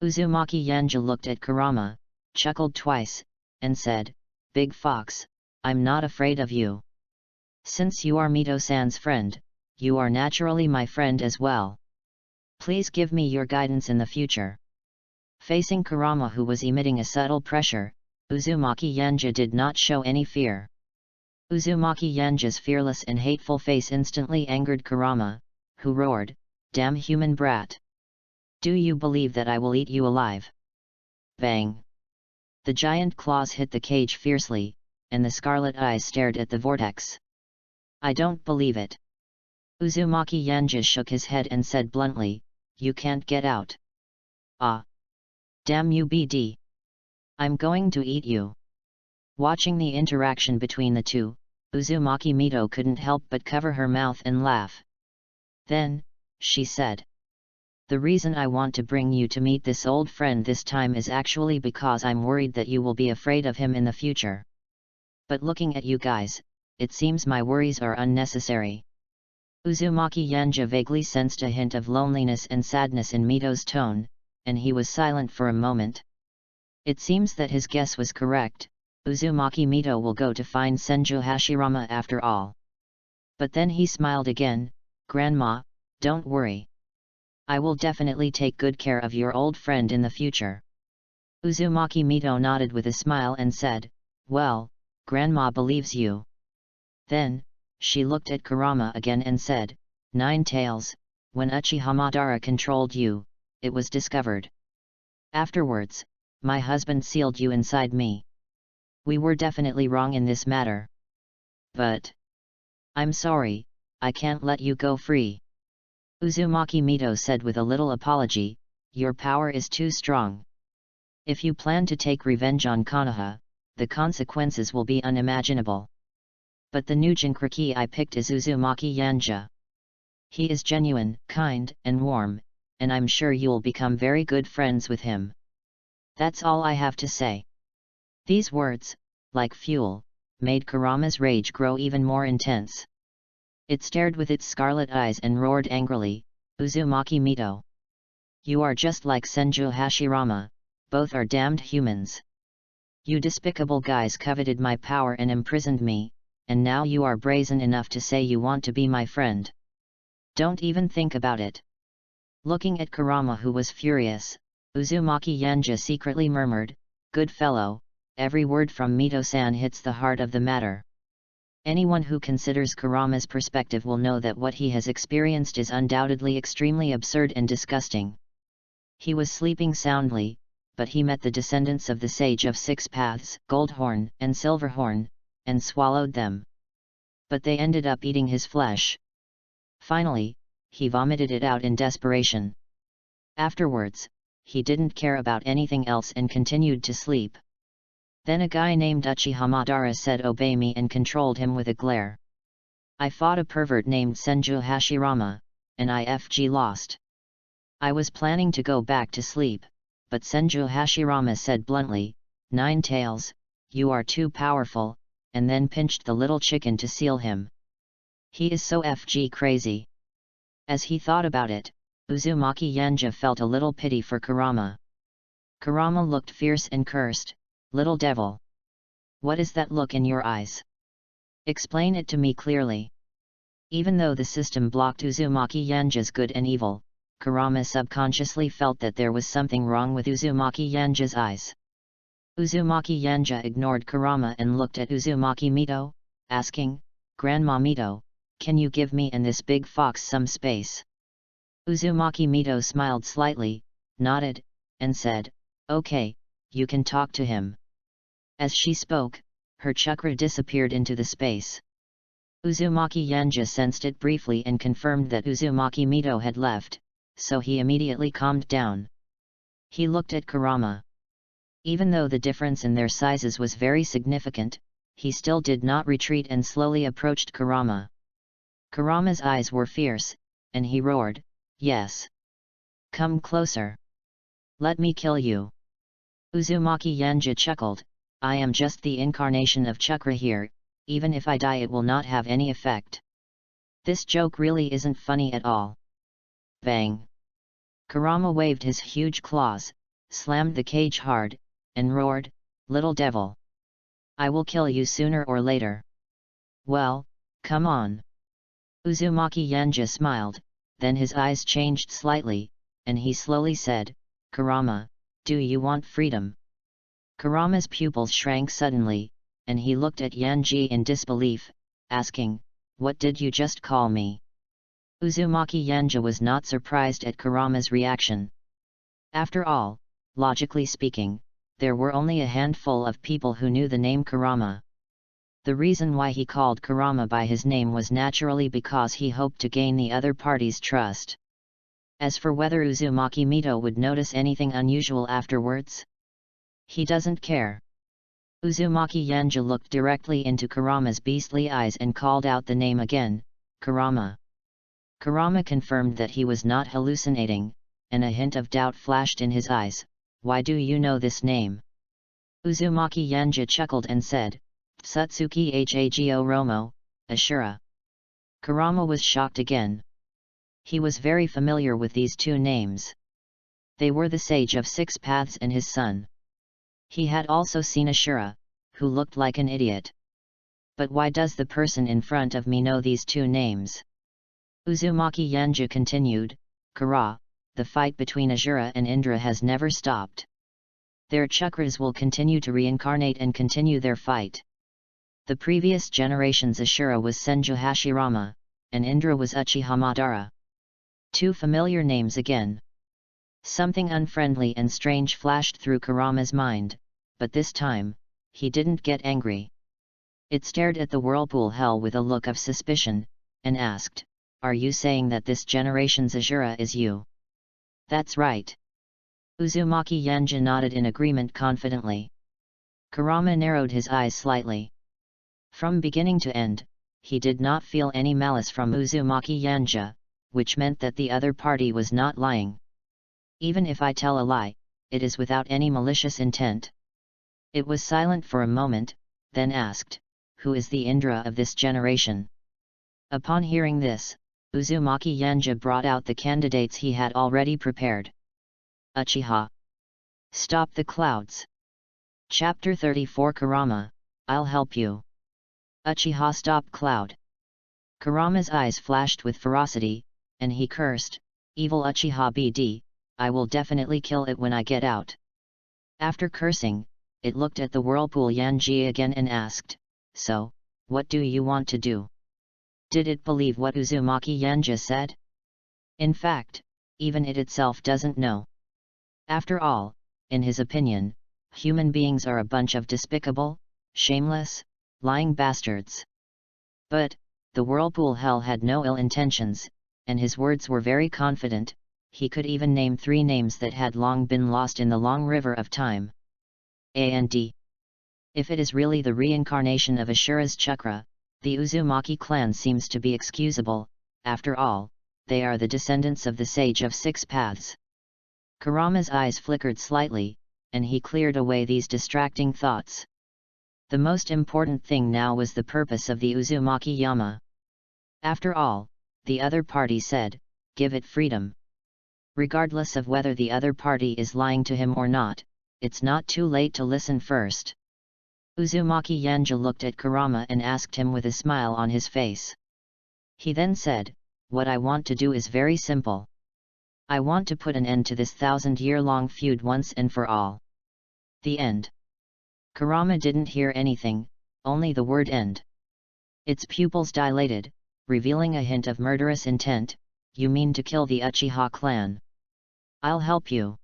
Uzumaki Yanja looked at Kurama, chuckled twice, and said, Big Fox, I'm not afraid of you. Since you are Mito-san's friend, you are naturally my friend as well. Please give me your guidance in the future. Facing Kurama, who was emitting a subtle pressure, Uzumaki Yanja did not show any fear. Uzumaki Yanja's fearless and hateful face instantly angered Kurama, who roared, Damn human brat! Do you believe that I will eat you alive? Bang! The giant claws hit the cage fiercely, and the scarlet eyes stared at the vortex. I don't believe it. Uzumaki Yanja shook his head and said bluntly, You can't get out. Ah! Damn you BD! I'm going to eat you. Watching the interaction between the two, Uzumaki Mito couldn't help but cover her mouth and laugh. Then, she said, The reason I want to bring you to meet this old friend this time is actually because I'm worried that you will be afraid of him in the future. But looking at you guys, it seems my worries are unnecessary. Uzumaki Yanja vaguely sensed a hint of loneliness and sadness in Mito's tone, and he was silent for a moment. It seems that his guess was correct. Uzumaki Mito will go to find Senju Hashirama after all. But then he smiled again, Grandma, don't worry. I will definitely take good care of your old friend in the future. Uzumaki Mito nodded with a smile and said, Well, Grandma believes you. Then, she looked at Kurama again and said, Nine Tails, when Uchihamadara controlled you, it was discovered. Afterwards, my husband sealed you inside me. We were definitely wrong in this matter. But I'm sorry, I can't let you go free. Uzumaki Mito said with a little apology, Your power is too strong. If you plan to take revenge on Konoha, the consequences will be unimaginable. But the new Jinchuriki I picked is Uzumaki Yanja. He is genuine, kind, and warm, and I'm sure you'll become very good friends with him. That's all I have to say. These words, like fuel, made Kurama's rage grow even more intense. It stared with its scarlet eyes and roared angrily, "Uzumaki Mito! You are just like Senju Hashirama, both are damned humans. You despicable guys coveted my power and imprisoned me, and now you are brazen enough to say you want to be my friend. Don't even think about it." Looking at Kurama, who was furious, Uzumaki Yanja secretly murmured, "Good fellow, every word from Mito-san hits the heart of the matter." Anyone who considers Kurama's perspective will know that what he has experienced is undoubtedly extremely absurd and disgusting. He was sleeping soundly, but he met the descendants of the Sage of Six Paths, Goldhorn and Silverhorn, and swallowed them. But they ended up eating his flesh. Finally, he vomited it out in desperation. Afterwards, he didn't care about anything else and continued to sleep. Then a guy named Uchiha Madara said, "Obey me," and controlled him with a glare. I fought a pervert named Senju Hashirama, and IFG lost. I was planning to go back to sleep, but Senju Hashirama said bluntly, "Nine Tails, you are too powerful," and then pinched the little chicken to seal him. He is so FG crazy. As he thought about it, Uzumaki Yanja felt a little pity for Kurama. Kurama looked fierce and cursed, "Little devil! What is that look in your eyes? Explain it to me clearly." Even though the system blocked Uzumaki Yanja's good and evil, Kurama subconsciously felt that there was something wrong with Uzumaki Yanja's eyes. Uzumaki Yanja ignored Kurama and looked at Uzumaki Mito, asking, "Grandma Mito, can you give me and this big fox some space?" Uzumaki Mito smiled slightly, nodded, and said, "Okay, you can talk to him." As she spoke, her chakra disappeared into the space. Uzumaki Yanja sensed it briefly and confirmed that Uzumaki Mito had left, so he immediately calmed down. He looked at Kurama. Even though the difference in their sizes was very significant, he still did not retreat and slowly approached Kurama. Kurama's eyes were fierce, and he roared, "Yes! Come closer! Let me kill you!" Uzumaki Yanja chuckled, "I am just the incarnation of chakra here, even if I die it will not have any effect. This joke really isn't funny at all." Bang! Kurama waved his huge claws, slammed the cage hard, and roared, "Little devil! I will kill you sooner or later. Well, come on." Uzumaki Yanja smiled, then his eyes changed slightly, and he slowly said, "Kurama, do you want freedom?" Kurama's pupils shrank suddenly, and he looked at Yanji in disbelief, asking, "What did you just call me?" Uzumaki Yanja was not surprised at Kurama's reaction. After all, logically speaking, there were only a handful of people who knew the name Kurama. The reason why he called Kurama by his name was naturally because he hoped to gain the other party's trust. As for whether Uzumaki Mito would notice anything unusual afterwards, he doesn't care. Uzumaki Yanja looked directly into Kurama's beastly eyes and called out the name again, "Kurama." Kurama confirmed that he was not hallucinating, and a hint of doubt flashed in his eyes. "Why do you know this name?" Uzumaki Yanja chuckled and said, "Tsutsuki Hago Romo, Ashura." Kurama was shocked again. He was very familiar with these two names. They were the Sage of Six Paths and his son. He had also seen Ashura, who looked like an idiot. But why does the person in front of me know these two names? Uzumaki Yanja continued, "Kara, the fight between Ashura and Indra has never stopped. Their chakras will continue to reincarnate and continue their fight. The previous generation's Ashura was Senju Hashirama, and Indra was Uchiha Madara." Two familiar names again. Something unfriendly and strange flashed through Kurama's mind, but this time, he didn't get angry. It stared at the whirlpool hell with a look of suspicion, and asked, "Are you saying that this generation's Ashura is you?" "That's right." Uzumaki Yanja nodded in agreement confidently. Kurama narrowed his eyes slightly. From beginning to end, he did not feel any malice from Uzumaki Yanja, which meant that the other party was not lying. "Even if I tell a lie, it is without any malicious intent." It was silent for a moment, then asked, "Who is the Indra of this generation?" Upon hearing this, Uzumaki Yanja brought out the candidates he had already prepared. Uchiha. Stop the clouds. Chapter 34 Kurama, I'll help you. Uchiha stop cloud. Kurama's eyes flashed with ferocity, and he cursed, evil Uchiha BD, I will definitely kill it when I get out. After cursing, it looked at the whirlpool Yanji again and asked, so, what do you want to do? Did it believe what Uzumaki Yanja said? In fact, even it itself doesn't know. After all, in his opinion, human beings are a bunch of despicable, shameless, lying bastards. But, the whirlpool hell had no ill intentions, and his words were very confident. He could even name 3 names that had long been lost in the long river of time. A and D. If it is really the reincarnation of Ashura's chakra, the Uzumaki clan seems to be excusable. After all, they are the descendants of the Sage of Six Paths. Kurama's eyes flickered slightly, and he cleared away these distracting thoughts. The most important thing now was the purpose of the Uzumaki Yama. After all, the other party said, give it freedom. Regardless of whether the other party is lying to him or not, it's not too late to listen first. Uzumaki Yanja looked at Kurama and asked him with a smile on his face. He then said, what I want to do is very simple. I want to put an end to this 1,000-year-long feud once and for all. The end. Kurama didn't hear anything, only the word end. Its pupils dilated, revealing a hint of murderous intent. You mean to kill the Uchiha clan? I'll help you.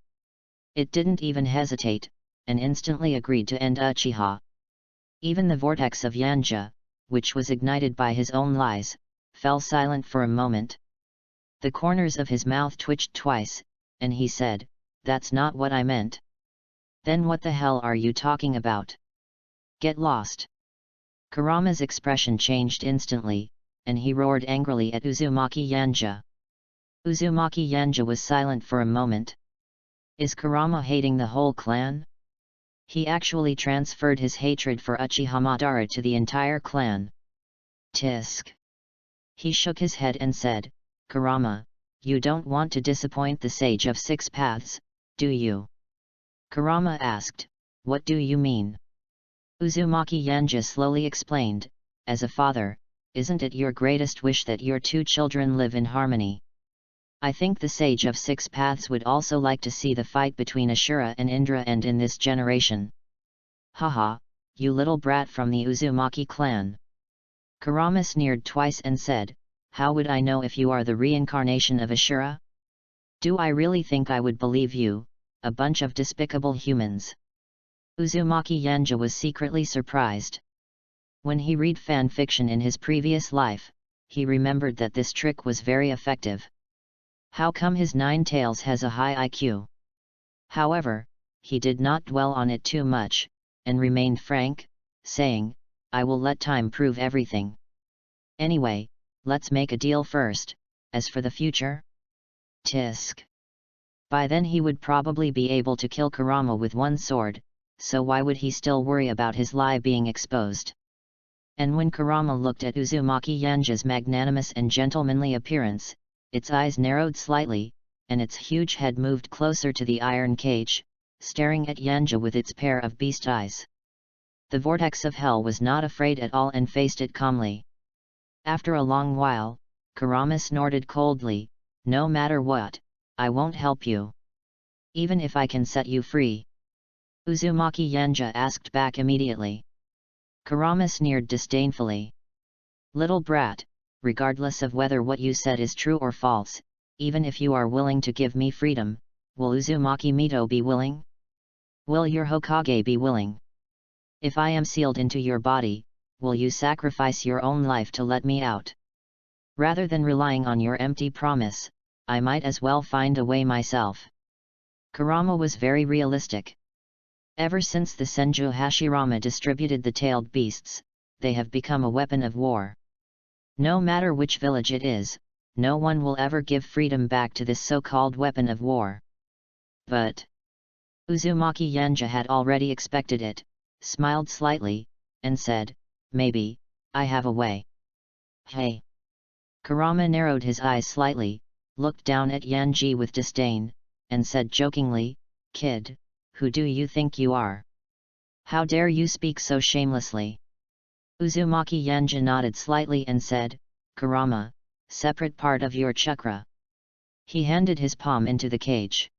It didn't even hesitate, and instantly agreed to end Uchiha. Even the vortex of Yanja, which was ignited by his own lies, fell silent for a moment. The corners of his mouth twitched twice, and he said, that's not what I meant. Then what the hell are you talking about? Get lost. Kurama's expression changed instantly, and he roared angrily at Uzumaki Yanja. Uzumaki Yanja was silent for a moment. Is Kurama hating the whole clan? He actually transferred his hatred for Uchiha Madara to the entire clan. Tisk. He shook his head and said, Kurama, you don't want to disappoint the Sage of Six Paths, do you? Kurama asked, what do you mean? Uzumaki Yanja slowly explained, as a father, isn't it your greatest wish that your 2 children live in harmony? I think the Sage of Six Paths would also like to see the fight between Ashura and Indra end in this generation. Haha, you little brat from the Uzumaki clan. Kurama sneered twice and said, how would I know if you are the reincarnation of Ashura? Do I really think I would believe you, a bunch of despicable humans? Uzumaki Yanja was secretly surprised. When he read fanfiction in his previous life, he remembered that this trick was very effective. How come his 9 tails has a high IQ? However, he did not dwell on it too much, and remained frank, saying, I will let time prove everything. Anyway, let's make a deal first. As for the future? Tisk. By then he would probably be able to kill Kurama with 1 sword, so why would he still worry about his lie being exposed? And when Kurama looked at Uzumaki Yanja's magnanimous and gentlemanly appearance, its eyes narrowed slightly, and its huge head moved closer to the iron cage, staring at Yanja with its pair of beast eyes. The vortex of hell was not afraid at all and faced it calmly. After a long while, Kurama snorted coldly, no matter what, I won't help you. Even if I can set you free. Uzumaki Yanja asked back immediately. Kurama sneered disdainfully. Little brat, regardless of whether what you said is true or false, even if you are willing to give me freedom, will Uzumaki Mito be willing? Will your Hokage be willing? If I am sealed into your body, will you sacrifice your own life to let me out? Rather than relying on your empty promise, I might as well find a way myself. Kurama was very realistic. Ever since the Senju Hashirama distributed the tailed beasts, they have become a weapon of war. No matter which village it is, no one will ever give freedom back to this so-called weapon of war. But Uzumaki Yanja had already expected it, smiled slightly, and said, maybe, I have a way. Hey! Kurama narrowed his eyes slightly, looked down at Yanji with disdain, and said jokingly, "Kid, who do you think you are? How dare you speak so shamelessly?" Uzumaki Yanji nodded slightly and said, "Kurama, separate part of your chakra." He handed his palm into the cage.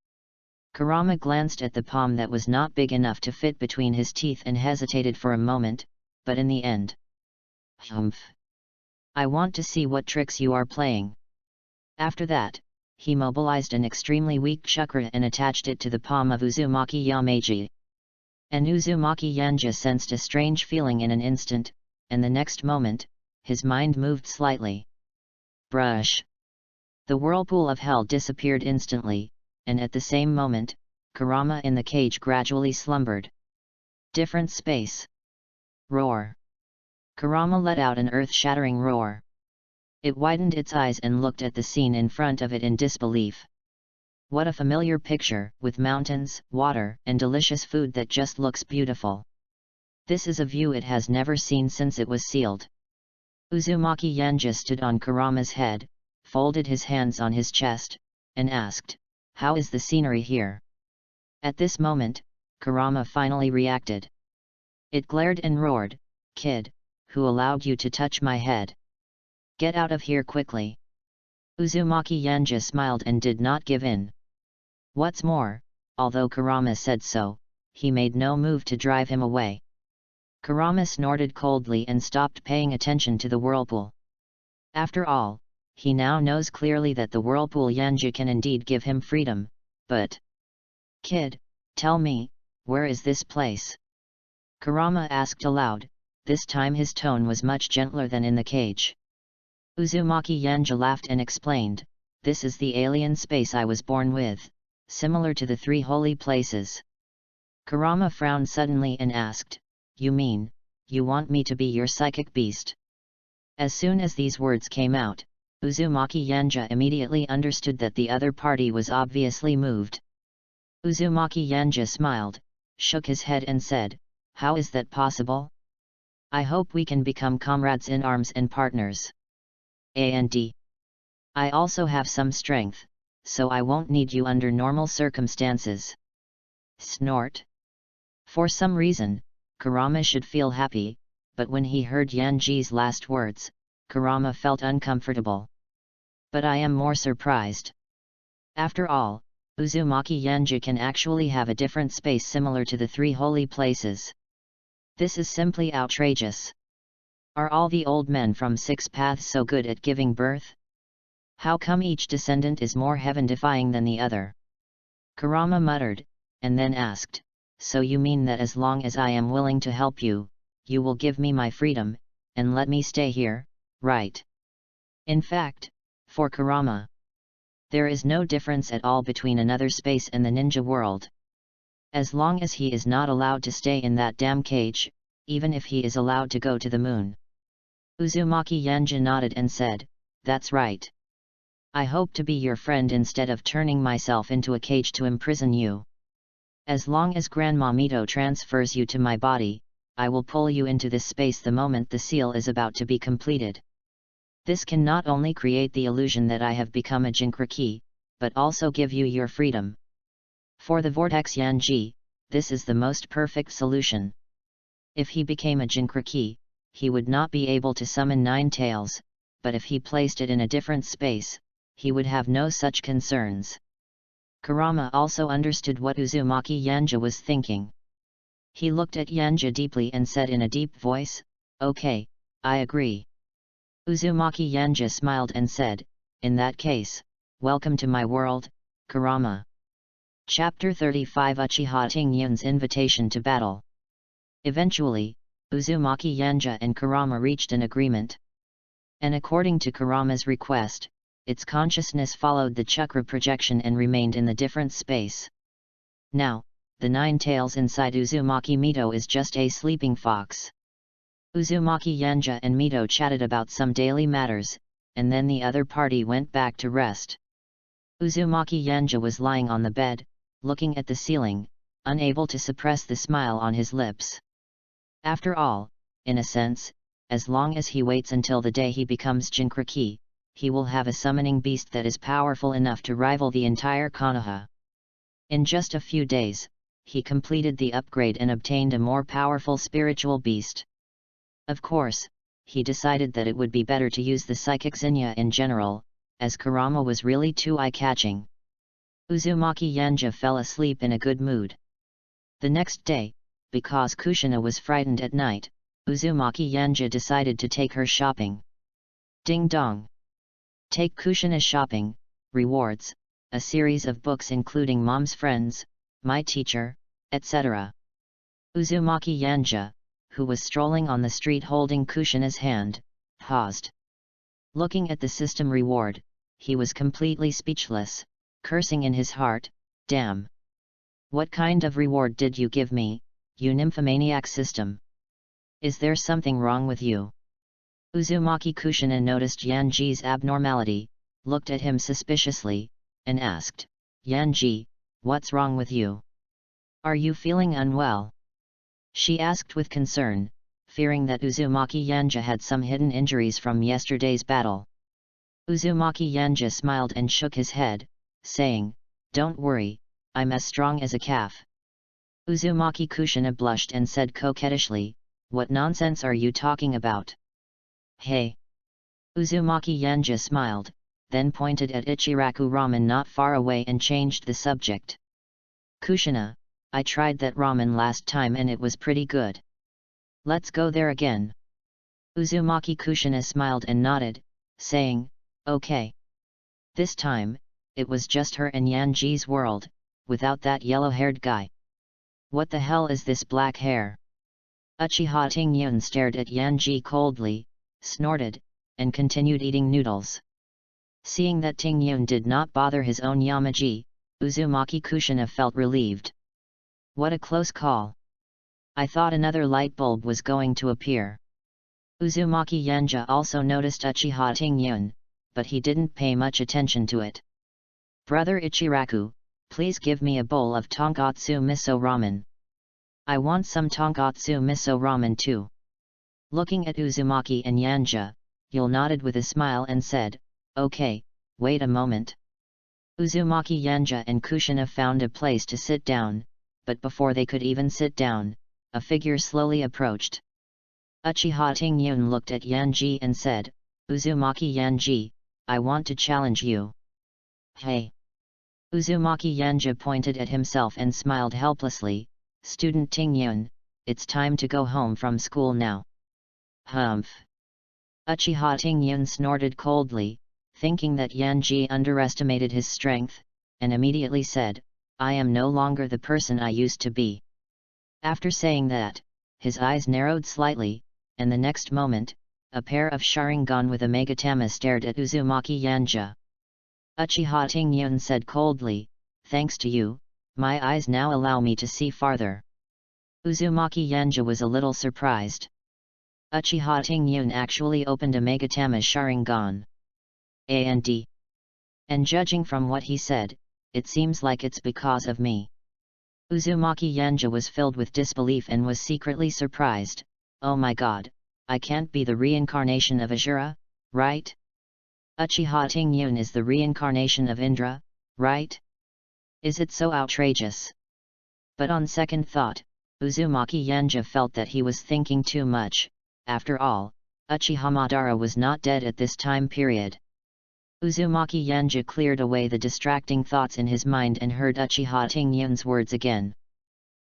Kurama glanced at the palm that was not big enough to fit between his teeth and hesitated for a moment, but in the end, "Humph! I want to see what tricks you are playing." After that, he mobilized an extremely weak chakra and attached it to the palm of Uzumaki Yamaji. And Uzumaki Yanji sensed a strange feeling in an instant, and the next moment, his mind moved slightly. Brush! The whirlpool of hell disappeared instantly, and at the same moment, Kurama in the cage gradually slumbered. Different space. Roar! Kurama let out an earth-shattering roar. It widened its eyes and looked at the scene in front of it in disbelief. What a familiar picture, with mountains, water, and delicious food that just looks beautiful. This is a view it has never seen since it was sealed. Uzumaki Yanji stood on Kurama's head, folded his hands on his chest, and asked, "How is the scenery here?" At this moment, Kurama finally reacted. It glared and roared, "Kid, who allowed you to touch my head? Get out of here quickly." Uzumaki Yanji smiled and did not give in. What's more, although Kurama said so, he made no move to drive him away. Kurama snorted coldly and stopped paying attention to the whirlpool. After all, he now knows clearly that the whirlpool Yanji can indeed give him freedom, but... "Kid, tell me, where is this place?" Kurama asked aloud, this time his tone was much gentler than in the cage. Uzumaki Yanji laughed and explained, "This is the alien space I was born with, similar to the three holy places." Kurama frowned suddenly and asked, "You mean, you want me to be your psychic beast?" As soon as these words came out, Uzumaki Yanji immediately understood that the other party was obviously moved. Uzumaki Yanji smiled, shook his head and said, "How is that possible? I hope we can become comrades in arms and partners. And I also have some strength, so I won't need you under normal circumstances." Snort. For some reason, Kurama should feel happy, but when he heard Yanji's last words, Kurama felt uncomfortable. "But I am more surprised. After all, Uzumaki Yanji can actually have a different space similar to the three holy places. This is simply outrageous. Are all the old men from Six Paths so good at giving birth? How come each descendant is more heaven-defying than the other?" Kurama muttered, and then asked, "So you mean that as long as I am willing to help you, you will give me my freedom, and let me stay here, right?" In fact, for Kurama, there is no difference at all between another space and the ninja world. As long as he is not allowed to stay in that damn cage, even if he is allowed to go to the moon. Uzumaki Yanji nodded and said, "That's right. I hope to be your friend instead of turning myself into a cage to imprison you. As long as Grandma Mito transfers you to my body, I will pull you into this space the moment the seal is about to be completed. This can not only create the illusion that I have become a Jinkraki, but also give you your freedom. For the Vortex Yanji, this is the most perfect solution. If he became a Jinkraki, he would not be able to summon Nine Tails, but if he placed it in a different space, he would have no such concerns." Kurama also understood what Uzumaki Yanji was thinking. He looked at Yanji deeply and said in a deep voice, "Okay, I agree." Uzumaki Yanji smiled and said, "In that case, welcome to my world, Kurama." Chapter 35 Uchiha Tingyun's Invitation to Battle. Eventually, Uzumaki Yanji and Kurama reached an agreement. And according to Kurama's request, its consciousness followed the chakra projection and remained in the different space. Now, the nine tails inside Uzumaki Mito is just a sleeping fox. Uzumaki Yanji and Mito chatted about some daily matters, and then the other party went back to rest. Uzumaki Yanji was lying on the bed, looking at the ceiling, unable to suppress the smile on his lips. After all, in a sense, as long as he waits until the day he becomes Jinkraki, he will have a summoning beast that is powerful enough to rival the entire Konoha. In just a few days, he completed the upgrade and obtained a more powerful spiritual beast. Of course, he decided that it would be better to use the psychic Zinja in general, as Kurama was really too eye-catching. Uzumaki Yanja fell asleep in a good mood. The next day, because Kushina was frightened at night, Uzumaki Yanja decided to take her shopping. Ding dong! Take Kushina shopping, rewards, a series of books including Mom's Friends, My Teacher, etc. Uzumaki Yanja, who was strolling on the street holding Kushina's hand, paused. Looking at the system reward, he was completely speechless, cursing in his heart, "Damn! What kind of reward did you give me, you nymphomaniac system? Is there something wrong with you?" Uzumaki Kushina noticed Yanji's abnormality, looked at him suspiciously, and asked, "Yanji, what's wrong with you? Are you feeling unwell?" She asked with concern, fearing that Uzumaki Yanja had some hidden injuries from yesterday's battle. Uzumaki Yanja smiled and shook his head, saying, "Don't worry, I'm as strong as a calf." Uzumaki Kushina blushed and said coquettishly, "What nonsense are you talking about?" "Hey!" Uzumaki Yanja smiled, then pointed at Ichiraku ramen not far away and changed the subject. "Kushina, I tried that ramen last time and it was pretty good. Let's go there again." Uzumaki Kushina smiled and nodded, saying, "Okay." This time, it was just her and Yanji's world, without that yellow-haired guy. "What the hell is this black hair?" Uchiha Tingyun stared at Yanji coldly, snorted, and continued eating noodles. Seeing that Tingyun did not bother his own Yamaji, Uzumaki Kushina felt relieved. What a close call. I thought another light bulb was going to appear. Uzumaki Yanja also noticed Uchiha Tingyun, but he didn't pay much attention to it. "Brother Ichiraku, please give me a bowl of tonkatsu miso ramen. I want some tonkatsu miso ramen too." Looking at Uzumaki and Yanja, Yul nodded with a smile and said, "Okay, wait a moment." Uzumaki Yanja and Kushina found a place to sit down, but before they could even sit down, a figure slowly approached. Uchiha Tingyun looked at Yanji and said, "Uzumaki Yanji, I want to challenge you." "Hey!" Uzumaki Yanja pointed at himself and smiled helplessly, "Student Tingyun, it's time to go home from school now." "Humph!" Uchiha Tingyun snorted coldly, thinking that Yanji underestimated his strength, and immediately said, "I am no longer the person I used to be." After saying that, his eyes narrowed slightly, and the next moment, a pair of Sharingan with a Megatama stared at Uzumaki Yanja. Uchiha Tingyun said coldly, "Thanks to you, my eyes now allow me to see farther." Uzumaki Yanja was a little surprised. Uchiha Tingyun actually opened a Megatama Sharingan. And judging from what he said, it seems like it's because of me. Uzumaki Yanja was filled with disbelief and was secretly surprised. "Oh my god, I can't be the reincarnation of Ashura, right? Uchiha Tingyun is the reincarnation of Indra, right? Is it so outrageous?" But on second thought, Uzumaki Yanja felt that he was thinking too much. After all, Uchiha Madara was not dead at this time period. Uzumaki Yanja cleared away the distracting thoughts in his mind and heard Uchiha Tingyun's words again.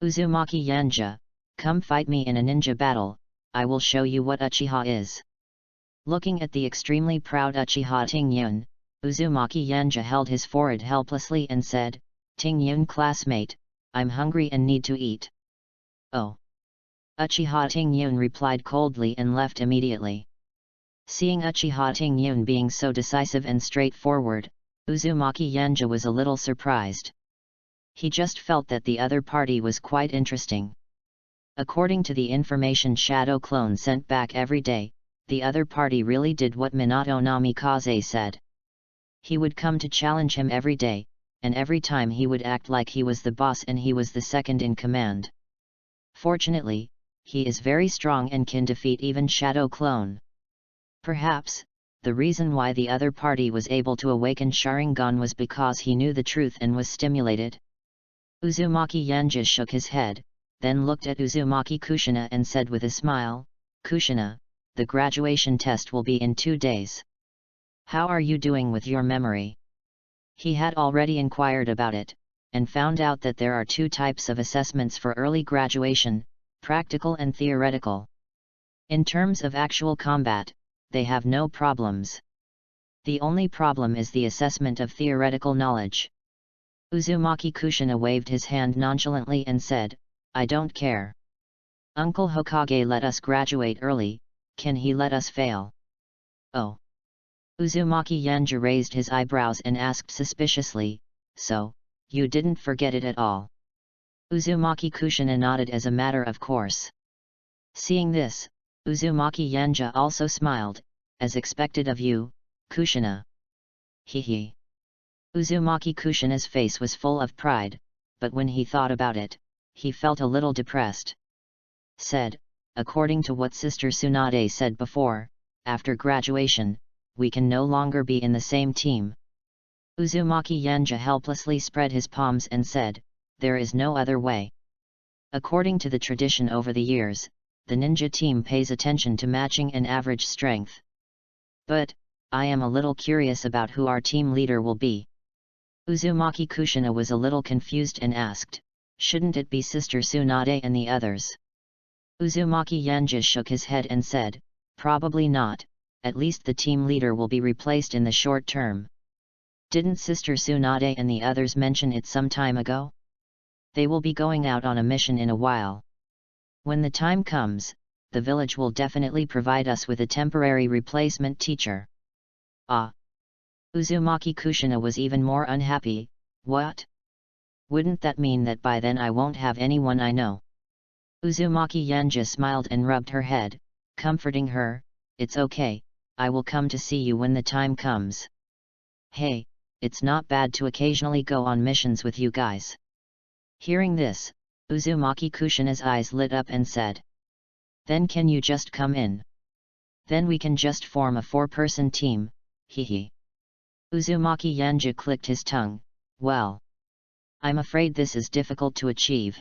"Uzumaki Yanja, come fight me in a ninja battle, I will show you what Uchiha is." Looking at the extremely proud Uchiha Tingyun, Uzumaki Yanja held his forehead helplessly and said, "Tingyun classmate, I'm hungry and need to eat." "Oh." Uchiha Tingyun replied coldly and left immediately. Seeing Uchiha Tingyun being so decisive and straightforward, Uzumaki Yanja was a little surprised. He just felt that the other party was quite interesting. According to the information Shadow Clone sent back every day, the other party really did what Minato Namikaze said. He would come to challenge him every day, and every time he would act like he was the boss and he was the second in command. Fortunately, he is very strong and can defeat even Shadow Clone. Perhaps, the reason why the other party was able to awaken Sharingan was because he knew the truth and was stimulated. Uzumaki Yanja shook his head, then looked at Uzumaki Kushina and said with a smile, "Kushina, the graduation test will be in 2 days. How are you doing with your memory?" He had already inquired about it, and found out that there are 2 types of assessments for early graduation, practical and theoretical. In terms of actual combat, they have no problems. The only problem is the assessment of theoretical knowledge. Uzumaki Kushina waved his hand nonchalantly and said, "I don't care. Uncle Hokage let us graduate early, can he let us fail?" "Oh." Uzumaki Yanja raised his eyebrows and asked suspiciously, "So, you didn't forget it at all?" Uzumaki Kushina nodded as a matter of course. Seeing this, Uzumaki Yanja also smiled, "As expected of you, Kushina." Hehe. Uzumaki Kushina's face was full of pride, but when he thought about it, he felt a little depressed. Said, "According to what Sister Tsunade said before, after graduation, we can no longer be in the same team." Uzumaki Yanja helplessly spread his palms and said, "There is no other way. According to the tradition over the years, the ninja team pays attention to matching and average strength. But, I am a little curious about who our team leader will be." Uzumaki Kushina was a little confused and asked, "Shouldn't it be Sister Tsunade and the others?" Uzumaki Yanja shook his head and said, "Probably not, at least the team leader will be replaced in the short term. Didn't Sister Tsunade and the others mention it some time ago? They will be going out on a mission in a while. When the time comes, the village will definitely provide us with a temporary replacement teacher." Ah! Uzumaki Kushina was even more unhappy. "What? Wouldn't that mean that by then I won't have anyone I know?" Uzumaki Yanja smiled and rubbed her head, comforting her, "It's okay, I will come to see you when the time comes. Hey, it's not bad to occasionally go on missions with you guys." Hearing this, Uzumaki Kushina's eyes lit up and said, "Then can you just come in? Then we can just form a 4-person team, hehe." Uzumaki Yanja clicked his tongue, "Well, I'm afraid this is difficult to achieve."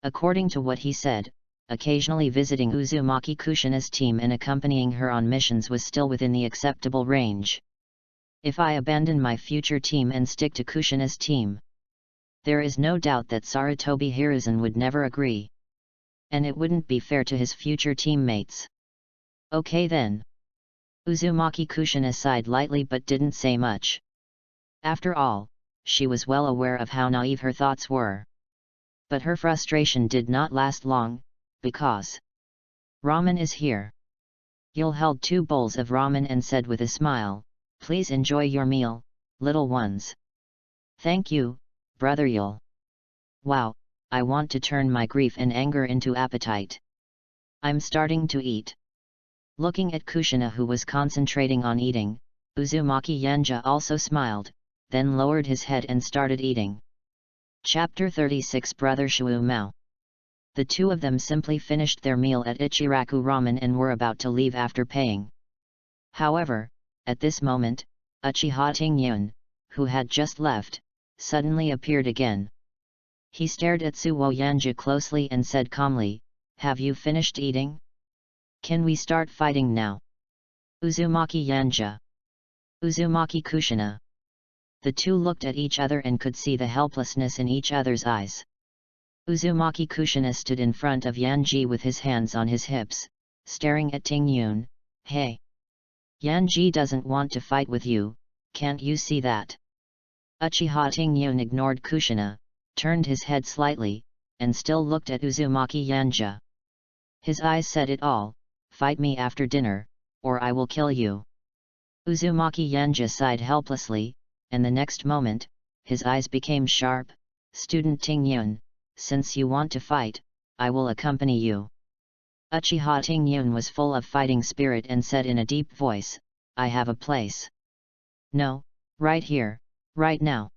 According to what he said, occasionally visiting Uzumaki Kushina's team and accompanying her on missions was still within the acceptable range. If I abandon my future team and stick to Kushina's team, there is no doubt that Sarutobi Hiruzen would never agree. And it wouldn't be fair to his future teammates. Okay then. Uzumaki Kushina sighed lightly but didn't say much. After all, she was well aware of how naive her thoughts were. But her frustration did not last long, because ramen is here. Yul held 2 bowls of ramen and said with a smile, "Please enjoy your meal, little ones." "Thank you, Brother Yul." "Wow, I want to turn my grief and anger into appetite. I'm starting to eat." Looking at Kushina who was concentrating on eating, Uzumaki Yanja also smiled, then lowered his head and started eating. Chapter 36 Brother Shu Mao. The 2 of them simply finished their meal at Ichiraku Ramen and were about to leave after paying. However, at this moment, Uchiha Tingyun, who had just left, suddenly appeared again. He stared at Suwo Yanja closely and said calmly, "Have you finished eating? Can we start fighting now?" Uzumaki Yanja. Uzumaki Kushina. The 2 looked at each other and could see the helplessness in each other's eyes. Uzumaki Kushina stood in front of Yanji with his hands on his hips, staring at Tingyun. "Hey! Yanji doesn't want to fight with you, can't you see that?" Uchiha Tingyun ignored Kushina, turned his head slightly, and still looked at Uzumaki Yanja. His eyes said it all, "Fight me after dinner, or I will kill you." Uzumaki Yanja sighed helplessly, and the next moment, his eyes became sharp. "Student Tingyun, since you want to fight, I will accompany you." Uchiha Tingyun was full of fighting spirit and said in a deep voice, "I have a place." "No, right here, right now."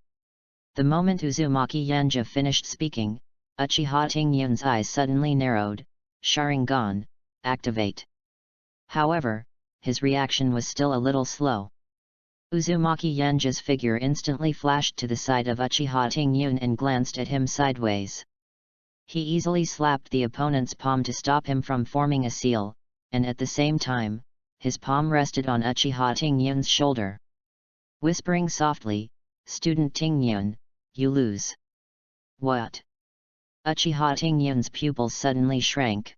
The moment Uzumaki Yanja finished speaking, Uchiha Tingyun's eyes suddenly narrowed. "Sharingan, activate." However, his reaction was still a little slow. Uzumaki Yanja's figure instantly flashed to the side of Uchiha Tingyun and glanced at him sideways. He easily slapped the opponent's palm to stop him from forming a seal, and at the same time, his palm rested on Uchiha Tingyun's shoulder. Whispering softly, "Student Tingyun, you lose." "What?" Uchiha Tingyun's pupils suddenly shrank.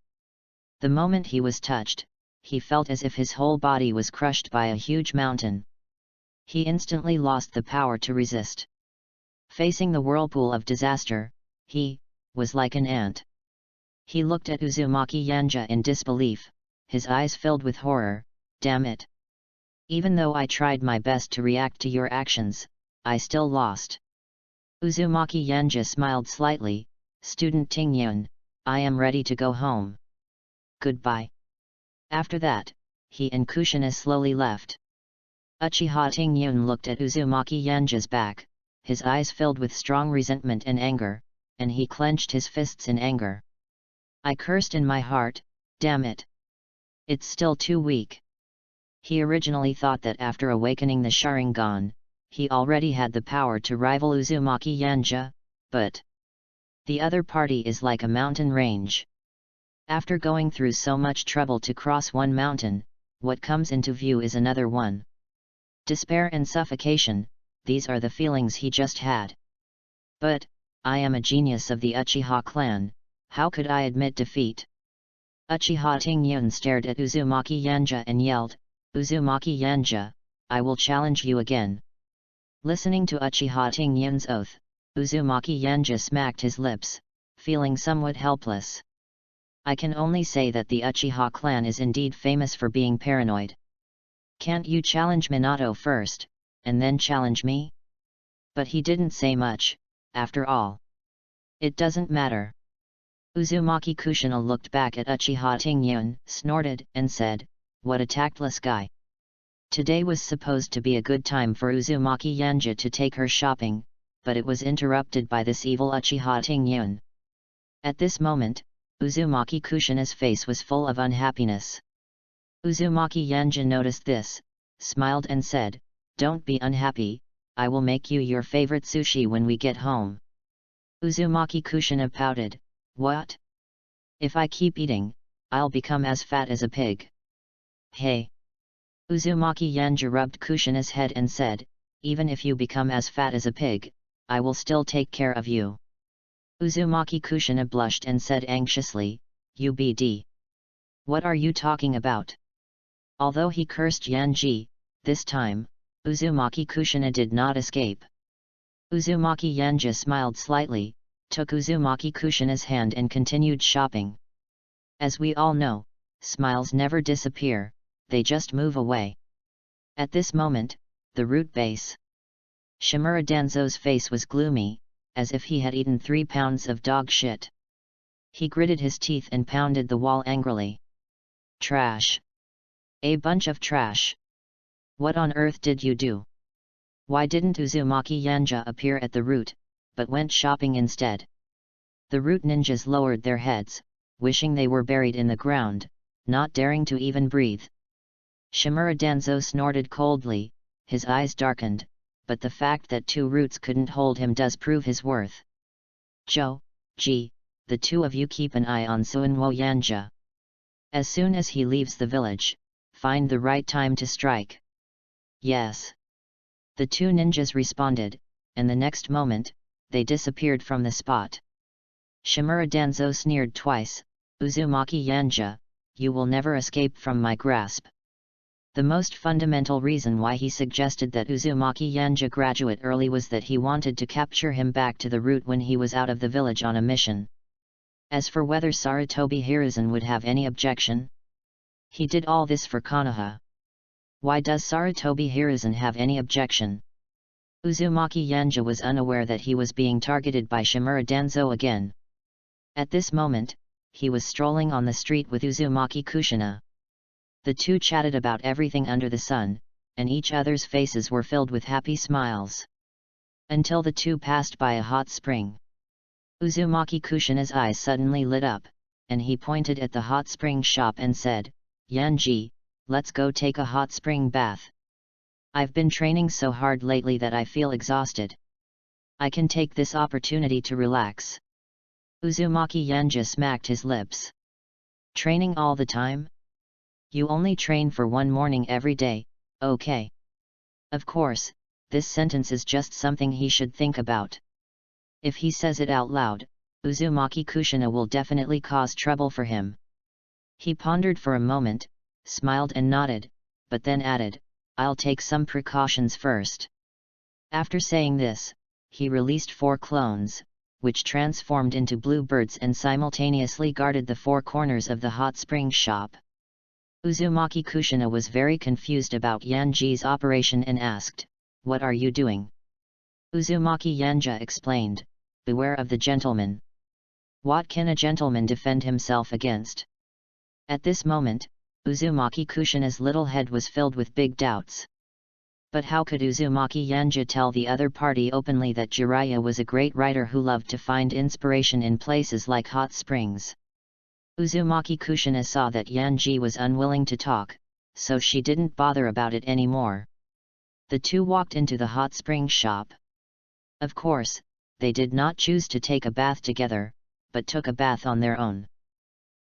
The moment he was touched, he felt as if his whole body was crushed by a huge mountain. He instantly lost the power to resist. Facing the whirlpool of disaster, he was like an ant. He looked at Uzumaki Yanja in disbelief, his eyes filled with horror. "Damn it! Even though I tried my best to react to your actions, I still lost." Uzumaki Yanja smiled slightly. "Student Tingyun, I am ready to go home. Goodbye." After that, he and Kushina slowly left. Uchiha Tingyun looked at Uzumaki Yanja's back, his eyes filled with strong resentment and anger, and he clenched his fists in anger. "I cursed in my heart, damn it! It's still too weak." He originally thought that after awakening the Sharingan, he already had the power to rival Uzumaki Yanja, but the other party is like a mountain range. After going through so much trouble to cross one mountain, what comes into view is another one. Despair and suffocation, these are the feelings he just had. "But, I am a genius of the Uchiha clan, how could I admit defeat?" Uchiha Tingyun stared at Uzumaki Yanja and yelled, "Uzumaki Yanja, I will challenge you again." Listening to Uchiha Tingyun's oath, Uzumaki Yanja smacked his lips, feeling somewhat helpless. "I can only say that the Uchiha clan is indeed famous for being paranoid. Can't you challenge Minato first, and then challenge me?" But he didn't say much, after all. "It doesn't matter." Uzumaki Kushina looked back at Uchiha Tingyun, snorted, and said, "What a tactless guy." Today was supposed to be a good time for Uzumaki Yanja to take her shopping, but it was interrupted by this evil Uchiha Tingyun. At this moment, Uzumaki Kushina's face was full of unhappiness. Uzumaki Yanja noticed this, smiled and said, "Don't be unhappy, I will make you your favorite sushi when we get home." Uzumaki Kushina pouted, "What? If I keep eating, I'll become as fat as a pig." "Hey!" Uzumaki Yanja rubbed Kushina's head and said, "Even if you become as fat as a pig, I will still take care of you." Uzumaki Kushina blushed and said anxiously, "UBD. What are you talking about?" Although he cursed Yanji, this time, Uzumaki Kushina did not escape. Uzumaki Yanja smiled slightly, took Uzumaki Kushina's hand and continued shopping. As we all know, smiles never disappear, they just move away. At this moment, the root base. Shimura Danzo's face was gloomy, as if he had eaten 3 pounds of dog shit. He gritted his teeth and pounded the wall angrily. "Trash! A bunch of trash! What on earth did you do? Why didn't Uzumaki Yanja appear at the root, but went shopping instead?" The root ninjas lowered their heads, wishing they were buried in the ground, not daring to even breathe. Shimura Danzo snorted coldly, his eyes darkened, but the fact that 2 roots couldn't hold him does prove his worth. "Ji, the 2 of you keep an eye on Suinwo Yanja. As soon as he leaves the village, find the right time to strike." "Yes." The 2 ninjas responded, and the next moment, they disappeared from the spot. Shimura Danzo sneered twice, "Uzumaki Yanja, you will never escape from my grasp." The most fundamental reason why he suggested that Uzumaki Yanja graduate early was that he wanted to capture him back to the root when he was out of the village on a mission. As for whether Sarutobi Hiruzen would have any objection, he did all this for Konoha. Why does Sarutobi Hiruzen have any objection? Uzumaki Yanja was unaware that he was being targeted by Shimura Danzo again. At this moment, he was strolling on the street with Uzumaki Kushina. The 2 chatted about everything under the sun, and each other's faces were filled with happy smiles. Until the 2 passed by a hot spring. Uzumaki Kushina's eyes suddenly lit up, and he pointed at the hot spring shop and said, "Yanji, let's go take a hot spring bath. I've been training so hard lately that I feel exhausted. I can take this opportunity to relax. Uzumaki Yanja smacked his lips. Training all the time? You only train for one morning every day, okay? Of course, this sentence is just something he should think about. If he says it out loud, Uzumaki Kushina will definitely cause trouble for him. He pondered for a moment, smiled and nodded, but then added, I'll take some precautions first. After saying this, he released 4 clones, which transformed into blue birds and simultaneously guarded the 4 corners of the hot spring shop. Uzumaki Kushina was very confused about Yanji's operation and asked, What are you doing? Uzumaki Yanja explained, Beware of the gentleman. What can a gentleman defend himself against? At this moment, Uzumaki Kushina's little head was filled with big doubts. But how could Uzumaki Yanja tell the other party openly that Jiraiya was a great writer who loved to find inspiration in places like hot springs? Uzumaki Kushina saw that Yanji was unwilling to talk, so she didn't bother about it anymore. The two walked into the hot spring shop. Of course, they did not choose to take a bath together, but took a bath on their own.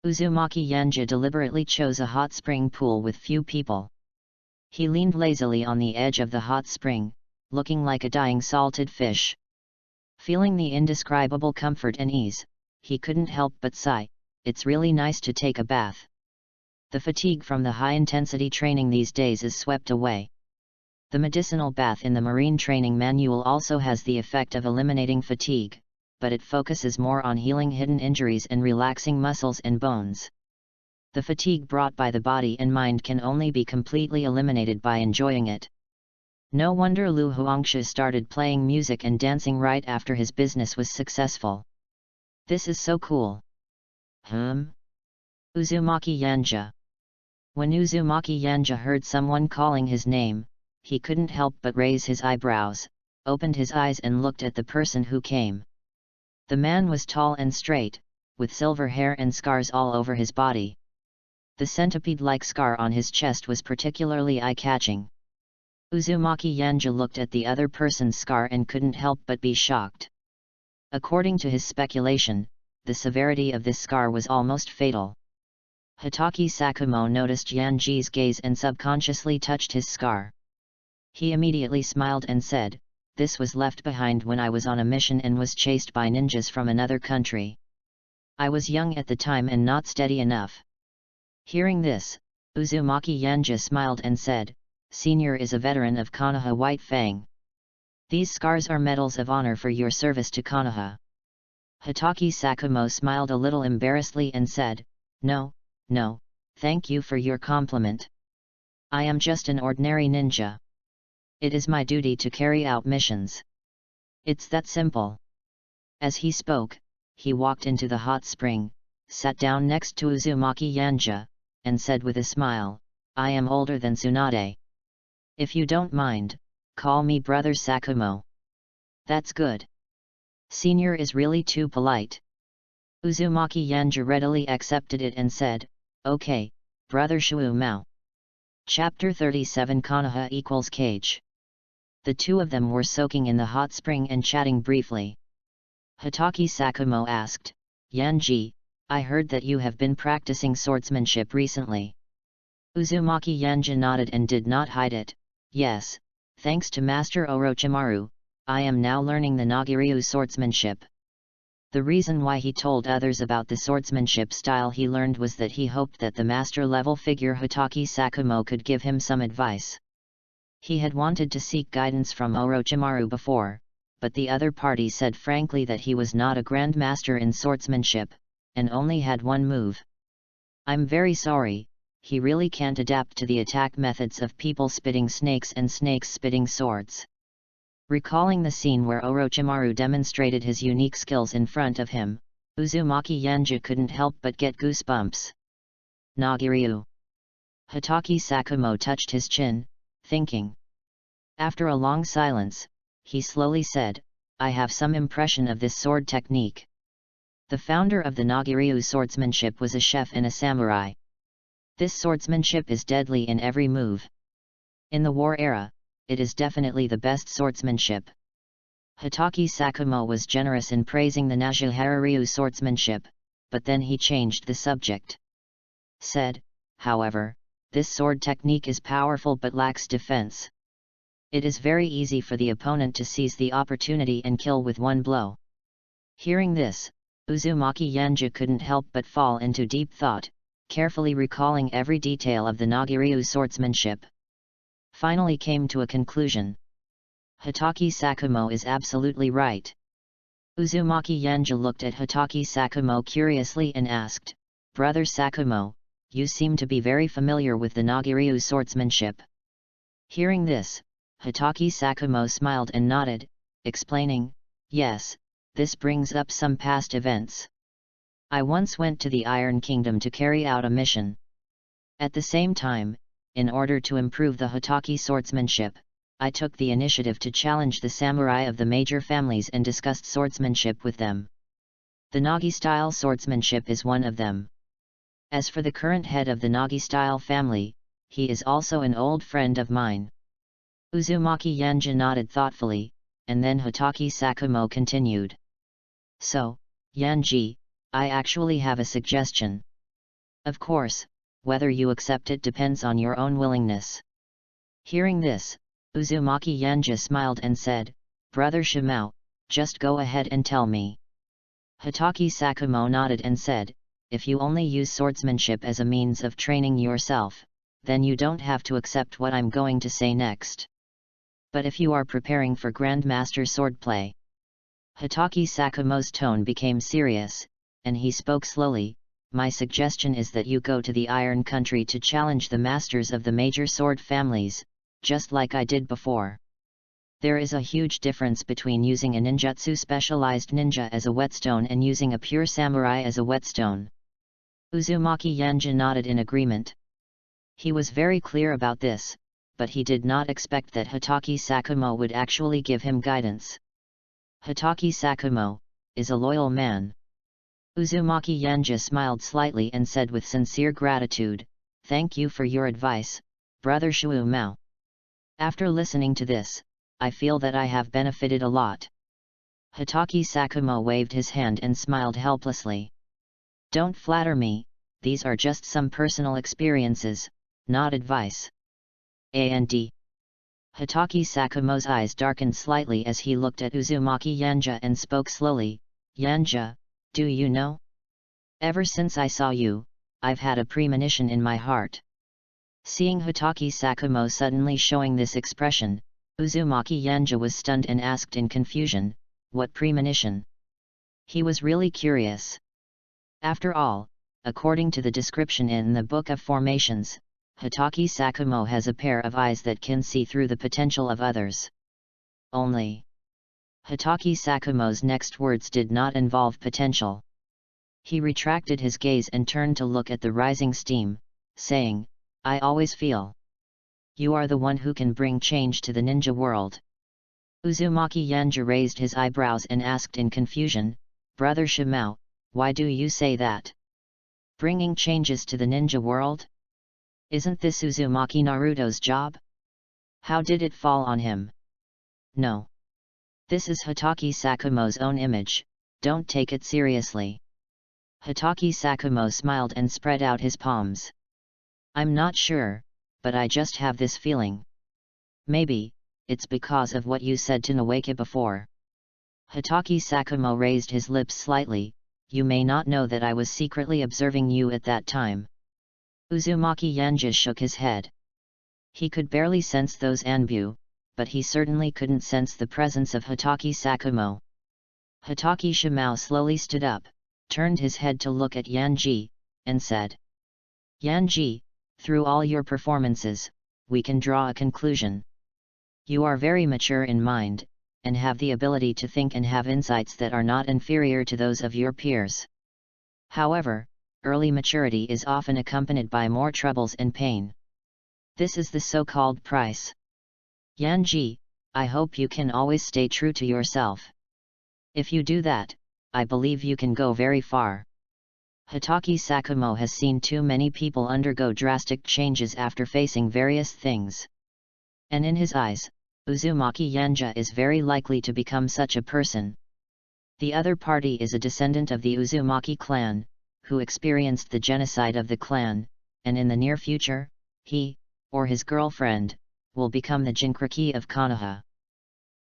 Uzumaki Yanja deliberately chose a hot spring pool with few people. He leaned lazily on the edge of the hot spring, looking like a dying salted fish. Feeling the indescribable comfort and ease, he couldn't help but sigh, it's really nice to take a bath. The fatigue from the high-intensity training these days is swept away. The medicinal bath in the marine training manual also has the effect of eliminating fatigue, but it focuses more on healing hidden injuries and relaxing muscles and bones. The fatigue brought by the body and mind can only be completely eliminated by enjoying it. No wonder Lu Huangsha started playing music and dancing right after his business was successful. This is so cool. Uzumaki Yanja. When Uzumaki Yanja heard someone calling his name, he couldn't help but raise his eyebrows, opened his eyes and looked at the person who came. The man was tall and straight, with silver hair and scars all over his body. The centipede-like scar on his chest was particularly eye-catching. Uzumaki Yanja looked at the other person's scar and couldn't help but be shocked. According to his speculation, the severity of this scar was almost fatal. Hitaki Sakumo noticed Yanji's gaze and subconsciously touched his scar. He immediately smiled and said, This was left behind when I was on a mission and was chased by ninjas from another country. I was young at the time and not steady enough. Hearing this, Uzumaki Yanja smiled and said, Senior is a veteran of Konoha White Fang. These scars are medals of honor for your service to Konoha. Hitaki Sakumo smiled a little embarrassedly and said, No, thank you for your compliment. I am just an ordinary ninja. It is my duty to carry out missions. It's that simple. As he spoke, he walked into the hot spring, sat down next to Uzumaki Yanja, and said with a smile, I am older than Tsunade. If you don't mind, call me Brother Sakumo. That's good. Senior is really too polite. Uzumaki Yanja readily accepted it and said, Okay, Brother Shu Mao. Chapter 37 Konoha equals Cage. The two of them were soaking in the hot spring and chatting briefly. Hitaki Sakumo asked, Yanji, I heard that you have been practicing swordsmanship recently. Uzumaki Yanja nodded and did not hide it. Yes, thanks to Master Orochimaru, I am now learning the Nagiryu swordsmanship. The reason why he told others about the swordsmanship style he learned was that he hoped that the master-level figure Hitaki Sakumo could give him some advice. He had wanted to seek guidance from Orochimaru before, but the other party said frankly that he was not a grandmaster in swordsmanship, and only had one move. I'm very sorry, he really can't adapt to the attack methods of people spitting snakes and snakes spitting swords. Recalling the scene where Orochimaru demonstrated his unique skills in front of him, Uzumaki Yanja couldn't help but get goosebumps. Nagiryu. Hitaki Sakumo touched his chin, thinking. After a long silence, he slowly said, I have some impression of this sword technique. The founder of the Nagiryu swordsmanship was a chef and a samurai. This swordsmanship is deadly in every move. In the war era, it is definitely the best swordsmanship. Hotake Sakumo was generous in praising the Najiharu swordsmanship, but then he changed the subject. Said, however, this sword technique is powerful but lacks defense. It is very easy for the opponent to seize the opportunity and kill with one blow. Hearing this, Uzumaki Yanja couldn't help but fall into deep thought, carefully recalling every detail of the Nagiryu swordsmanship. Finally came to a conclusion. Hotake Sakumo is absolutely right. Uzumaki Yanja looked at Hotake Sakumo curiously and asked, "Brother Sakumo, you seem to be very familiar with the Nagiryu swordsmanship." Hearing this, Hotake Sakumo smiled and nodded, explaining, "Yes, this brings up some past events. I once went to the Iron Kingdom to carry out a mission. At the same time, in order to improve the Hotake swordsmanship, I took the initiative to challenge the samurai of the major families and discussed swordsmanship with them. The Nagi-style swordsmanship is one of them. As for the current head of the Nagi-style family, he is also an old friend of mine." Uzumaki Yanja nodded thoughtfully, and then Hotake Sakumo continued. "So, Yanji, I actually have a suggestion. Of course, whether you accept it depends on your own willingness." Hearing this, Uzumaki Yanja smiled and said, "Brother Shimao, just go ahead and tell me." Hotake Sakumo nodded and said, "If you only use swordsmanship as a means of training yourself, then you don't have to accept what I'm going to say next. But if you are preparing for Grandmaster swordplay..." Hotake Sakumo's tone became serious, and he spoke slowly, "My suggestion is that you go to the Iron Country to challenge the masters of the major sword families, just like I did before. There is a huge difference between using a ninjutsu specialized ninja as a whetstone and using a pure samurai as a whetstone." Uzumaki Yanja nodded in agreement. He was very clear about this, but he did not expect that Hotake Sakumo would actually give him guidance. Hotake Sakumo is a loyal man. Uzumaki Yanja smiled slightly and said with sincere gratitude, "Thank you for your advice, Brother Shimao. After listening to this, I feel that I have benefited a lot." Hotake Sakumo waved his hand and smiled helplessly. "Don't flatter me, these are just some personal experiences, not advice." And Hotake Sakumo's eyes darkened slightly as he looked at Uzumaki Yanja and spoke slowly, "Yanja, do you know? Ever since I saw you, I've had a premonition in my heart." Seeing Hotake Sakumo suddenly showing this expression, Uzumaki Yanja was stunned and asked in confusion, "What premonition?" He was really curious. After all, according to the description in the Book of Formations, Hotake Sakumo has a pair of eyes that can see through the potential of others. Only, Hotake Sakumo's next words did not involve potential. He retracted his gaze and turned to look at the rising steam, saying, "I always feel you are the one who can bring change to the ninja world." Uzumaki Yanja raised his eyebrows and asked in confusion, "Brother Shimao, why do you say that? Bringing changes to the ninja world? Isn't this Uzumaki Naruto's job? How did it fall on him?" "No. This is Hotake Sakumo's own image, don't take it seriously." Hotake Sakumo smiled and spread out his palms. "I'm not sure, but I just have this feeling. Maybe, it's because of what you said to Noeke before." Hotake Sakumo raised his lips slightly, "You may not know that I was secretly observing you at that time." Uzumaki Yanja shook his head. He could barely sense those anbu, but he certainly couldn't sense the presence of Hotake Sakumo. Hotake Shimao slowly stood up, turned his head to look at Yanji, and said, "Yanji, through all your performances, we can draw a conclusion. You are very mature in mind, and have the ability to think and have insights that are not inferior to those of your peers. However, early maturity is often accompanied by more troubles and pain. This is the so-called price. Yanji, I hope you can always stay true to yourself. If you do that, I believe you can go very far." Hokage Sakumo has seen too many people undergo drastic changes after facing various things. And in his eyes, Uzumaki Yanja is very likely to become such a person. The other party is a descendant of the Uzumaki clan, who experienced the genocide of the clan, and in the near future, he, or his girlfriend, will become the Jinchuriki of Konoha.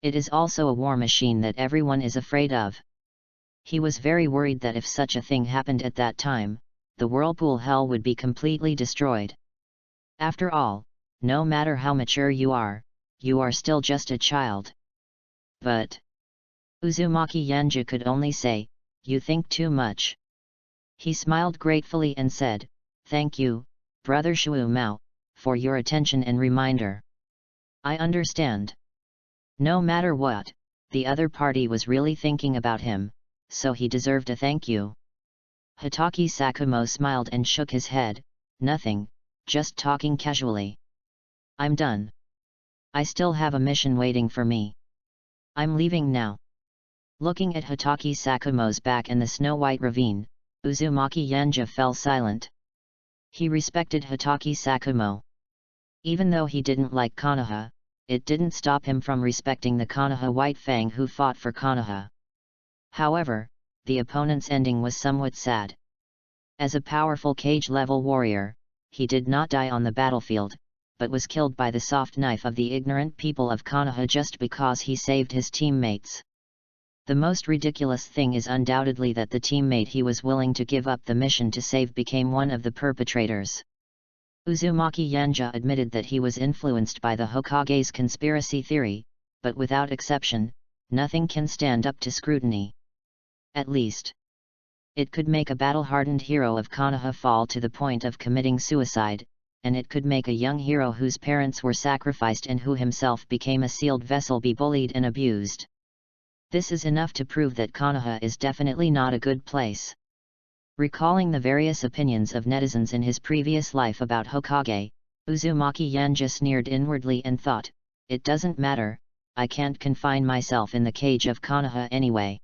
It is also a war machine that everyone is afraid of. He was very worried that if such a thing happened at that time, the whirlpool hell would be completely destroyed. After all, no matter how mature you are still just a child. But Uzumaki Yanja could only say, "You think too much." He smiled gratefully and said, "Thank you, Brother Shu Mao, for your attention and reminder. I understand." No matter what, the other party was really thinking about him, so he deserved a thank you. Hokage Sakumo smiled and shook his head, "Nothing, just talking casually. I'm done. I still have a mission waiting for me. I'm leaving now." Looking at Hokage Sakumo's back and the snow-white ravine, Uzumaki Yanja fell silent. He respected Hokage Sakumo. Even though he didn't like Konoha, it didn't stop him from respecting the Konoha White Fang who fought for Konoha. However, the opponent's ending was somewhat sad. As a powerful cage-level warrior, he did not die on the battlefield, but was killed by the soft knife of the ignorant people of Konoha just because he saved his teammates. The most ridiculous thing is undoubtedly that the teammate he was willing to give up the mission to save became one of the perpetrators. Uzumaki Yanja admitted that he was influenced by the Hokage's conspiracy theory, but without exception, nothing can stand up to scrutiny. At least, it could make a battle-hardened hero of Konoha fall to the point of committing suicide, and it could make a young hero whose parents were sacrificed and who himself became a sealed vessel be bullied and abused. This is enough to prove that Konoha is definitely not a good place. Recalling the various opinions of netizens in his previous life about Hokage, Uzumaki Yanja sneered inwardly and thought, "It doesn't matter, I can't confine myself in the cage of Konoha anyway.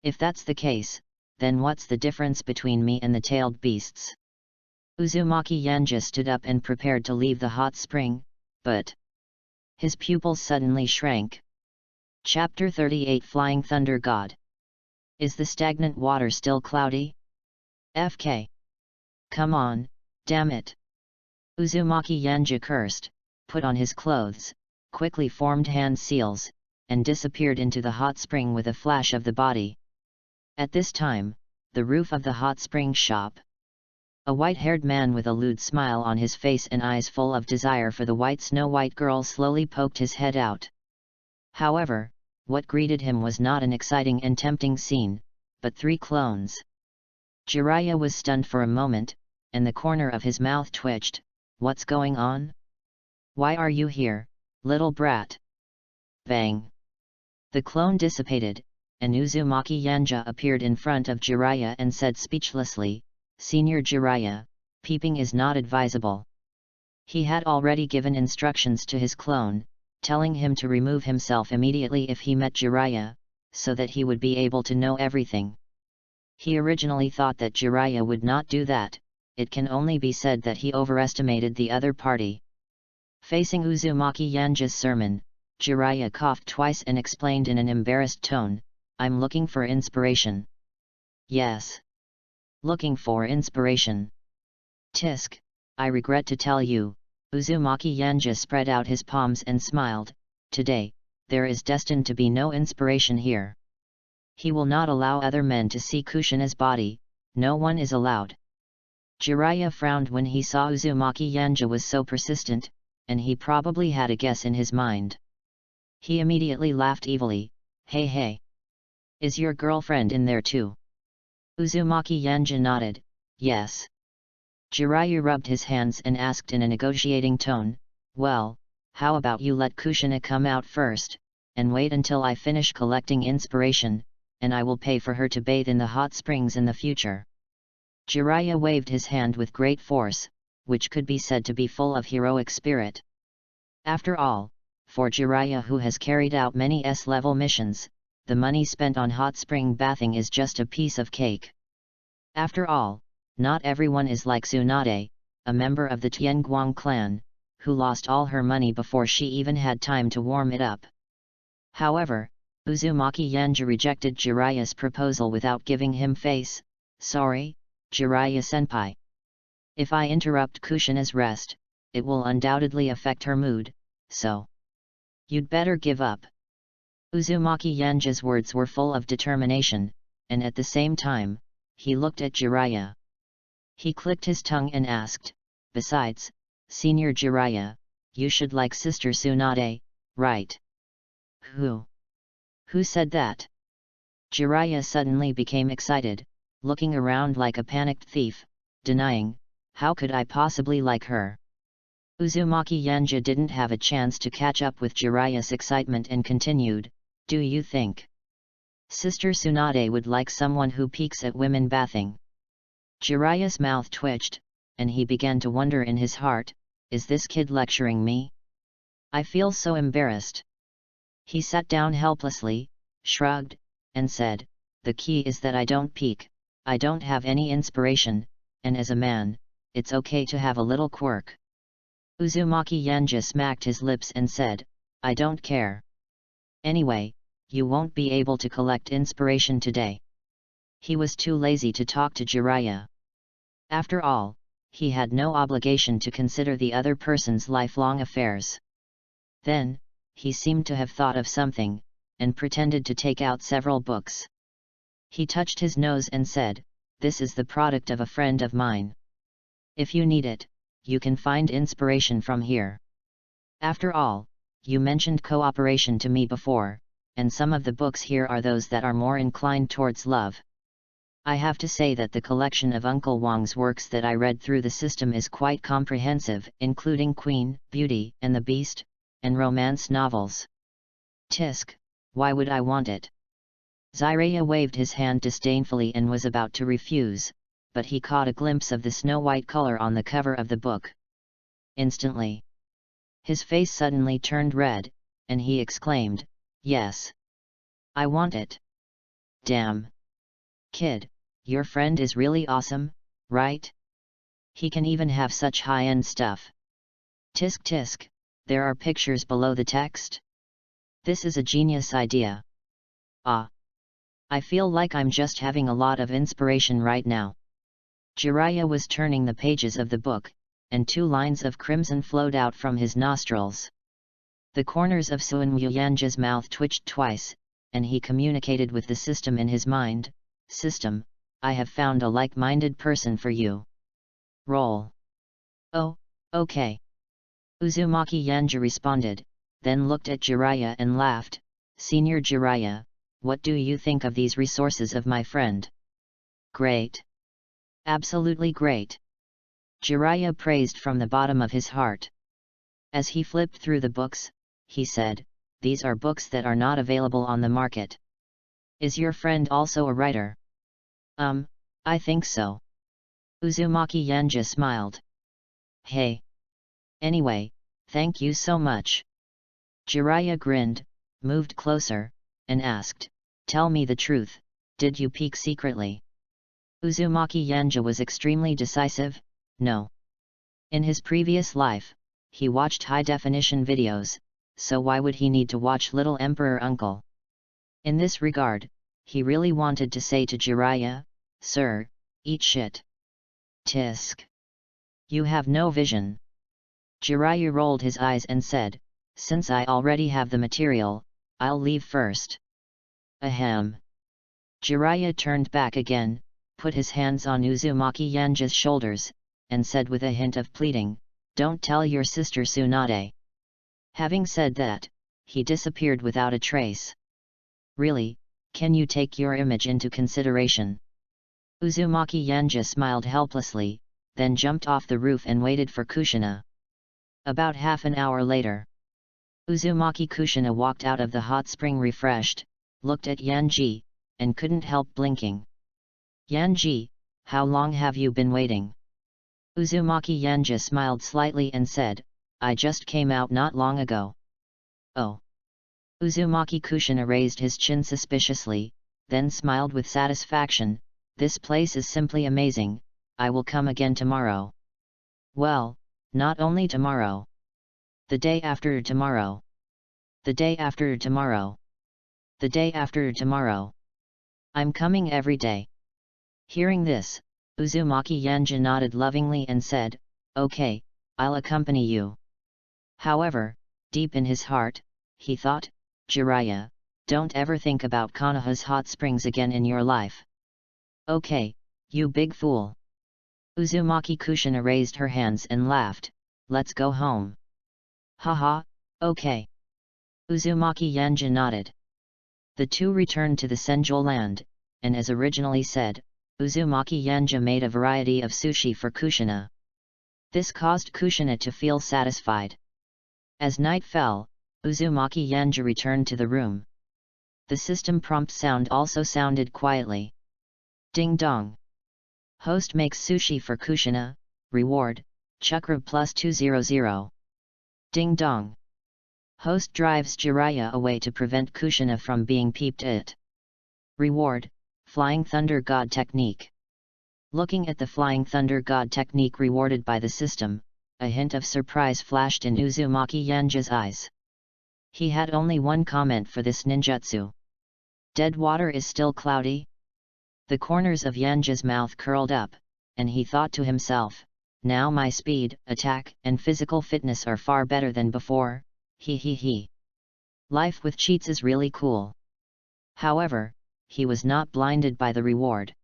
If that's the case, then what's the difference between me and the tailed beasts?" Uzumaki Yanja stood up and prepared to leave the hot spring, but his pupils suddenly shrank. Chapter 38 Flying Thunder God. Is the stagnant water still cloudy? FK. Come on, damn it. Uzumaki Yanja cursed, put on his clothes, quickly formed hand seals, and disappeared into the hot spring with a flash of the body. At this time, the roof of the hot spring shop. A white-haired man with a lewd smile on his face and eyes full of desire for the white Snow-White girl slowly poked his head out. However, what greeted him was not an exciting and tempting scene, but 3 clones. Jiraiya was stunned for a moment, and the corner of his mouth twitched. "What's going on? Why are you here, little brat?" Bang! The clone dissipated, and Uzumaki Yanja appeared in front of Jiraiya and said speechlessly, "Senior Jiraiya, peeping is not advisable." He had already given instructions to his clone, telling him to remove himself immediately if he met Jiraiya, so that he would be able to know everything. He originally thought that Jiraiya would not do that. It can only be said that he overestimated the other party. Facing Uzumaki Yanja's sermon, Jiraiya coughed twice and explained in an embarrassed tone, "I'm looking for inspiration." "Yes. Looking for inspiration. Tisk, I regret to tell you," Uzumaki Yanja spread out his palms and smiled, "today, there is destined to be no inspiration here. He will not allow other men to see Kushina's body, no one is allowed." Jiraiya frowned when he saw Uzumaki Yanja was so persistent, and he probably had a guess in his mind. He immediately laughed evilly, "Hey hey! Is your girlfriend in there too?" Uzumaki Yanja nodded, "Yes." Jiraiya rubbed his hands and asked in a negotiating tone, "Well, how about you let Kushina come out first, and wait until I finish collecting inspiration, and I will pay for her to bathe in the hot springs in the future." Jiraiya waved his hand with great force, which could be said to be full of heroic spirit. After all, for Jiraiya who has carried out many S-level missions, the money spent on hot spring bathing is just a piece of cake. After all, not everyone is like Tsunade, a member of the Tianguang clan, who lost all her money before she even had time to warm it up. However, Uzumaki Yanja rejected Jiraiya's proposal without giving him face. Sorry, Jiraiya-senpai. If I interrupt Kushina's rest, it will undoubtedly affect her mood, so you'd better give up. Uzumaki Yanja's words were full of determination, and at the same time, he looked at Jiraiya. He clicked his tongue and asked, besides, Senior Jiraiya, you should like Sister Tsunade, right? Who said that? Jiraiya suddenly became excited, looking around like a panicked thief, denying, how could I possibly like her? Uzumaki Yanja didn't have a chance to catch up with Jiraiya's excitement and continued, do you think Sister Tsunade would like someone who peeks at women bathing? Jiraiya's mouth twitched, and he began to wonder in his heart, is this kid lecturing me? I feel so embarrassed. He sat down helplessly, shrugged, and said, the key is that I don't peek, I don't have any inspiration, and as a man, it's okay to have a little quirk. Uzumaki Yanja smacked his lips and said, I don't care. Anyway, you won't be able to collect inspiration today. He was too lazy to talk to Jiraiya. After all, he had no obligation to consider the other person's lifelong affairs. Then, he seemed to have thought of something, and pretended to take out several books. He touched his nose and said, this is the product of a friend of mine. If you need it, you can find inspiration from here. After all, you mentioned cooperation to me before, and some of the books here are those that are more inclined towards love. I have to say that the collection of Uncle Wang's works that I read through the system is quite comprehensive, including Queen, Beauty and the Beast, and romance novels. Tisk, why would I want it? Jiraiya waved his hand disdainfully and was about to refuse, but he caught a glimpse of the snow-white color on the cover of the book. Instantly, his face suddenly turned red, and he exclaimed, yes. I want it. Damn. Kid, your friend is really awesome, right? He can even have such high-end stuff. Tisk tisk, there are pictures below the text? This is a genius idea. Ah. I feel like I'm just having a lot of inspiration right now. Jiraiya was turning the pages of the book, and 2 lines of crimson flowed out from his nostrils. The corners of Suinmu Yanja's mouth twitched twice, and he communicated with the system in his mind, System, I have found a like-minded person for you. Roll. Oh, okay. Uzumaki Yanja responded, then looked at Jiraiya and laughed, Senior Jiraiya, what do you think of these resources of my friend? Great. Absolutely great. Jiraiya praised from the bottom of his heart. As he flipped through the books, he said, these are books that are not available on the market. Is your friend also a writer? I think so. Uzumaki Yanja smiled. Hey. Anyway, thank you so much. Jiraiya grinned, moved closer, and asked, tell me the truth, did you peek secretly? Uzumaki Yanja was extremely decisive, no. In his previous life, he watched high-definition videos, so why would he need to watch Little Emperor Uncle? In this regard, he really wanted to say to Jiraiya, Sir, eat shit. Tisk. You have no vision. Jiraiya rolled his eyes and said, since I already have the material, I'll leave first. Ahem. Jiraiya turned back again, put his hands on Uzumaki Yanja's shoulders, and said with a hint of pleading, don't tell your sister Tsunade. Having said that, he disappeared without a trace. Really, can you take your image into consideration? Uzumaki Yanja smiled helplessly, then jumped off the roof and waited for Kushina. About half an hour later, Uzumaki Kushina walked out of the hot spring refreshed, looked at Yanji, and couldn't help blinking. Yanji, how long have you been waiting? Uzumaki Yanja smiled slightly and said, I just came out not long ago. Oh. Uzumaki Kushina raised his chin suspiciously, then smiled with satisfaction, this place is simply amazing, I will come again tomorrow. Well, not only tomorrow. The day after tomorrow. The day after tomorrow. The day after tomorrow. I'm coming every day. Hearing this, Uzumaki Yanja nodded lovingly and said, okay, I'll accompany you. However, deep in his heart, he thought, Jiraiya, don't ever think about Konoha's hot springs again in your life. Okay, you big fool. Uzumaki Kushina raised her hands and laughed, let's go home. Haha, okay. Uzumaki Yanja nodded. The two returned to the Senjou land, and as originally said, Uzumaki Yanja made a variety of sushi for Kushina. This caused Kushina to feel satisfied. As night fell, Uzumaki Yanja returned to the room. The system prompt sound also sounded quietly. Ding dong. Host makes sushi for Kushina, reward, Chakra plus 200. Ding dong. Host drives Jiraiya away to prevent Kushina from being peeped at. Reward, Flying Thunder God Technique. Looking at the Flying Thunder God technique rewarded by the system, a hint of surprise flashed in Uzumaki Yanja's eyes. He had only one comment for this ninjutsu. Dead water is still cloudy? The corners of Yanja's mouth curled up, and he thought to himself, now my speed, attack, and physical fitness are far better than before, he. Life with cheats is really cool. However, he was not blinded by the reward.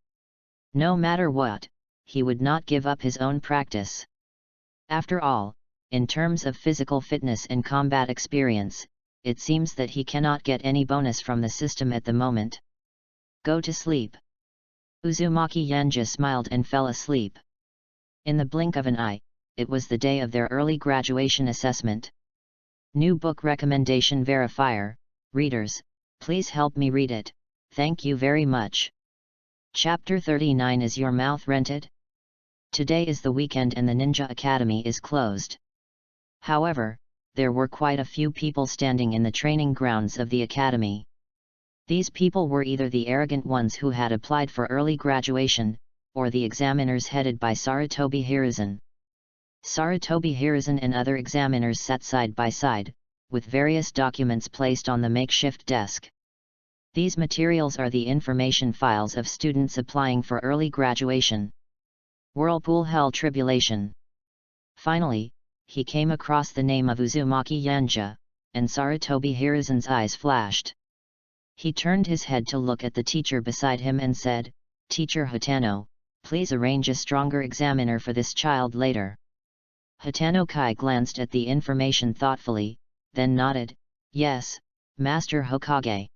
No matter what, he would not give up his own practice. After all, in terms of physical fitness and combat experience, it seems that he cannot get any bonus from the system at the moment. Go to sleep. Uzumaki Yanja smiled and fell asleep. In the blink of an eye, it was the day of their early graduation assessment. New book recommendation verifier, readers, please help me read it, thank you very much. Chapter 39. Is your mouth rented? Today is the weekend and the Ninja Academy is closed. However, there were quite a few people standing in the training grounds of the academy. These people were either the arrogant ones who had applied for early graduation, or the examiners headed by Sarutobi Hiruzen. Sarutobi Hiruzen and other examiners sat side by side, with various documents placed on the makeshift desk. These materials are the information files of students applying for early graduation. Whirlpool Hell Tribulation. Finally, he came across the name of Uzumaki Yanja, and Sarutobi Hiruzen's eyes flashed. He turned his head to look at the teacher beside him and said, Teacher Hatano, please arrange a stronger examiner for this child later. Hatano Kai glanced at the information thoughtfully, then nodded, yes, Master Hokage.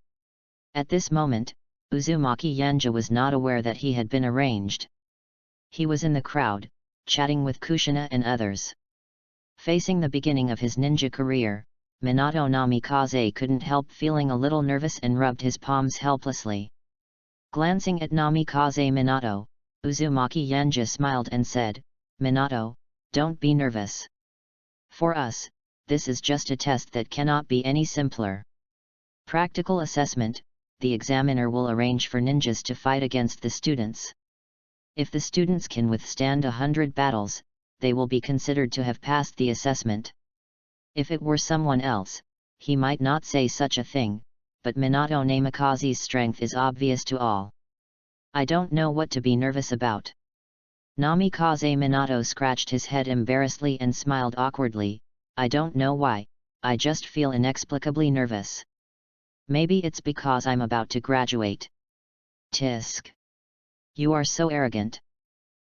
At this moment, Uzumaki Yanja was not aware that he had been arranged. He was in the crowd, chatting with Kushina and others. Facing the beginning of his ninja career, Minato Namikaze couldn't help feeling a little nervous and rubbed his palms helplessly. Glancing at Namikaze Minato, Uzumaki Yanja smiled and said, Minato, don't be nervous. For us, this is just a test that cannot be any simpler. Practical assessment, the examiner will arrange for ninjas to fight against the students. If the students can withstand 100 battles, they will be considered to have passed the assessment. If it were someone else, he might not say such a thing, but Minato Namikaze's strength is obvious to all. I don't know what to be nervous about. Namikaze Minato scratched his head embarrassedly and smiled awkwardly, I don't know why, I just feel inexplicably nervous. Maybe it's because I'm about to graduate. Tisk. You are so arrogant.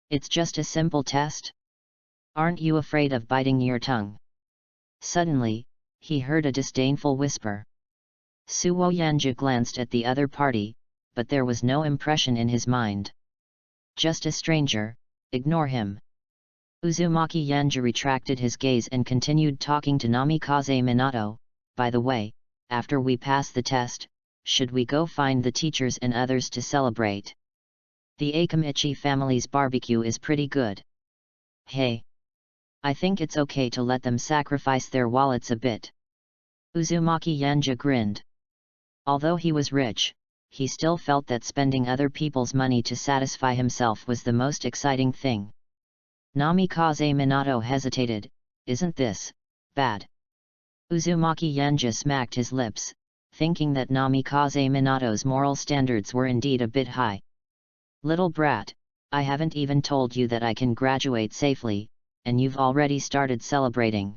It's just a simple test. Aren't you afraid of biting your tongue? Suddenly, he heard a disdainful whisper. Suwo Yanja glanced at the other party, but there was no impression in his mind. Just a stranger, ignore him. Uzumaki Yanja retracted his gaze and continued talking to Namikaze Minato, by the way, after we pass the test, should we go find the teachers and others to celebrate? The Akamichi family's barbecue is pretty good. Hey! I think it's okay to let them sacrifice their wallets a bit. Uzumaki Yanja grinned. Although he was rich, he still felt that spending other people's money to satisfy himself was the most exciting thing. Namikaze Minato hesitated. Isn't this bad? Uzumaki Yanja smacked his lips, thinking that Namikaze Minato's moral standards were indeed a bit high. Little brat, I haven't even told you that I can graduate safely, and you've already started celebrating.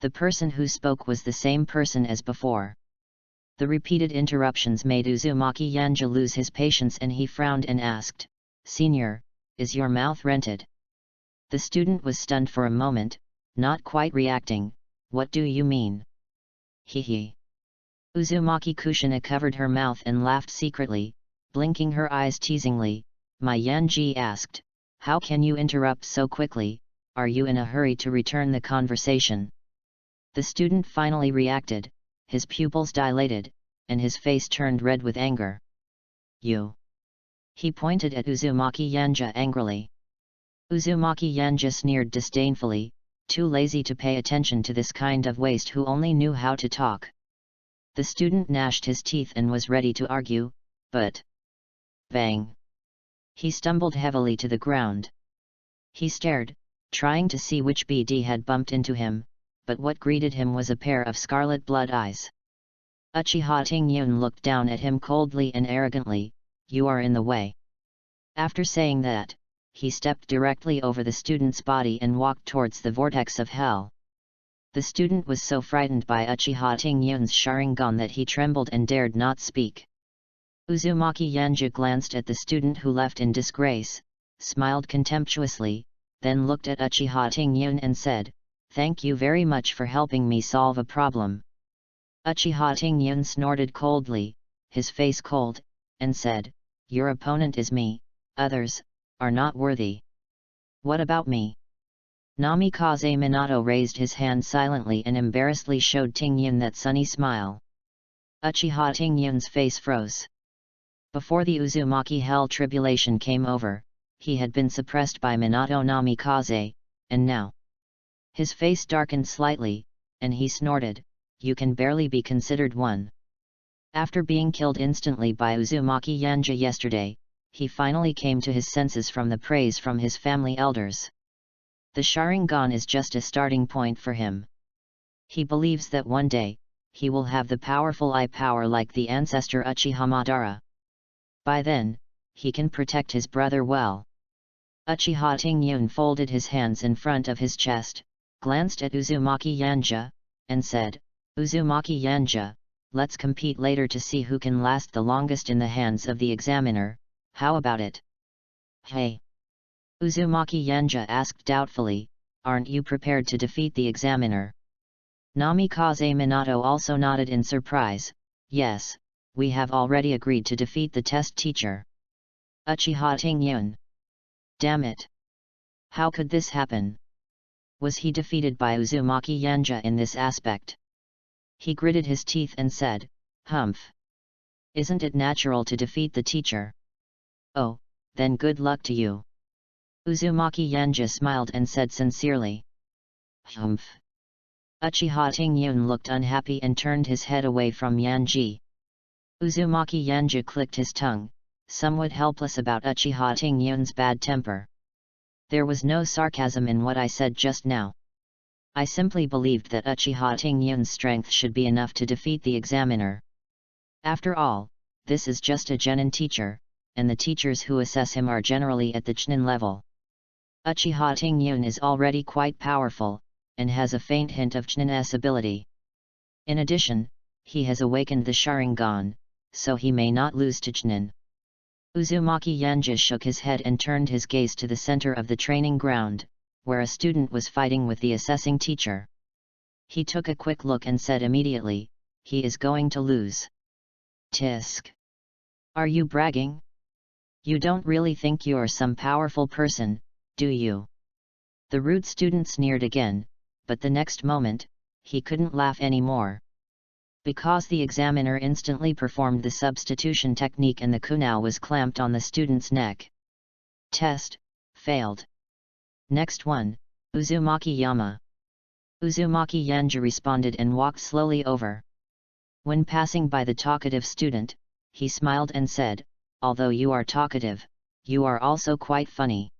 The person who spoke was the same person as before. The repeated interruptions made Uzumaki Yanja lose his patience, and he frowned and asked, "Senior, is your mouth rented?" The student was stunned for a moment, not quite reacting. What do you mean? Hee. Uzumaki Kushina covered her mouth and laughed secretly, blinking her eyes teasingly. My Yanji asked, how can you interrupt so quickly? Are you in a hurry to return the conversation? The student finally reacted, his pupils dilated, and his face turned red with anger. You! He pointed at Uzumaki Yanja angrily. Uzumaki Yanja sneered disdainfully, too lazy to pay attention to this kind of waste who only knew how to talk. The student gnashed his teeth and was ready to argue, but... Bang! He stumbled heavily to the ground. He stared, trying to see which BD had bumped into him, but what greeted him was a pair of scarlet blood eyes. Uchiha Tingyun looked down at him coldly and arrogantly. You are in the way. After saying that, he stepped directly over the student's body and walked towards the vortex of hell. The student was so frightened by Uchiha Tingyun's Sharingan that he trembled and dared not speak. Uzumaki Yanja glanced at the student who left in disgrace, smiled contemptuously, then looked at Uchiha Tingyun and said, "Thank you very much for helping me solve a problem." Uchiha Tingyun snorted coldly, his face cold, and said, "Your opponent is me, others are not worthy." "What about me?" Namikaze Minato raised his hand silently and embarrassedly showed Tingyun that sunny smile. Uchiha Tingyun's face froze. Before the Uzumaki Hell tribulation came over, he had been suppressed by Minato Namikaze, and now his face darkened slightly, and he snorted, "You can barely be considered one." After being killed instantly by Uzumaki Yanja yesterday, he finally came to his senses from the praise from his family elders. The Sharingan is just a starting point for him. He believes that one day, he will have the powerful eye power like the ancestor Uchiha Madara. By then, he can protect his brother well. Uchiha Tingyun folded his hands in front of his chest, glanced at Uzumaki Yanja, and said, "Uzumaki Yanja, let's compete later to see who can last the longest in the hands of the examiner, how about it?" "Hey!" Uzumaki Yanja asked doubtfully, "Aren't you prepared to defeat the examiner?" Namikaze Minato also nodded in surprise, "Yes, we have already agreed to defeat the test teacher." Uchiha Tingyun. Damn it! How could this happen? Was he defeated by Uzumaki Yanja in this aspect? He gritted his teeth and said, "Humph! Isn't it natural to defeat the teacher?" "Oh, then good luck to you." Uzumaki Yanja smiled and said sincerely. "Humph!" Uchiha Tingyun looked unhappy and turned his head away from Yanji. Uzumaki Yanja clicked his tongue, somewhat helpless about Uchiha Tingyun's bad temper. "There was no sarcasm in what I said just now. I simply believed that Uchiha Tingyun's strength should be enough to defeat the examiner. After all, this is just a genin teacher, and the teachers who assess him are generally at the Chunin level. Uchiha Tingyun is already quite powerful, and has a faint hint of Chunin's ability. In addition, he has awakened the Sharingan, so he may not lose to Chunin." Uzumaki Yanja shook his head and turned his gaze to the center of the training ground, where a student was fighting with the assessing teacher. He took a quick look and said immediately, "He is going to lose." "Tisk! Are you bragging? You don't really think you're some powerful person, do you?" The rude student sneered again, but the next moment, he couldn't laugh anymore. Because the examiner instantly performed the substitution technique and the kunai was clamped on the student's neck. Test, failed. Next one, Uzumaki Yama. Uzumaki Yanja responded and walked slowly over. When passing by the talkative student, he smiled and said, although you are talkative, you are also quite funny.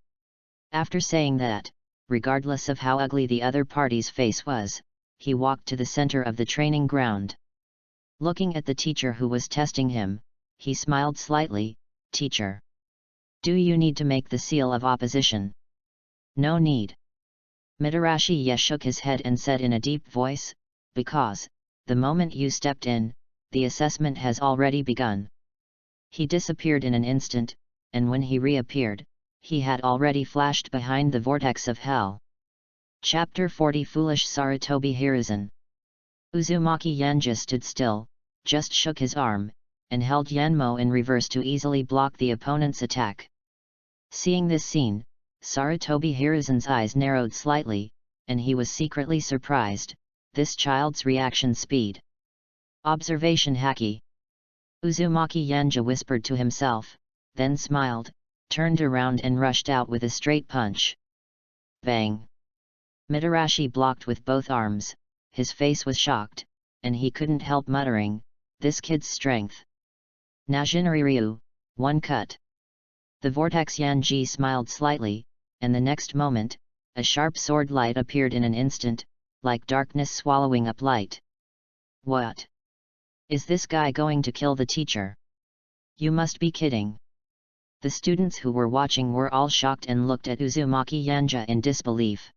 After saying that, regardless of how ugly the other party's face was, he walked to the center of the training ground. Looking at the teacher who was testing him, he smiled slightly. Teacher, do you need to make the seal of opposition? No need. Mitarashi shook his head and said in a deep voice, because, the moment you stepped in, the assessment has already begun. He disappeared in an instant, and when he reappeared, he had already flashed behind the vortex of hell. Chapter 40 Foolish Sarutobi Hiruzen. Uzumaki Yanja stood still, just shook his arm, and held Yanmo in reverse to easily block the opponent's attack. Seeing this scene, Sarutobi Hiruzen's eyes narrowed slightly, and he was secretly surprised, this child's reaction speed. Observation Haki. Uzumaki Yanja whispered to himself, then smiled, turned around and rushed out with a straight punch. Bang! Mitarashi blocked with both arms, his face was shocked, and he couldn't help muttering, this kid's strength. Najinari-ryu, one cut. The vortex Yanji smiled slightly, and the next moment, a sharp sword light appeared in an instant, like darkness swallowing up light. What? Is this guy going to kill the teacher? You must be kidding. The students who were watching were all shocked and looked at Uzumaki Yanja in disbelief.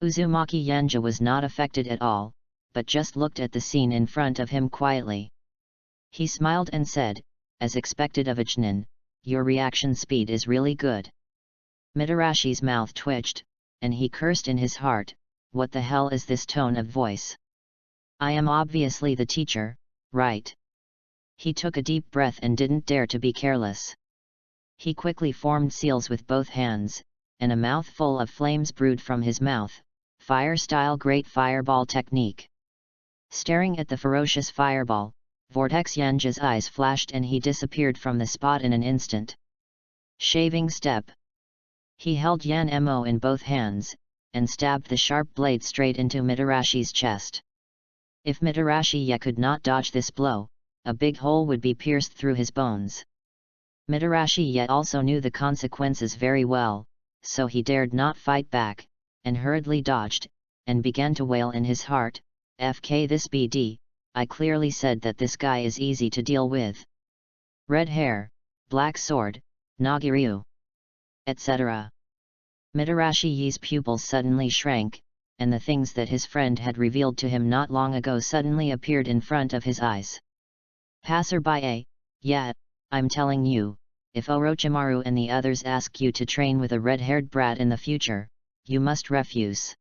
Uzumaki Yanja was not affected at all, but just looked at the scene in front of him quietly. He smiled and said, as expected of a Chunin, your reaction speed is really good. Mitarashi's mouth twitched, and he cursed in his heart, what the hell is this tone of voice? I am obviously the teacher, right? He took a deep breath and didn't dare to be careless. He quickly formed seals with both hands, and a mouthful of flames brewed from his mouth, fire-style great fireball technique. Staring at the ferocious fireball, Vortex Yanja's eyes flashed and he disappeared from the spot in an instant. Shaving step. He held Yan Mo in both hands, and stabbed the sharp blade straight into Mitarashi's chest. If Mitarashi could not dodge this blow, a big hole would be pierced through his bones. Mitarashi also knew the consequences very well, so he dared not fight back, and hurriedly dodged, and began to wail in his heart, FK this BD, I clearly said that this guy is easy to deal with. Red hair, black sword, Nagiryu, etc. Mitarashi's pupils suddenly shrank, and the things that his friend had revealed to him not long ago suddenly appeared in front of his eyes. Passerby, yeah, I'm telling you, if Orochimaru and the others ask you to train with a red-haired brat in the future, you must refuse.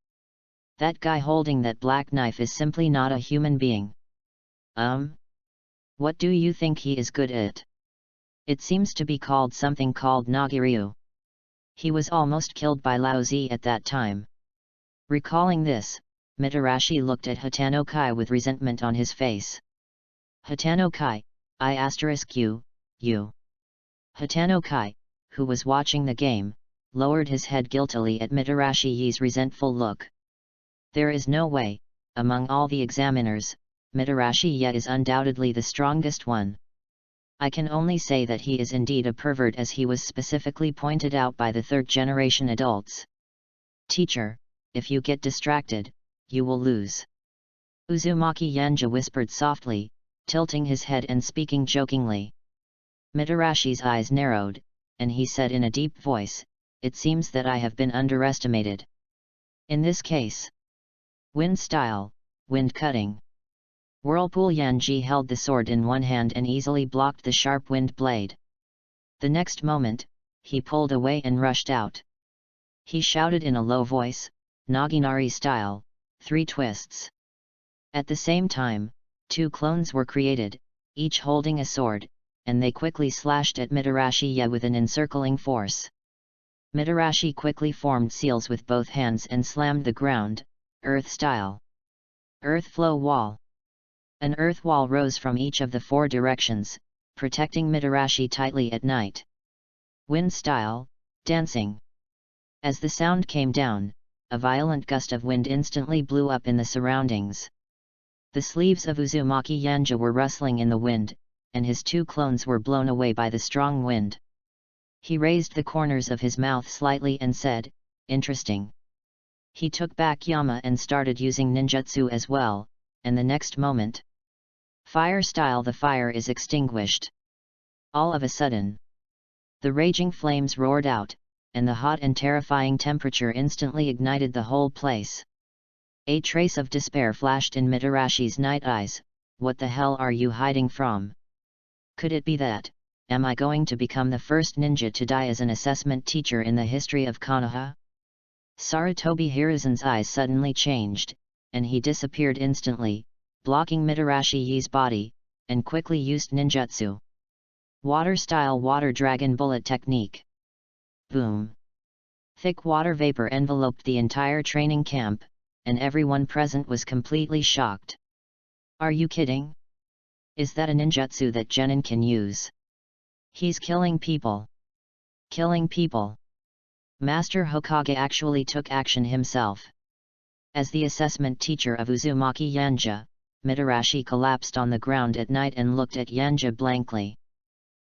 That guy holding that black knife is simply not a human being. What do you think he is good at? It seems to be called something called Nagiryu. He was almost killed by Laozi at that time. Recalling this, Mitarashi looked at Hatano-kai with resentment on his face. Hatano-kai, you. Hatano-kai, who was watching the game, lowered his head guiltily at Mitarashi's resentful look. There is no way, among all the examiners, Mitarashi is undoubtedly the strongest one. I can only say that he is indeed a pervert as he was specifically pointed out by the third-generation adults. Teacher, if you get distracted, you will lose. Uzumaki Yanja whispered softly, tilting his head and speaking jokingly. Mitarashi's eyes narrowed, and he said in a deep voice, it seems that I have been underestimated. In this case, wind style, wind cutting. Whirlpool Yanji held the sword in one hand and easily blocked the sharp wind blade. The next moment, he pulled away and rushed out. He shouted in a low voice, Naginari style, 3 twists. At the same time, 2 clones were created, each holding a sword, and they quickly slashed at Mitarashi with an encircling force. Mitarashi quickly formed seals with both hands and slammed the ground, earth style. Earth flow wall. An earth wall rose from each of the 4 directions, protecting Mitarashi tightly at night. Wind style, dancing. As the sound came down, a violent gust of wind instantly blew up in the surroundings. The sleeves of Uzumaki Yanja were rustling in the wind, and his two clones were blown away by the strong wind. He raised the corners of his mouth slightly and said, "Interesting." He took back Yama and started using ninjutsu as well, and the next moment, fire style, the fire is extinguished. All of a sudden, the raging flames roared out, and the hot and terrifying temperature instantly ignited the whole place. A trace of despair flashed in Mitarashi's night eyes. What the hell are you hiding from? Could it be that, am I going to become the first ninja to die as an assessment teacher in the history of Konoha? Sarutobi Hiruzen's eyes suddenly changed, and he disappeared instantly, blocking Mitarashi-Yi's body, and quickly used ninjutsu. Water-style water dragon bullet technique. Boom! Thick water vapor enveloped the entire training camp, and everyone present was completely shocked. Are you kidding? Is that a ninjutsu that Genin can use? He's killing people. Killing people. Master Hokage actually took action himself. As the assessment teacher of Uzumaki Yanja, Mitarashi collapsed on the ground at night and looked at Yanja blankly.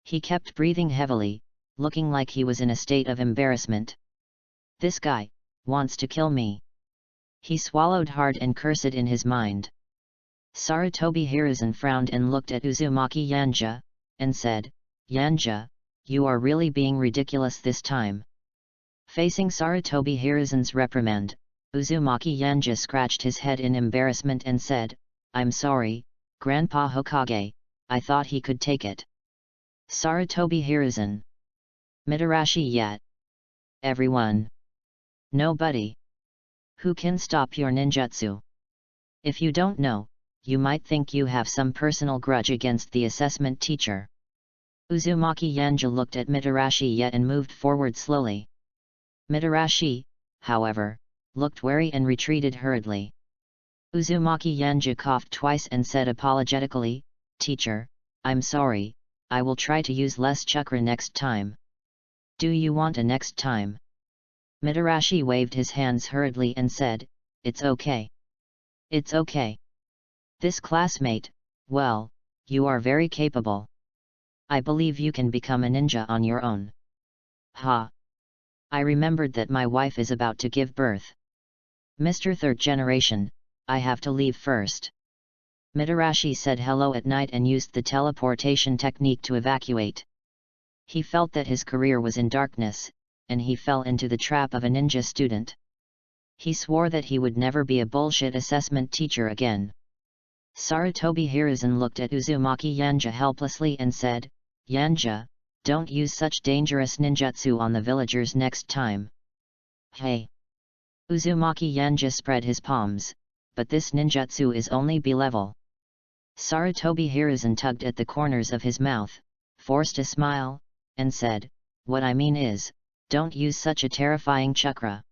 He kept breathing heavily, looking like he was in a state of embarrassment. This guy wants to kill me. He swallowed hard and cursed in his mind. Sarutobi Hiruzen frowned and looked at Uzumaki Yanja, and said, "Yanja, you are really being ridiculous this time." Facing Sarutobi Hiruzen's reprimand, Uzumaki Yanja scratched his head in embarrassment and said, "I'm sorry, Grandpa Hokage, I thought he could take it." Sarutobi Hiruzen. Mitarashi yet. Everyone. Nobody. Who can stop your ninjutsu? If you don't know, you might think you have some personal grudge against the assessment teacher. Uzumaki Yanja looked at Mitarashi yet and moved forward slowly. Mitarashi, however, looked wary and retreated hurriedly. Uzumaki Yanja coughed twice and said apologetically, "Teacher, I'm sorry, I will try to use less chakra next time." "Do you want a next time?" Mitarashi waved his hands hurriedly and said, "It's okay. It's okay. This classmate, well, you are very capable. I believe you can become a ninja on your own." "Ha! I remembered that my wife is about to give birth. Mr. Third Generation, I have to leave first." Mitarashi said hello at night and used the teleportation technique to evacuate. He felt that his career was in darkness, and he fell into the trap of a ninja student. He swore that he would never be a bullshit assessment teacher again. Sarutobi Hiruzen looked at Uzumaki Yanja helplessly and said, "Yanja, don't use such dangerous ninjutsu on the villagers next time." "Hey!" Uzumaki Yanja spread his palms, "but this ninjutsu is only B-level." Sarutobi Hiruzen tugged at the corners of his mouth, forced a smile, and said, "What I mean is, don't use such a terrifying chakra.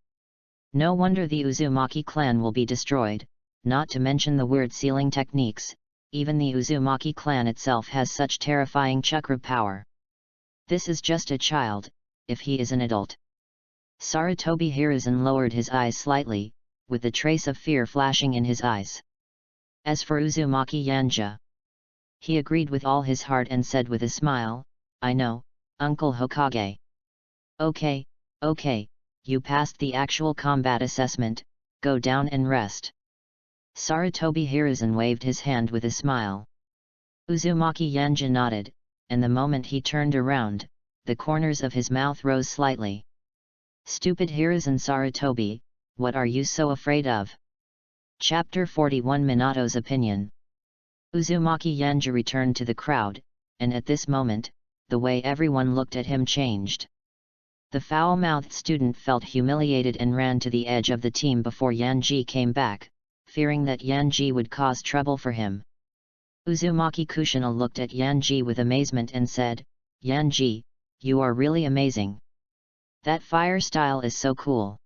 No wonder the Uzumaki clan will be destroyed, not to mention the weird sealing techniques, even the Uzumaki clan itself has such terrifying chakra power. This is just a child, if he is an adult." Sarutobi Hiruzen lowered his eyes slightly, with a trace of fear flashing in his eyes. As for Uzumaki Yanja, he agreed with all his heart and said with a smile, "I know, Uncle Hokage." Okay, you passed the actual combat assessment, go down and rest." Sarutobi Hiruzen waved his hand with a smile. Uzumaki Yanja nodded, and the moment he turned around, the corners of his mouth rose slightly. "Stupid Hiruzen Sarutobi, what are you so afraid of?" Chapter 41 Minato's Opinion. Uzumaki Yanja returned to the crowd, and at this moment, the way everyone looked at him changed. The foul-mouthed student felt humiliated and ran to the edge of the team before Yanji came back, fearing that Yanji would cause trouble for him. Uzumaki Kushina looked at Yanji with amazement and said, "Yanji, you are really amazing. That fire style is so cool."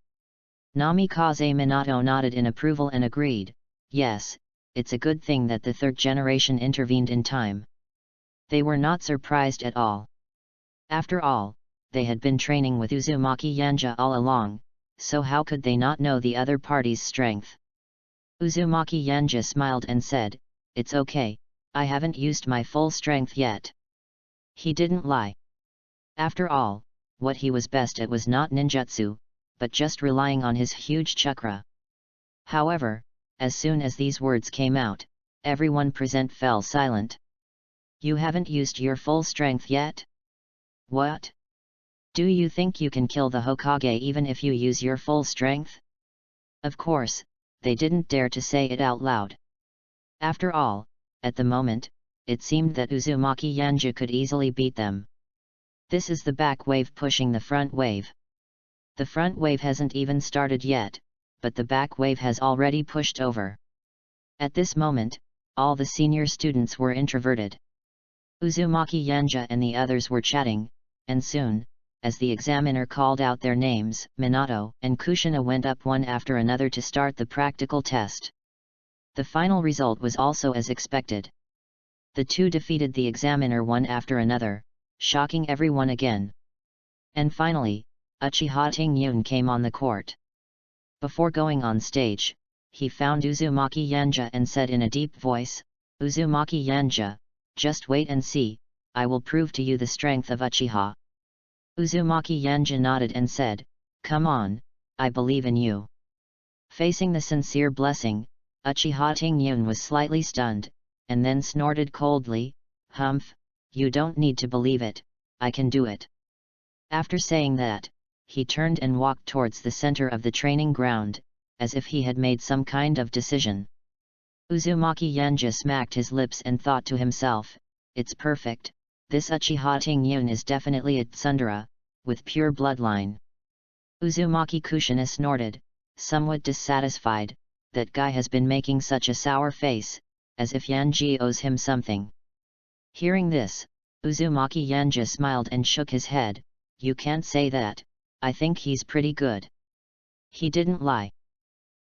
Namikaze Minato nodded in approval and agreed, "Yes, it's a good thing that the third generation intervened in time." They were not surprised at all. After all, they had been training with Uzumaki Yanja all along, so how could they not know the other party's strength? Uzumaki Yanja smiled and said, "It's okay, I haven't used my full strength yet. He didn't lie. After all, what he was best at was not ninjutsu, but just relying on his huge chakra. However, as soon as these words came out, everyone present fell silent. You haven't used your full strength yet? What? Do you think you can kill the Hokage even if you use your full strength? Of course, they didn't dare to say it out loud. After all, at the moment, it seemed that Uzumaki Yanja could easily beat them. This is the back wave pushing the front wave. The front wave hasn't even started yet, but the back wave has already pushed over. At this moment, all the senior students were introverted. Uzumaki Yanja and the others were chatting, and soon, as the examiner called out their names, Minato and Kushina went up one after another to start the practical test. The final result was also as expected. The two defeated the examiner one after another, shocking everyone again. And finally, Uchiha Tingyun came on the court. Before going on stage, he found Uzumaki Yanja and said in a deep voice, "Uzumaki Yanja, just wait and see, I will prove to you the strength of Uchiha." Uzumaki Yanja nodded and said, "Come on, I believe in you." Facing the sincere blessing, Uchiha Tingyun was slightly stunned, and then snorted coldly, "Humph, you don't need to believe it, I can do it." After saying that, he turned and walked towards the center of the training ground, as if he had made some kind of decision. Uzumaki Yanja smacked his lips and thought to himself, "It's perfect, this Uchiha Tingyun is definitely a tsundere, with pure bloodline." Uzumaki Kushina snorted, somewhat dissatisfied, that guy has been making such a sour face, as if Yanji owes him something. Hearing this, Uzumaki Yanja smiled and shook his head, "You can't say that, I think he's pretty good." He didn't lie.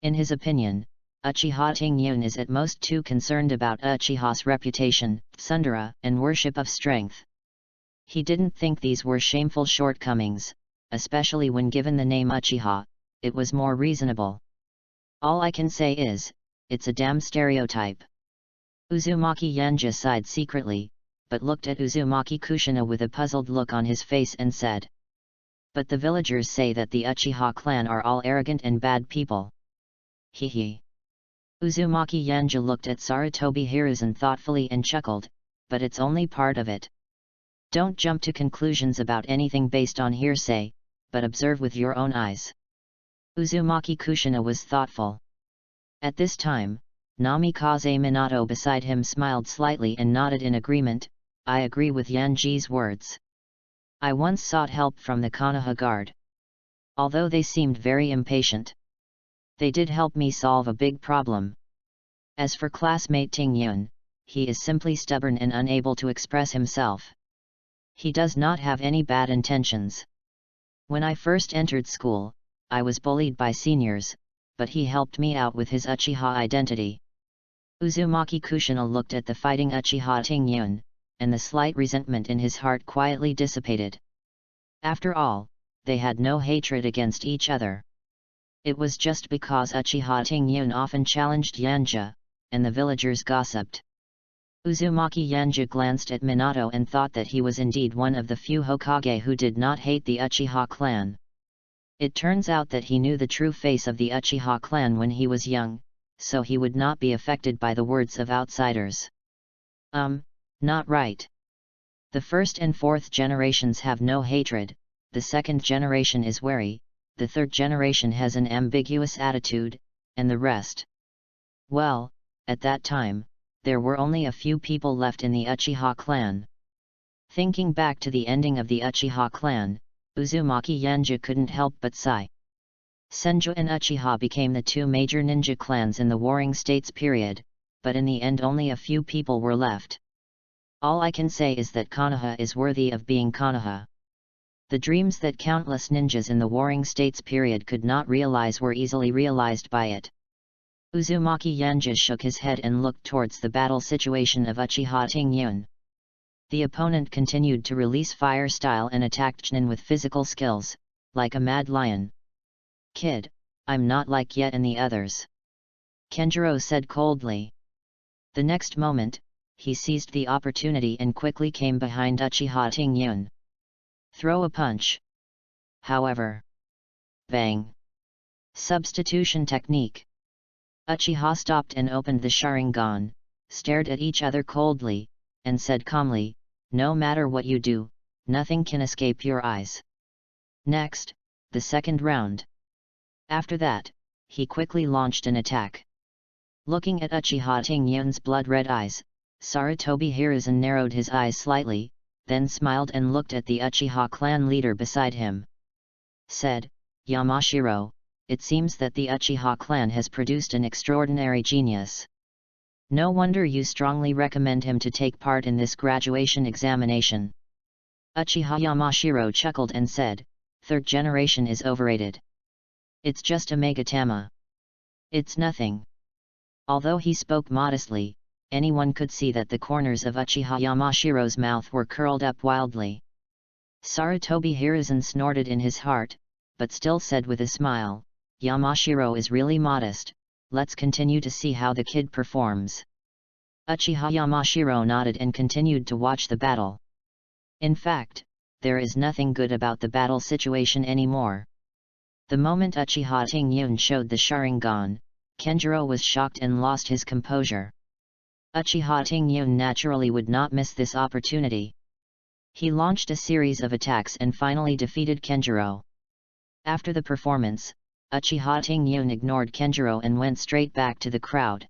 In his opinion, Uchiha Tingyun is at most too concerned about Uchiha's reputation, tsundere, and worship of strength. He didn't think these were shameful shortcomings, especially when given the name Uchiha, it was more reasonable. All I can say is, it's a damn stereotype. Uzumaki Yanja sighed secretly, but looked at Uzumaki Kushina with a puzzled look on his face and said, "But the villagers say that the Uchiha clan are all arrogant and bad people." Hee. Uzumaki Yanja looked at Sarutobi Hiruzen thoughtfully and chuckled, "But it's only part of it. Don't jump to conclusions about anything based on hearsay, but observe with your own eyes." Uzumaki Kushina was thoughtful. At this time, Namikaze Minato beside him smiled slightly and nodded in agreement, "I agree with Yanji's words. I once sought help from the Konoha Guard. Although they seemed very impatient, they did help me solve a big problem. As for classmate Tingyun, he is simply stubborn and unable to express himself. He does not have any bad intentions. When I first entered school, I was bullied by seniors, but he helped me out with his Uchiha identity." Uzumaki Kushina looked at the fighting Uchiha Tingyun, and the slight resentment in his heart quietly dissipated. After all, they had no hatred against each other. It was just because Uchiha Tingyun often challenged Yanja, and the villagers gossiped. Uzumaki Yanja glanced at Minato and thought that he was indeed one of the few Hokage who did not hate the Uchiha clan. It turns out that he knew the true face of the Uchiha clan when he was young, so he would not be affected by the words of outsiders. Not right. The first and fourth generations have no hatred, the second generation is wary, the third generation has an ambiguous attitude, and the rest. Well, at that time, there were only a few people left in the Uchiha clan. Thinking back to the ending of the Uchiha clan, Uzumaki Yanja couldn't help but sigh. Senju and Uchiha became the two major ninja clans in the Warring States period, but in the end only a few people were left. All I can say is that Konoha is worthy of being Konoha. The dreams that countless ninjas in the Warring States period could not realize were easily realized by it. Uzumaki Yanja shook his head and looked towards the battle situation of Uchiha Tingyun. The opponent continued to release fire style and attacked Chunin with physical skills, like a mad lion. "Kid, I'm not like Yet and the others," Kenjiro said coldly. The next moment, he seized the opportunity and quickly came behind Uchiha Tingyun. Throw a punch. However. Bang. Substitution technique. Uchiha stopped and opened the Sharingan, stared at each other coldly, and said calmly, "No matter what you do, nothing can escape your eyes." Next, the second round. After that, he quickly launched an attack. Looking at Uchiha Tingyun's blood-red eyes, Sarutobi Hiruzen narrowed his eyes slightly, then smiled and looked at the Uchiha clan leader beside him. Said, "Yamashiro, it seems that the Uchiha clan has produced an extraordinary genius. No wonder you strongly recommend him to take part in this graduation examination." Uchiha Yamashiro chuckled and said, "Third generation is overrated. It's just a Megatama. It's nothing." Although he spoke modestly, anyone could see that the corners of Uchiha Yamashiro's mouth were curled up wildly. Sarutobi Hiruzen snorted in his heart, but still said with a smile, "Yamashiro is really modest, let's continue to see how the kid performs." Uchiha Yamashiro nodded and continued to watch the battle. In fact, there is nothing good about the battle situation anymore. The moment Uchiha Tingyun showed the Sharingan, Kenjiro was shocked and lost his composure. Uchiha Tingyun naturally would not miss this opportunity. He launched a series of attacks and finally defeated Kenjiro. After the performance, Uchiha Tingyun ignored Kenjiro and went straight back to the crowd.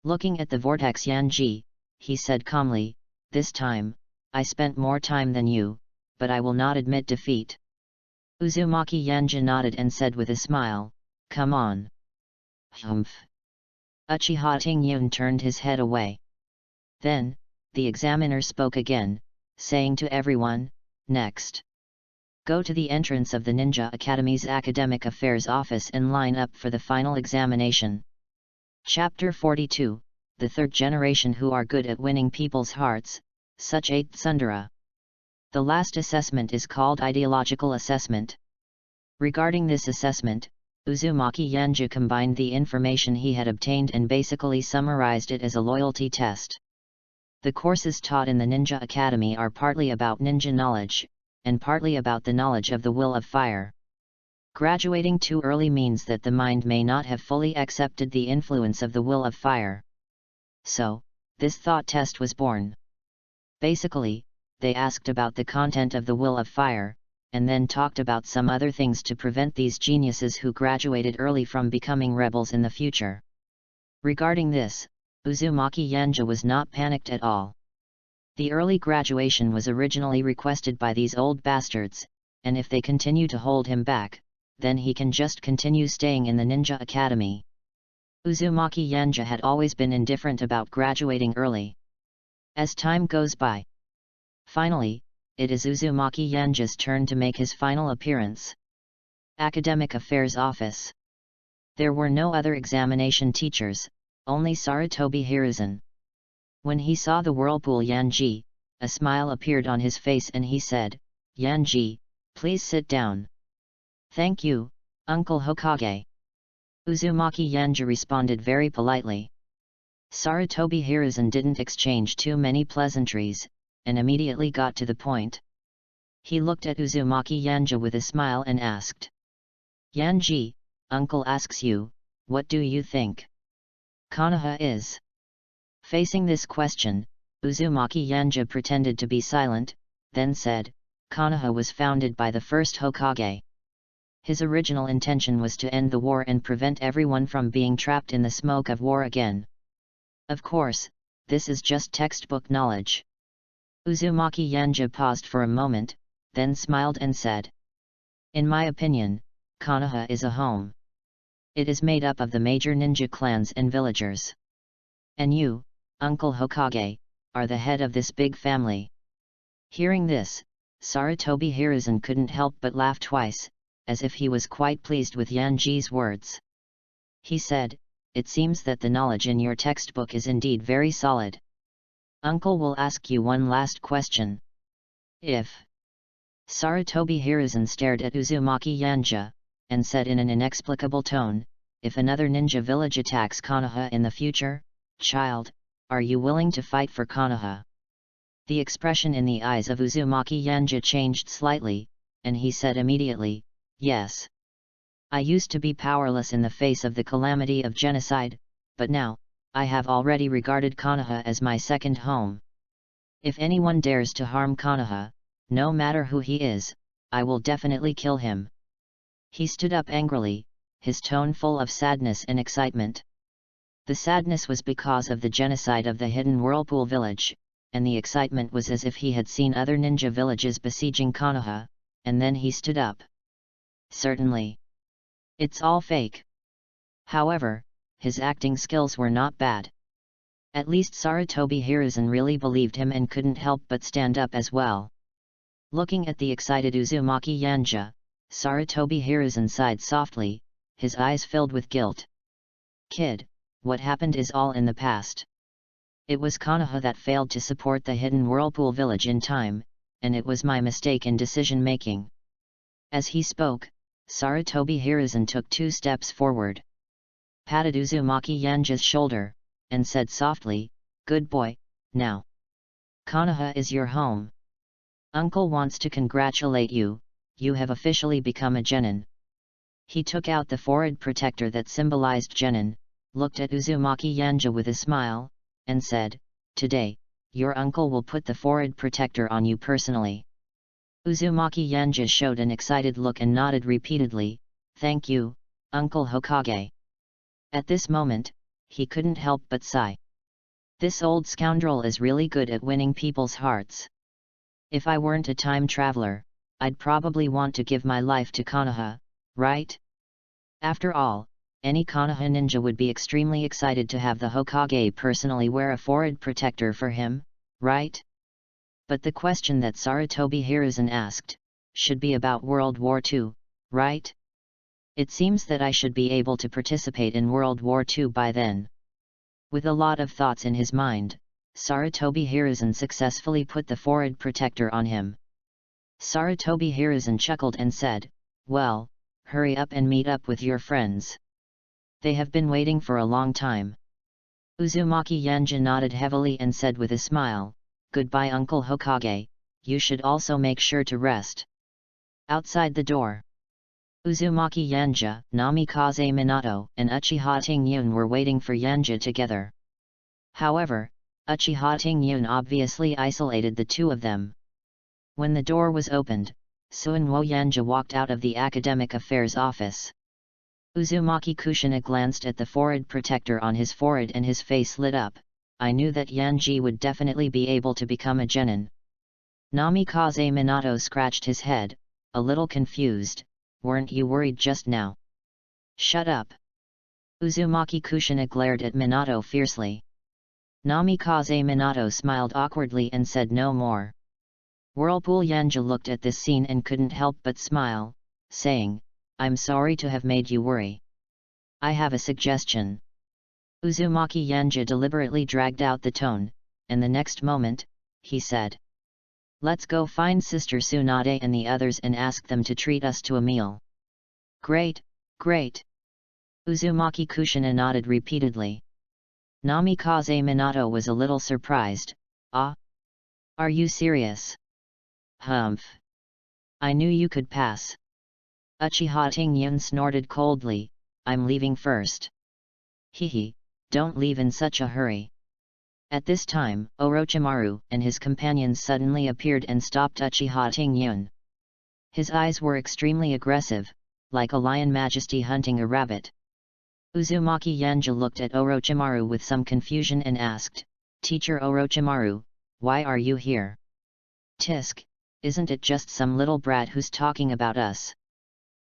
Looking at the Vortex Yanji, he said calmly, "This time, I spent more time than you, but I will not admit defeat." Uzumaki Yanja nodded and said with a smile, "Come on." Humph. Uchiha Tingyun turned his head away. Then, the examiner spoke again, saying to everyone, "Next. Go to the entrance of the Ninja Academy's Academic Affairs Office and line up for the final examination." Chapter 42, The Third Generation Who Are Good at Winning People's Hearts, Such 8 Tsundere. The last assessment is called Ideological Assessment. Regarding this assessment, Uzumaki Yanja combined the information he had obtained and basically summarized it as a loyalty test. The courses taught in the Ninja Academy are partly about ninja knowledge, and partly about the knowledge of the will of fire. Graduating too early means that the mind may not have fully accepted the influence of the will of fire. So, this thought test was born. Basically, they asked about the content of the will of fire, and then talked about some other things to prevent these geniuses who graduated early from becoming rebels in the future. Regarding this, Uzumaki Yanja was not panicked at all. The early graduation was originally requested by these old bastards, and if they continue to hold him back, then he can just continue staying in the Ninja Academy. Uzumaki Yanja had always been indifferent about graduating early. As time goes by. Finally, it is Uzumaki Yanja's turn to make his final appearance. Academic Affairs Office. There were no other examination teachers, only Sarutobi Hiruzen. When he saw the whirlpool Yanji, a smile appeared on his face and he said, "Yanji, please sit down." "Thank you, Uncle Hokage." Uzumaki Yanja responded very politely. Sarutobi Hiruzen didn't exchange too many pleasantries, and immediately got to the point. He looked at Uzumaki Yanja with a smile and asked, "Yanji, Uncle asks you, what do you think Konoha is?" Facing this question, Uzumaki Yanja pretended to be silent, then said, "Konoha was founded by the first Hokage. His original intention was to end the war and prevent everyone from being trapped in the smoke of war again. Of course, this is just textbook knowledge." Uzumaki Yanja paused for a moment, then smiled and said, "In my opinion, Konoha is a home. It is made up of the major ninja clans and villagers. And you, Uncle Hokage, are the head of this big family." Hearing this, Sarutobi Hiruzen couldn't help but laugh twice, as if he was quite pleased with Yanji's words. He said, "It seems that the knowledge in your textbook is indeed very solid. Uncle will ask you one last question. If..." Sarutobi Hiruzen stared at Uzumaki Yanja, and said in an inexplicable tone, "If another ninja village attacks Konoha in the future, child, are you willing to fight for Konoha? The expression in the eyes of Uzumaki Yanja changed slightly, and he said immediately, yes. I used to be powerless in the face of the calamity of genocide, but now, I have already regarded Konoha as my second home. If anyone dares to harm Konoha, no matter who he is, I will definitely kill him. He stood up angrily, his tone full of sadness and excitement. The sadness was because of the genocide of the hidden Whirlpool village, and the excitement was as if he had seen other ninja villages besieging Konoha, and then he stood up. Certainly. It's all fake. However, his acting skills were not bad. At least Sarutobi Hiruzen really believed him and couldn't help but stand up as well. Looking at the excited Uzumaki Yanja, Sarutobi Hiruzen sighed softly, his eyes filled with guilt. Kid, what happened is all in the past. It was Konoha that failed to support the hidden Whirlpool village in time, and it was my mistake in decision-making. As he spoke, Sarutobi Hiruzen took 2 steps forward, patted Uzumaki Yanja's shoulder, and said softly, "Good boy, now. Konoha is your home. Uncle wants to congratulate you, you have officially become a genin." He took out the forehead protector that symbolized genin, looked at Uzumaki Yanja with a smile, and said, "Today, your uncle will put the forehead protector on you personally." Uzumaki Yanja showed an excited look and nodded repeatedly, "Thank you, Uncle Hokage." At this moment, he couldn't help but sigh. This old scoundrel is really good at winning people's hearts. If I weren't a time traveler, I'd probably want to give my life to Konoha, right? After all, any Konoha ninja would be extremely excited to have the Hokage personally wear a forehead protector for him, right? But the question that Sarutobi Hiruzen asked, should be about World War II, right? It seems that I should be able to participate in World War II by then. With a lot of thoughts in his mind, Sarutobi Hiruzen successfully put the forehead protector on him. Sarutobi Hiruzen chuckled and said, "Well, hurry up and meet up with your friends. They have been waiting for a long time." Uzumaki Yanja nodded heavily and said with a smile, "Goodbye Uncle Hokage, you should also make sure to rest." Outside the door, Uzumaki Yanja, Namikaze Minato, and Uchiha Tingyun were waiting for Yanja together. However, Uchiha Tingyun obviously isolated the two of them. When the door was opened, Suinwo Yanja walked out of the Academic Affairs office. Uzumaki Kushina glanced at the forehead protector on his forehead and his face lit up. "I knew that Yanji would definitely be able to become a genin." Namikaze Minato scratched his head, a little confused. "Weren't you worried just now?" "Shut up!" Uzumaki Kushina glared at Minato fiercely. Namikaze Minato smiled awkwardly and said no more. Whirlpool Yanja looked at this scene and couldn't help but smile, saying, "I'm sorry to have made you worry. I have a suggestion." Uzumaki Yanja deliberately dragged out the tone, and the next moment, he said, "Let's go find Sister Tsunade and the others and ask them to treat us to a meal." "Great, great!" Uzumaki Kushina nodded repeatedly. Namikaze Minato was a little surprised. "Ah? Are you serious?" "Humph! I knew you could pass." Uchiha Tingyun snorted coldly, "I'm leaving first." "Hehe, don't leave in such a hurry." At this time, Orochimaru and his companions suddenly appeared and stopped Uchiha Tingyun. His eyes were extremely aggressive, like a lion majesty hunting a rabbit. Uzumaki Yanja looked at Orochimaru with some confusion and asked, "Teacher Orochimaru, why are you here?" "Tisk, isn't it just some little brat who's talking about us?"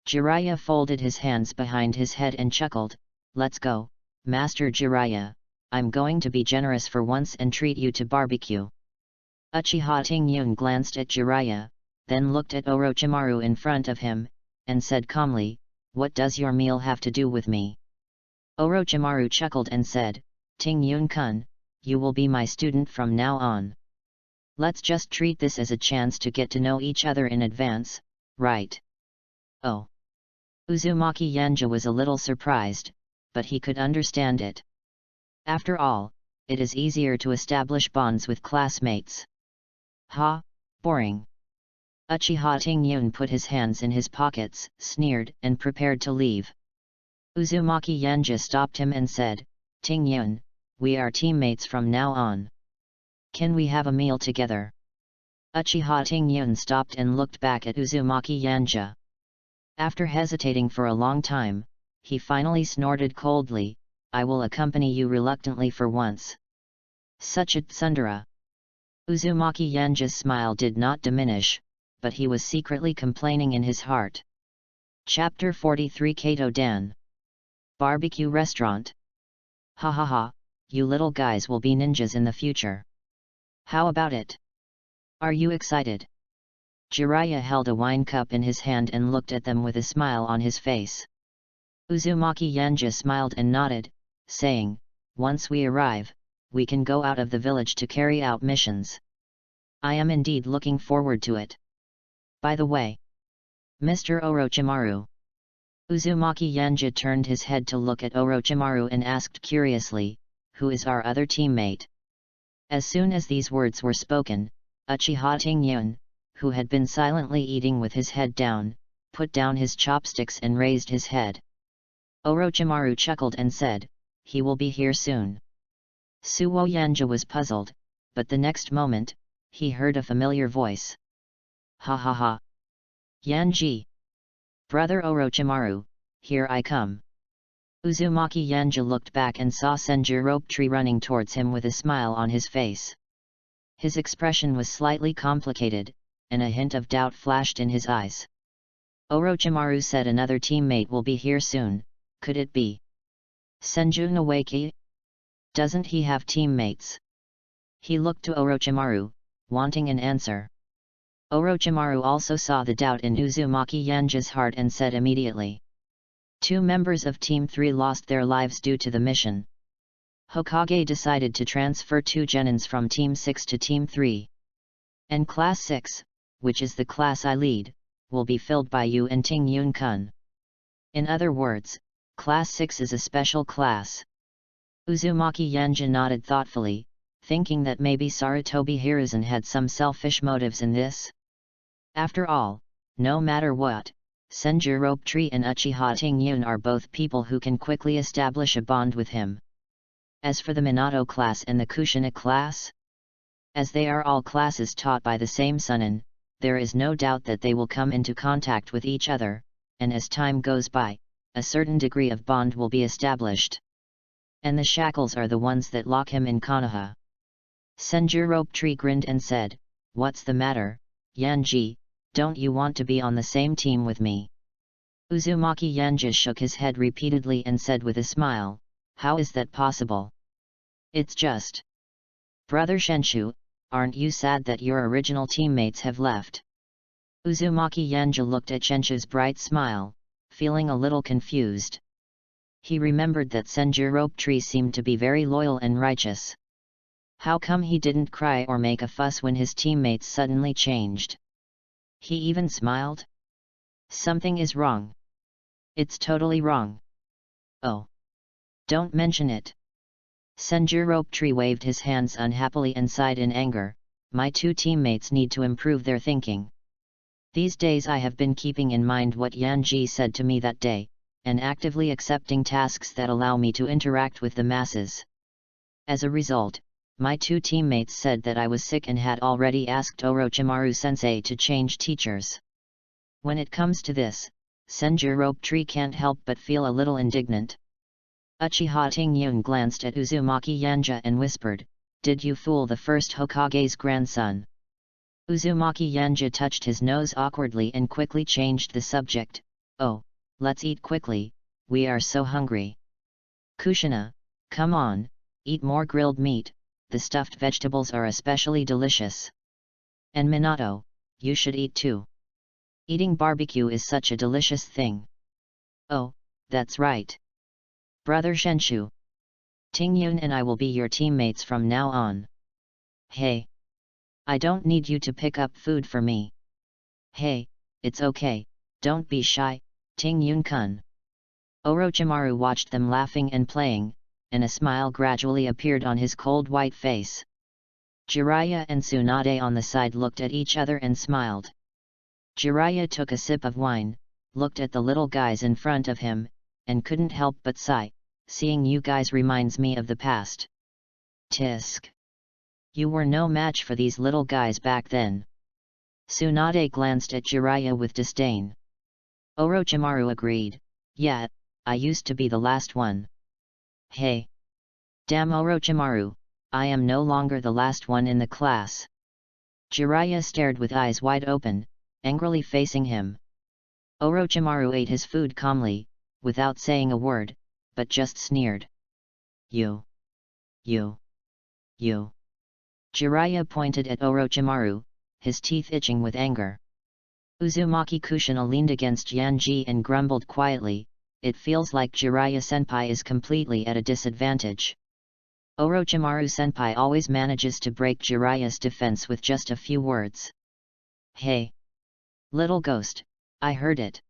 Jiraiya folded his hands behind his head and chuckled, "Let's go, Master Jiraiya. I'm going to be generous for once and treat you to barbecue." Uchiha Tingyun glanced at Jiraiya, then looked at Orochimaru in front of him, and said calmly, "What does your meal have to do with me?" Orochimaru chuckled and said, "Tingyun-kun, you will be my student from now on. Let's just treat this as a chance to get to know each other in advance, right?" "Oh." Uzumaki Yanja was a little surprised, but he could understand it. After all, it is easier to establish bonds with classmates. Ha, boring. Uchiha Ting-yun put his hands in his pockets, sneered, and prepared to leave. Uzumaki Yanja stopped him and said, Ting-yun, we are teammates from now on. Can we have a meal together? Uchiha Ting-yun stopped and looked back at Uzumaki Yanja. After hesitating for a long time, he finally snorted coldly, I will accompany you reluctantly for once. Such a tsundere. Uzumaki Yanja's smile did not diminish, but he was secretly complaining in his heart. Chapter 43 Kato Dan. Barbecue Restaurant. Ha ha ha, you little guys will be ninjas in the future. How about it? Are you excited? Jiraiya held a wine cup in his hand and looked at them with a smile on his face. Uzumaki Yanja smiled and nodded, saying, once we arrive, we can go out of the village to carry out missions. I am indeed looking forward to it. By the way, Mr. Orochimaru. Uzumaki Yanja turned his head to look at Orochimaru and asked curiously, who is our other teammate? As soon as these words were spoken, Uchiha Ting-yun, who had been silently eating with his head down, put down his chopsticks and raised his head. Orochimaru chuckled and said, he will be here soon. Suwo Yanja was puzzled, but the next moment, he heard a familiar voice. Ha ha ha. Yanji. Brother Orochimaru, here I come. Uzumaki Yanja looked back and saw Senju running towards him with a smile on his face. His expression was slightly complicated, and a hint of doubt flashed in his eyes. Orochimaru said another teammate will be here soon, could it be Senju Nawaki? Doesn't he have teammates? He looked to Orochimaru, wanting an answer. Orochimaru also saw the doubt in Uzumaki Yanja's heart and said immediately. 2 members of Team 3 lost their lives due to the mission. Hokage decided to transfer 2 genins from Team 6 to Team 3. And Class 6, which is the class I lead, will be filled by you and Ting-yun-kun. In other words, Class 6 is a special class. Uzumaki Yanja nodded thoughtfully, thinking that maybe Sarutobi Hiruzen had some selfish motives in this. After all, no matter what, Senju and Uchiha Ting-yun are both people who can quickly establish a bond with him. As for the Minato class and the Kushina class, as they are all classes taught by the same Sunin, there is no doubt that they will come into contact with each other, and as time goes by, a certain degree of bond will be established. And the shackles are the ones that lock him in Konoha. Senju grinned and said, what's the matter, Yanji, don't you want to be on the same team with me? Uzumaki Yanja shook his head repeatedly and said with a smile, how is that possible? It's just. Brother Shenshu, aren't you sad that your original teammates have left? Uzumaki Yanja looked at Shenshu's bright smile, feeling a little confused. He remembered that Senju seemed to be very loyal and righteous. How come he didn't cry or make a fuss when his teammates suddenly changed? He even smiled? Something is wrong. It's totally wrong. Oh. Don't mention it. Senju waved his hands unhappily and sighed in anger, my 2 teammates need to improve their thinking. These days I have been keeping in mind what Yanji said to me that day, and actively accepting tasks that allow me to interact with the masses. As a result, my 2 teammates said that I was sick and had already asked Orochimaru-sensei to change teachers. When it comes to this, Senju can't help but feel a little indignant. Uchiha Ting-yun glanced at Uzumaki Yanja and whispered, did you fool the first Hokage's grandson? Uzumaki Yanja touched his nose awkwardly and quickly changed the subject, oh, let's eat quickly, we are so hungry. Kushina, come on, eat more grilled meat, the stuffed vegetables are especially delicious. And Minato, you should eat too. Eating barbecue is such a delicious thing. Oh, that's right. Brother Shenshu. Ting-yun and I will be your teammates from now on. Hey. I don't need you to pick up food for me. Hey, it's okay, don't be shy, Ting-yun-kun. Orochimaru watched them laughing and playing, and a smile gradually appeared on his cold white face. Jiraiya and Tsunade on the side looked at each other and smiled. Jiraiya took a sip of wine, looked at the little guys in front of him, and couldn't help but sigh, "Seeing you guys reminds me of the past. Tisk. You were no match for these little guys back then." Tsunade glanced at Jiraiya with disdain. Orochimaru agreed, "Yeah, I used to be the last one." "Hey! Damn Orochimaru, I am no longer the last one in the class." Jiraiya stared with eyes wide open, angrily facing him. Orochimaru ate his food calmly, without saying a word, but just sneered. You. Jiraiya pointed at Orochimaru, his teeth itching with anger. Uzumaki Kushina leaned against Yanji and grumbled quietly, "It feels like Jiraiya-senpai is completely at a disadvantage. Orochimaru-senpai always manages to break Jiraiya's defense with just a few words." "Hey! Little ghost, I heard it."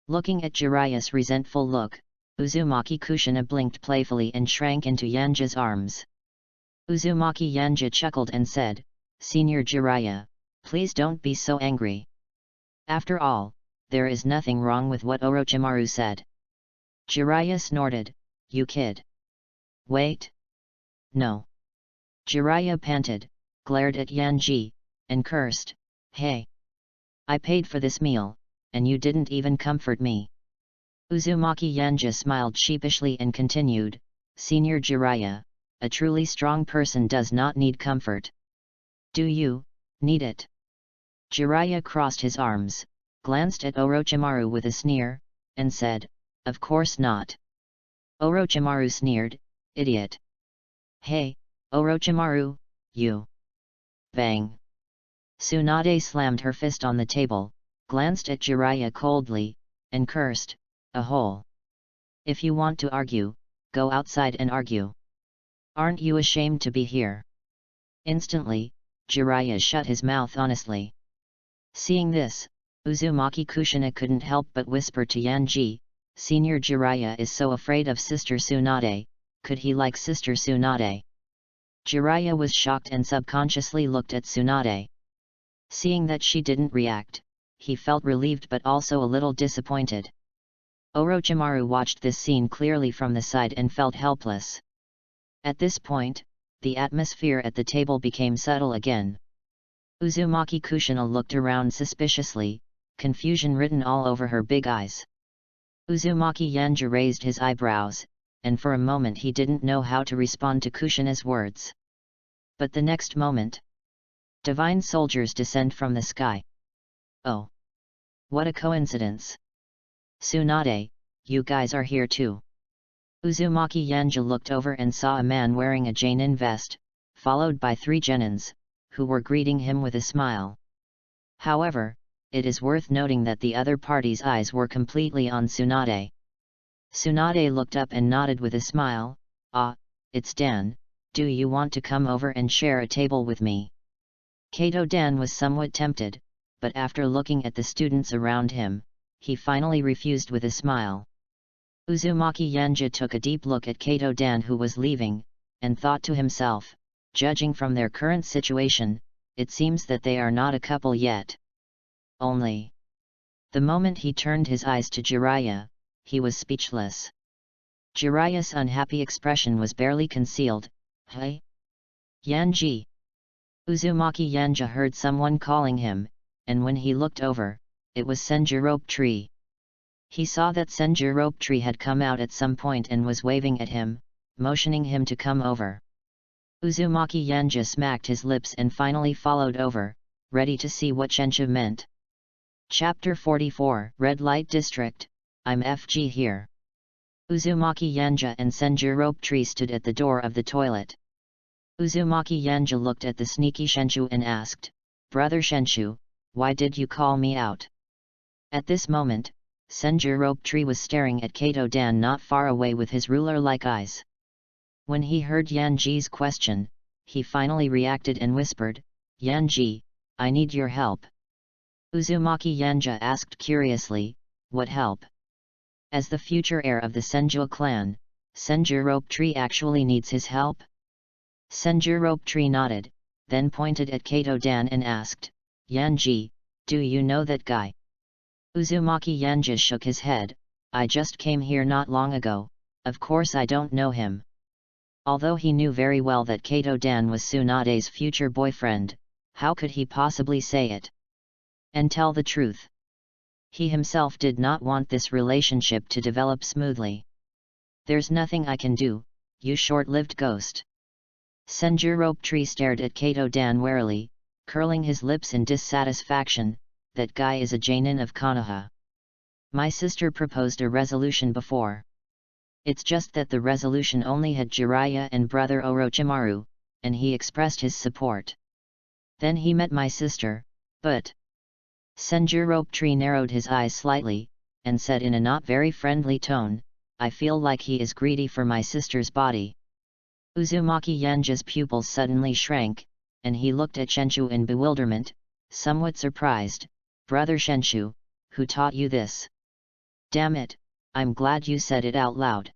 Looking at Jiraiya's resentful look, Uzumaki Kushina blinked playfully and shrank into Yanji's arms. Uzumaki Yanji chuckled and said, "Senior Jiraiya, please don't be so angry. After all, there is nothing wrong with what Orochimaru said." Jiraiya snorted, "You kid. Wait. No." Jiraiya panted, glared at Yanji, and cursed, "Hey! I paid for this meal, and you didn't even comfort me." Uzumaki Yanji smiled sheepishly and continued, "Senior Jiraiya, a truly strong person does not need comfort. Do you need it?" Jiraiya crossed his arms, glanced at Orochimaru with a sneer, and said, "Of course not." Orochimaru sneered, "Idiot. Hey, Orochimaru, you." Bang! Tsunade slammed her fist on the table, glanced at Jiraiya coldly, and cursed, "A hole. If you want to argue, go outside and argue. Aren't you ashamed to be here?" Instantly, Jiraiya shut his mouth honestly. Seeing this, Uzumaki Kushina couldn't help but whisper to Yanji, "Senior Jiraiya is so afraid of Sister Tsunade, could he like Sister Tsunade?" Jiraiya was shocked and subconsciously looked at Tsunade. Seeing that she didn't react, he felt relieved but also a little disappointed. Orochimaru watched this scene clearly from the side and felt helpless. At this point, the atmosphere at the table became subtle again. Uzumaki Kushina looked around suspiciously, confusion written all over her big eyes. Uzumaki Yanji raised his eyebrows, and for a moment he didn't know how to respond to Kushina's words. But the next moment, divine soldiers descend from the sky. Oh! What a coincidence! Tsunade, you guys are here too. Uzumaki Yanji looked over and saw a man wearing a genin vest, followed by 3 genins, who were greeting him with a smile. However, it is worth noting that the other party's eyes were completely on Tsunade. Tsunade looked up and nodded with a smile, "Ah, it's Dan, do you want to come over and share a table with me?" Kato Dan was somewhat tempted, but after looking at the students around him, he finally refused with a smile. Uzumaki Yanji took a deep look at Kato Dan who was leaving, and thought to himself, judging from their current situation, it seems that they are not a couple yet. Only. The moment he turned his eyes to Jiraiya, he was speechless. Jiraiya's unhappy expression was barely concealed. "Hey? Yanji!" Uzumaki Yanji heard someone calling him, and when he looked over, it was Senju Rope Tree. He saw that Senju Rope Tree had come out at some point and was waving at him, motioning him to come over. Uzumaki Yanji smacked his lips and finally followed over, ready to see what Shenshu meant. Chapter 44, Red Light District, I'm FG here. Uzumaki Yanji and Senju Rope Tree stood at the door of the toilet. Uzumaki Yanji looked at the sneaky Shenshu and asked, "Brother Shenshu, why did you call me out?" At this moment, Senju Rope Tree was staring at Kato Dan not far away with his ruler-like eyes. When he heard Yanji's question, he finally reacted and whispered, "Yanji, I need your help." Uzumaki Yanji asked curiously, "What help?" As the future heir of the Senju clan, Senju Rope Tree actually needs his help? Senju Rope Tree nodded, then pointed at Kato-dan and asked, Yanji, do you know that guy? Uzumaki Yanji shook his head, I just came here not long ago, of course I don't know him. Although he knew very well that Kato-dan was Tsunade's future boyfriend, how could he possibly say it? And tell the truth. He himself did not want this relationship to develop smoothly. There's nothing I can do, you short-lived ghost. Senju Rope Tree stared at Kato-dan warily, curling his lips in dissatisfaction, that guy is a Jainin of Konoha. My sister proposed a resolution before. It's just that the resolution only had Jiraiya and brother Orochimaru, and he expressed his support. Then he met my sister, but... Senju Rope Tree narrowed his eyes slightly, and said in a not very friendly tone, I feel like he is greedy for my sister's body. Uzumaki Yanji's pupils suddenly shrank, and he looked at Shenshu in bewilderment, somewhat surprised. Brother Shenshu, who taught you this? Damn it, I'm glad you said it out loud.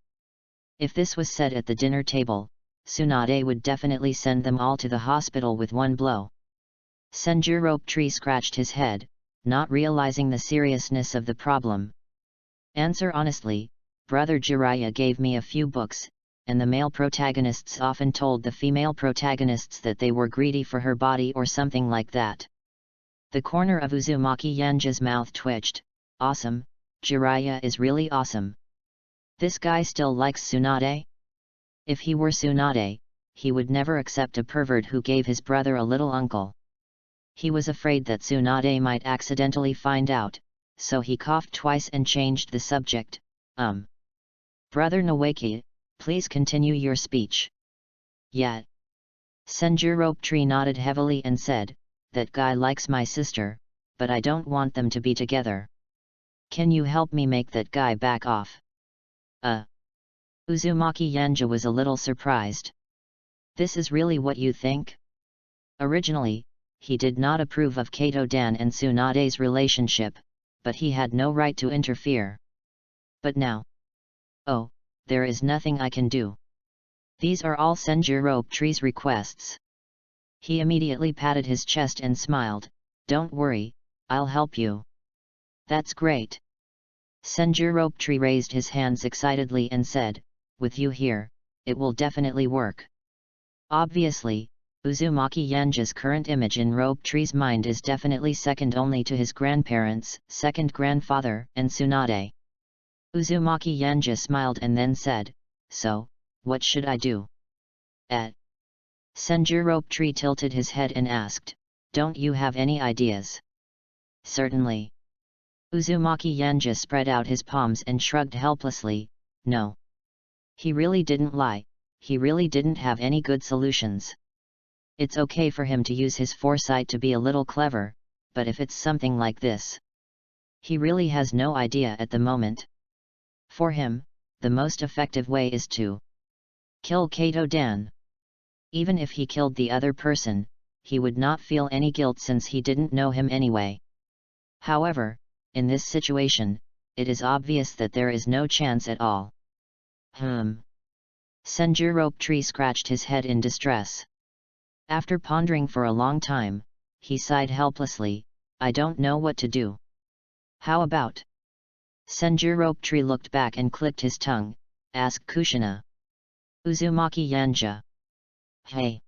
If this was said at the dinner table, Tsunade would definitely send them all to the hospital with one blow. Senju Rope Tree scratched his head, not realizing the seriousness of the problem. Answer honestly, Brother Jiraiya gave me a few books, and the male protagonists often told the female protagonists that they were greedy for her body or something like that. The corner of Uzumaki Yanji's mouth twitched. Awesome, Jiraiya is really awesome. This guy still likes Tsunade? If he were Tsunade, he would never accept a pervert who gave his brother a little uncle. He was afraid that Tsunade might accidentally find out, so he coughed twice and changed the subject. Brother Nawaki, please continue your speech. Yeah. Senju Rope Tree nodded heavily and said, that guy likes my sister, but I don't want them to be together. Can you help me make that guy back off? Uzumaki Yanji was a little surprised. This is really what you think? Originally, he did not approve of Kato-dan and Tsunade's relationship, but he had no right to interfere. But now... Oh, there is nothing I can do. These are all Senju Rope Tree's requests. He immediately patted his chest and smiled, don't worry, I'll help you. That's great. Senju Rope Tree raised his hands excitedly and said, with you here, it will definitely work. Obviously, Uzumaki Yanji's current image in Rope Tree's mind is definitely second only to his grandparents, second grandfather, and Tsunade. Uzumaki Yanji smiled and then said, so, what should I do? Senju Rope Tree tilted his head and asked, don't you have any ideas? Certainly. Uzumaki Yanji spread out his palms and shrugged helplessly, no. He really didn't lie, he really didn't have any good solutions. It's okay for him to use his foresight to be a little clever, but if it's something like this... He really has no idea at the moment. For him, the most effective way is to kill Kato-dan. Even if he killed the other person, he would not feel any guilt since he didn't know him anyway. However, in this situation, it is obvious that there is no chance at all. Senju Rope Tree scratched his head in distress. After pondering for a long time, he sighed helplessly, I don't know what to do. How about... Senju Rope Tree looked back and clicked his tongue, asked Kushina. Uzumaki Yanji. Hey.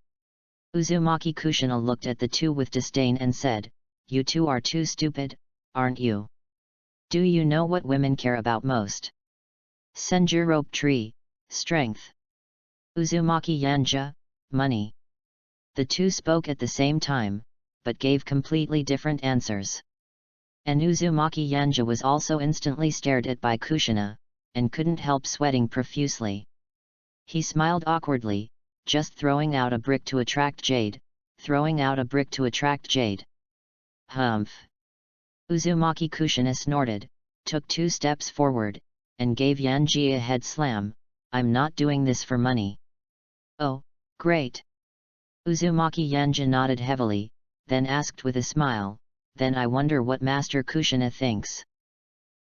Uzumaki Kushina looked at the two with disdain and said, you two are too stupid, aren't you? Do you know what women care about most? Senju Rope Tree, strength. Uzumaki Yanji, money. The two spoke at the same time, but gave completely different answers. And Uzumaki Yanji was also instantly stared at by Kushina, and couldn't help sweating profusely. He smiled awkwardly, just throwing out a brick to attract jade, throwing out a brick to attract jade. Humph. Uzumaki Kushina snorted, took 2 steps forward, and gave Yanji a head slam, I'm not doing this for money. Oh, great. Uzumaki Yanji nodded heavily, then asked with a smile, then I wonder what Master Kushina thinks.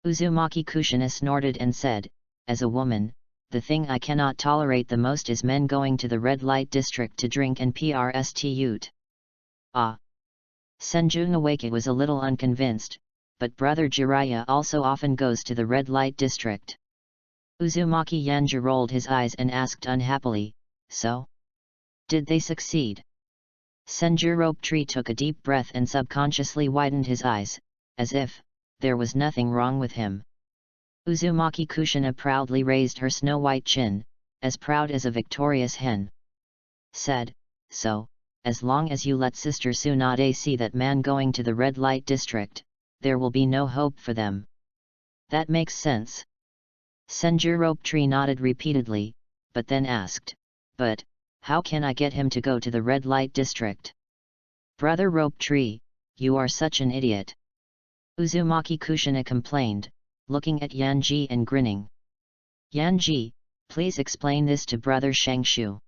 Uzumaki Kushina snorted and said, as a woman, the thing I cannot tolerate the most is men going to the red light district to drink and prostitute. Ah. Senju Nawake was a little unconvinced, but brother Jiraiya also often goes to the red light district. Uzumaki Yanja rolled his eyes and asked unhappily, so? Did they succeed? Senju Rope Tree took a deep breath and subconsciously widened his eyes, as if there was nothing wrong with him. Uzumaki Kushina proudly raised her snow-white chin, as proud as a victorious hen. Said, so, as long as you let Sister Tsunade see that man going to the red light district, there will be no hope for them. That makes sense. Senju Rope Tree nodded repeatedly, but then asked, but, how can I get him to go to the red light district? Brother Rope Tree, you are such an idiot. Uzumaki Kushina complained, looking at Yanji and grinning. Yanji, please explain this to brother Shangshu.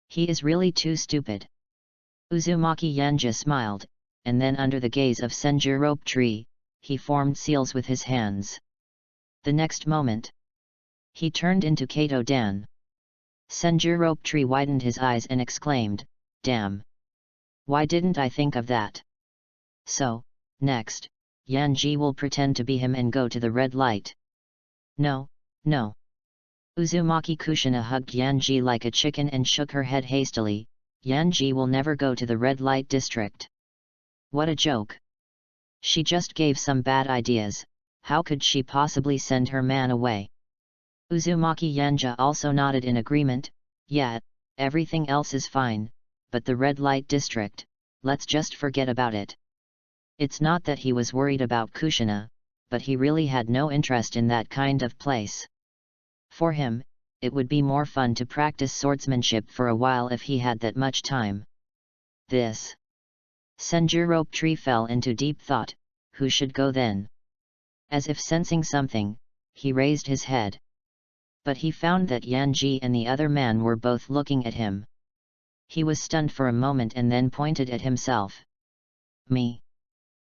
He is really too stupid. Uzumaki Yanja smiled, and then under the gaze of Senju Rope Tree, he formed seals with his hands. The next moment, he turned into Kato Dan. Senju Rope Tree widened his eyes and exclaimed, damn! Why didn't I think of that? So, next, Yanji will pretend to be him and go to the red light. No, no. Uzumaki Kushina hugged Yanji like a chicken and shook her head hastily. Yanji will never go to the red light district. What a joke. She just gave some bad ideas, how could she possibly send her man away? Uzumaki Yanja also nodded in agreement, yeah, everything else is fine, but the red light district, let's just forget about it. It's not that he was worried about Kushina, but he really had no interest in that kind of place. For him, it would be more fun to practice swordsmanship for a while if he had that much time. This. Senju Rope Tree fell into deep thought, who should go then? As if sensing something, he raised his head. But he found that Yanji and the other man were both looking at him. He was stunned for a moment and then pointed at himself. Me?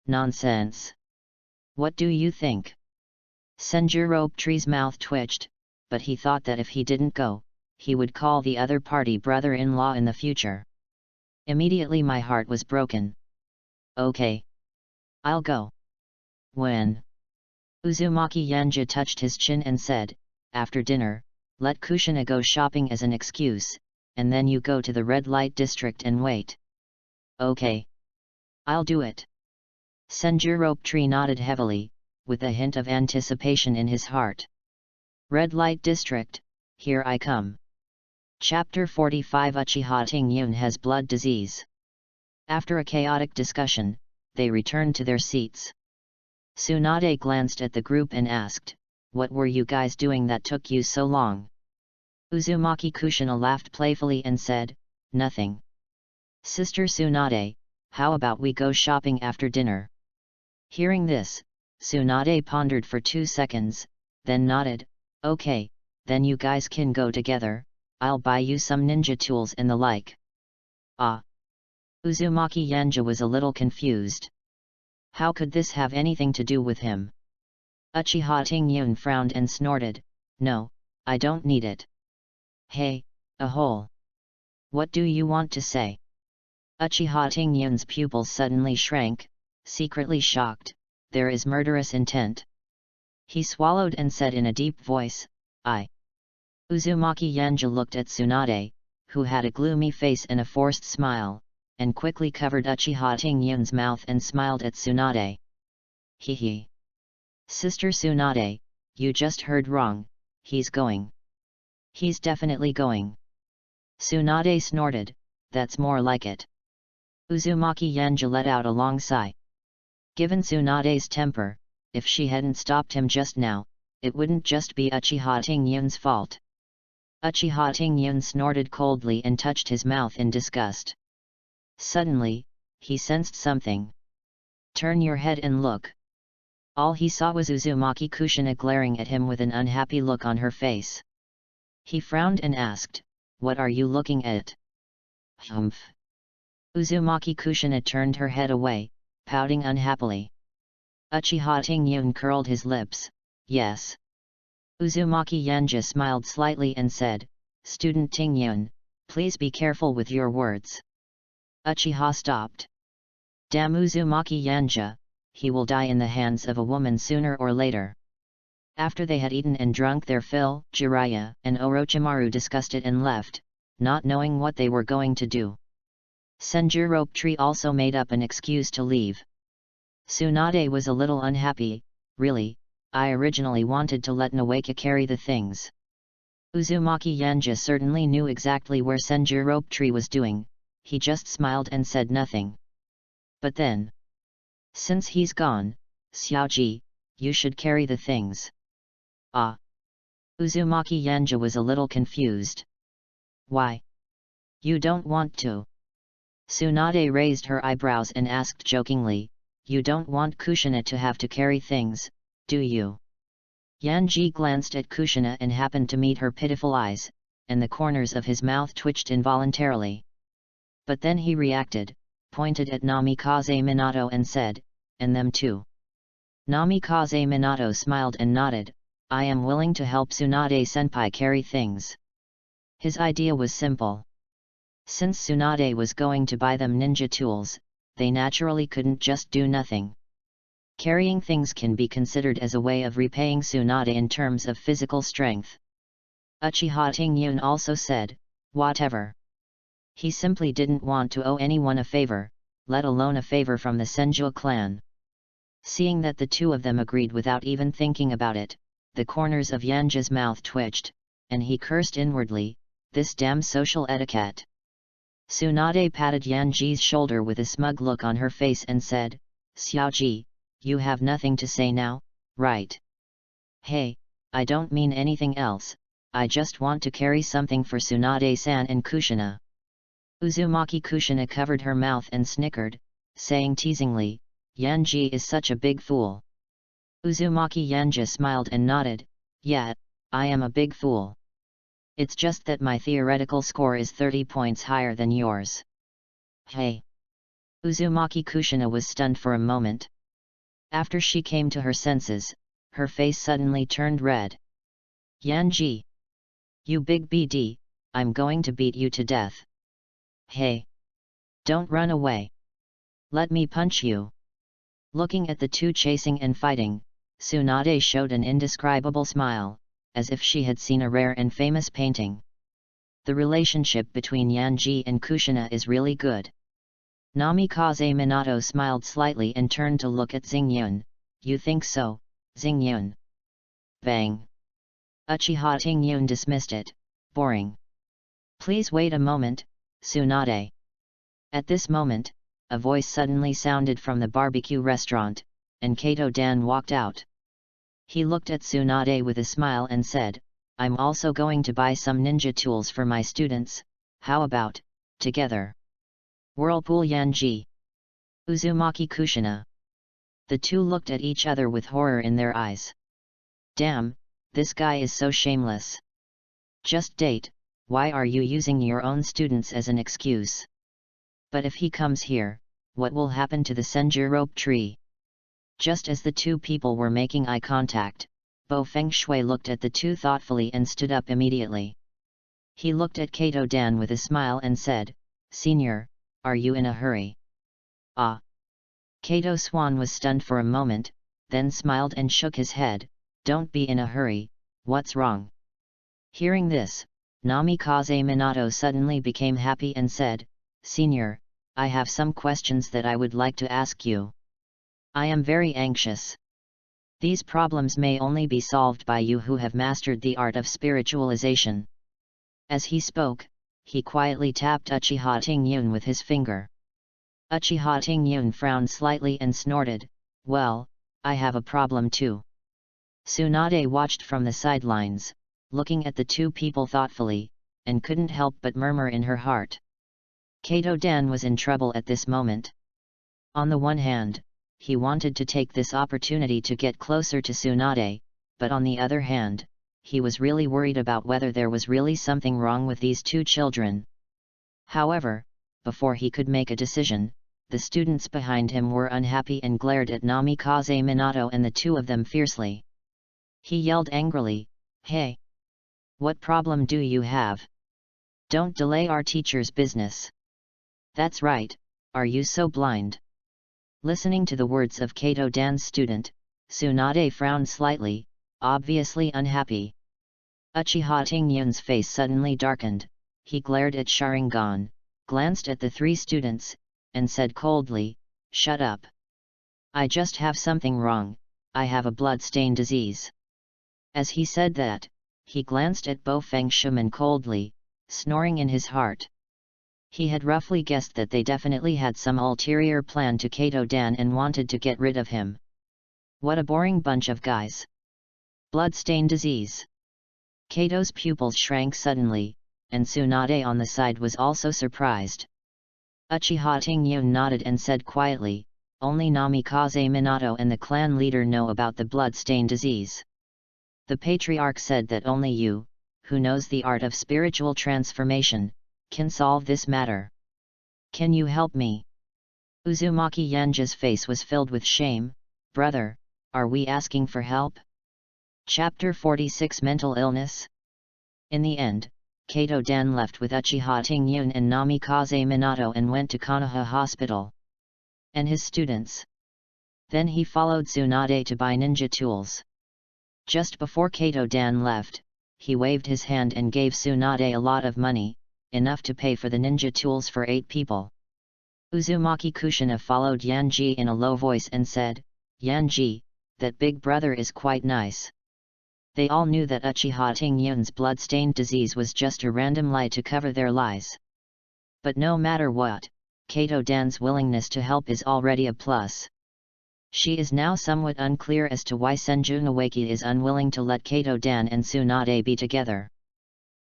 Nonsense. What do you think? Senju Rope Tree's mouth twitched, but he thought that if he didn't go, he would call the other party brother-in-law in the future. Immediately my heart was broken. Okay. I'll go. When? Uzumaki Yanja touched his chin and said, after dinner, let Kushina go shopping as an excuse, and then you go to the red light district and wait. Okay. I'll do it. Senju Rope Tree nodded heavily, with a hint of anticipation in his heart. Red light district, here I come. Chapter 45 Uchiha Ting-yun has blood disease. After a chaotic discussion, they returned to their seats. Tsunade glanced at the group and asked, what were you guys doing that took you so long? Uzumaki Kushina laughed playfully and said, nothing. Sister Tsunade, how about we go shopping after dinner? Hearing this, Tsunade pondered for 2 seconds, then nodded, okay, then you guys can go together, I'll buy you some ninja tools and the like. Ah. Uzumaki Yanja was a little confused. How could this have anything to do with him? Uchiha Ting-yun frowned and snorted, no, I don't need it. Hey, a hole. What do you want to say? Uchiha Ting-yun's pupils suddenly shrank, secretly shocked, there is murderous intent. He swallowed and said in a deep voice, I. Uzumaki Yanja looked at Tsunade, who had a gloomy face and a forced smile, and quickly covered Uchiha Ting-yun's mouth and smiled at Tsunade. Hee. Sister Tsunade, you just heard wrong, he's going. He's definitely going. Tsunade snorted, that's more like it. Uzumaki Yanja let out a long sigh. Given Tsunade's temper, if she hadn't stopped him just now, it wouldn't just be Uchiha Ting-yun's fault. Uchiha Ting-yun snorted coldly and touched his mouth in disgust. Suddenly, he sensed something. Turn your head and look. All he saw was Uzumaki Kushina glaring at him with an unhappy look on her face. He frowned and asked, what are you looking at? Humph. Uzumaki Kushina turned her head away, pouting unhappily. Uchiha Ting-yun curled his lips, yes. Uzumaki Yanja smiled slightly and said, "Student Tingyun, please be careful with your words." Uchiha stopped. "Damn Uzumaki Yanja, he will die in the hands of a woman sooner or later." After they had eaten and drunk their fill, Jiraiya and Orochimaru discussed it and left, not knowing what they were going to do. Senju Rope Tree also made up an excuse to leave. Tsunade was a little unhappy. "Really, I originally wanted to let Nawaka carry the things." Uzumaki Yanja certainly knew exactly where Senju Rope Tree was doing, he just smiled and said nothing. But then, "Since he's gone, Xiaoji, you should carry the things." "Ah." Uzumaki Yanja was a little confused. "Why? You don't want to?" Tsunade raised her eyebrows and asked jokingly, "You don't want Kushina to have to carry things, do you?" Yanji glanced at Kushina and happened to meet her pitiful eyes, and the corners of his mouth twitched involuntarily. But then he reacted, pointed at Namikaze Minato and said, "And them too." Namikaze Minato smiled and nodded, "I am willing to help Tsunade-senpai carry things." His idea was simple. Since Tsunade was going to buy them ninja tools, they naturally couldn't just do nothing. Carrying things can be considered as a way of repaying Tsunade in terms of physical strength. Uchiha Tingyun also said, "Whatever." He simply didn't want to owe anyone a favor, let alone a favor from the Senju clan. Seeing that the two of them agreed without even thinking about it, the corners of Yanja's mouth twitched, and he cursed inwardly, "This damn social etiquette." Tsunade patted Yanji's shoulder with a smug look on her face and said, "Xiaoji, you have nothing to say now, right?" "Hey, I don't mean anything else, I just want to carry something for Tsunade-san and Kushina." Uzumaki Kushina covered her mouth and snickered, saying teasingly, "Yanji is such a big fool." Uzumaki Yanja smiled and nodded, "Yeah, I am a big fool. It's just that my theoretical score is 30 points higher than yours." "Hey!" Uzumaki Kushina was stunned for a moment. After she came to her senses, her face suddenly turned red. "Yanji! You big BD, I'm going to beat you to death." "Hey! Don't run away. Let me punch you." Looking at the two chasing and fighting, Tsunade showed an indescribable smile, as if she had seen a rare and famous painting. The relationship between Yanji and Kushina is really good. Namikaze Minato smiled slightly and turned to look at Xingyun. "You think so, Xingyun?" Bang! Uchiha Tingyun dismissed it, "Boring." "Please wait a moment, Tsunade." At this moment, a voice suddenly sounded from the barbecue restaurant, and Kato Dan walked out. He looked at Tsunade with a smile and said, "I'm also going to buy some ninja tools for my students, how about, together?" Whirlpool Yanji. Uzumaki Kushina. The two looked at each other with horror in their eyes. "Damn, this guy is so shameless. Just date, why are you using your own students as an excuse? But if he comes here, what will happen to the Senju Rope Tree?" Just as the two people were making eye contact, Bo Fengshui looked at the two thoughtfully and stood up immediately. He looked at Kato Dan with a smile and said, "Senior, are you in a hurry?" "Ah." Kato Swan was stunned for a moment, then smiled and shook his head, "Don't be in a hurry, what's wrong?" Hearing this, Namikaze Minato suddenly became happy and said, "Senior, I have some questions that I would like to ask you. I am very anxious. These problems may only be solved by you who have mastered the art of spiritualization." As he spoke, he quietly tapped Uchiha Tingyun with his finger. Uchiha Tingyun frowned slightly and snorted, "Well, I have a problem too." Tsunade watched from the sidelines, looking at the two people thoughtfully, and couldn't help but murmur in her heart. Kato Dan was in trouble at this moment. On the one hand, he wanted to take this opportunity to get closer to Tsunade, but on the other hand, he was really worried about whether there was really something wrong with these two children. However, before he could make a decision, the students behind him were unhappy and glared at Namikaze Minato and the two of them fiercely. He yelled angrily, Hey! What problem do you have? Don't delay our teacher's business. That's right, are you so blind? Listening to the words of Kato Dan's student, Tsunade frowned slightly, obviously unhappy. Uchiha Tingyun's face suddenly darkened, he glared at Sharingan, glanced at the three students, and said coldly, "Shut up. I just have something wrong, I have a blood-stain disease." As he said that, he glanced at Bo Feng Shuman coldly, snoring in his heart. He had roughly guessed that they definitely had some ulterior plan to Kato Dan and wanted to get rid of him. What a boring bunch of guys. Blood-stain disease. Kato's pupils shrank suddenly, and Tsunade on the side was also surprised. Uchiha Tingyun nodded and said quietly, "Only Namikaze Minato and the clan leader know about the blood-stain disease. The patriarch said that only you, who knows the art of spiritual transformation, can solve this matter. Can you help me?" Uzumaki Yanja's face was filled with shame. "Brother, are we asking for help?" Chapter 46 Mental Illness. In the end, Kato Dan left with Uchiha Tingyun and Namikaze Minato and went to Konoha Hospital. And his students. Then he followed Tsunade to buy ninja tools. Just before Kato Dan left, he waved his hand and gave Tsunade a lot of money, enough to pay for the ninja tools for 8 people. Uzumaki Kushina followed Yanji in a low voice and said, "Yanji, that big brother is quite nice." They all knew that Uchiha Tingyun's blood-stained disease was just a random lie to cover their lies. But no matter what, Kato Dan's willingness to help is already a plus. She is now somewhat unclear as to why Senju Nawaki is unwilling to let Kato Dan and Tsunade be together.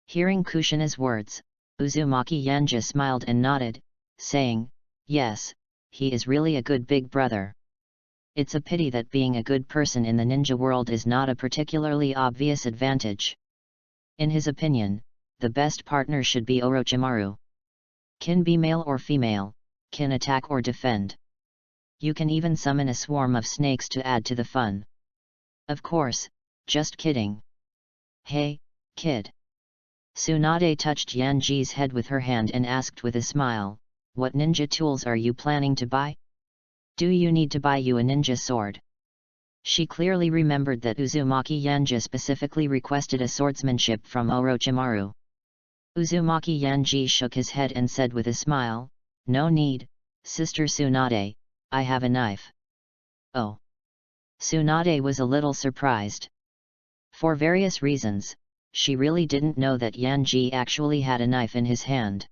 Hearing Kushina's words, Uzumaki Yanja smiled and nodded, saying, "Yes, he is really a good big brother. It's a pity that being a good person in the ninja world is not a particularly obvious advantage. In his opinion, the best partner should be Orochimaru. Can be male or female, can attack or defend. You can even summon a swarm of snakes to add to the fun. Of course, just kidding. Hey, kid." Tsunade touched Yanji's head with her hand and asked with a smile, "What ninja tools are you planning to buy? Do you need to buy you a ninja sword?" She clearly remembered that Uzumaki Yanja specifically requested a swordsmanship from Orochimaru. Uzumaki Yanji shook his head and said with a smile, "No need, Sister Tsunade, I have a knife." Oh. Tsunade was a little surprised. For various reasons, she really didn't know that Yanji actually had a knife in his hand.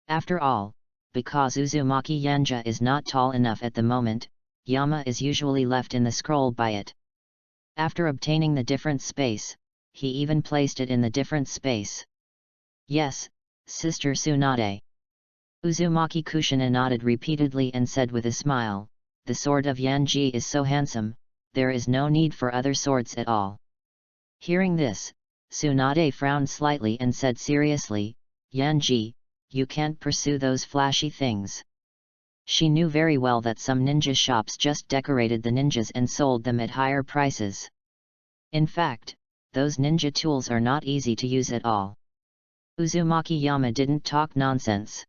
After all, because Uzumaki Yanja is not tall enough at the moment, Yama is usually left in the scroll by it. After obtaining the different space, he even placed it in the different space. "Yes, Sister Tsunade." Uzumaki Kushina nodded repeatedly and said with a smile, "The sword of Yanji is so handsome, there is no need for other swords at all." Hearing this, Tsunade frowned slightly and said seriously, "Yanji, you can't pursue those flashy things." She knew very well that some ninja shops just decorated the ninjas and sold them at higher prices. In fact, those ninja tools are not easy to use at all. Uzumaki Yama didn't talk nonsense.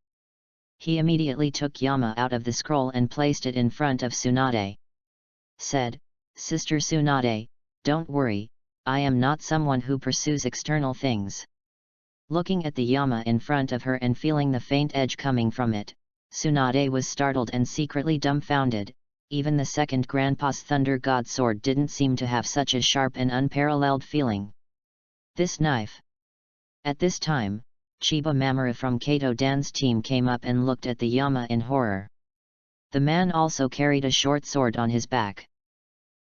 He immediately took Yama out of the scroll and placed it in front of Tsunade. Said, "Sister Tsunade, don't worry, I am not someone who pursues external things." Looking at the Yama in front of her and feeling the faint edge coming from it, Tsunade was startled and secretly dumbfounded. Even the second grandpa's Thunder God sword didn't seem to have such a sharp and unparalleled feeling. This knife. At this time, Chiba Mamoru from Kato Dan's team came up and looked at the Yama in horror. The man also carried a short sword on his back.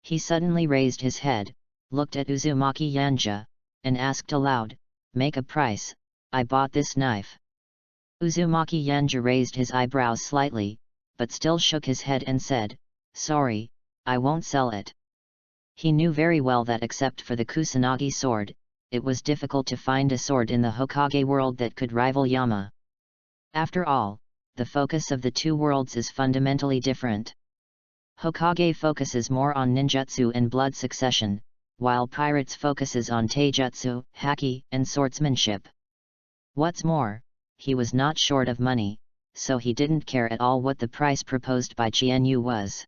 He suddenly raised his head, looked at Uzumaki Yanja, and asked aloud, "Make a price, I bought this knife." Uzumaki Yanja raised his eyebrows slightly, but still shook his head and said, "Sorry, I won't sell it." He knew very well that except for the Kusanagi sword, it was difficult to find a sword in the Hokage world that could rival Yama. After all, the focus of the two worlds is fundamentally different. Hokage focuses more on ninjutsu and blood succession, while pirates focuses on taijutsu, haki, and swordsmanship. What's more, he was not short of money, so he didn't care at all what the price proposed by Qianyu was.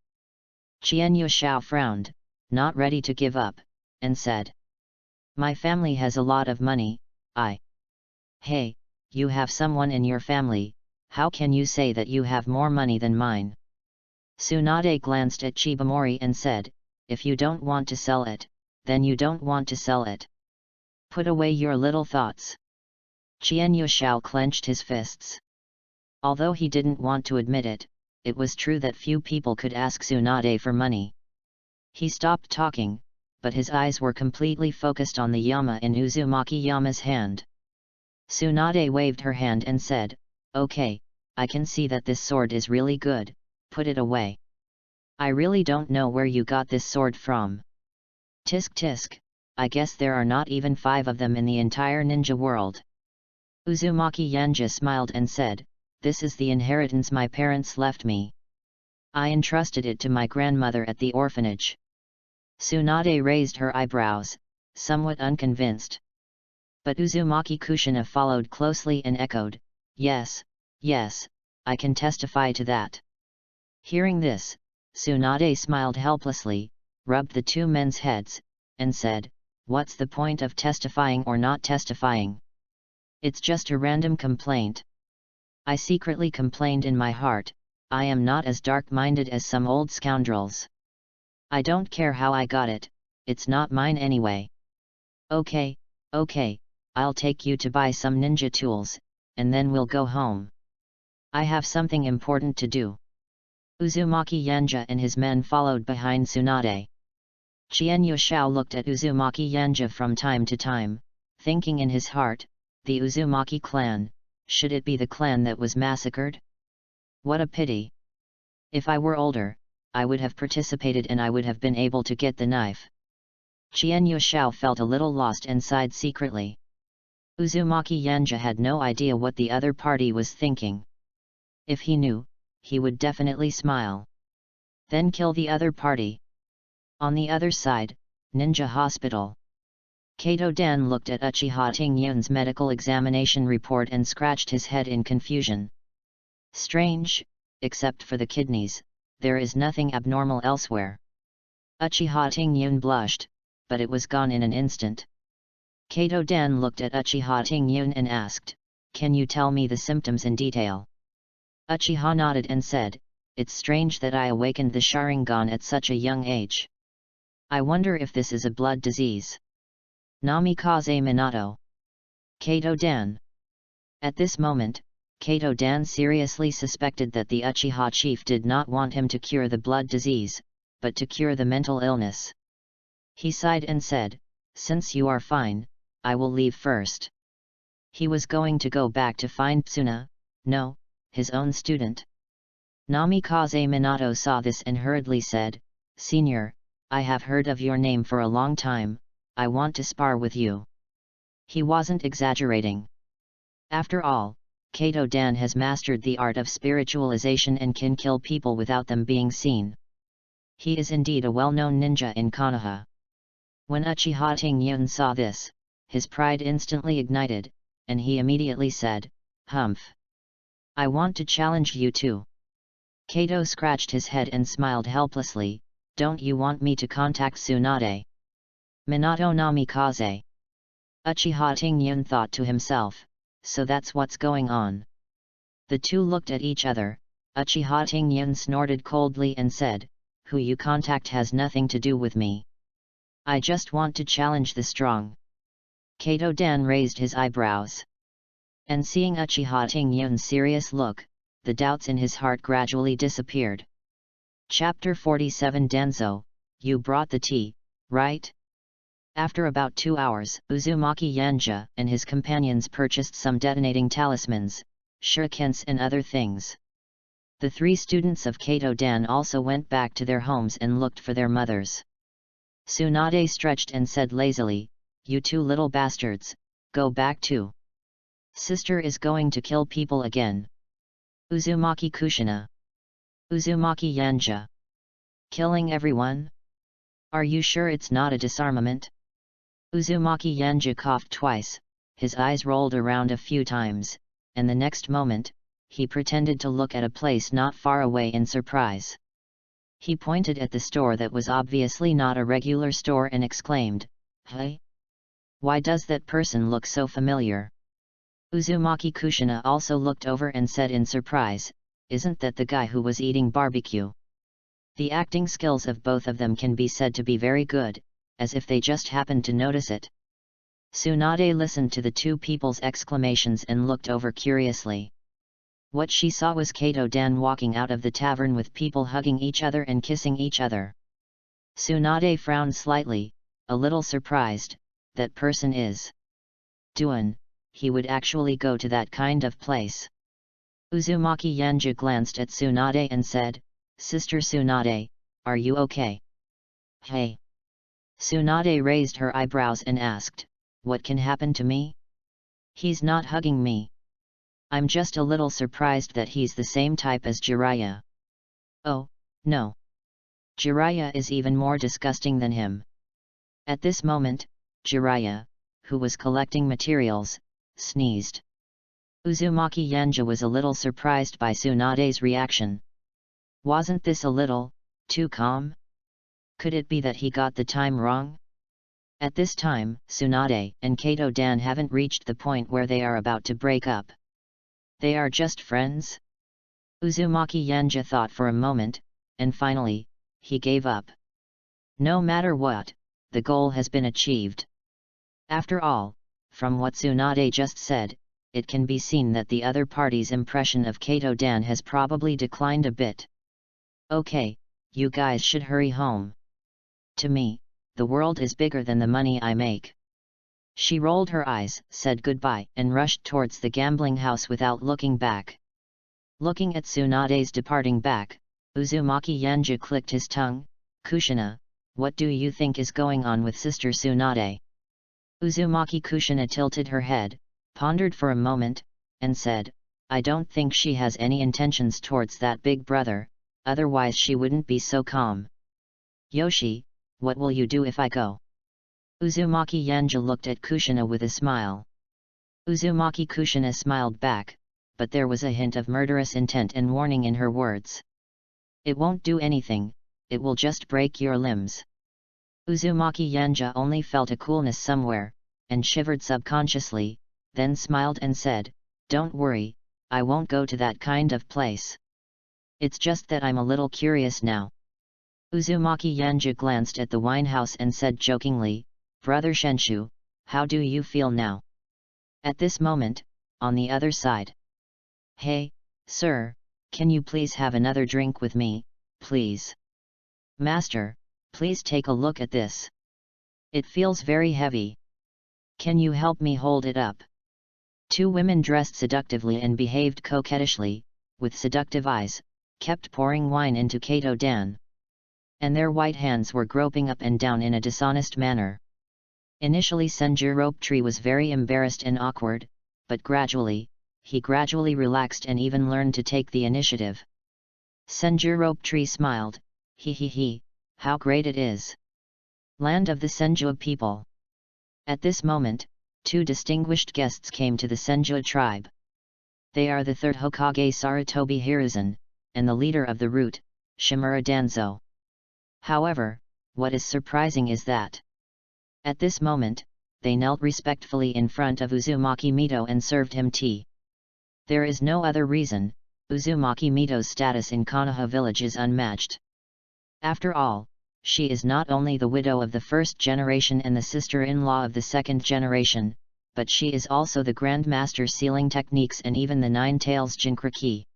Qianyu Xiao frowned, not ready to give up, and said, "My family has a lot of money, Hey, you have someone in your family, how can you say that you have more money than mine?" Tsunade glanced at Chibamori and said, "If you don't want to sell it, then you don't want to sell it. Put away your little thoughts." Qianyu Xiao clenched his fists. Although he didn't want to admit it, it was true that few people could ask Tsunade for money. He stopped talking, but his eyes were completely focused on the Yama in Uzumaki Yama's hand. Tsunade waved her hand and said, "Okay, I can see that this sword is really good, put it away. I really don't know where you got this sword from. Tisk tisk, I guess there are not even 5 of them in the entire ninja world." Uzumaki Yanja smiled and said, "This is the inheritance my parents left me. I entrusted it to my grandmother at the orphanage." Tsunade raised her eyebrows, somewhat unconvinced. But Uzumaki Kushina followed closely and echoed, yes, I can testify to that." Hearing this, Tsunade smiled helplessly, rubbed the 2 men's heads, and said, "What's the point of testifying or not testifying? It's just a random complaint. I secretly complained in my heart, I am not as dark-minded as some old scoundrels. I don't care how I got it, it's not mine anyway. Okay, I'll take you to buy some ninja tools, and then we'll go home. I have something important to do." Uzumaki Yanja and his men followed behind Tsunade. Qianyu Xiao looked at Uzumaki Yanja from time to time, thinking in his heart, the Uzumaki clan, should it be the clan that was massacred? What a pity! If I were older, I would have participated and I would have been able to get the knife. Qianyu Xiao felt a little lost and sighed secretly. Uzumaki Yanja had no idea what the other party was thinking. If he knew, he would definitely smile. Then kill the other party. On the other side, Ninja Hospital. Kato Dan looked at Uchiha Tingyun's medical examination report and scratched his head in confusion. Strange, except for the kidneys, there is nothing abnormal elsewhere. Uchiha Tingyun blushed, but it was gone in an instant. Kato Dan looked at Uchiha Tingyun and asked, "Can you tell me the symptoms in detail?" Uchiha nodded and said, "It's strange that I awakened the Sharingan at such a young age. I wonder if this is a blood disease. Namikaze Minato." Kato Dan. At this moment, Kato Dan seriously suspected that the Uchiha chief did not want him to cure the blood disease, but to cure the mental illness. He sighed and said, "Since you are fine, I will leave first." He was going to go back to find Tsuna, no, his own student. Namikaze Minato saw this and hurriedly said, "Senior, I have heard of your name for a long time, I want to spar with you." He wasn't exaggerating. After all, Kato Dan has mastered the art of spiritualization and can kill people without them being seen. He is indeed a well-known ninja in Konoha. When Uchiha Tingyun saw this, his pride instantly ignited, and he immediately said, "Humph! I want to challenge you too." Kato scratched his head and smiled helplessly, "Don't you want me to contact Tsunade? Minato Namikaze." Uchiha Tingyun thought to himself, so that's what's going on. The two looked at each other. Uchiha Tingyun snorted coldly and said, "Who you contact has nothing to do with me. I just want to challenge the strong." Kato Dan raised his eyebrows. And seeing Uchiha Tingyun's serious look, the doubts in his heart gradually disappeared. Chapter 47 Danzo, you brought the tea, right? After about 2 hours, Uzumaki Yanja and his companions purchased some detonating talismans, shurikens and other things. The 3 students of Kato Dan also went back to their homes and looked for their mothers. Tsunade stretched and said lazily, "You 2 little bastards, go back too. Sister is going to kill people again." Uzumaki Kushina. Uzumaki Yanja. Killing everyone? Are you sure it's not a disarmament? Uzumaki Yanja coughed twice, his eyes rolled around a few times, and the next moment, he pretended to look at a place not far away in surprise. He pointed at the store that was obviously not a regular store and exclaimed, "Hey? Why does that person look so familiar?" Uzumaki Kushina also looked over and said in surprise, "Isn't that the guy who was eating barbecue?" The acting skills of both of them can be said to be very good, as if they just happened to notice it. Tsunade listened to the two people's exclamations and looked over curiously. What she saw was Kato-dan walking out of the tavern with people hugging each other and kissing each other. Tsunade frowned slightly, a little surprised. That person is Duan. He would actually go to that kind of place. Uzumaki Yanja glanced at Tsunade and said, "Sister Tsunade, are you okay?" "Hey." Tsunade raised her eyebrows and asked, "What can happen to me? He's not hugging me. I'm just a little surprised that he's the same type as Jiraiya." "Oh, no. Jiraiya is even more disgusting than him." At this moment, Jiraiya, who was collecting materials, sneezed. Uzumaki Yanja was a little surprised by Tsunade's reaction. Wasn't this a little too calm? Could it be that he got the time wrong? At this time, Tsunade and Kato-dan haven't reached the point where they are about to break up. They are just friends? Uzumaki Yanja thought for a moment, and finally, he gave up. No matter what, the goal has been achieved. After all, from what Tsunade just said, it can be seen that the other party's impression of Kato-dan has probably declined a bit. "Okay, you guys should hurry home. To me, the world is bigger than the money I make." She rolled her eyes, said goodbye, and rushed towards the gambling house without looking back. Looking at Tsunade's departing back, Uzumaki Yanja clicked his tongue. "Kushina, what do you think is going on with Sister Tsunade?" Uzumaki Kushina tilted her head, pondered for a moment, and said, "I don't think she has any intentions towards that big brother, otherwise she wouldn't be so calm." "Yoshi, what will you do if I go?" Uzumaki Yanja looked at Kushina with a smile. Uzumaki Kushina smiled back, but there was a hint of murderous intent and warning in her words. "It won't do anything, it will just break your limbs." Uzumaki Yanja only felt a coolness somewhere, and shivered subconsciously, then smiled and said, "Don't worry, I won't go to that kind of place. It's just that I'm a little curious now." Uzumaki Yanja glanced at the winehouse and said jokingly, "Brother Shenshu, how do you feel now?" At this moment, on the other side. "Hey, sir, can you please have another drink with me, please?" "Master, please take a look at this. It feels very heavy. Can you help me hold it up?" Two women dressed seductively and behaved coquettishly, with seductive eyes, kept pouring wine into Kato-dan. And their white hands were groping up and down in a dishonest manner. Initially Senju Tree was very embarrassed and awkward, but he gradually relaxed and even learned to take the initiative. Senju Tree smiled, "He, how great it is. Land of the Senju people." At this moment, two distinguished guests came to the Senju tribe. They are the third Hokage Sarutobi Hiruzen, and the leader of the root, Shimura Danzo. However, what is surprising is that at this moment, they knelt respectfully in front of Uzumaki Mito and served him tea. There is no other reason. Uzumaki Mito's status in Konoha village is unmatched. After all, she is not only the widow of the first generation and the sister-in-law of the second generation, but she is also the Grandmaster sealing techniques and even the Nine Tails Jinchuriki.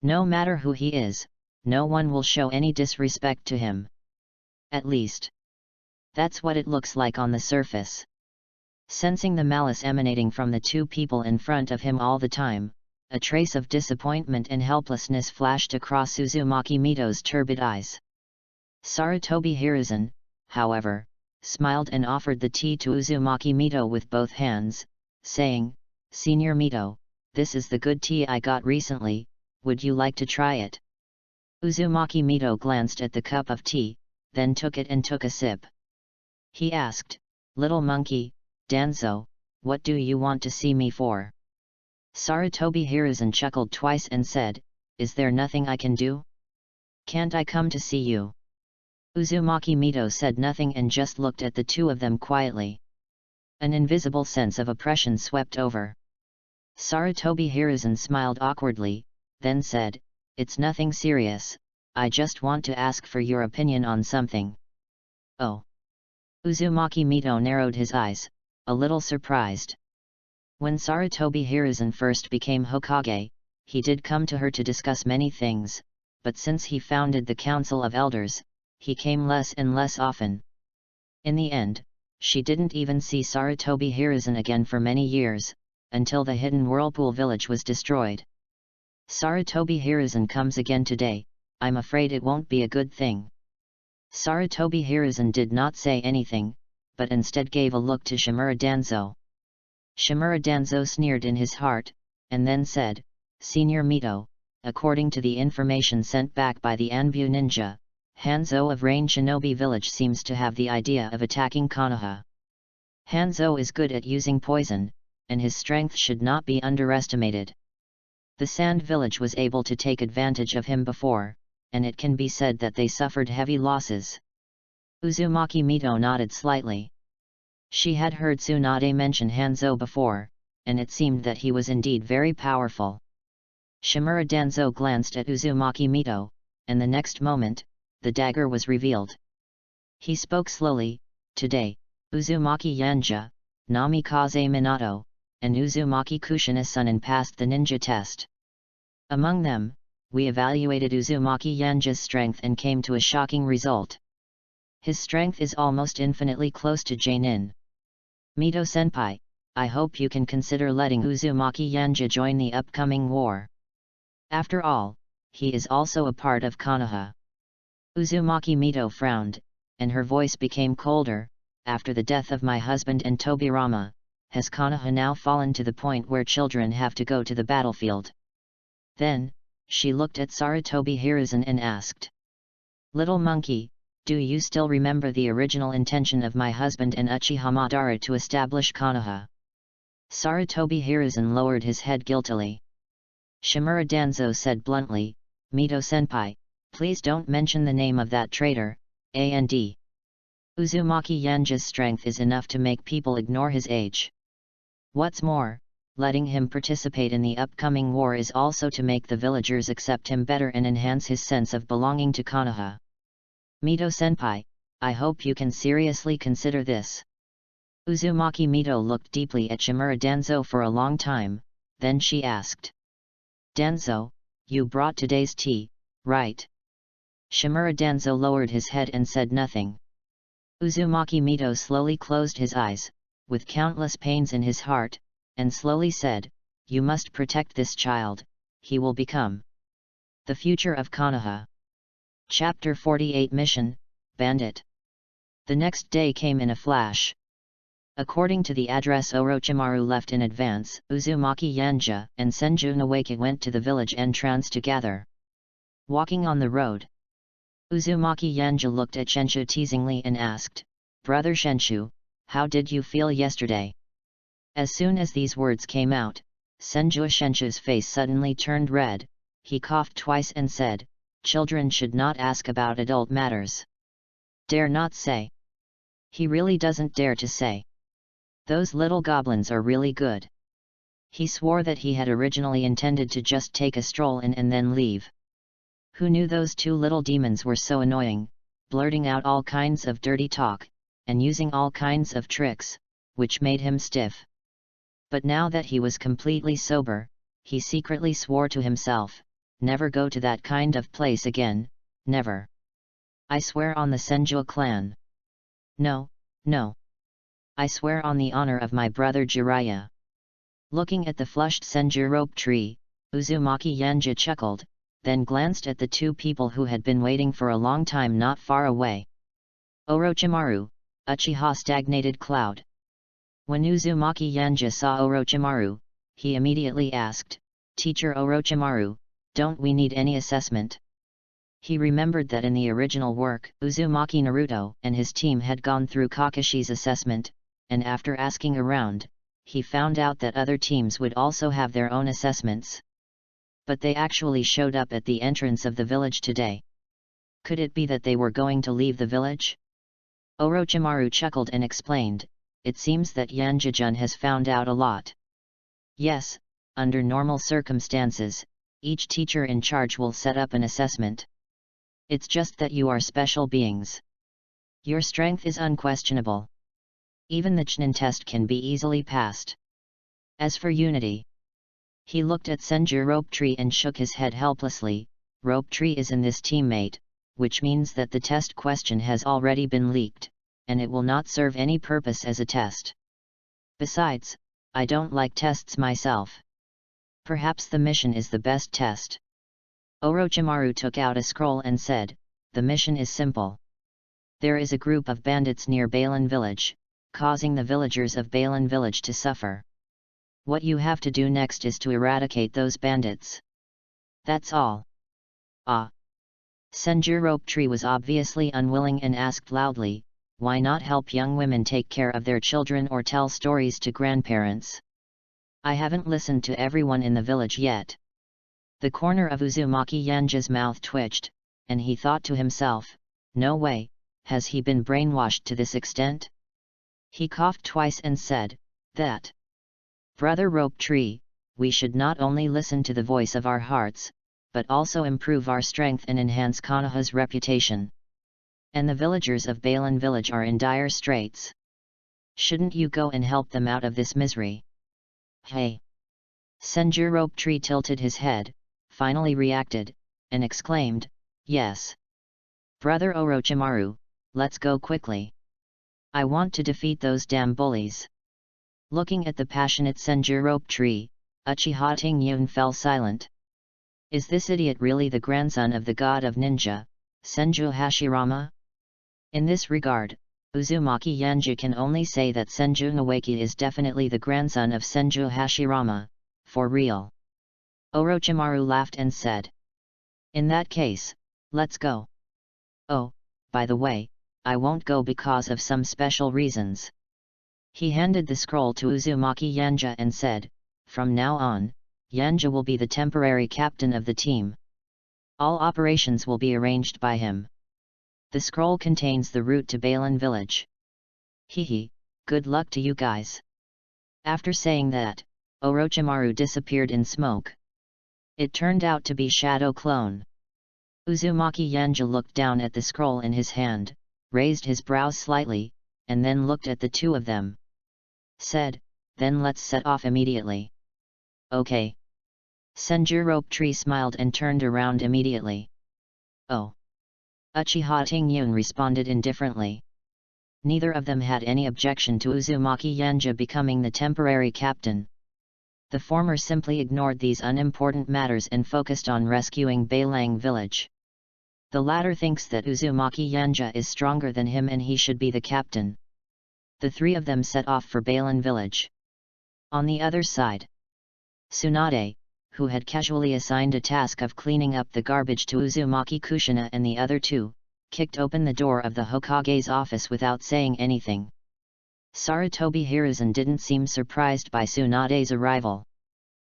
No matter who he is, no one will show any disrespect to him. At least, that's what it looks like on the surface. Sensing the malice emanating from the two people in front of him all the time, a trace of disappointment and helplessness flashed across Uzumaki Mito's turbid eyes. Sarutobi Hiruzen, however, smiled and offered the tea to Uzumaki Mito with both hands, saying, "Senior Mito, this is the good tea I got recently, would you like to try it?" Uzumaki Mito glanced at the cup of tea, then took it and took a sip. He asked, "Little monkey, Danzo, what do you want to see me for?" Sarutobi Hiruzen chuckled twice and said, "Is there nothing I can do? Can't I come to see you?" Uzumaki Mito said nothing and just looked at the two of them quietly. An invisible sense of oppression swept over. Sarutobi Hiruzen smiled awkwardly, then said, "It's nothing serious, I just want to ask for your opinion on something." "Oh." Uzumaki Mito narrowed his eyes, a little surprised. When Sarutobi Hiruzen first became Hokage, he did come to her to discuss many things, but since he founded the Council of Elders, he came less and less often. In the end, she didn't even see Sarutobi Hiruzen again for many years, until the hidden whirlpool village was destroyed. "Sarutobi Hiruzen comes again today, I'm afraid it won't be a good thing." Sarutobi Hiruzen did not say anything, but instead gave a look to Shimura Danzo. Shimura Danzo sneered in his heart, and then said, "Senior Mito, according to the information sent back by the Anbu ninja, Hanzo of Rain Shinobi Village seems to have the idea of attacking Konoha. Hanzo is good at using poison, and his strength should not be underestimated. The Sand Village was able to take advantage of him before, and it can be said that they suffered heavy losses." Uzumaki Mito nodded slightly. She had heard Tsunade mention Hanzo before, and it seemed that he was indeed very powerful. Shimura Danzo glanced at Uzumaki Mito, and the next moment, the dagger was revealed. He spoke slowly, "Today, Uzumaki Yanja, Namikaze Minato, and Uzumaki Kushina-san passed the ninja test. Among them, we evaluated Uzumaki Yanja's strength and came to a shocking result. His strength is almost infinitely close to Jainin. Mito-senpai, I hope you can consider letting Uzumaki Yanja join the upcoming war. After all, he is also a part of Konoha." Uzumaki Mito frowned, and her voice became colder. "After the death of my husband and Tobirama, has Konoha now fallen to the point where children have to go to the battlefield?" Then, she looked at Sarutobi Hiruzen and asked, "Little monkey, do you still remember the original intention of my husband and Uchiha Madara to establish Konoha?" Sarutobi Hiruzen lowered his head guiltily. Shimura Danzo said bluntly, "Mito-senpai, please don't mention the name of that traitor, and Uzumaki Yanja's strength is enough to make people ignore his age. What's more, letting him participate in the upcoming war is also to make the villagers accept him better and enhance his sense of belonging to Konoha. Mito-senpai, I hope you can seriously consider this." Uzumaki Mito looked deeply at Shimura Danzo for a long time, then she asked, "Danzo, you brought today's tea, right?" Shimura Danzo lowered his head and said nothing. Uzumaki Mito slowly closed his eyes, with countless pains in his heart, and slowly said, "You must protect this child, he will become the future of Konoha." Chapter 48 Mission, Bandit. The next day came in a flash. According to the address Orochimaru left in advance, Uzumaki Yanja and Senju Nawaki went to the village entrance together. Walking on the road, Uzumaki Yanja looked at Shenshu teasingly and asked, "Brother Shenshu, how did you feel yesterday?" As soon as these words came out, Senju Shenshu's face suddenly turned red. He coughed twice and said, "Children should not ask about adult matters." Dare not say. He really doesn't dare to say. Those little goblins are really good. He swore that he had originally intended to just take a stroll in and then leave. Who knew those two little demons were so annoying, blurting out all kinds of dirty talk, and using all kinds of tricks, which made him stiff. But now that he was completely sober, he secretly swore to himself, never go to that kind of place again, never. "I swear on the Senju clan. No, no. I swear on the honor of my brother Jiraiya." Looking at the flushed Senju rope tree, Uzumaki Yanja chuckled, then glanced at the two people who had been waiting for a long time not far away. Orochimaru, Uchiha Stagnated Cloud. When Uzumaki Yanja saw Orochimaru, he immediately asked, "Teacher Orochimaru, don't we need any assessment?" He remembered that in the original work, Uzumaki Naruto and his team had gone through Kakashi's assessment, and after asking around, he found out that other teams would also have their own assessments. But they actually showed up at the entrance of the village today. Could it be that they were going to leave the village? Orochimaru chuckled and explained, "It seems that Yanjijun has found out a lot." Yes, under normal circumstances, each teacher in charge will set up an assessment. It's just that you are special beings. Your strength is unquestionable. Even the Chunin test can be easily passed. As for unity, he looked at Senju Rope Tree and shook his head helplessly. Rope Tree is in this teammate, which means that the test question has already been leaked, and it will not serve any purpose as a test. Besides, I don't like tests myself. Perhaps the mission is the best test. Orochimaru took out a scroll and said, "The mission is simple. There is a group of bandits near Balan village, causing the villagers of Balan village to suffer. What you have to do next is to eradicate those bandits. That's all." Ah! Senju Rope Tree was obviously unwilling and asked loudly, "Why not help young women take care of their children or tell stories to grandparents? I haven't listened to everyone in the village yet." The corner of Uzumaki Yanja's mouth twitched, and he thought to himself, "No way, has he been brainwashed to this extent?" He coughed twice and said, "That. Brother Rope Tree, we should not only listen to the voice of our hearts, but also improve our strength and enhance Konoha's reputation. And the villagers of Balan village are in dire straits. Shouldn't you go and help them out of this misery?" "Hey!" Senju Rope Tree tilted his head, finally reacted, and exclaimed, "Yes. Brother Orochimaru, let's go quickly. I want to defeat those damn bullies." Looking at the passionate Senju Rope Tree, Uchiha Tingyun fell silent. Is this idiot really the grandson of the god of ninja, Senju Hashirama? In this regard, Uzumaki Yanja can only say that Senju Nawaki is definitely the grandson of Senju Hashirama, for real. Orochimaru laughed and said, "In that case, let's go. Oh, by the way, I won't go because of some special reasons." He handed the scroll to Uzumaki Yanja and said, "From now on, Yanja will be the temporary captain of the team. All operations will be arranged by him. The scroll contains the route to Balan village. Hehe, good luck to you guys." After saying that, Orochimaru disappeared in smoke. It turned out to be Shadow Clone. Uzumaki Yanja looked down at the scroll in his hand, raised his brows slightly, and then looked at the two of them. Said, "Then let's set off immediately." "Okay." Senju Rope Tree smiled and turned around immediately. "Oh." Uchiha Tingyun responded indifferently. Neither of them had any objection to Uzumaki Yanja becoming the temporary captain. The former simply ignored these unimportant matters and focused on rescuing Balang village. The latter thinks that Uzumaki Yanja is stronger than him and he should be the captain. The three of them set off for Balan village. On the other side, Tsunade, who had casually assigned a task of cleaning up the garbage to Uzumaki Kushina and the other two, kicked open the door of the Hokage's office without saying anything. Sarutobi Hiruzen didn't seem surprised by Tsunade's arrival.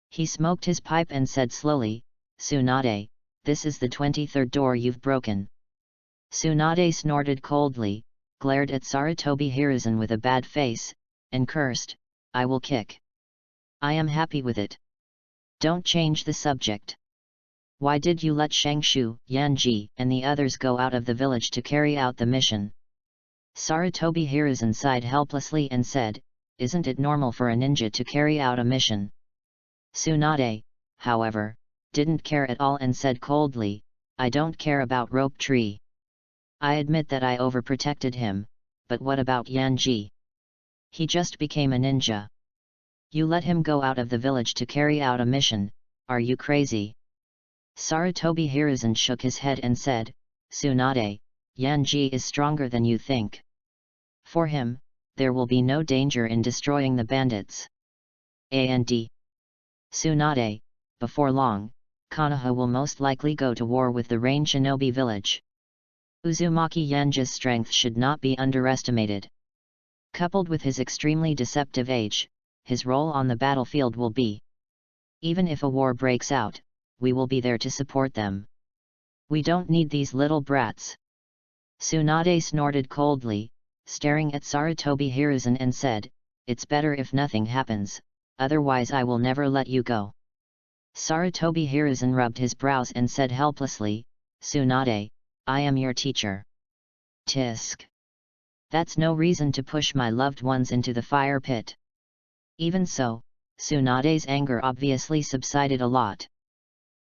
He smoked his pipe and said slowly, "Tsunade, this is the 23rd door you've broken." Tsunade snorted coldly, glared at Sarutobi Hiruzen with a bad face, and cursed, "I will kick. I am happy with it. Don't change the subject. Why did you let Shangshu, Yanji, and the others go out of the village to carry out the mission?" Sarutobi Hiruzen sighed helplessly and said, "Isn't it normal for a ninja to carry out a mission?" Tsunade, however, didn't care at all and said coldly, "I don't care about Rope Tree. I admit that I overprotected him, but what about Yanji? He just became a ninja. You let him go out of the village to carry out a mission, are you crazy?" Sarutobi Hiruzen shook his head and said, "Tsunade, Yanji is stronger than you think. For him, there will be no danger in destroying the bandits. And Tsunade, before long, Konoha will most likely go to war with the Rain Shinobi village. Uzumaki Yanja's strength should not be underestimated. Coupled with his extremely deceptive age, his role on the battlefield will be. Even if a war breaks out, we will be there to support them. We don't need these little brats. Tsunade snorted coldly, staring at Sarutobi Hiruzen and said, "It's better if nothing happens, otherwise I will never let you go." Sarutobi Hiruzen rubbed his brows and said helplessly, "Tsunade, I am your teacher." Tisk. That's no reason to push my loved ones into the fire pit. Even so, Tsunade's anger obviously subsided a lot.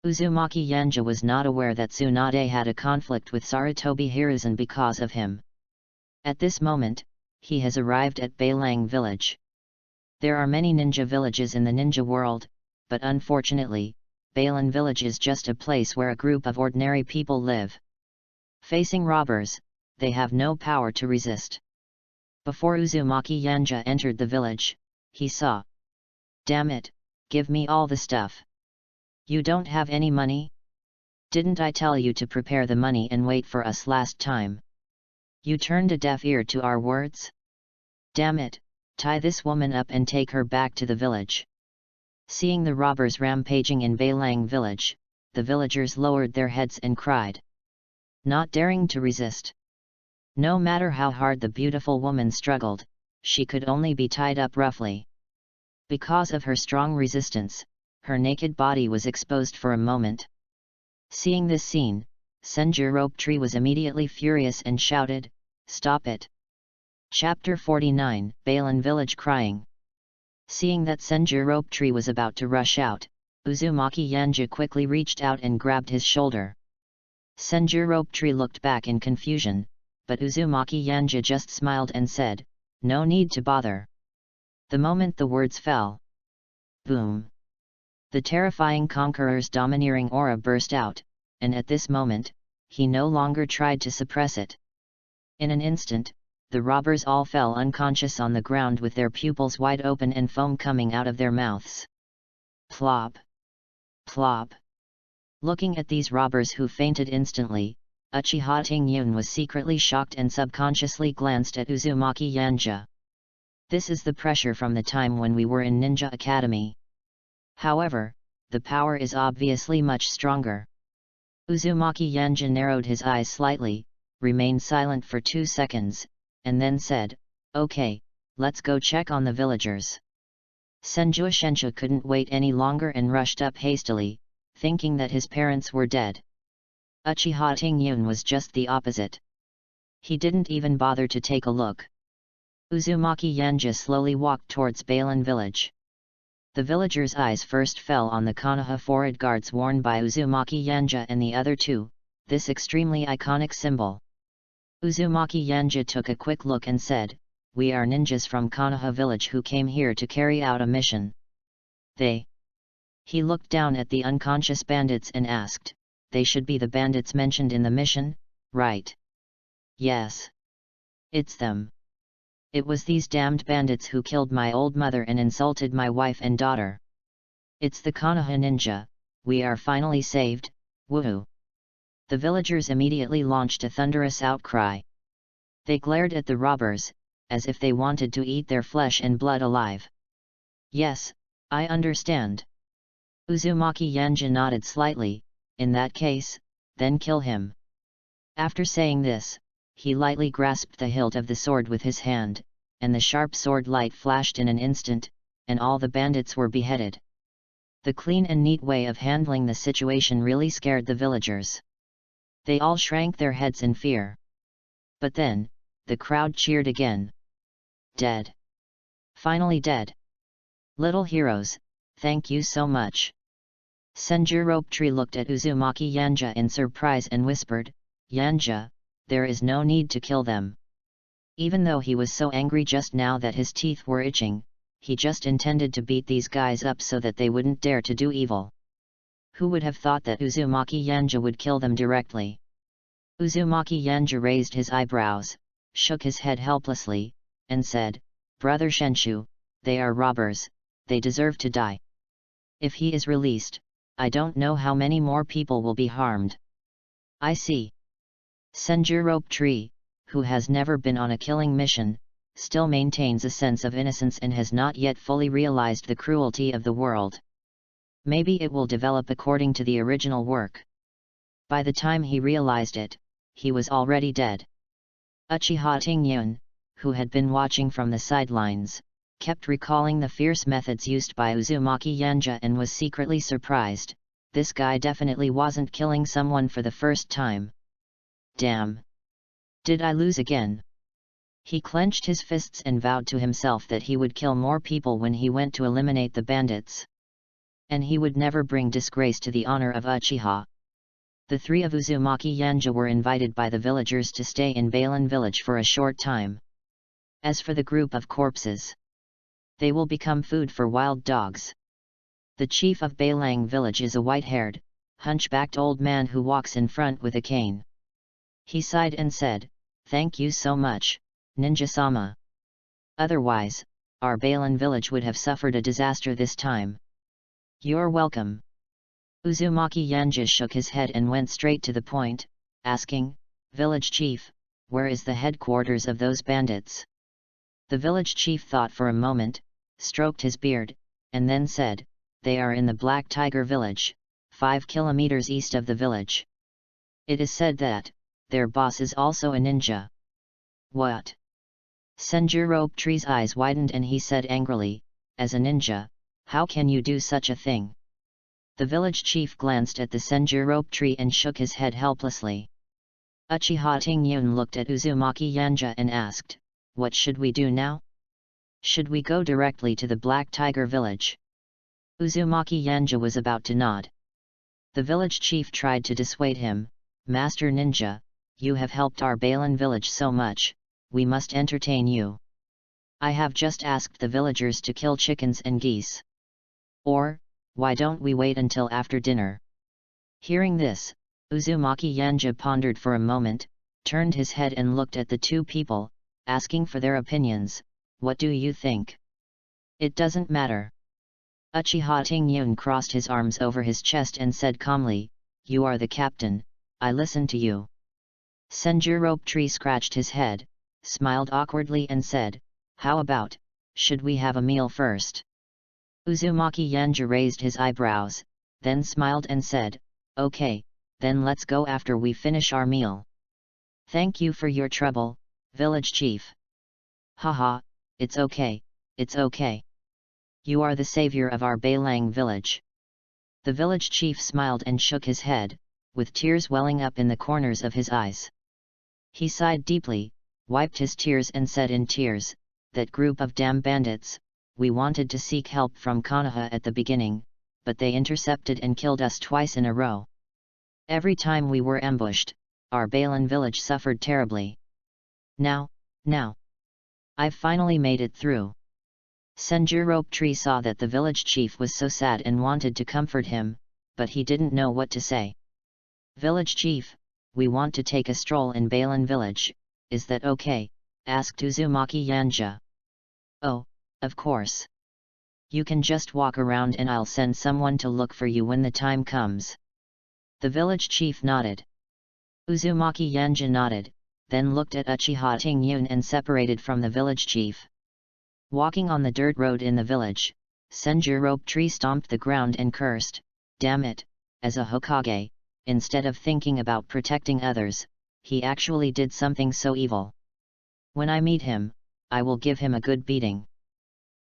Uzumaki Yanja was not aware that Tsunade had a conflict with Sarutobi Hiruzen because of him. At this moment, he has arrived at Beilang village. There are many ninja villages in the ninja world, but unfortunately, Beilan village is just a place where a group of ordinary people live. Facing robbers, they have no power to resist. Before Uzumaki Yanja entered the village, he saw. "Damn it, give me all the stuff. You don't have any money? Didn't I tell you to prepare the money and wait for us last time? You turned a deaf ear to our words? Damn it, tie this woman up and take her back to the village." Seeing the robbers rampaging in Beilang village, the villagers lowered their heads and cried, not daring to resist. No matter how hard the beautiful woman struggled, she could only be tied up roughly. Because of her strong resistance, her naked body was exposed for a moment. Seeing this scene, Senju Rope Tree was immediately furious and shouted, "Stop it!" Chapter 49, Beilan Village Crying. Seeing that Senju Rope Tree was about to rush out, Uzumaki Yanja quickly reached out and grabbed his shoulder. Senju Rope Tree looked back in confusion, but Uzumaki Yanja just smiled and said, "No need to bother." The moment the words fell, boom! The terrifying conqueror's domineering aura burst out, and at this moment, he no longer tried to suppress it. In an instant, the robbers all fell unconscious on the ground with their pupils wide open and foam coming out of their mouths. Plop! Plop! Looking at these robbers who fainted instantly, Uchiha Tingyun was secretly shocked and subconsciously glanced at Uzumaki Yanja. This is the pressure from the time when we were in Ninja Academy. However, the power is obviously much stronger. Uzumaki Yanja narrowed his eyes slightly, remained silent for 2 seconds, and then said, "Okay, let's go check on the villagers." Senju Shenshu couldn't wait any longer and rushed up hastily, thinking that his parents were dead. Uchiha Tingyun was just the opposite. He didn't even bother to take a look. Uzumaki Yanja slowly walked towards Beilan village. The villagers' eyes first fell on the Konoha forehead guards worn by Uzumaki Yanja and the other two, this extremely iconic symbol. Uzumaki Yanja took a quick look and said, "We are ninjas from Konoha village who came here to carry out a mission." "They?" He looked down at the unconscious bandits and asked, "They should be the bandits mentioned in the mission, right?" "Yes. It's them. It was these damned bandits who killed my old mother and insulted my wife and daughter. It's the Konoha ninja, we are finally saved, woohoo!" The villagers immediately launched a thunderous outcry. They glared at the robbers, as if they wanted to eat their flesh and blood alive. "Yes, I understand." Uzumaki Yanja nodded slightly, "In that case, then kill him." After saying this, he lightly grasped the hilt of the sword with his hand, and the sharp sword light flashed in an instant, and all the bandits were beheaded. The clean and neat way of handling the situation really scared the villagers. They all shrank their heads in fear. But then, the crowd cheered again. "Dead! Finally dead! Little heroes, thank you so much." Senju Rope Tree looked at Uzumaki Yanja in surprise and whispered, "Yanja, there is no need to kill them." Even though he was so angry just now that his teeth were itching, he just intended to beat these guys up so that they wouldn't dare to do evil. Who would have thought that Uzumaki Yanja would kill them directly? Uzumaki Yanja raised his eyebrows, shook his head helplessly, and said, "Brother Shenshu, they are robbers, they deserve to die. If he is released, I don't know how many more people will be harmed. I see. Senjuro Tree, who has never been on a killing mission, still maintains a sense of innocence and has not yet fully realized the cruelty of the world. Maybe it will develop according to the original work. By the time he realized it, he was already dead. Uchiha Tingyun, who had been watching from the sidelines, kept recalling the fierce methods used by Uzumaki Yanja and was secretly surprised. This guy definitely wasn't killing someone for the first time. Damn! Did I lose again? He clenched his fists and vowed to himself that he would kill more people when he went to eliminate the bandits. And he would never bring disgrace to the honor of Uchiha. The three of Uzumaki Yanja were invited by the villagers to stay in Balan village for a short time. As for the group of corpses, they will become food for wild dogs. The chief of Balang village is a white-haired, hunchbacked old man who walks in front with a cane. He sighed and said, "Thank you so much, Ninja-sama. Otherwise, our Balan village would have suffered a disaster this time." "You're welcome." Uzumaki Yanja shook his head and went straight to the point, asking, "Village chief, where is the headquarters of those bandits?" The village chief thought for a moment, stroked his beard, and then said, "They are in the Black Tiger village, 5 kilometers east of the village. It is said that their boss is also a ninja." "What?" Senjuro Tree's eyes widened and he said angrily, "As a ninja, how can you do such a thing?" The village chief glanced at the Senjuro Tree and shook his head helplessly. Uchiha Tingyun looked at Uzumaki Yanja and asked, "What should we do now? Should we go directly to the Black Tiger village?" Uzumaki Yanja was about to nod. The village chief tried to dissuade him, "Master Ninja, you have helped our Balan village so much, we must entertain you. I have just asked the villagers to kill chickens and geese. Or, why don't we wait until after dinner?" Hearing this, Uzumaki Yanja pondered for a moment, turned his head and looked at the two people, asking for their opinions. "What do you think?" "It doesn't matter." Uchiha Tingyun crossed his arms over his chest and said calmly, "You are the captain, I listen to you." Senjuro Tree scratched his head, smiled awkwardly and said, "How about, should we have a meal first?" Uzumaki Yanja raised his eyebrows, then smiled and said, "Okay, then let's go after we finish our meal." "Thank you for your trouble, village chief." "Haha, it's okay, it's okay. You are the savior of our Balang village." The village chief smiled and shook his head, with tears welling up in the corners of his eyes. He sighed deeply, wiped his tears and said in tears, "That group of damn bandits, we wanted to seek help from Konoha at the beginning, but they intercepted and killed us twice in a row. Every time we were ambushed, our Balan village suffered terribly. Now, I've finally made it through." Senjuro Tree saw that the village chief was so sad and wanted to comfort him, but he didn't know what to say. "Village chief, we want to take a stroll in Balan village, is that okay?" asked Uzumaki Yanja. "Oh, of course. You can just walk around and I'll send someone to look for you when the time comes." The village chief nodded. Uzumaki Yanja nodded, then looked at Uchiha Tingyun and separated from the village chief. Walking on the dirt road in the village, Senjuro Tree stomped the ground and cursed, "Damn it, as a Hokage, instead of thinking about protecting others, he actually did something so evil. When I meet him, I will give him a good beating."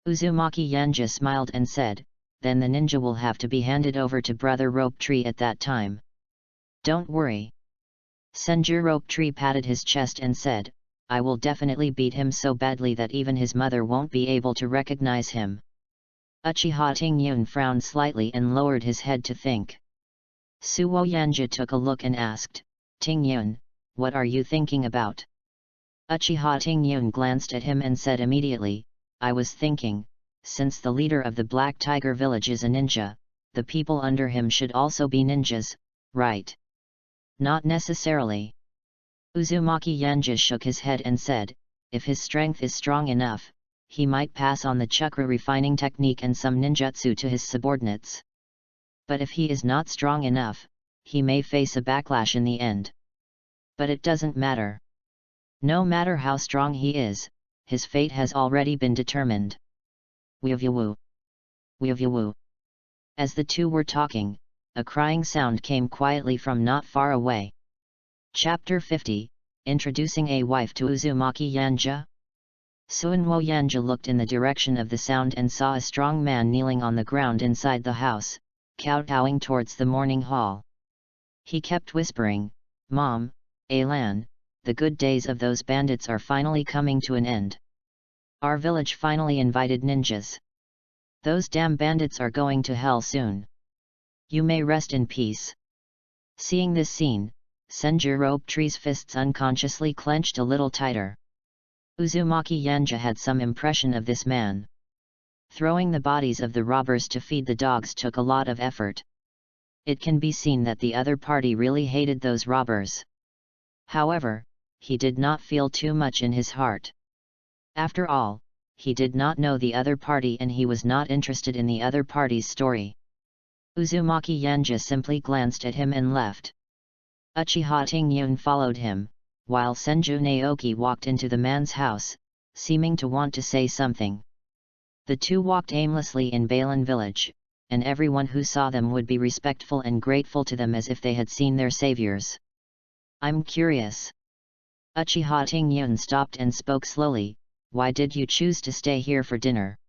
Uzumaki Yanja smiled and said, "Then the ninja will have to be handed over to Brother Rope Tree at that time." "Don't worry." Senjuro Tree patted his chest and said, "I will definitely beat him so badly that even his mother won't be able to recognize him." Uchiha Tingyun frowned slightly and lowered his head to think. Suwo Yanja took a look and asked, "Tingyun, what are you thinking about?" Uchiha Tingyun glanced at him and said immediately, "I was thinking, since the leader of the Black Tiger village is a ninja, the people under him should also be ninjas, right?" "Not necessarily." Uzumaki Yanja shook his head and said, "If his strength is strong enough, he might pass on the chakra refining technique and some ninjutsu to his subordinates." But if he is not strong enough, he may face a backlash in the end. But it doesn't matter. No matter how strong he is, his fate has already been determined. Weev-woo. Weev-woo. As the two were talking, a crying sound came quietly from not far away. Chapter 50, Introducing a Wife to Uzumaki Yanja. Suinwo Yanja looked in the direction of the sound and saw a strong man kneeling on the ground inside the house, kowtowing towards the morning hall. He kept whispering, "Mom, Alan, the good days of those bandits are finally coming to an end. Our village finally invited ninjas. Those damn bandits are going to hell soon. You may rest in peace." Seeing this scene, Senjuro Tree's fists unconsciously clenched a little tighter. Uzumaki Yanja had some impression of this man. Throwing the bodies of the robbers to feed the dogs took a lot of effort. It can be seen that the other party really hated those robbers. However, he did not feel too much in his heart. After all, he did not know the other party and he was not interested in the other party's story. Uzumaki Yanja simply glanced at him and left. Uchiha Tingyun followed him, while Senju Naoki walked into the man's house, seeming to want to say something. The two walked aimlessly in Balan village, and everyone who saw them would be respectful and grateful to them as if they had seen their saviors. "I'm curious." Uchiha Tingyun stopped and spoke slowly, "Why did you choose to stay here for dinner?"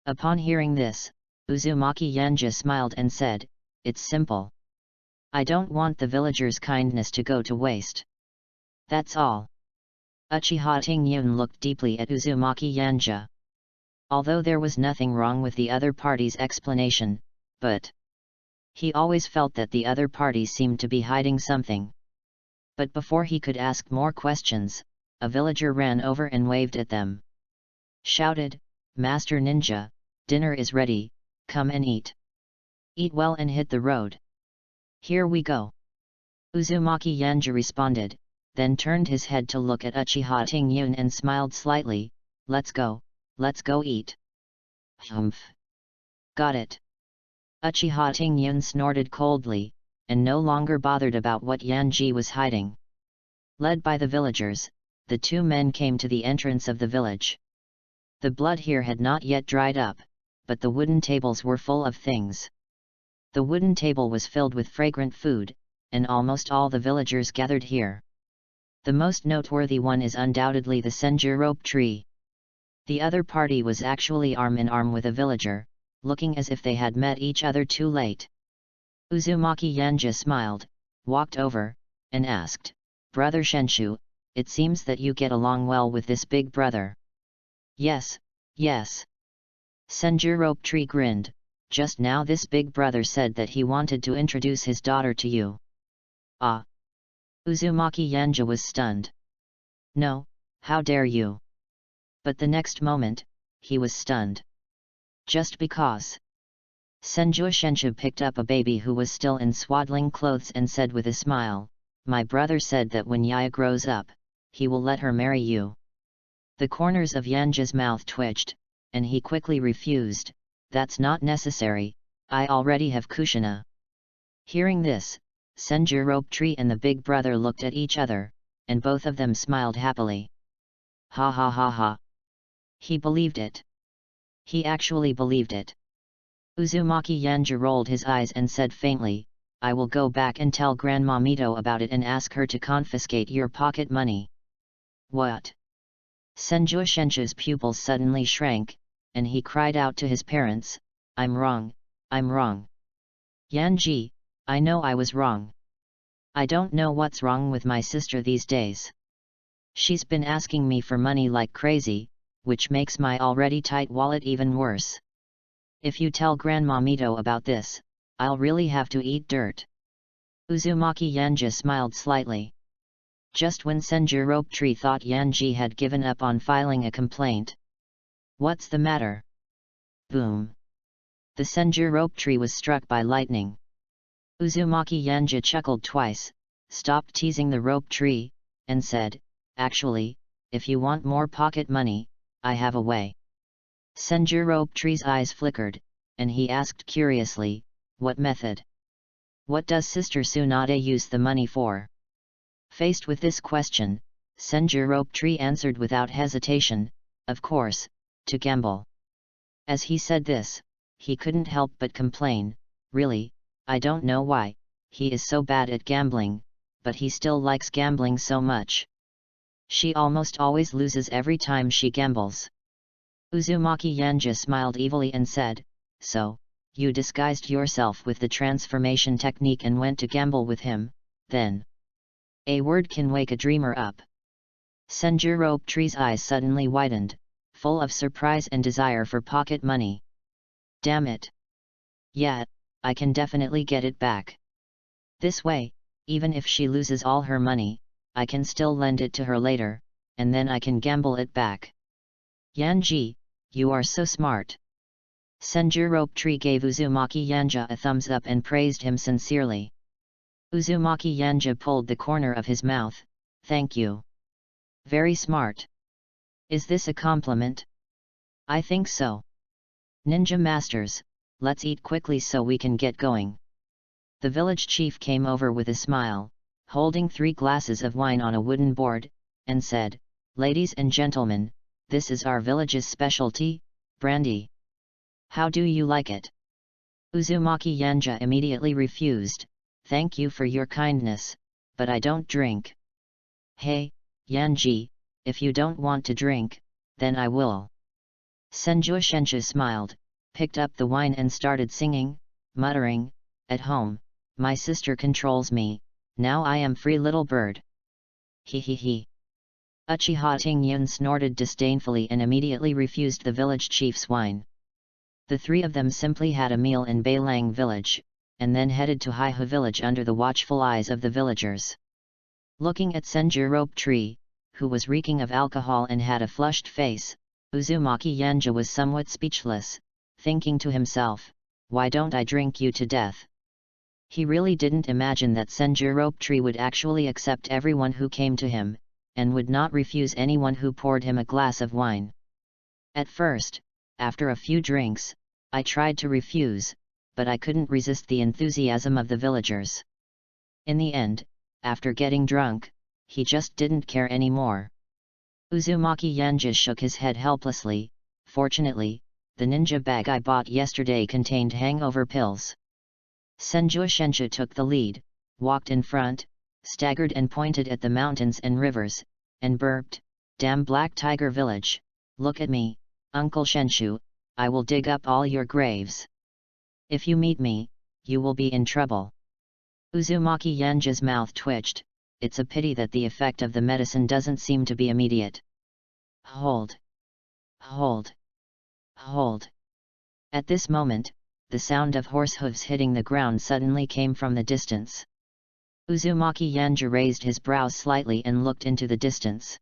Upon hearing this, Uzumaki Yanja smiled and said, "It's simple. I don't want the villagers' kindness to go to waste. That's all." Uchiha Tingyun looked deeply at Uzumaki Yanja. Although there was nothing wrong with the other party's explanation, but he always felt that the other party seemed to be hiding something. But before he could ask more questions, a villager ran over and waved at them. Shouted, "Master Ninja, dinner is ready, come and eat. Eat well and hit the road." "Here we go." Uzumaki Yanja responded, then turned his head to look at Uchiha Tingyun and smiled slightly, let's go eat." "Humph. Got it." Uchiha Tingyun snorted coldly, and no longer bothered about what Yanji was hiding. Led by the villagers, the two men came to the entrance of the village. The blood here had not yet dried up, but the wooden tables were full of things. The wooden table was filled with fragrant food, and almost all the villagers gathered here. The most noteworthy one is undoubtedly the Senjuro tree. The other party was actually arm in arm with a villager, looking as if they had met each other too late. Uzumaki Yanja smiled, walked over, and asked, "Brother Shenshu, it seems that you get along well with this big brother." Yes. Senjuro Tree grinned, "Just now this big brother said that he wanted to introduce his daughter to you." "Ah." Uzumaki Yanja was stunned. "No, how dare you?" But the next moment, he was stunned. Just because. Senju Shenshu picked up a baby who was still in swaddling clothes and said with a smile, "My brother said that when Yaya grows up, he will let her marry you." The corners of Yanja's mouth twitched, and he quickly refused, "That's not necessary, I already have Kushina." Hearing this, Senjuro Tree and the big brother looked at each other, and both of them smiled happily. Ha ha ha ha. He believed it. He actually believed it. Uzumaki Yanja rolled his eyes and said faintly, "I will go back and tell Grandma Mito about it and ask her to confiscate your pocket money." "What?" Senju Shenshu's pupils suddenly shrank, and he cried out to his parents, I'm wrong. Yanji, I know I was wrong. I don't know what's wrong with my sister these days. She's been asking me for money like crazy, which makes my already tight wallet even worse. If you tell Grandma Mito about this, I'll really have to eat dirt." Uzumaki Yanja smiled slightly. Just when Senjuro Tree thought Yanji had given up on filing a complaint. "What's the matter?" Boom! The Senjuro Tree was struck by lightning. Uzumaki Yanja chuckled twice, stopped teasing the rope tree, and said, "Actually, if you want more pocket money, I have a way." Senjuro Tree's eyes flickered, and he asked curiously, What method? What does Sister Tsunade use the money for? Faced with this question, Senjuroptri answered without hesitation, of course, to gamble. As he said this, he couldn't help but complain, really, I don't know why, he is so bad at gambling, but he still likes gambling so much. She almost always loses every time she gambles. Uzumaki Yanja smiled evilly and said, so, you disguised yourself with the transformation technique and went to gamble with him, then. A word can wake a dreamer up. Senjuroptri's eyes suddenly widened, full of surprise and desire for pocket money. Damn it! Yeah, I can definitely get it back. This way, even if she loses all her money, I can still lend it to her later, and then I can gamble it back. Yanji, you are so smart. Senjuroptri gave Uzumaki Yanja a thumbs up and praised him sincerely. Uzumaki Yanja pulled the corner of his mouth, thank you. Very smart. Is this a compliment? I think so. Ninja Masters, let's eat quickly so we can get going. The village chief came over with a smile, holding 3 glasses of wine on a wooden board, and said, ladies and gentlemen, this is our village's specialty, brandy. How do you like it? Uzumaki Yanja immediately refused, thank you for your kindness, but I don't drink. Hey, Yanji, if you don't want to drink, then I will. Senjuoshenju smiled, picked up the wine and started singing, muttering, at home, my sister controls me, now I am free little bird. He he he. Uchiha Tingyun snorted disdainfully and immediately refused the village chief's wine. The 3 of them simply had a meal in Beilang village, and then headed to Haihu village under the watchful eyes of the villagers. Looking at Senjuroptri, who was reeking of alcohol and had a flushed face, Uzumaki Yanja was somewhat speechless, thinking to himself, why don't I drink you to death? He really didn't imagine that Senjuroptri would actually accept everyone who came to him, and would not refuse anyone who poured him a glass of wine. At first, after a few drinks, I tried to refuse, but I couldn't resist the enthusiasm of the villagers. In the end, after getting drunk, he just didn't care anymore. Uzumaki Yanja shook his head helplessly. Fortunately, the ninja bag I bought yesterday contained hangover pills. Senjuoshenju took the lead, walked in front, staggered and pointed at the mountains and rivers, and burped, damn Black Tiger Village, look at me, Uncle Shenshu, I will dig up all your graves. If you meet me, you will be in trouble. Uzumaki Yanja's mouth twitched, it's a pity that the effect of the medicine doesn't seem to be immediate. Hold. Hold. Hold. At this moment, the sound of horse hooves hitting the ground suddenly came from the distance. Uzumaki Yanja raised his brows slightly and looked into the distance.